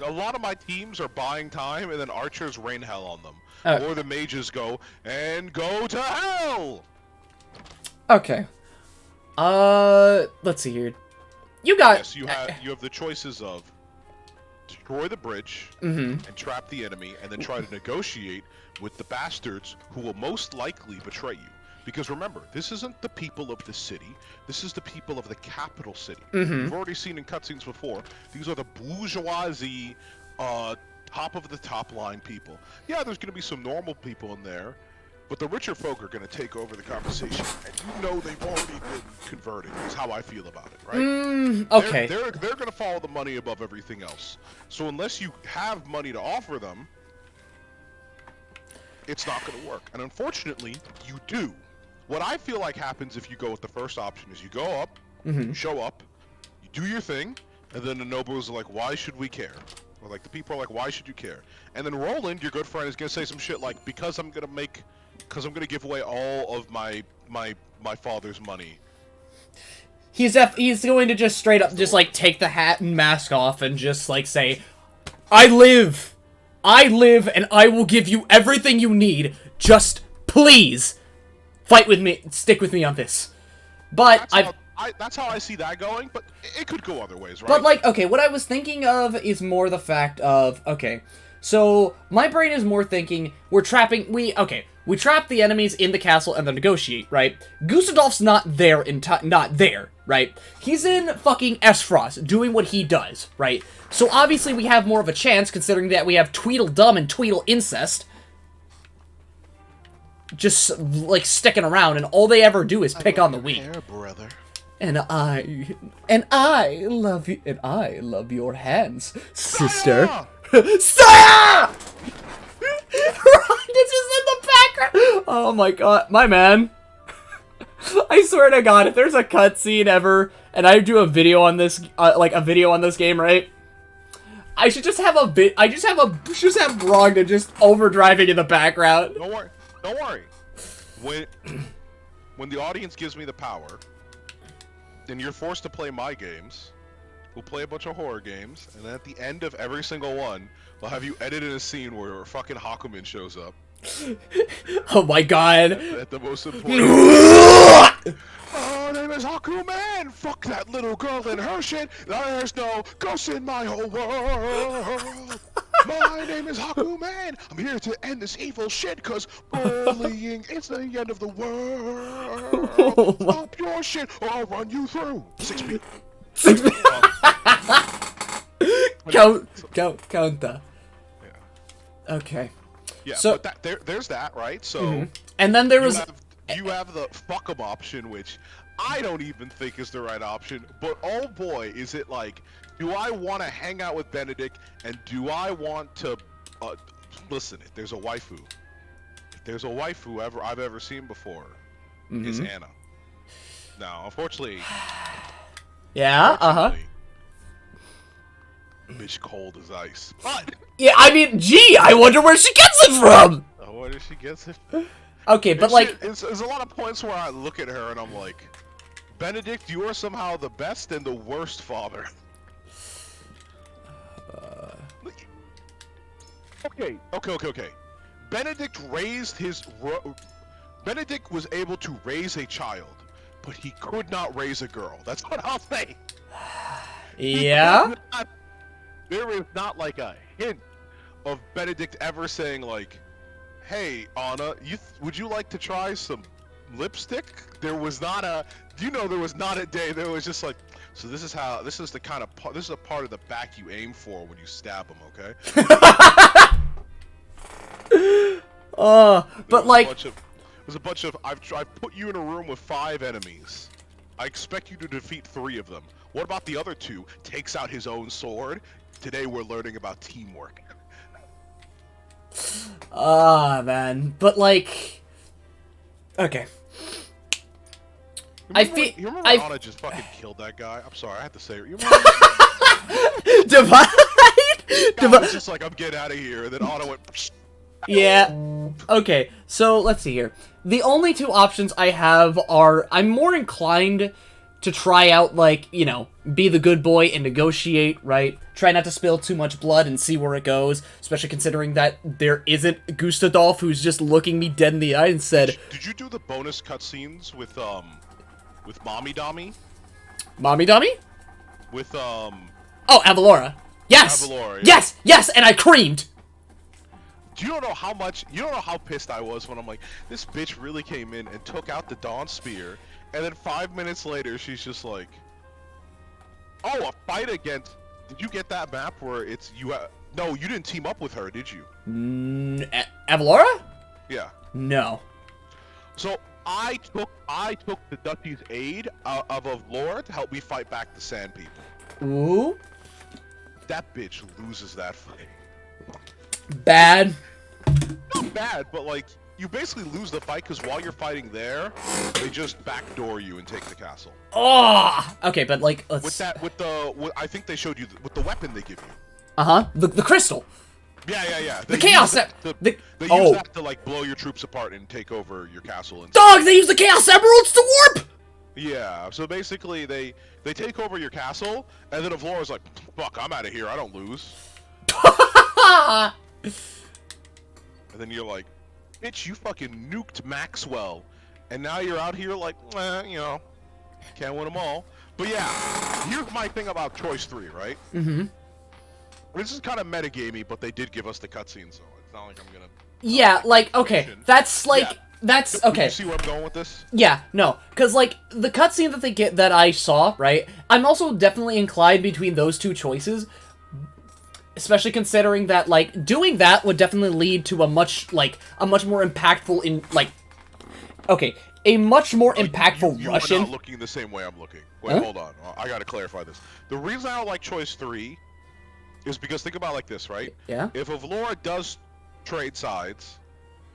A lot of my teams are buying time, and then archers rain hell on them, or the mages go to hell. Okay. Let's see here. You got. Yes, you have the choices of destroy the bridge Mhm. and trap the enemy, and then try to negotiate with the bastards who will most likely betray you. Because remember, this isn't the people of the city. This is the people of the capital city. Mhm. You've already seen in cutscenes before. These are the bourgeoisie, top of the top line people. Yeah, there's going to be some normal people in there, but the richer folk are going to take over the conversation, and you know they've already been converted. Is how I feel about it, right? Okay. They're going to follow the money above everything else. So unless you have money to offer them, it's not going to work. And unfortunately, you do. What I feel like happens if you go with the first option is you go up, you show up, you do your thing, and then the nobles are like, why should we care? Or like the people are like, why should you care? And then Roland, your good friend, is gonna say some shit like, because I'm gonna give away all of my father's money. He's going to just straight up just like take the hat and mask off and just like say, I live and I will give you everything you need. Please fight with me, stick with me on this. But that's how I see that going, but it could go other ways, right? But like, okay, what I was thinking of is more the fact of, okay, so my brain is more thinking we trap the enemies in the castle and then negotiate, right? Gustadolf's not there, right? He's in fucking Esfrost doing what he does, right? So obviously we have more of a chance considering that we have Tweedledum and Tweedle Incest just like sticking around, and all they ever do is pick on the weak. Brother. And I love you, and I love your hands, sister. Saya! Ron is just in the background. Oh my god, my man. I swear to God, if there's a cutscene ever, and I do a video on this, game, right? I should just have have Brogdon just overdriving in the background. Don't worry. When the audience gives me the power, then you're forced to play my games. We'll play a bunch of horror games, and then at the end of every single one, we'll have you edit in a scene where fucking Hakumen shows up. Oh my god. At the most important. Oh, my name is Hakumen! Fuck that little girl and her shit! There's no ghosts in my whole world! My name is Hakumen! I'm here to end this evil shit, cause bullying is the end of the world! Stop your shit, or I'll run you through! 6 feet. 6 feet! Count that. Yeah. Okay. Yeah, so, but there's that, right? So, and then there was... You have the fuck 'em option, which I don't even think is the right option, but oh boy, is it like, do I want to hang out with Benedict, and do I want to, listen, if there's a waifu I've ever seen before, is Anna. Now, unfortunately... Yeah, Bitch cold as ice. But... Yeah, I mean, gee, I wonder where she gets it from! I wonder if she gets it. Okay, but like, there's a lot of points where I look at her and I'm like, Benedict, you are somehow the best and the worst father. Okay. Benedict Benedict was able to raise a child, but he could not raise a girl. That's what I'll say. Yeah? There is not like a hint of Benedict ever saying like, "Hey, Anna, would you like to try some lipstick?" There was not a, there was not a day. There was just like, so this is a part of the back you aim for when you stab them, okay? But like, There's a bunch of I've put you in a room with 5 enemies. I expect you to defeat 3 of them. What about the other 2? Takes out his own sword. Today we're learning about teamwork. Man. But like, okay. You remember when Anna just fucking killed that guy? I'm sorry, I had to say it. You remember? Divide. Was just like, I'm getting out of here, and then Anna went. Psh. Yeah. Okay, so let's see here. The only 2 options I have are, I'm more inclined to try out, like, be the good boy and negotiate, right? Try not to spill too much blood and see where it goes, especially considering that there isn't Gustadolf who's just looking me dead in the eye and said... Did you do the bonus cutscenes with Mommy Dommy? Mommy Dommy? With, Oh, Avalora. Yes! Avalora, yeah. Yes, and I creamed! You don't know how pissed I was when I'm like, this bitch really came in and took out the Dawn Spear, and then 5 minutes later, she's just like, oh, a fight against... Did you get that map where it's you? No, you didn't team up with her, did you? Avalora? Yeah. No. So I took the Duchy's aid of Avalora to help me fight back the Sand People. Ooh. That bitch loses that fight. Bad. Not bad, but like, you basically lose the fight because while you're fighting there, they just backdoor you and take the castle. Oh! Okay, but like, let's... I think they showed you, with the weapon they give you. Uh-huh. The crystal. Yeah. The Chaos... They use that to, like, blow your troops apart and take over your castle. And Dog, they use the Chaos Emeralds to warp! Yeah, so basically, they take over your castle, and then Avalora's like, fuck, I'm out of here, I don't lose. And then you're like, bitch, you fucking nuked Maxwell. And now you're out here like, can't win them all. But yeah, here's my thing about Choice 3, right? Mm-hmm. This is kind of metagamey, but they did give us the cutscene, so it's not like I'm gonna... Yeah, like, okay, that's like... Yeah. That's okay. You see where I'm going with this? Yeah, no, because like the cutscene that I saw, right? I'm also definitely inclined between those 2 choices, especially considering that like doing that would definitely lead to a much more impactful a much more impactful Russian. You're not looking the same way I'm looking. Wait, hold on. I gotta clarify this. The reason I don't like Choice 3 is because think about it like this, right? Yeah. If Avalora does trade sides,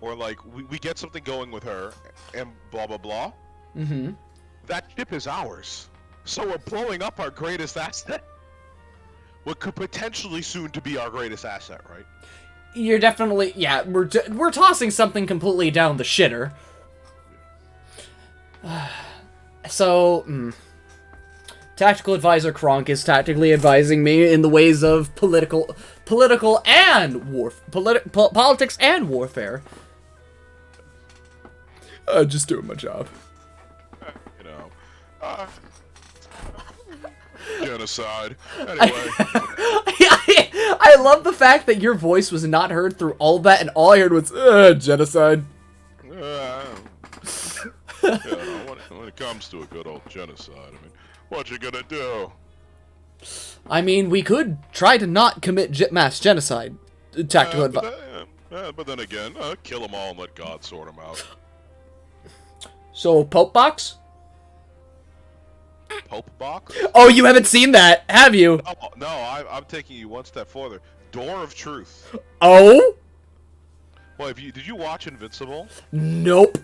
or like we get something going with her, and blah blah blah. Mm-hmm. That ship is ours, so we're blowing up our greatest asset. What could potentially soon to be our greatest asset, right? You're definitely we're tossing something completely down the shitter. So, Tactical Advisor Kronk is tactically advising me in the ways of political and politics and warfare. Just doing my job. Genocide. Anyway. I love the fact that your voice was not heard through all that, and all I heard was, genocide. When it comes to a good old genocide, I mean, what you gonna do? I mean, we could try to not commit mass genocide. Tactical advice. But then again, kill them all and let God sort them out. So, Pope Box? Pope Box? Oh, you haven't seen that, have you? Oh, no, I'm taking you one step further. Door of Truth. Oh? Well, did you watch Invincible? Nope.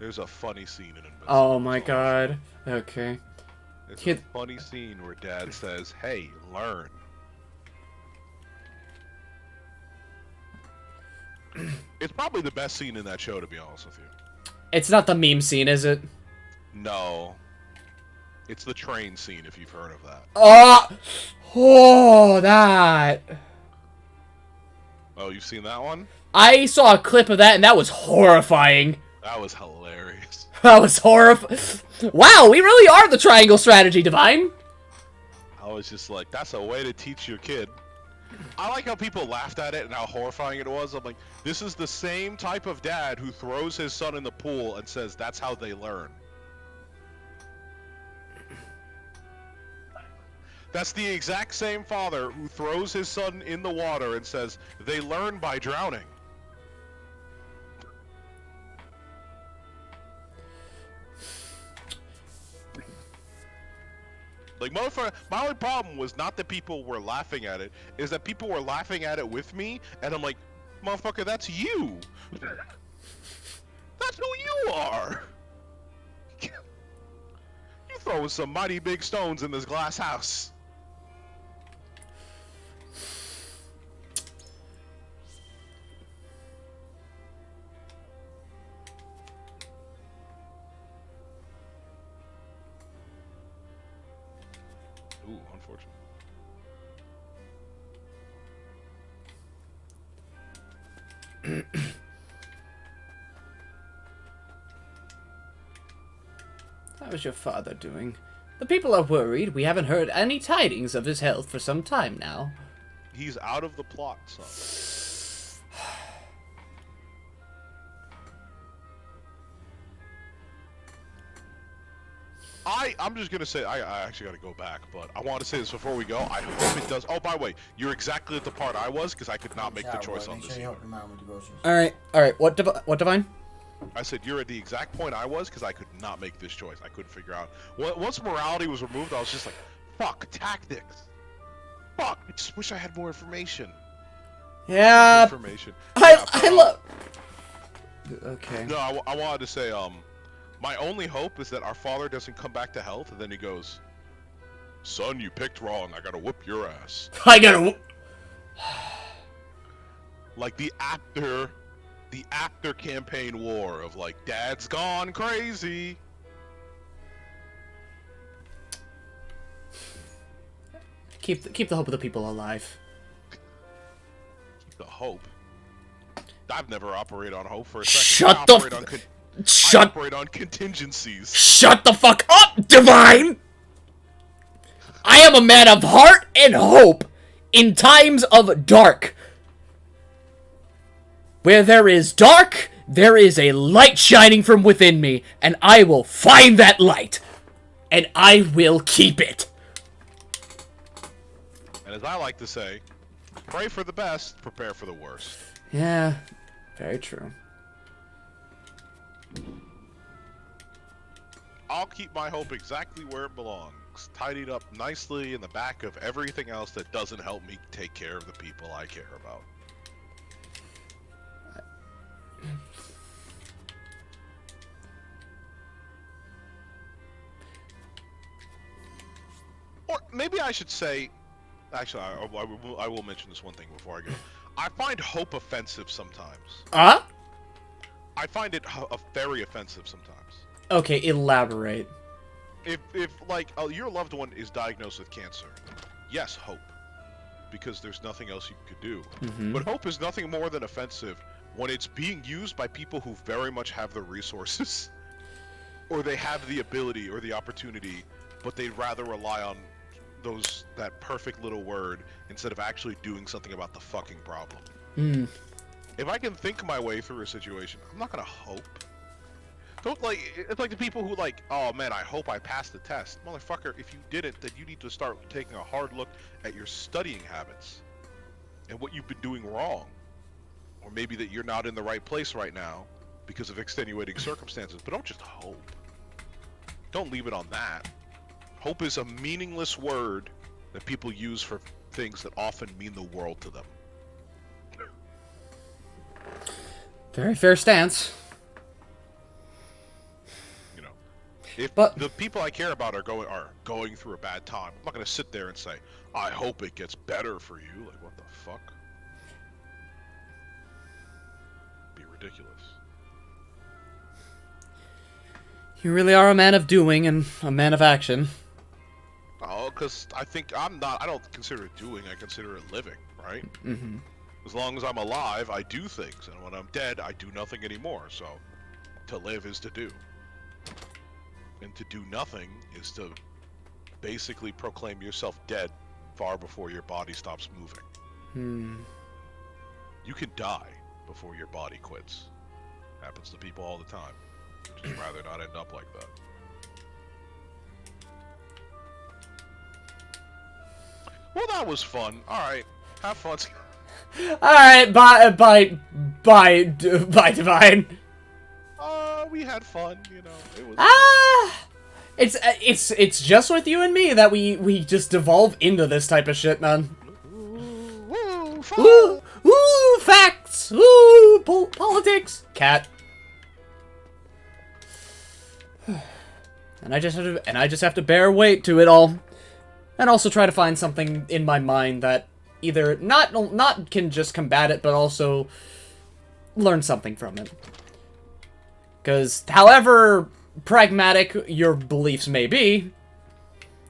There's a funny scene in Invincible. Oh my god. Okay. It's a funny scene where Dad says, hey, learn. It's probably the best scene in that show, to be honest with you. It's not the meme scene, is it? No. It's the train scene, if you've heard of that. Oh, that. Oh, you've seen that one? I saw a clip of that, and that was horrifying. That was hilarious. That was horrifying. Wow, we really are the triangle strategy, Divine. I was just like, that's a way to teach your kid. I like how people laughed at it and how horrifying it was. I'm like, this is the same type of dad who throws his son in the pool and says that's how they learn. That's the exact same father who throws his son in the water and says they learn by drowning. Like, motherfucker, my only problem was not that people were laughing at it, is that people were laughing at it with me, and I'm like, motherfucker, that's you. That's who you are. You throwing some mighty big stones in this glass house. Ooh, unfortunate. How's your father doing? The people are worried. We haven't heard any tidings of his health for some time now. He's out of the plot, son. I'm just gonna say, I actually gotta go back, but I want to say this before we go. I hope it does. Oh, by the way, you're exactly at the part I was, because I could not make the choice on this. All right. What Divine? I said you're at the exact point I was, because I could not make this choice. I couldn't figure out. Once morality was removed, I was just like, fuck tactics. Fuck. I just wish I had more information. Yeah. Information. I love. Okay. No, I wanted to say, my only hope is that our father doesn't come back to health, and then he goes, son, you picked wrong. I gotta whoop your ass. I gotta whoop. Like the actor campaign war of like, dad's gone crazy. Keep the hope of the people alive. Keep the hope. I've never operated on hope for a second. Shut the I operate on contingencies. Shut the fuck up, Divine! I am a man of heart and hope in times of dark. Where there is dark, there is a light shining from within me, and I will find that light, and I will keep it. And as I like to say, pray for the best, prepare for the worst. Yeah, very true. I'll keep my hope exactly where it belongs, tidied up nicely in the back of everything else that doesn't help me take care of the people I care about. Or maybe I should say, actually, I will mention this one thing before I go. I find hope offensive sometimes. I find it very offensive sometimes. Okay, elaborate. If like your loved one is diagnosed with cancer, yes, hope, because there's nothing else you could do. Mhm. But hope is nothing more than offensive when it's being used by people who very much have the resources, or they have the ability or the opportunity, but they'd rather rely on that perfect little word instead of actually doing something about the fucking problem. Hmm. If I can think my way through a situation, I'm not gonna hope. Don't it's like the people who like, oh man, I hope I passed the test. Motherfucker, if you didn't, then you need to start taking a hard look at your studying habits and what you've been doing wrong. Or maybe that you're not in the right place right now because of extenuating circumstances, but don't just hope. Don't leave it on that. Hope is a meaningless word that people use for things that often mean the world to them. Very fair stance. You know, if the people I care about are going through a bad time, I'm not going to sit there and say, I hope it gets better for you. Like, what the fuck? ridiculous. You really are a man of doing and a man of action. Oh, because I think I don't consider it doing, I consider it living, right? Mm-hmm. As long as I'm alive, I do things, and when I'm dead, I do nothing anymore, so to live is to do. And to do nothing is to basically proclaim yourself dead far before your body stops moving. You can die before your body quits. Happens to people all the time. Just rather not end up like that. Well, that was fun. Alright, have fun. Alright, bye, Divine. We had fun, you know. It was It's just with you and me that we just devolve into this type of shit, man. Ooh, facts. Ooh, politics. Cat. And I just have to bear weight to it all, and also try to find something in my mind that either not can just combat it, but also learn something from it. Because however pragmatic your beliefs may be,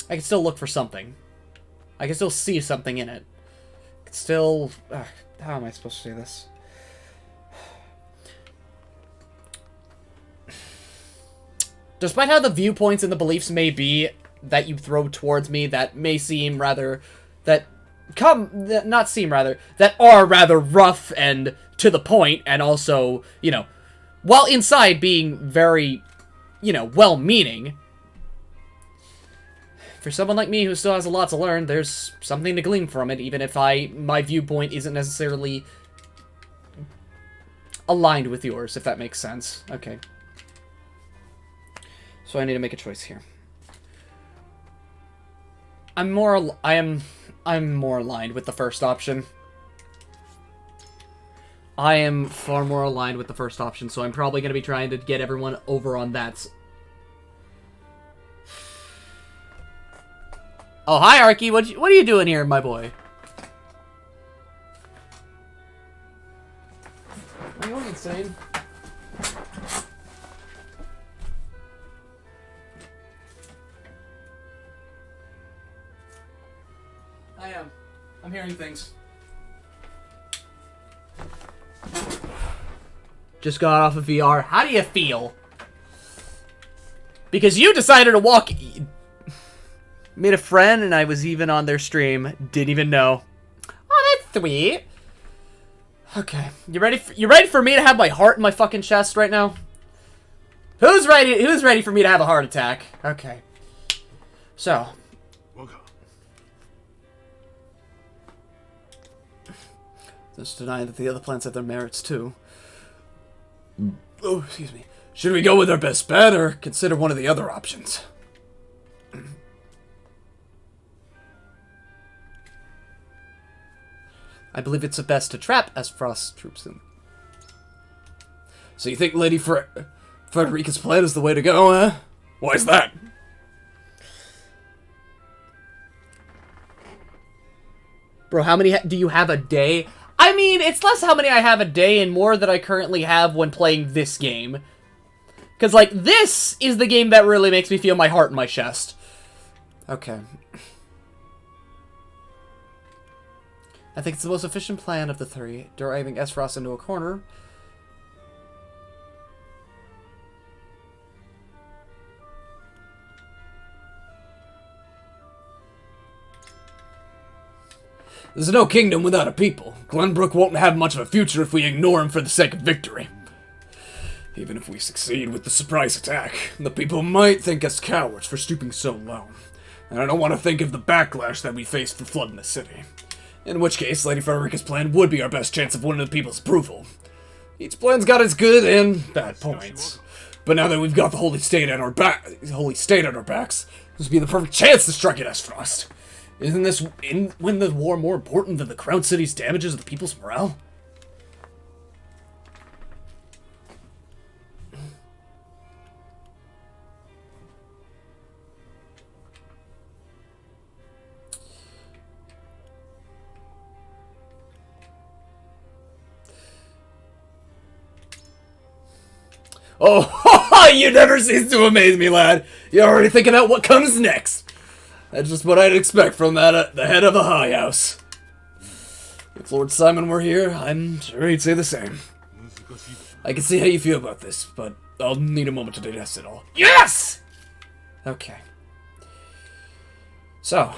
I can still look for something. I can still see something in it. I can still... how am I supposed to say this? Despite how the viewpoints and the beliefs may be that you throw towards me that may seem rather... that are rather rough and to the point, and also, you know, while inside being very, you know, well-meaning, for someone like me who still has a lot to learn, there's something to glean from it, even if my viewpoint isn't necessarily aligned with yours, if that makes sense. Okay. So I need to make a choice here. I'm more aligned with the first option. I am far more aligned with the first option, so I'm probably going to be trying to get everyone over on that. Oh, hi, Arky. What are you doing here, my boy? Are you insane? I am. I'm hearing things. Just got off of VR. How do you feel? Because you decided to walk... Made a friend, and I was even on their stream. Didn't even know. Oh, that's sweet. Okay. You ready for me to have my heart in my fucking chest right now? Who's ready for me to have a heart attack? Okay. So... Let's deny that the other plants have their merits, too. Oh, excuse me. Should we go with our best bet, or consider one of the other options? I believe it's best to trap Frost's troops in. So you think Lady Frederica's plan is the way to go, huh? Why is that? Bro, how many do you have a day? I mean, it's less how many I have a day and more that I currently have when playing this game. Because, like, this is the game that really makes me feel my heart in my chest. Okay. I think it's the most efficient plan of the three, driving Frost into a corner. There's no kingdom without a people. Glenbrook won't have much of a future if we ignore him for the sake of victory. Even if we succeed with the surprise attack, the people might think us cowards for stooping so low. And I don't want to think of the backlash that we face for flooding the city. In which case, Lady Frederica's plan would be our best chance of winning the people's approval. Each plan's got its good and bad points. But now that we've got the Holy State at our backs, this would be the perfect chance to strike at Frost. Isn't this win the war more important than the Crown City's damages of the people's morale? Oh, you never cease to amaze me, lad. You're already thinking out what comes next. That's just what I'd expect from that the head of a high house. If Lord Simon were here, I'm sure he'd say the same. I can see how you feel about this, but I'll need a moment to digest it all. Yes! Okay. So.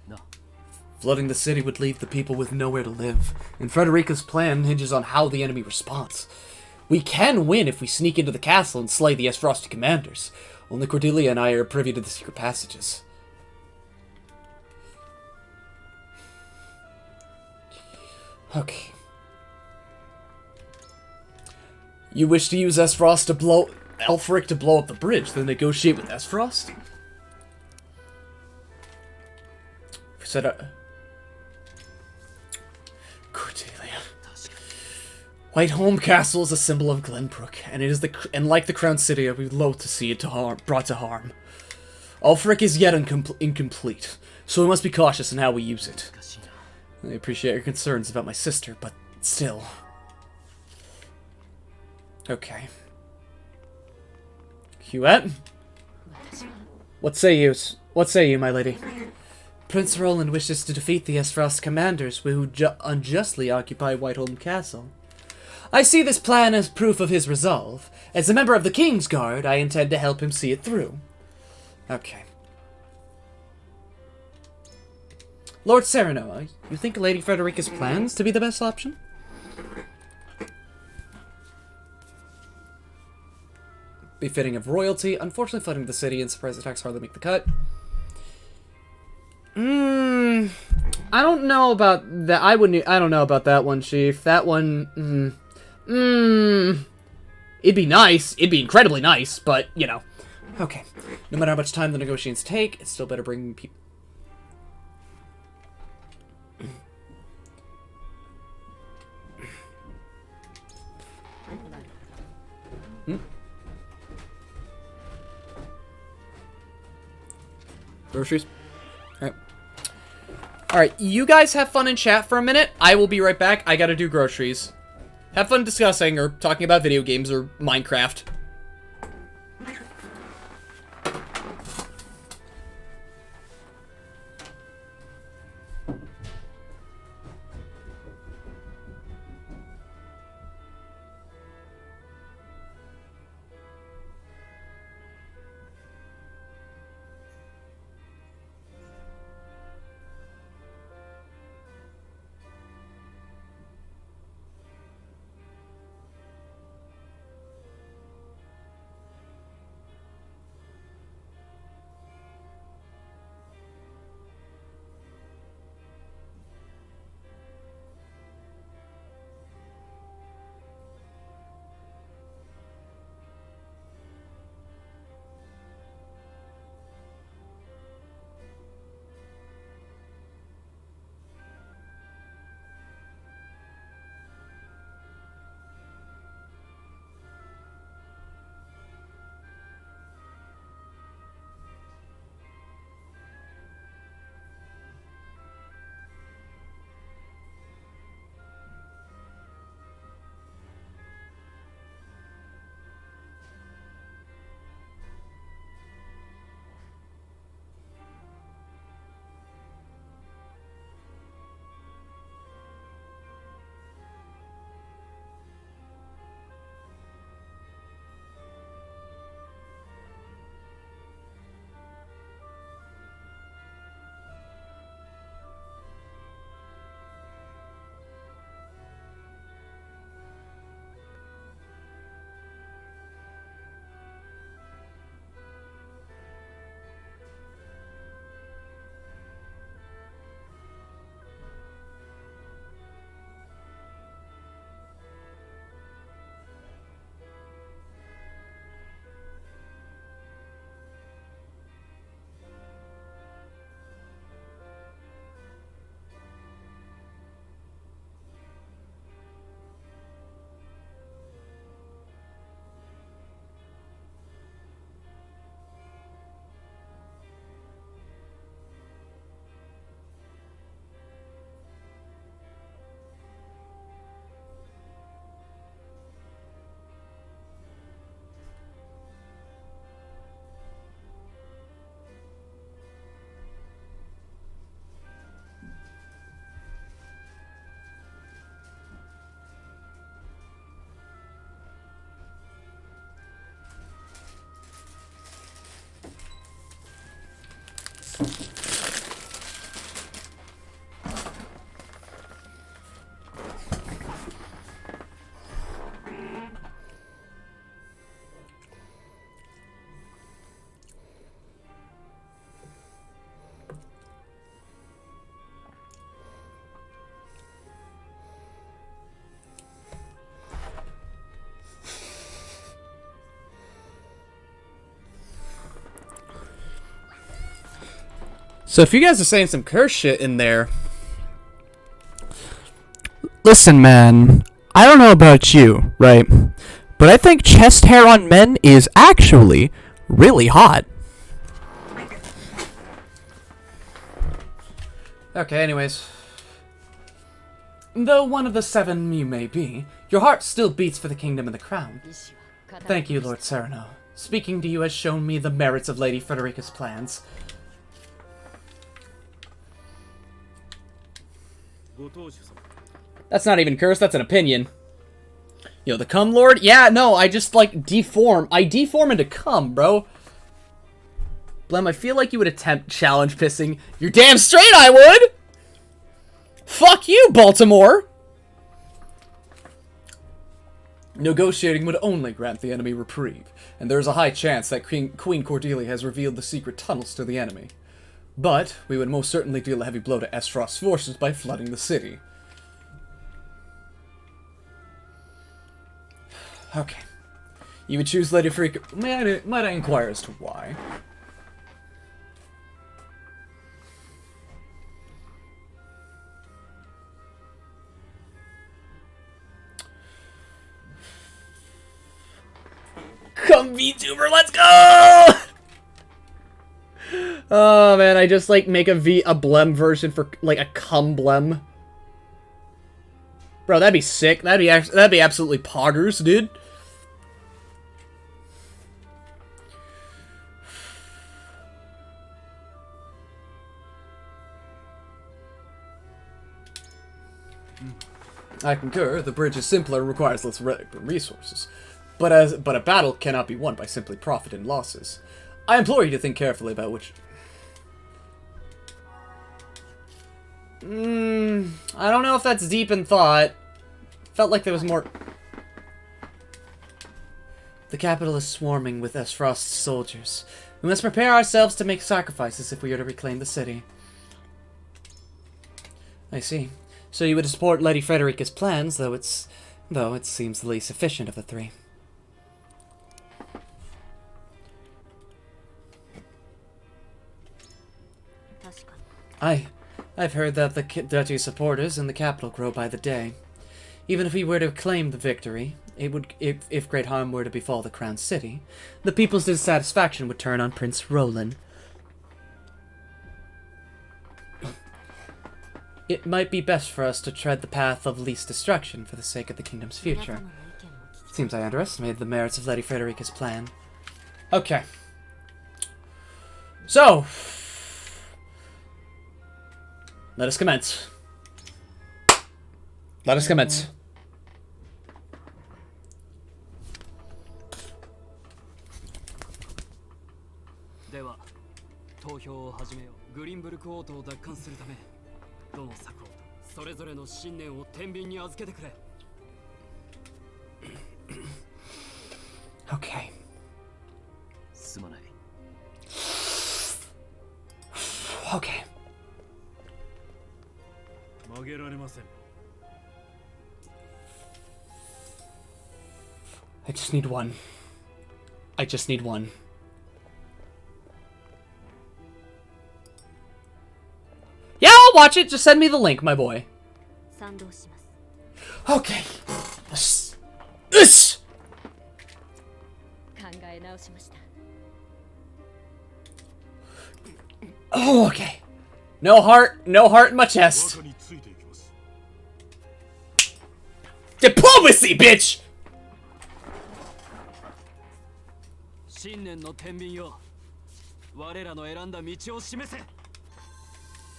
No. Flooding the city would leave the people with nowhere to live, and Frederica's plan hinges on how the enemy responds. We can win if we sneak into the castle and slay the Esfrosti commanders. Only Cordelia and I are privy to the secret passages. Okay. You wish to use Esfrost to blow... Elfric to blow up the bridge, then negotiate with Esfrost? We said Cordelia. Whiteholm Castle is a symbol of Glenbrook, and it is like the Crown City, I would loathe to see it brought to harm. Ulfric is yet incomplete, so we must be cautious in how we use it. I appreciate your concerns about my sister, but still. Okay. Huette? What say you, my lady? Prince Roland wishes to defeat the Esfrost commanders who unjustly occupy Whiteholm Castle. I see this plan as proof of his resolve. As a member of the King's Guard, I intend to help him see it through. Okay. Lord Sereno, you think Lady Frederica's plans to be the best option? Befitting of royalty. Unfortunately, flooding the city and surprise attacks hardly make the cut. I don't know about that. I don't know about that one, Chief. That one, it'd be nice. It'd be incredibly nice, but, you know. Okay. No matter how much time the negotiations take, it's still better bringing people... Groceries? Alright. Alright, you guys have fun in chat for a minute. I will be right back. I gotta do groceries. Have fun discussing or talking about video games or Minecraft. So if you guys are saying some curse shit in there... Listen, man. I don't know about you, right? But I think chest hair on men is actually really hot. Okay, anyways. Though one of the 7 you may be, your heart still beats for the kingdom and the crown. Thank you, Lord Sereno. Speaking to you has shown me the merits of Lady Frederica's plans. That's not even curse, that's an opinion. Yo, the cum lord? Yeah, no, I just, like, deform. I deform into cum, bro. Blem, I feel like you would attempt challenge pissing. You're damn straight I would! Fuck you, Baltimore! Negotiating would only grant the enemy reprieve, and there is a high chance that Queen Cordelia has revealed the secret tunnels to the enemy. But we would most certainly deal a heavy blow to Esfrost's forces by flooding the city. Okay. You would choose Lady Freak. Might I inquire as to why? Come VTuber, let's go! Oh man, I just like make a Blem version for like a cum Blem. Bro, that'd be sick. That'd be absolutely poggers, dude. I concur. The bridge is simpler and requires less resources, but a battle cannot be won by simply profit and losses. I implore you to think carefully about which. I don't know if that's deep in thought. Felt like there was more. The capital is swarming with Esfrost's soldiers. We must prepare ourselves to make sacrifices if we are to reclaim the city. I see. So you would support Lady Frederica's plans, though it seems the least efficient of the 3. I've heard that the Duchy's supporters in the capital grow by the day. Even if we were to claim the victory, if great harm were to befall the crown city, the people's dissatisfaction would turn on Prince Roland. It might be best for us to tread the path of least destruction for the sake of the kingdom's future. Seems I underestimated the merits of Lady Frederica's plan. Okay. So, let us commence. Let us commence. Okay. Okay. I just need one. I just need one. Yeah, I'll watch it. Just send me the link, my boy. Okay. Oh, okay. No heart in my chest. Diplomacy, bitch!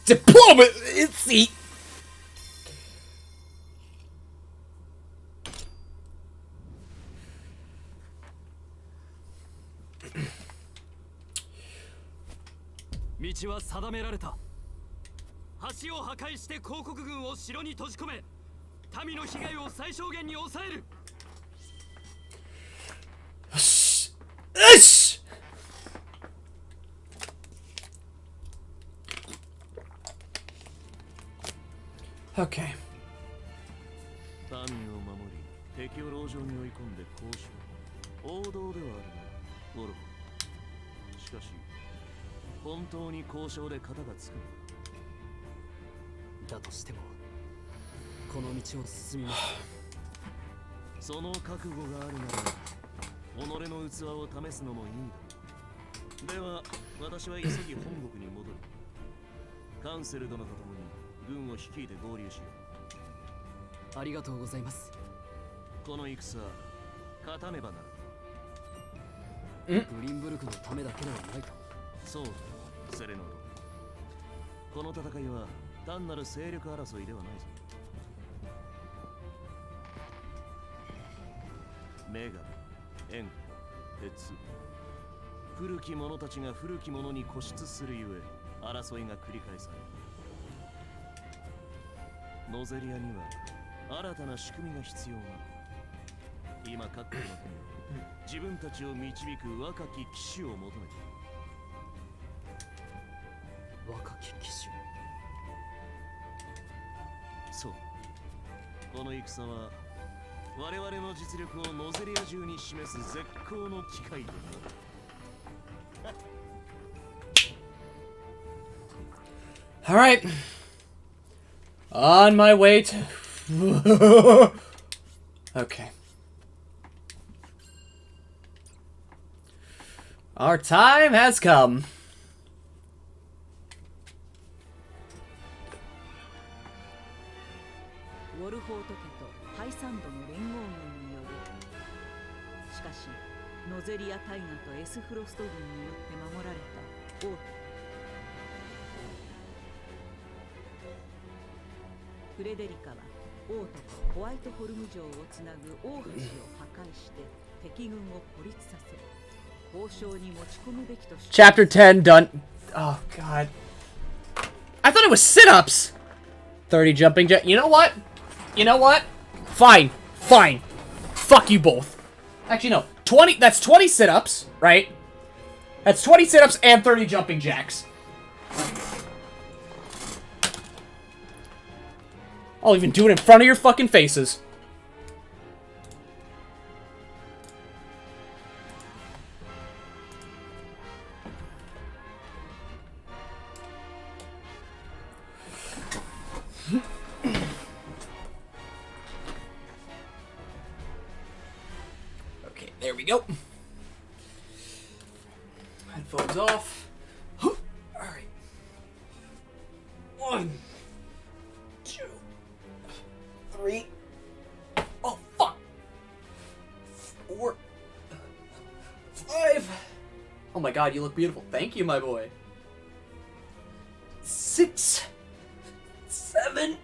Diplomacy! 道は定められた。橋を破壊して広告軍を城に閉じ込め、民の被害を最小限に抑える。よし。よし。Okay. 民を守り、敵を牢城に追い込んで交渉。王道ではあるな、ウォルフ。しかし、本当に交渉で型がつく。だとしても、この道を進みます。その覚悟があるなら、己の器を試すのもいいだろう。では、私は急ぎ本国に戻る。カンセル殿と共に軍を率いて合流しよう。ありがとうございます。この戦、勝たねばならグリンブルクのためだけではないと。そうだ、セレノード。この戦いは単なる勢力争いではないぞ。女神、縁、鉄。古き者たちが古き者に固執するゆえ、争いが繰り返される。ノゼリアには新たな仕組みが必要なの。今各国の国は自分たちを導く若き騎手を求めている。若き騎手。そう。この戦は我々の実力をノゼリア中に示す絶好の機会である。All right. On my way to... Okay. Our time has come. ウォルフォート家とハイサンドの連合軍による。しかし、ノゼリア大河とエスフロスト軍によって守られた王都。フレデリカは王都とホワイトホルム城をつなぐ大橋を破壊して敵軍を孤立させ、交渉に持ち込むべきとして。 Chapter 10 done. Oh god. I thought it was sit-ups. 30 jumping jack. You know what? You know what? Fine. Fine. Fuck you both. Actually, no. 20. That's 20 sit-ups, right? That's 20 sit-ups and 30 jumping jacks. I'll even do it in front of your fucking faces. Okay, there we go. Headphones off. Alright. 1, 2, 3. Oh, fuck. 4, 5. Oh my god, you look beautiful. Thank you, my boy. 6, 7,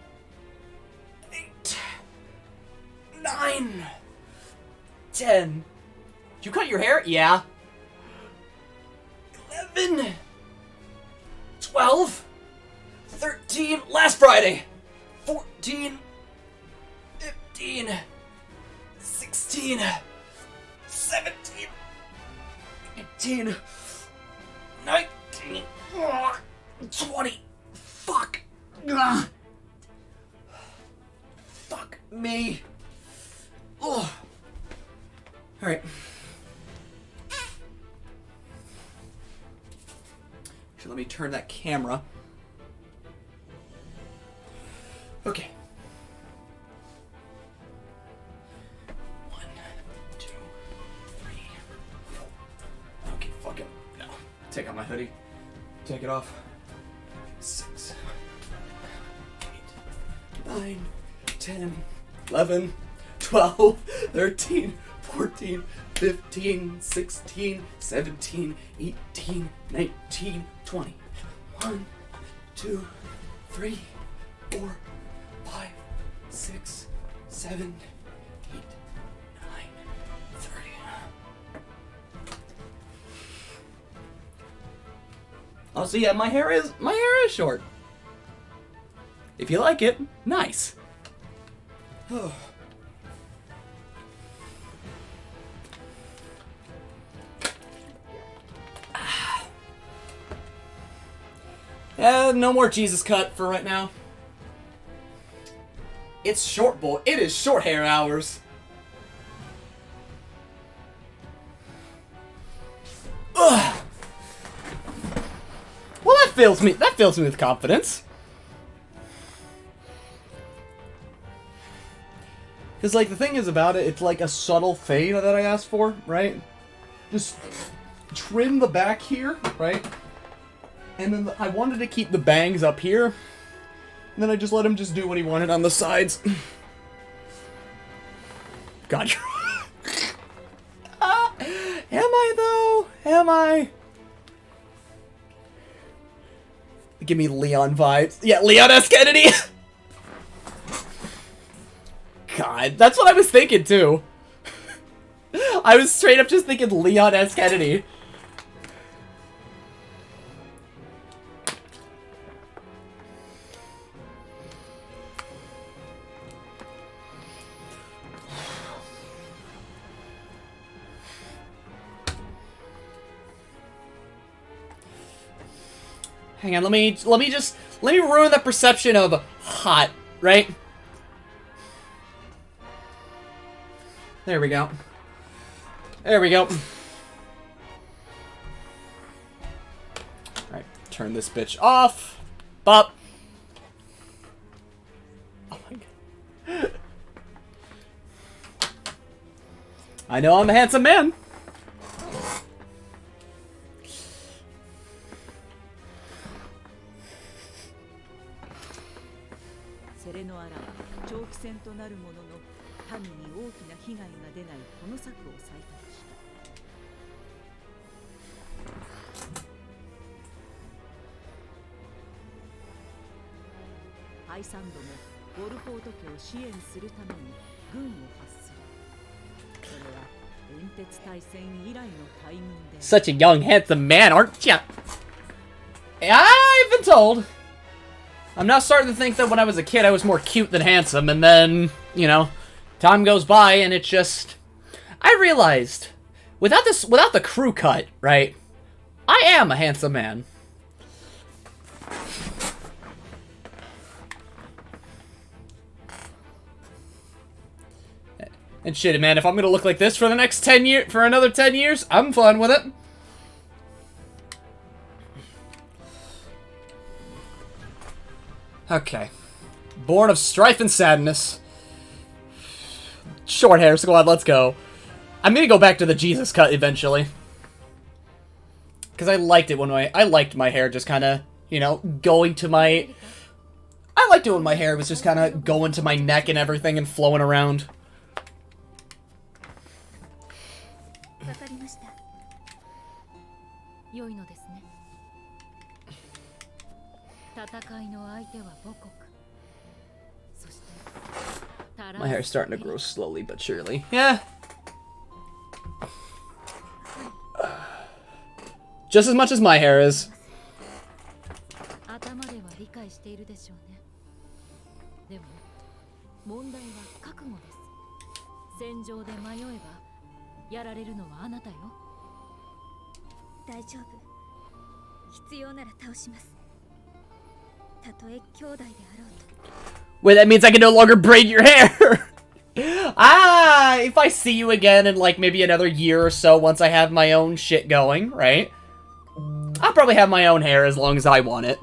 8, 9, 10. Did you cut your hair? Yeah. 11, 12, 13, last Friday. 14, 15, 16, 17, 18, 19, 20. Fuck. Ugh. Fuck me. Oh. Alright. Actually, let me turn that camera. Okay. 1, 2, 3, 4. Okay, fuck it. No. Take out my hoodie. Take it off. 6, 8, 9, 10, 11, 12, 13, 14, 15, 16, 17, 18, 19, 20. 1, 2, 3, 4, 5, 6, 7, 8, 9, 30. Oh, so yeah, my hair is short. If you like it, nice. Yeah, no more Jesus cut for right now. It's short boy. It is short hair hours. Ugh. Well, that fills me. That fills me with confidence. Because, like, the thing is about it, it's like a subtle fade that I asked for, right? Just trim the back here, right? And then I wanted to keep the bangs up here. And then I just let him just do what he wanted on the sides. God, you're... Am I, though? Am I? Give me Leon vibes. Yeah, Leon S. Kennedy! God, that's what I was thinking, too. I was straight up just thinking Leon S. Kennedy. Hang on, let me ruin the perception of hot, right? There we go. There we go. Alright, turn this bitch off. Bop. Oh my god. I know I'm a handsome man. Such a young, handsome man, aren't ya? I've been told. I'm now starting to think that when I was a kid, I was more cute than handsome, and then, you know, time goes by, and it just... I realized, without the crew cut, right, I am a handsome man. And shit, man, if I'm gonna look like this for the next 10 years, for another 10 years, I'm fine with it. Okay. Born of strife and sadness. Short hair squad, let's go. I'm gonna go back to the Jesus cut eventually. Because I liked it when I liked my hair just kind of, you know, going to my... I liked it when my hair was just kind of going to my neck and everything and flowing around. My hair's starting to grow slowly but surely. Yeah. Just as much as my hair is. Wait, that means I can no longer braid your hair! Ah, if I see you again in like maybe another year or so once I have my own shit going, right? I'll probably have my own hair as long as I want it.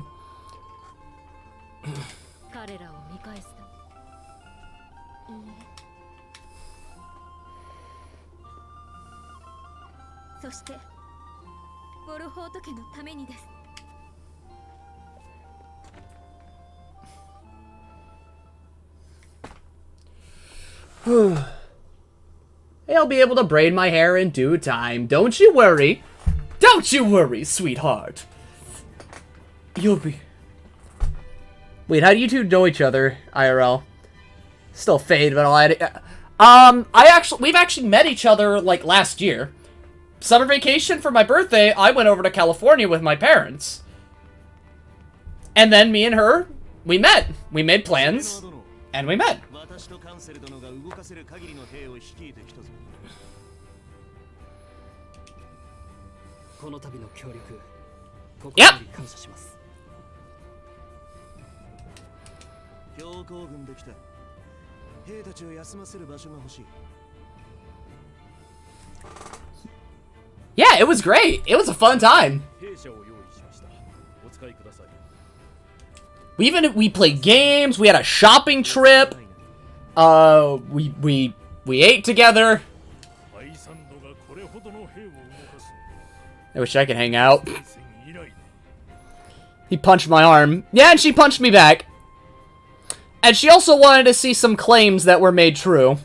I'll be able to braid my hair in due time. Don't you worry. Don't you worry, sweetheart. You'll be... Wait, how do you two know each other, IRL? Still fade, but we've actually met each other, like, last year. Summer vacation for my birthday, I went over to California with my parents. And then me and her, we met. We made plans, and we met. Yep. 強行軍できた。兵たちを休ませる場所が欲しい。Yeah, it was great. It was a fun time. We played games. We had a shopping trip. We ate together. I wish I could hang out. He punched my arm. Yeah, and she punched me back. And she also wanted to see some claims that were made true.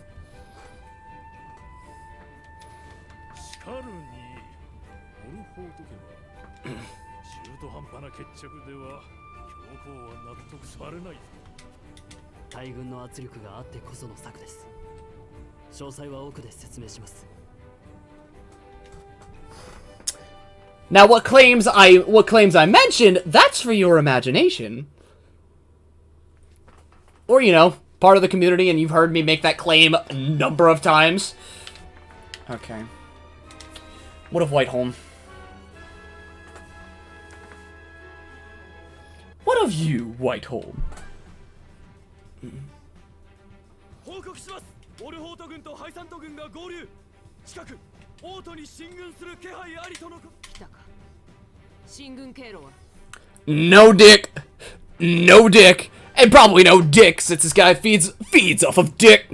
Now, what claims I mentioned, that's for your imagination. Or, you know, part of the community, and you've heard me make that claim a number of times. Okay. What of Whiteholm? What of you, Whiteholm? 報告します。オルホート軍とハイサント軍が合流。近くオートに進軍する気配ありとのこと。来たか。進軍経路は No dick. No dick. And probably no dick, since this guy feeds off of dick.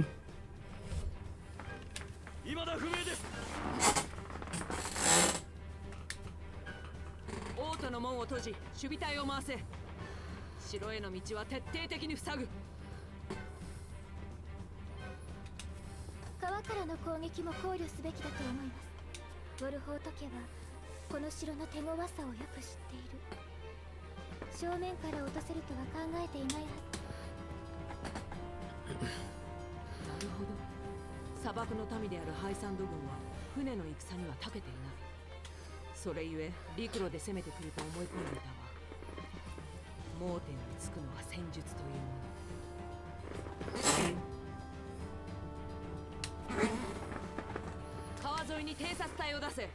未だ不明です。オートの門を閉じ、守備隊を回せ。城への道は徹底的に塞ぐ。川からの攻撃も考慮すべきだと思います。ウォルホート家はこの城の手強さをよく知っている。正面から落とせるとは考えていないはず。なるほど。砂漠の民であるハイサンド軍は船の戦には長けていない。それゆえ陸路で攻めてくると思い込んでいたが、盲点につくのが戦術というもの。川沿いに偵察隊を出せ。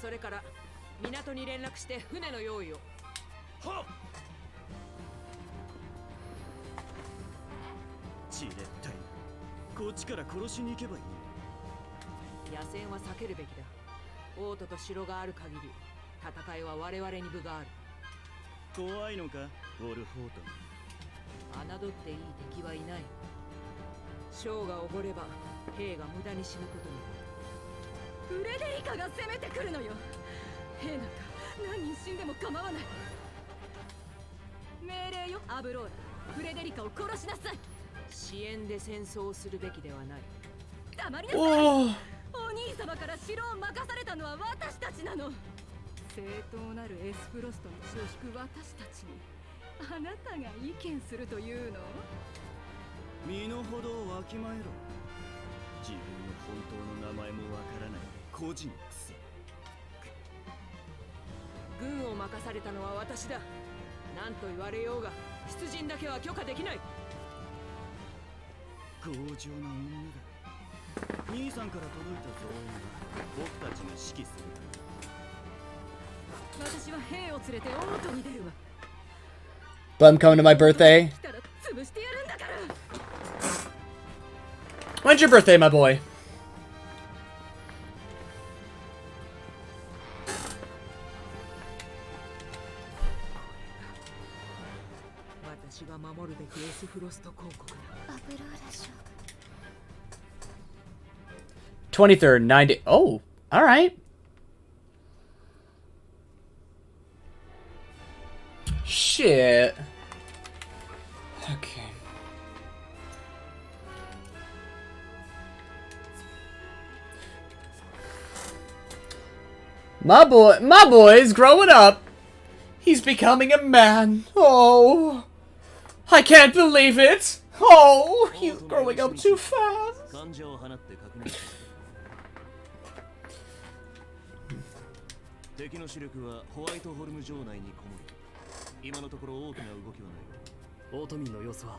それから港に連絡して船の用意を。はっ。チレッタイ、こっちから殺しに行けばいい。野戦は避けるべきだ。王都と城がある限り、戦いは我々に分がある。怖いのか、ウォルホート。侮っていい敵はいない。将がおごれば兵が無駄に死ぬことになる。フレデリカが攻めてくるのよ。兵なんか何人死んでも構わない。命令よ、アブローラ。フレデリカを殺しなさい。支援で戦争をするべきではない。黙りなさい。お兄様から城を任されたのは私たちなの。正当なるエスプロストの血を引く私たちにあなたが意見するというの？身の程をわきまえろ。自分の本当の名前もわからない孤児のくせ。軍を任されたのは私だ。何と言われようが出陣だけは許可できない。強情な女だ。兄さんから届いた増援は僕たちが指揮する。私は兵を連れてオートに出るわ。Blem coming to my birthday. 来たら潰してやるんだから。When's your birthday, my boy? 私が守るべきエスフロスト公国だ。アブローラ将軍。23rd, 90. Oh, all right. Shit. Okay. My boy's growing up. He's becoming a man. Oh, I can't believe it. Oh, he's growing up too fast. 今のところ大きな動きはない。オートミンの様子は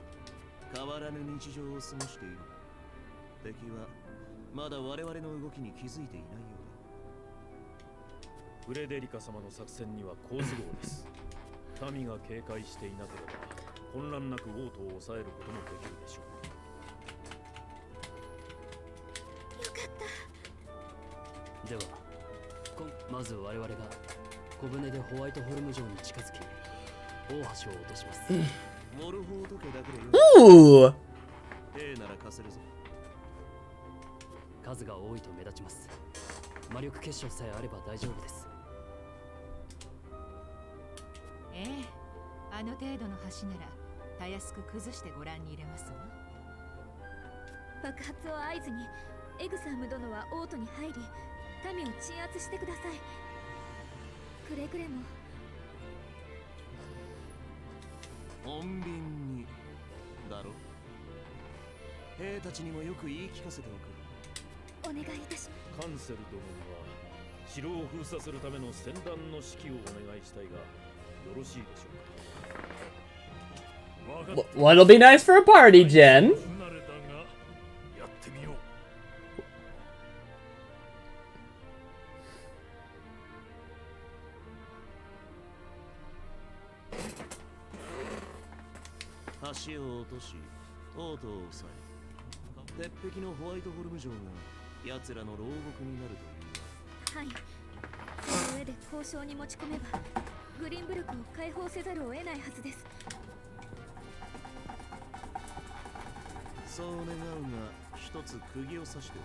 変わらぬ日常を過ごしている。敵はまだ我々の動きに気づいていないよフレデリカ様の作戦には好都合です。民が警戒していなければ混乱なく王都を抑えることもできるでしょう。よかった。ではまず我々が小舟でホワイトホルム城に近づき大橋を落とします。ウォルフォート家だけでよい。兵なら貸せるぞ。数が多いと目立ちます。魔力結晶さえあれば大丈夫です。ええ、あの程度の橋ならたやすく崩してご覧に入れますわ。爆発を合図にエグサム殿は王都に入り民を鎮圧してください。くれぐれも穏便にだろ。兵たちにもよく言い聞かせておく。お願いいたします。カンセル殿には城を封鎖するための戦乱の指揮をお願いしたいがよろしいでしょうか。 What'll be nice for a party, Jen? 慣れたがやってみよう。橋を落とし、王都を抑え、鉄壁のホワイトホルム城が奴らの牢獄になるという。はい。その上で交渉に持ち込めばグリンブルクを解放せざるを得ないはずです。そう願うが一つ釘を刺して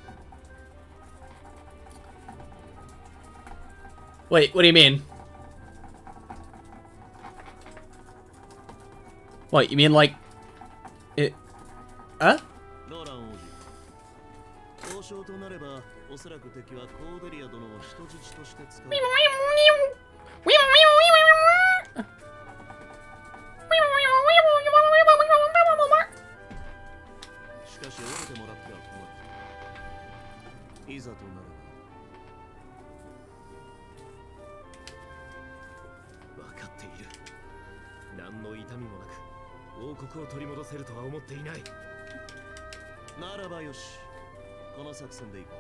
おく。 Wait, what do you mean? What, you mean like... It... Huh? ローラン王子。交渉となれば、おそらく敵はコーデリア殿を人質として使う。しかし折れてもらっては困る。いざとなれば。分かっている。何の痛みもなく王国を取り戻せるとは思っていない。ならばよし。この作戦でいこ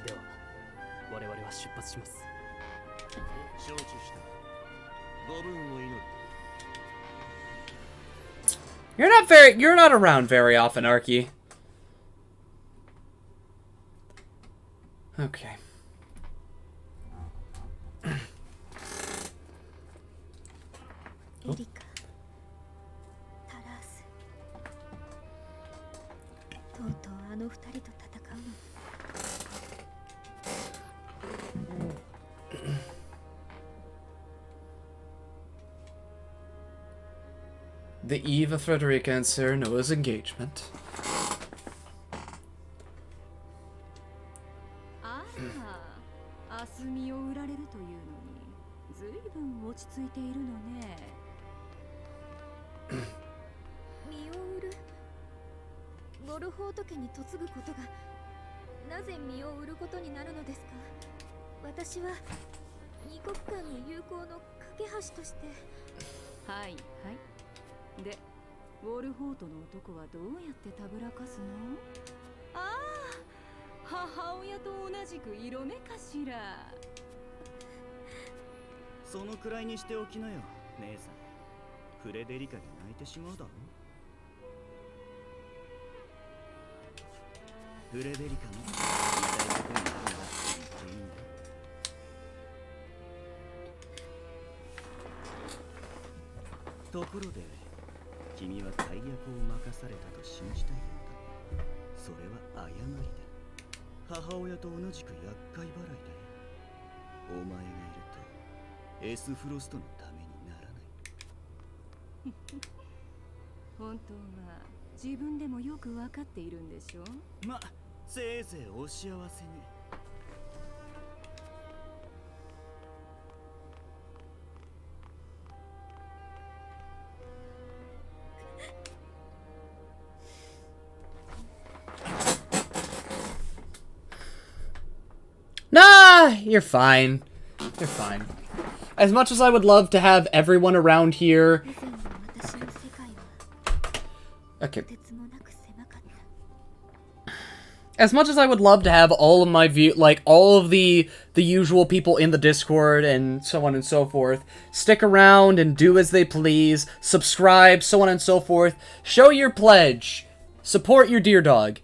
う。では我々は出発します。承知した。ご分を祈る。You're not around very often, Arky. Okay. Erika, Taras. とうとうあの二人と戦うの。The eve of Frederica and Serenoa's engagement. ああ、明日身を売られるというのに、ずいぶん落ち着いているのね。身を売る。ウォルフォート家に嫁ぐことがなぜ身を売ることになるのですか。私は二国間の友好の架け橋として。はいはい。で、ウォルフォートの男はどうやってたぶらかすの？ああ、母親と同じく色目かしら。そのくらいにしておきなよ、姉さん。フレデリカが泣いてしまうだろ。フレデリカの言いたいことになるんだって言っていいんだ。ところで君は大役を任されたと信じたいようだ。それは誤りだ。母親と同じく厄介払いだよ。お前がいるとエスフロストのためにならない。本当は自分でもよくわかっているんでしょ。ま、せいぜいお幸せに。Nah, you're fine. You're fine. As much as I would love to have everyone around here... Okay. As much as I would love to have all of my all of the usual people in the Discord and so on and so forth, stick around and do as they please, subscribe, so on and so forth, show your pledge, support your dear dog.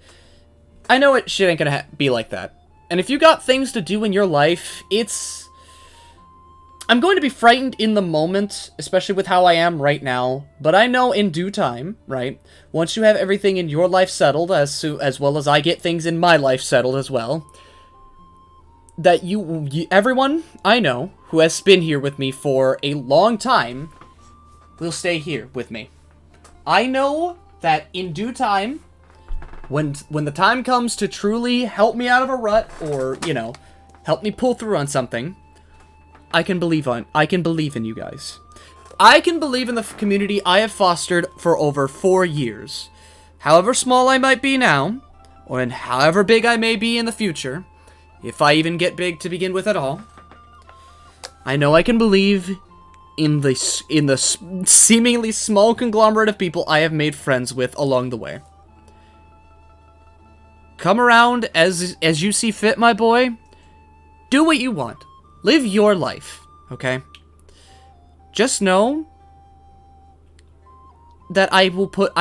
I know shit ain't gonna be like that. And if you got things to do in your life, I'm going to be frightened in the moment, especially with how I am right now, but I know in due time, right, once you have everything in your life settled, as well as I get things in my life settled as well, that everyone I know who has been here with me for a long time will stay here with me. I know that in due time, when the time comes to truly help me out of a rut, or, you know, help me pull through on something, I can believe in you guys. I can believe in the community I have fostered for over 4 years. However small I might be now, or in however big I may be in the future, if I even get big to begin with at all, I know I can believe in the seemingly small conglomerate of people I have made friends with along the way. Come around as you see fit, my boy. Do what you want. Live your life, okay? Just know that I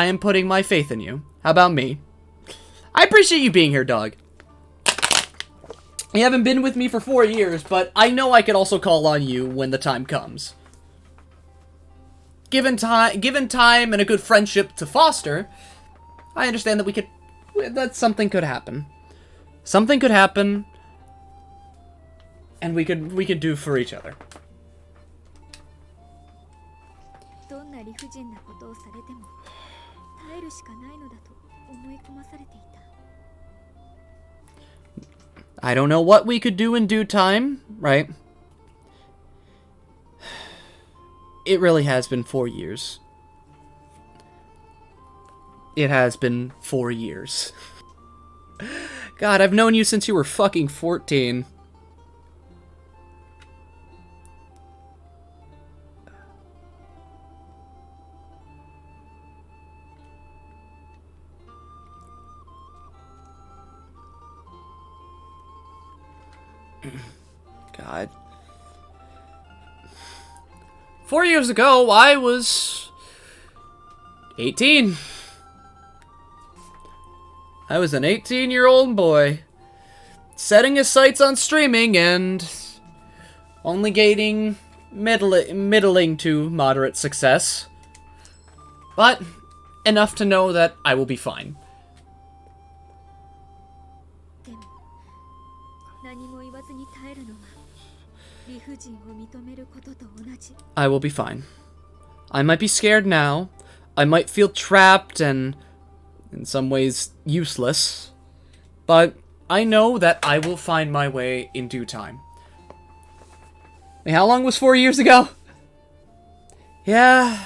am putting my faith in you. How about me? I appreciate you being here, dog. You haven't been with me for 4 years, but I know I could also call on you when the time comes. Given time and a good friendship to foster, I understand that something could happen. Something could happen, and we could do for each other. I don't know what we could do in due time, right? It really has been 4 years. It has been 4 years. God, I've known you since you were fucking 14. God. 4 years ago, I was 18. I was an 18-year-old boy, setting his sights on streaming and only gaining middling to moderate success. But enough to know that I will be fine. I will be fine. I might be scared now. I might feel trapped and, in some ways, useless. But I know that I will find my way in due time. Wait, how long was 4 years ago? Yeah,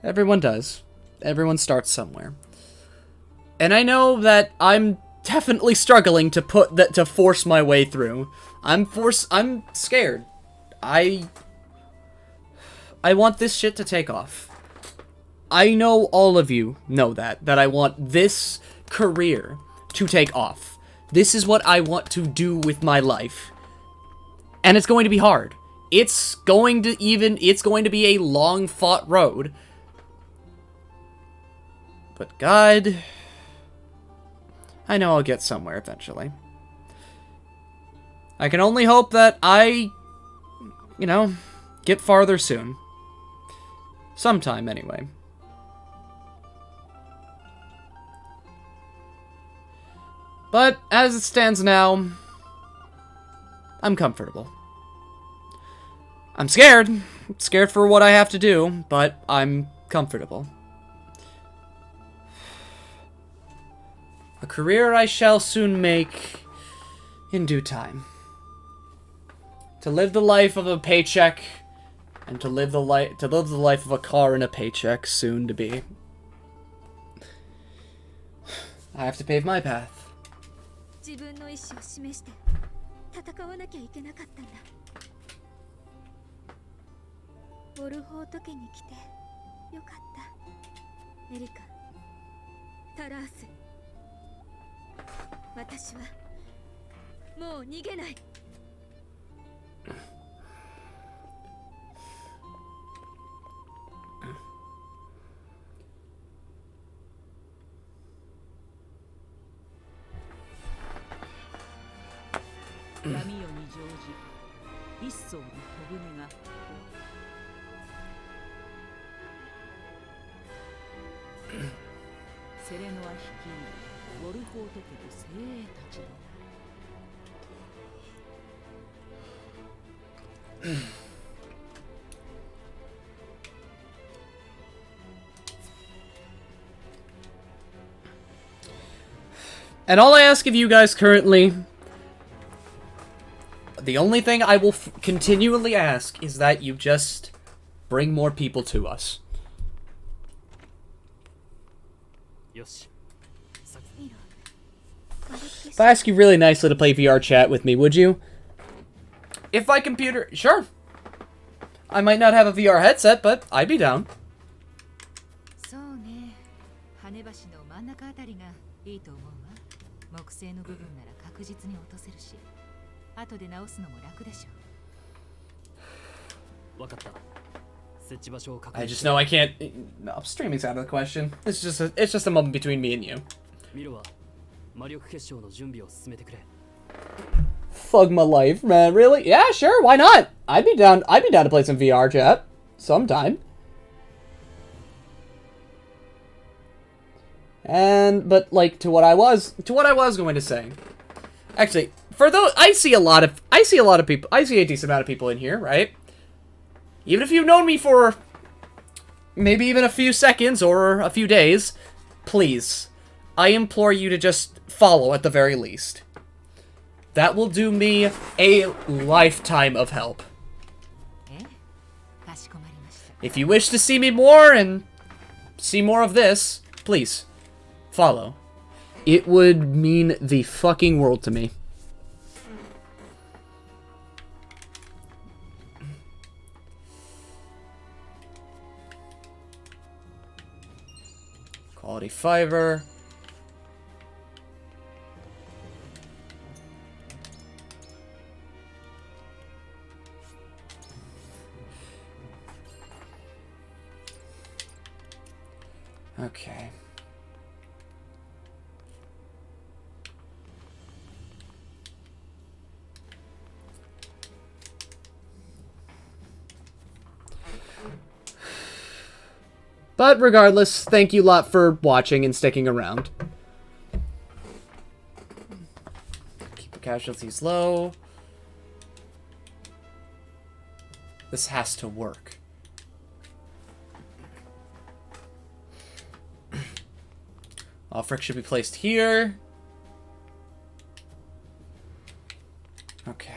everyone does. Everyone starts somewhere. And I know that I'm definitely struggling to force my way through. I'm scared. I want this shit to take off. I know all of you know that I want this career to take off. This is what I want to do with my life. And it's going to be hard. It's going to be a long fought road. But God, I know I'll get somewhere eventually. I can only hope that I, get farther soon. Sometime, anyway. But, as it stands now, I'm comfortable. I'm scared. I'm scared for what I have to do, but I'm comfortable. A career I shall soon make in due time. To live the life of a paycheck, and to live the life of a car and a paycheck soon to be. I have to pave my path. ウォルホート家に来てよかったエリカタラース私はもう逃げない闇夜に乗じ一艘の小舟がセレノア率いるウォルホート家の精鋭たちのAnd all I ask of you guys currently, the only thing I will continually ask is that you just bring more people to us. If I ask you really nicely to play VR chat with me, would you? If my computer... Sure. I might not have a VR headset, but I'd be down. そうね。羽橋の真ん中あたりがいいと思うわ。木製の部分なら確実に落とせるし、後で直すのも楽でしょ。わかった。設置場所を確認。 I just know I can't... No, streaming's out of the question. It's just a moment between me and you. ミロは魔力結晶の準備を進めてくれ。 Fuck my life, man. Really? Yeah, sure. Why not? I'd be down to play some VR chat sometime. But like to what I was going to say. Actually, for those, I see a lot of people. I see a decent amount of people in here, right? Even if you've known me for maybe even a few seconds or a few days, please, I implore you to just follow at the very least. That will do me a lifetime of help. If you wish to see me more and see more of this, please, follow. It would mean the fucking world to me. Quality fiber. Okay. But regardless, thank you a lot for watching and sticking around. Keep the casualties low. This has to work. Offric should be placed here. Okay.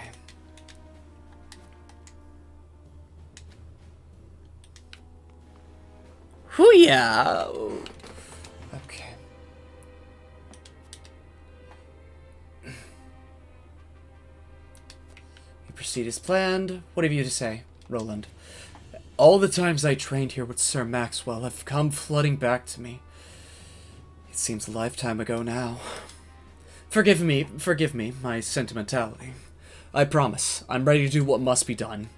Hoo-yeah! Okay. You proceed as planned. What have you to say, Roland? All the times I trained here with Sir Maxwell have come flooding back to me. It seems a lifetime ago now. Forgive me, my sentimentality. I promise, I'm ready to do what must be done.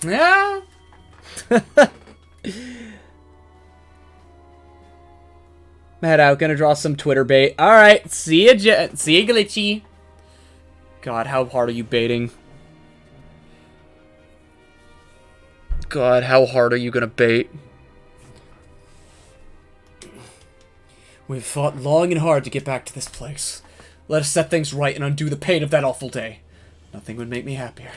Yeah. Head out, gonna draw some Twitter bait. Alright, see ya, Glitchy. God, how hard are you baiting? God, how hard are you gonna bait? We've fought long and hard to get back to this place. Let us set things right and undo the pain of that awful day. Nothing would make me happier.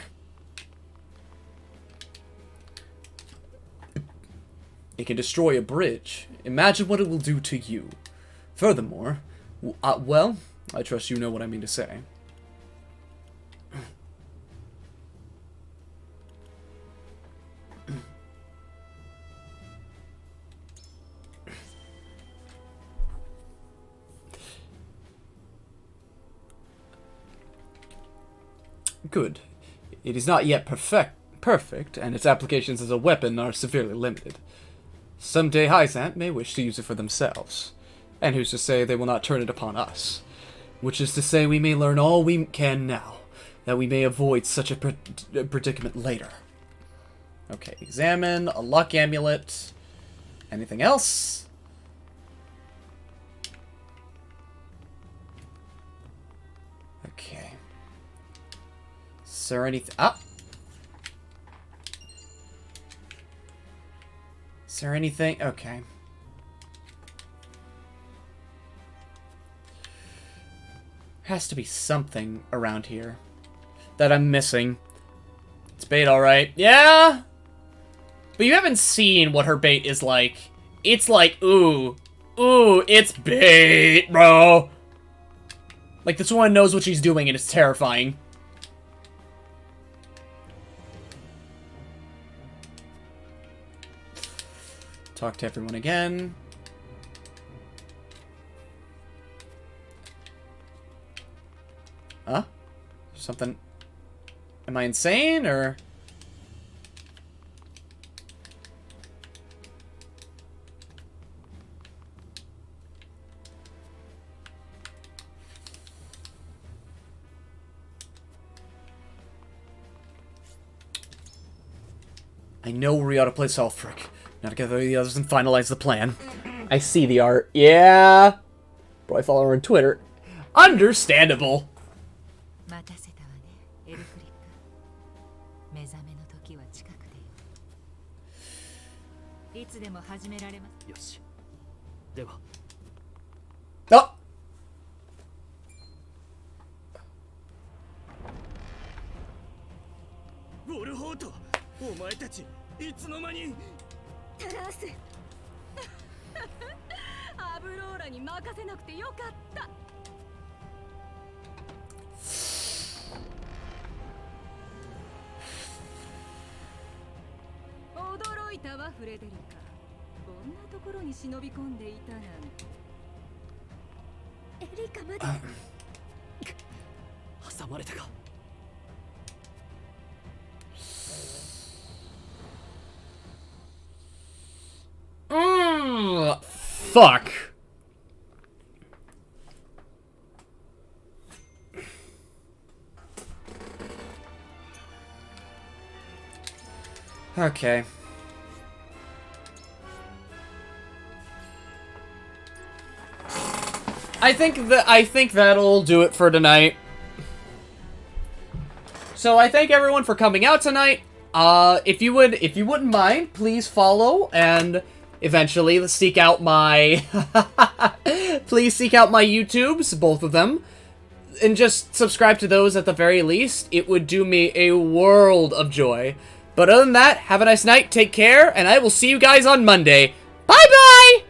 It can destroy a bridge. Imagine what it will do to you. Furthermore, well, I trust you know what I mean to say. Good. It is not yet perfect, and its applications as a weapon are severely limited. Someday Hyzant may wish to use it for themselves, and who's to say they will not turn it upon us? Which is to say we may learn all we can now, that we may avoid such a predicament later. Okay, examine, a luck amulet. Anything else? Okay. Is there anything... Ah! Is there anything... Okay. Has to be something around here that I'm missing. It's bait, alright. Yeah! But you haven't seen what her bait is like. It's like, ooh, it's bait, bro. Like, this woman knows what she's doing, and it's terrifying. Talk to everyone again. Huh? Something... Am I insane, or... I know where we ought to place Ulfric. Now to gather the others and finalize the plan. I see the art. Yeah! Bro, I follow her on Twitter. Understandable. 待たせたわね、エルフリック。目覚めの時は近くでよ。いつでも始められます。よし。では。あ！ウォルホート、お前たちいつの間に。タラースアブローラに任せなくてよかった。驚いたわフレデリカ。こんなところに忍び込んでいたなんて。エリカまで挟まれたか。Fuck. Okay. I think that'll do it for tonight. So I thank everyone for coming out tonight. If you wouldn't mind, please follow and eventually seek out my please seek out my YouTubes, both of them, and just subscribe to those at the very least. It would do me a world of joy. But other than that, have a nice night, take care, and I will see you guys on Monday. Bye bye.